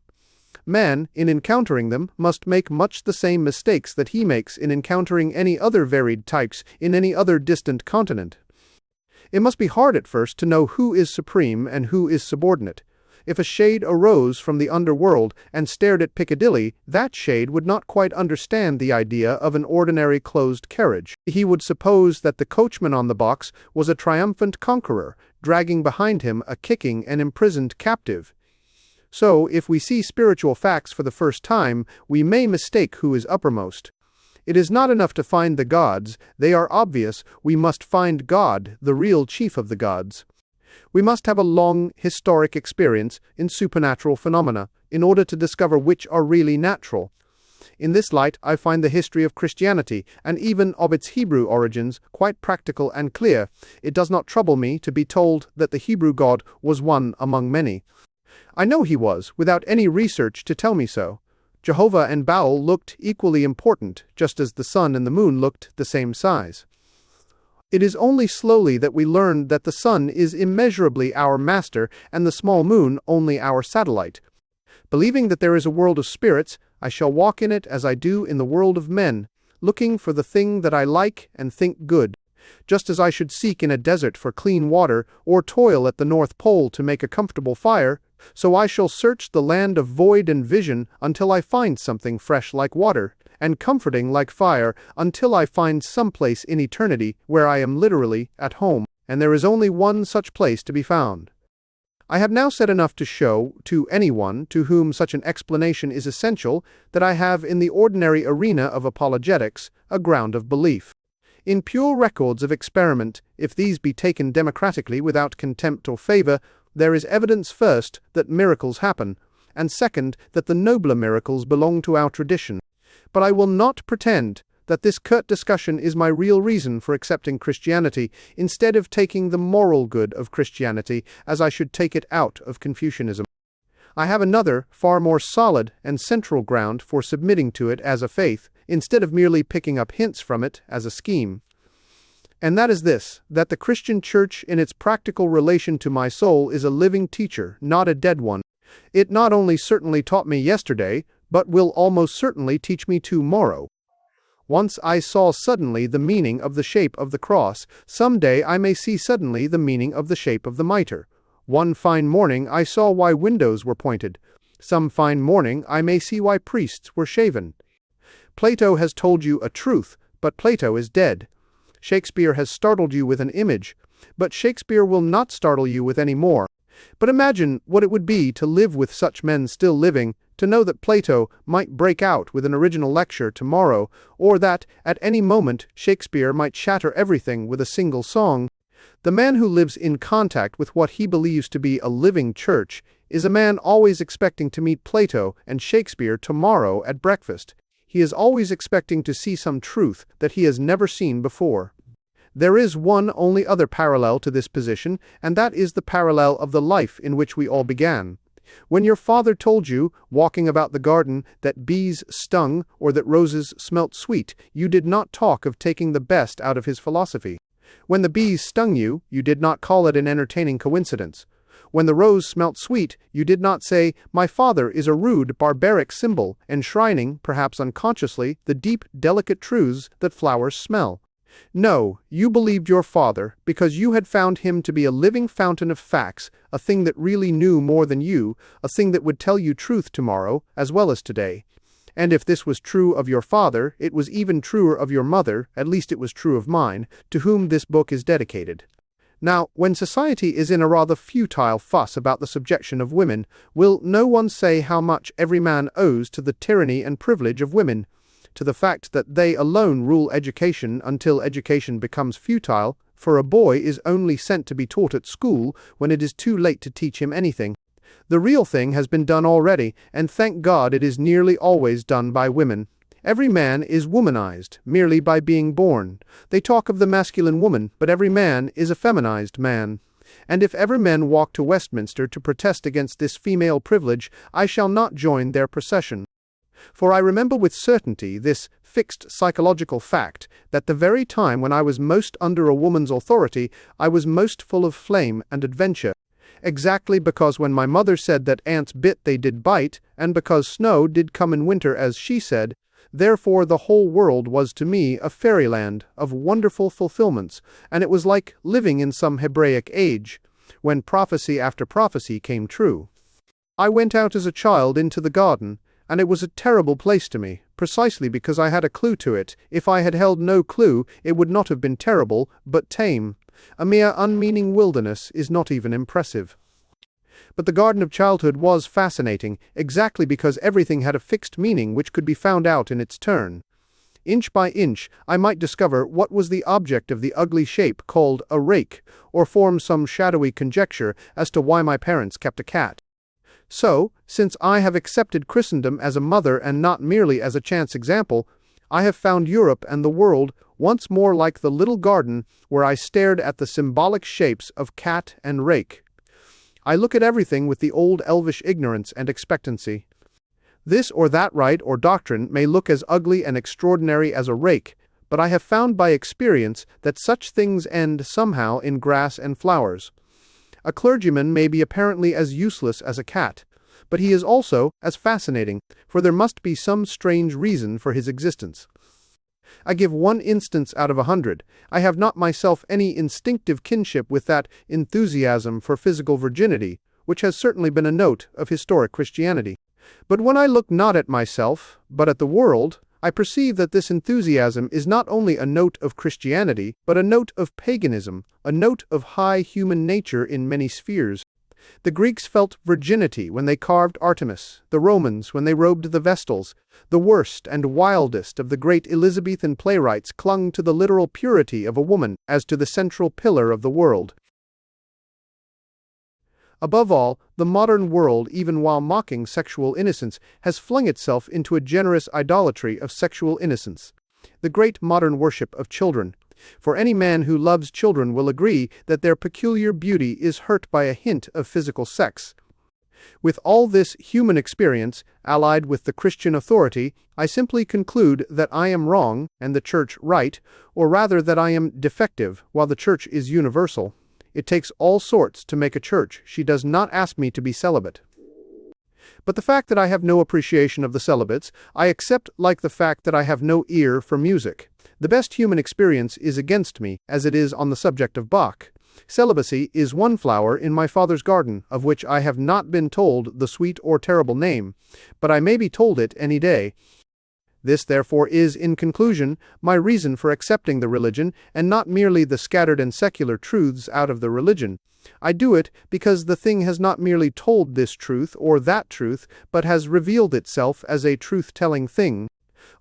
Man, in encountering them, must make much the same mistakes that he makes in encountering any other varied types in any other distant continent. It must be hard at first to know who is supreme and who is subordinate. If a shade arose from the underworld and stared at Piccadilly, that shade would not quite understand the idea of an ordinary closed carriage. He would suppose that the coachman on the box was a triumphant conqueror, dragging behind him a kicking and imprisoned captive. So, if we see spiritual facts for the first time, we may mistake who is uppermost. It is not enough to find the gods, they are obvious, we must find God, the real chief of the gods. We must have a long, historic experience in supernatural phenomena in order to discover which are really natural. In this light, I find the history of Christianity, and even of its Hebrew origins, quite practical and clear. It does not trouble me to be told that the Hebrew God was one among many. I know he was, without any research to tell me so. Jehovah and Baal looked equally important, just as the sun and the moon looked the same size. It is only slowly that we learn that the sun is immeasurably our master and the small moon only our satellite. Believing that there is a world of spirits, I shall walk in it as I do in the world of men, looking for the thing that I like and think good. Just as I should seek in a desert for clean water, or toil at the North Pole to make a comfortable fire, so I shall search the land of void and vision until I find something fresh like water, and comforting like fire, until I find some place in eternity where I am literally at home, and there is only one such place to be found. I have now said enough to show, to anyone to whom such an explanation is essential, that I have in the ordinary arena of apologetics a ground of belief. In pure records of experiment, if these be taken democratically without contempt or favor, there is evidence first that miracles happen, and second that the nobler miracles belong to our tradition. But I will not pretend that this curt discussion is my real reason for accepting Christianity, instead of taking the moral good of Christianity as I should take it out of Confucianism. I have another, far more solid and central ground for submitting to it as a faith, instead of merely picking up hints from it as a scheme. And that is this, that the Christian Church in its practical relation to my soul is a living teacher, not a dead one. It not only certainly taught me yesterday, but will almost certainly teach me tomorrow. Once I saw suddenly the meaning of the shape of the cross, some day I may see suddenly the meaning of the shape of the mitre. One fine morning I saw why windows were pointed. Some fine morning I may see why priests were shaven. Plato has told you a truth, but Plato is dead. Shakespeare has startled you with an image, but Shakespeare will not startle you with any more. But imagine what it would be to live with such men still living, to know that Plato might break out with an original lecture tomorrow, or that, at any moment, Shakespeare might shatter everything with a single song. The man who lives in contact with what he believes to be a living church is a man always expecting to meet Plato and Shakespeare tomorrow at breakfast. He is always expecting to see some truth that he has never seen before. There is one only other parallel to this position, and that is the parallel of the life in which we all began. When your father told you, walking about the garden, that bees stung or that roses smelt sweet, you did not talk of taking the best out of his philosophy. When the bees stung you, you did not call it an entertaining coincidence. When the rose smelt sweet, you did not say, "My father is a rude, barbaric symbol," enshrining, perhaps unconsciously, the deep, delicate truths that flowers smell. No, you believed your father because you had found him to be a living fountain of facts, a thing that really knew more than you, a thing that would tell you truth tomorrow as well as today. And if this was true of your father, it was even truer of your mother, at least it was true of mine, to whom this book is dedicated. Now, when society is in a rather futile fuss about the subjection of women, will no one say how much every man owes to the tyranny and privilege of women, to the fact that they alone rule education until education becomes futile, for a boy is only sent to be taught at school when it is too late to teach him anything. The real thing has been done already, and thank God it is nearly always done by women. Every man is womanized, merely by being born. They talk of the masculine woman, but every man is a feminized man. And if ever men walk to Westminster to protest against this female privilege, I shall not join their procession. For I remember with certainty this fixed psychological fact, that the very time when I was most under a woman's authority, I was most full of flame and adventure. Exactly because when my mother said that ants bit they did bite, and because snow did come in winter as she said, therefore the whole world was to me a fairyland of wonderful fulfillments, and it was like living in some Hebraic age, when prophecy after prophecy came true. I went out as a child into the garden, and it was a terrible place to me, precisely because I had a clue to it. If I had held no clue, it would not have been terrible, but tame. A mere unmeaning wilderness is not even impressive. But the garden of childhood was fascinating, exactly because everything had a fixed meaning which could be found out in its turn. Inch by inch, I might discover what was the object of the ugly shape called a rake, or form some shadowy conjecture as to why my parents kept a cat. So, since I have accepted Christendom as a mother and not merely as a chance example, I have found Europe and the world once more like the little garden where I stared at the symbolic shapes of cat and rake. I look at everything with the old elvish ignorance and expectancy. This or that rite or doctrine may look as ugly and extraordinary as a rake, but I have found by experience that such things end somehow in grass and flowers. A clergyman may be apparently as useless as a cat, but he is also as fascinating, for there must be some strange reason for his existence. I give one instance out of 100. I have not myself any instinctive kinship with that enthusiasm for physical virginity, which has certainly been a note of historic Christianity. But when I look not at myself, but at the world, I perceive that this enthusiasm is not only a note of Christianity, but a note of paganism, a note of high human nature in many spheres. The Greeks felt virginity when they carved Artemis, the Romans when they robed the Vestals. The worst and wildest of the great Elizabethan playwrights clung to the literal purity of a woman as to the central pillar of the world. Above all, the modern world, even while mocking sexual innocence, has flung itself into a generous idolatry of sexual innocence. The great modern worship of children. For any man who loves children will agree that their peculiar beauty is hurt by a hint of physical sex. With all this human experience, allied with the Christian authority, I simply conclude that I am wrong and the Church right, or rather that I am defective while the Church is universal. It takes all sorts to make a church. She does not ask me to be celibate. But the fact that I have no appreciation of the celibates, I accept like the fact that I have no ear for music. The best human experience is against me, as it is on the subject of Bach. Celibacy is one flower in my father's garden, of which I have not been told the sweet or terrible name, but I may be told it any day. This, therefore, is, in conclusion, my reason for accepting the religion, and not merely the scattered and secular truths out of the religion. I do it because the thing has not merely told this truth or that truth, but has revealed itself as a truth-telling thing.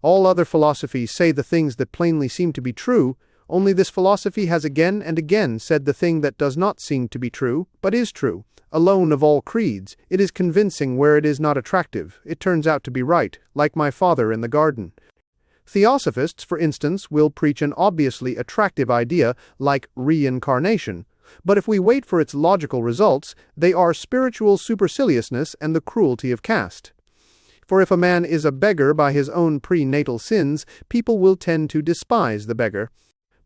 All other philosophies say the things that plainly seem to be true, only this philosophy has again and again said the thing that does not seem to be true, but is true. Alone of all creeds, it is convincing where it is not attractive. It turns out to be right, like my father in the garden. Theosophists, for instance, will preach an obviously attractive idea like reincarnation, but if we wait for its logical results, they are spiritual superciliousness and the cruelty of caste. For if a man is a beggar by his own prenatal sins, people will tend to despise the beggar.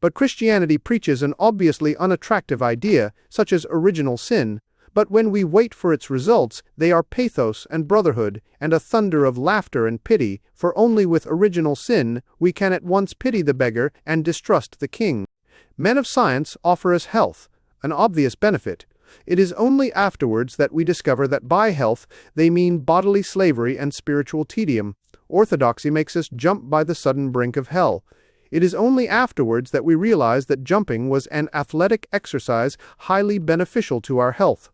But Christianity preaches an obviously unattractive idea, such as original sin, but when we wait for its results, they are pathos and brotherhood, and a thunder of laughter and pity, for only with original sin we can at once pity the beggar and distrust the king. Men of science offer us health, an obvious benefit. It is only afterwards that we discover that by health they mean bodily slavery and spiritual tedium. Orthodoxy makes us jump by the sudden brink of hell. It is only afterwards that we realize that jumping was an athletic exercise highly beneficial to our health.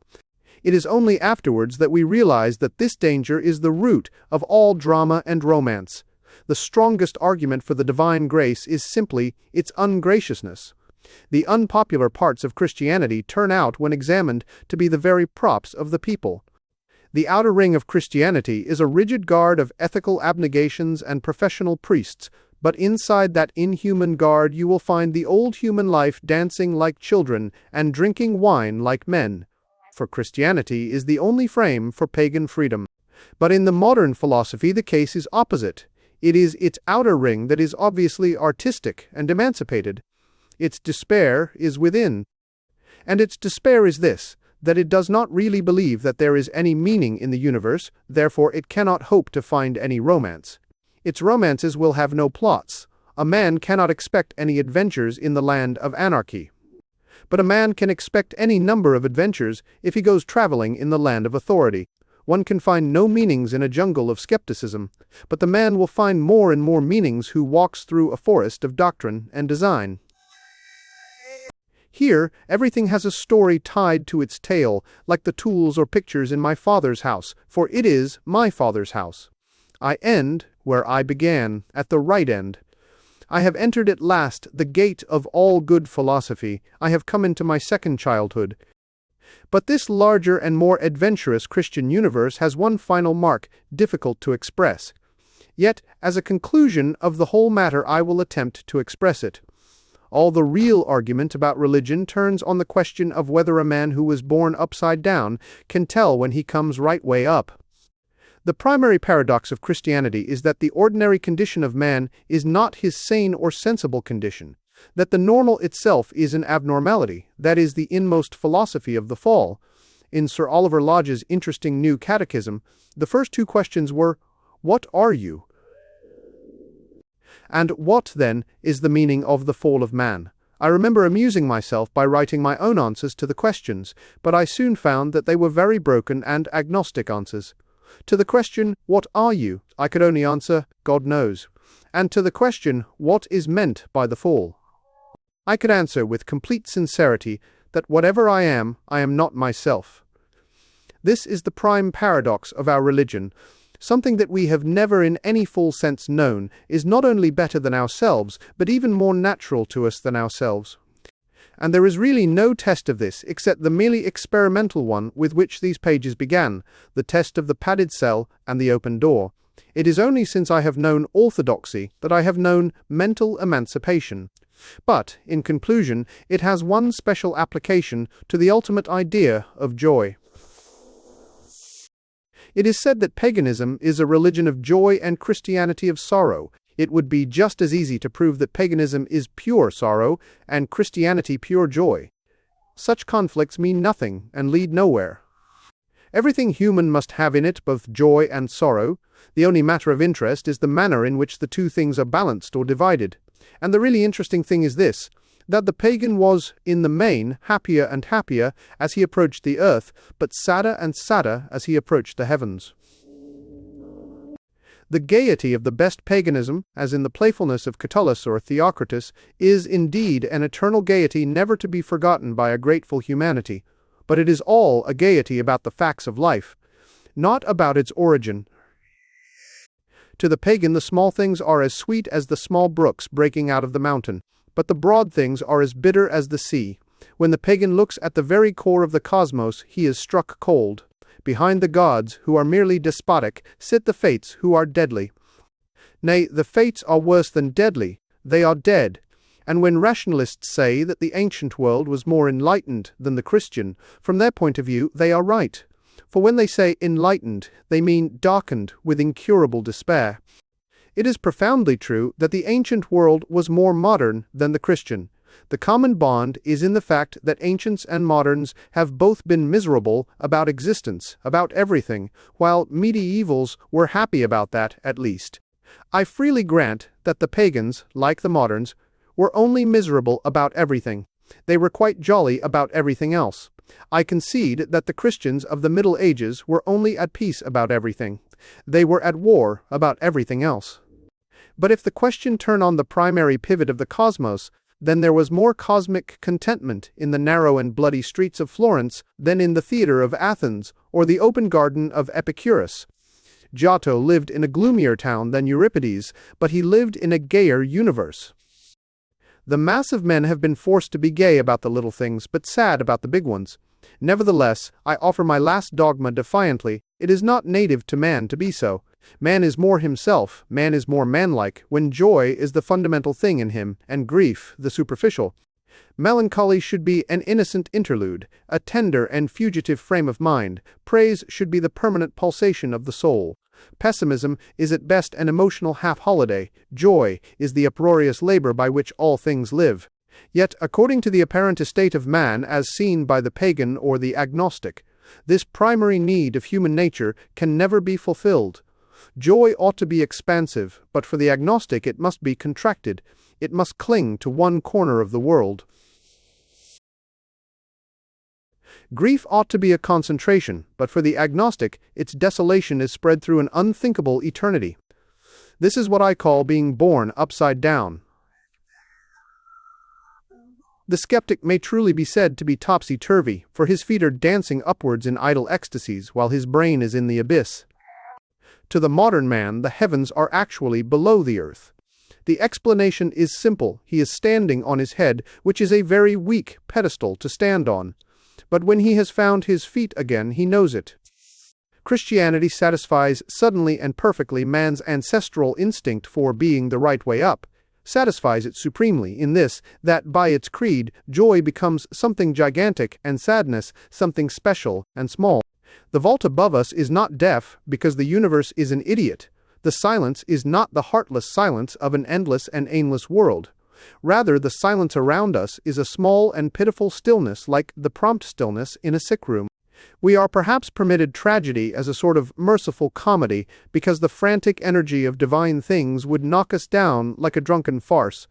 It is only afterwards that we realize that this danger is the root of all drama and romance. The strongest argument for the divine grace is simply its ungraciousness. The unpopular parts of Christianity turn out, when examined, to be the very props of the people. The outer ring of Christianity is a rigid guard of ethical abnegations and professional priests, but inside that inhuman guard you will find the old human life dancing like children and drinking wine like men. For Christianity is the only frame for pagan freedom. But in the modern philosophy the case is opposite. It is its outer ring that is obviously artistic and emancipated. Its despair is within. And its despair is this, that it does not really believe that there is any meaning in the universe, therefore it cannot hope to find any romance. Its romances will have no plots. A man cannot expect any adventures in the land of anarchy. But a man can expect any number of adventures if he goes traveling in the land of authority. One can find no meanings in a jungle of skepticism, but the man will find more and more meanings who walks through a forest of doctrine and design. Here, everything has a story tied to its tail, like the tools or pictures in my Father's house, for it is my Father's house. I end where I began, at the right end. I have entered at last the gate of all good philosophy. I have come into my second childhood. But this larger and more adventurous Christian universe has one final mark, difficult to express. Yet, as a conclusion of the whole matter, I will attempt to express it. All the real argument about religion turns on the question of whether a man who was born upside down can tell when he comes right way up. The primary paradox of Christianity is that the ordinary condition of man is not his sane or sensible condition, that the normal itself is an abnormality, that is the inmost philosophy of the fall. In Sir Oliver Lodge's interesting new catechism, the first two questions were, "What are you?" And what, then, is the meaning of the fall of man? I remember amusing myself by writing my own answers to the questions, but I soon found that they were very broken and agnostic answers. To the question, "What are you?" I could only answer, "God knows." And to the question, "What is meant by the fall?" I could answer with complete sincerity that whatever I am not myself. This is the prime paradox of our religion. Something that we have never in any full sense known is not only better than ourselves, but even more natural to us than ourselves. And there is really no test of this except the merely experimental one with which these pages began, the test of the padded cell and the open door. It is only since I have known orthodoxy that I have known mental emancipation. But, in conclusion, it has one special application to the ultimate idea of joy. It is said that paganism is a religion of joy and Christianity of sorrow. It would be just as easy to prove that paganism is pure sorrow and Christianity pure joy. Such conflicts mean nothing and lead nowhere. Everything human must have in it both joy and sorrow. The only matter of interest is the manner in which the two things are balanced or divided. And the really interesting thing is this, that the pagan was, in the main, happier and happier as he approached the earth, but sadder and sadder as he approached the heavens. The gaiety of the best paganism, as in the playfulness of Catullus or Theocritus, is indeed an eternal gaiety never to be forgotten by a grateful humanity, but it is all a gaiety about the facts of life, not about its origin. To the pagan the small things are as sweet as the small brooks breaking out of the mountain, but the broad things are as bitter as the sea. When the pagan looks at the very core of the cosmos, he is struck cold. Behind the gods, who are merely despotic, sit the fates, who are deadly. Nay, the fates are worse than deadly, they are dead. And when rationalists say that the ancient world was more enlightened than the Christian, from their point of view they are right. For when they say enlightened, they mean darkened with incurable despair. It is profoundly true that the ancient world was more modern than the Christian. The common bond is in the fact that ancients and moderns have both been miserable about existence, about everything, while medievals were happy about that, at least. I freely grant that the pagans, like the moderns, were only miserable about everything. They were quite jolly about everything else. I concede that the Christians of the Middle Ages were only at peace about everything. They were at war about everything else. But if the question turn on the primary pivot of the cosmos, then there was more cosmic contentment in the narrow and bloody streets of Florence than in the theatre of Athens or the open garden of Epicurus. Giotto lived in a gloomier town than Euripides, but he lived in a gayer universe. The mass of men have been forced to be gay about the little things, but sad about the big ones. Nevertheless, I offer my last dogma defiantly. It is not native to man to be so. Man is more himself, man is more manlike, when joy is the fundamental thing in him, and grief the superficial. Melancholy should be an innocent interlude, a tender and fugitive frame of mind. Praise should be the permanent pulsation of the soul. Pessimism is at best an emotional half-holiday. Joy is the uproarious labor by which all things live. Yet, according to the apparent estate of man as seen by the pagan or the agnostic, this primary need of human nature can never be fulfilled. Joy ought to be expansive, but for the agnostic it must be contracted. It must cling to one corner of the world. Grief ought to be a concentration, but for the agnostic, its desolation is spread through an unthinkable eternity. This is what I call being born upside down. The skeptic may truly be said to be topsy-turvy, for his feet are dancing upwards in idle ecstasies, while his brain is in the abyss. To the modern man, the heavens are actually below the earth. The explanation is simple. He is standing on his head, which is a very weak pedestal to stand on. But when he has found his feet again, he knows it. Christianity satisfies suddenly and perfectly man's ancestral instinct for being the right way up, satisfies it supremely in this, that by its creed, joy becomes something gigantic and sadness something special and small. The vault above us is not deaf because the universe is an idiot. The silence is not the heartless silence of an endless and aimless world. Rather, the silence around us is a small and pitiful stillness like the prompt stillness in a sick room. We are perhaps permitted tragedy as a sort of merciful comedy because the frantic energy of divine things would knock us down like a drunken farce.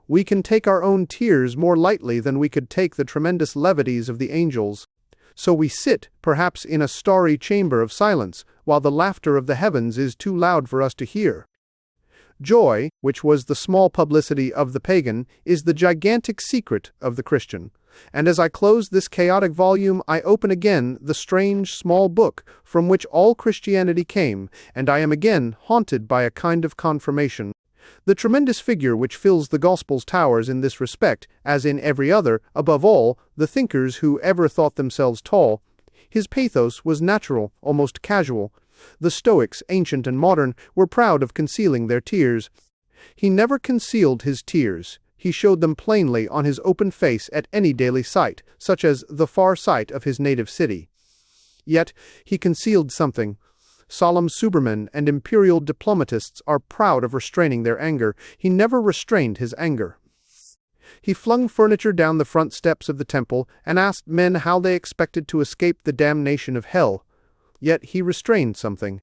We can take our own tears more lightly than we could take the tremendous levities of the angels. So we sit, perhaps in a starry chamber of silence, while the laughter of the heavens is too loud for us to hear. Joy, which was the small publicity of the pagan, is the gigantic secret of the Christian. And as I close this chaotic volume, I open again the strange small book from which all Christianity came, and I am again haunted by a kind of confirmation. The tremendous figure which fills the Gospel's towers in this respect, as in every other, above all, the thinkers who ever thought themselves tall, his pathos was natural, almost casual. The Stoics, ancient and modern, were proud of concealing their tears. He never concealed his tears. He showed them plainly on his open face at any daily sight, such as the far sight of his native city. Yet he concealed something. Solemn supermen and imperial diplomatists are proud of restraining their anger. He never restrained his anger. He flung furniture down the front steps of the temple and asked men how they expected to escape the damnation of hell. Yet he restrained something.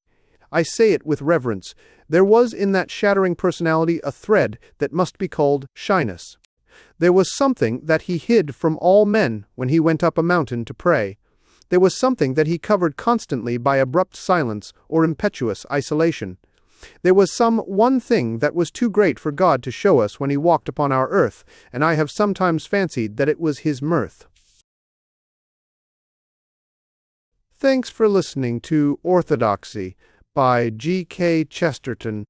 I say it with reverence. There was in that shattering personality a thread that must be called shyness. There was something that he hid from all men when he went up a mountain to pray. There was something that he covered constantly by abrupt silence or impetuous isolation. There was some one thing that was too great for God to show us when he walked upon our earth, and I have sometimes fancied that it was his mirth. Thanks for listening to Orthodoxy by G.K. Chesterton.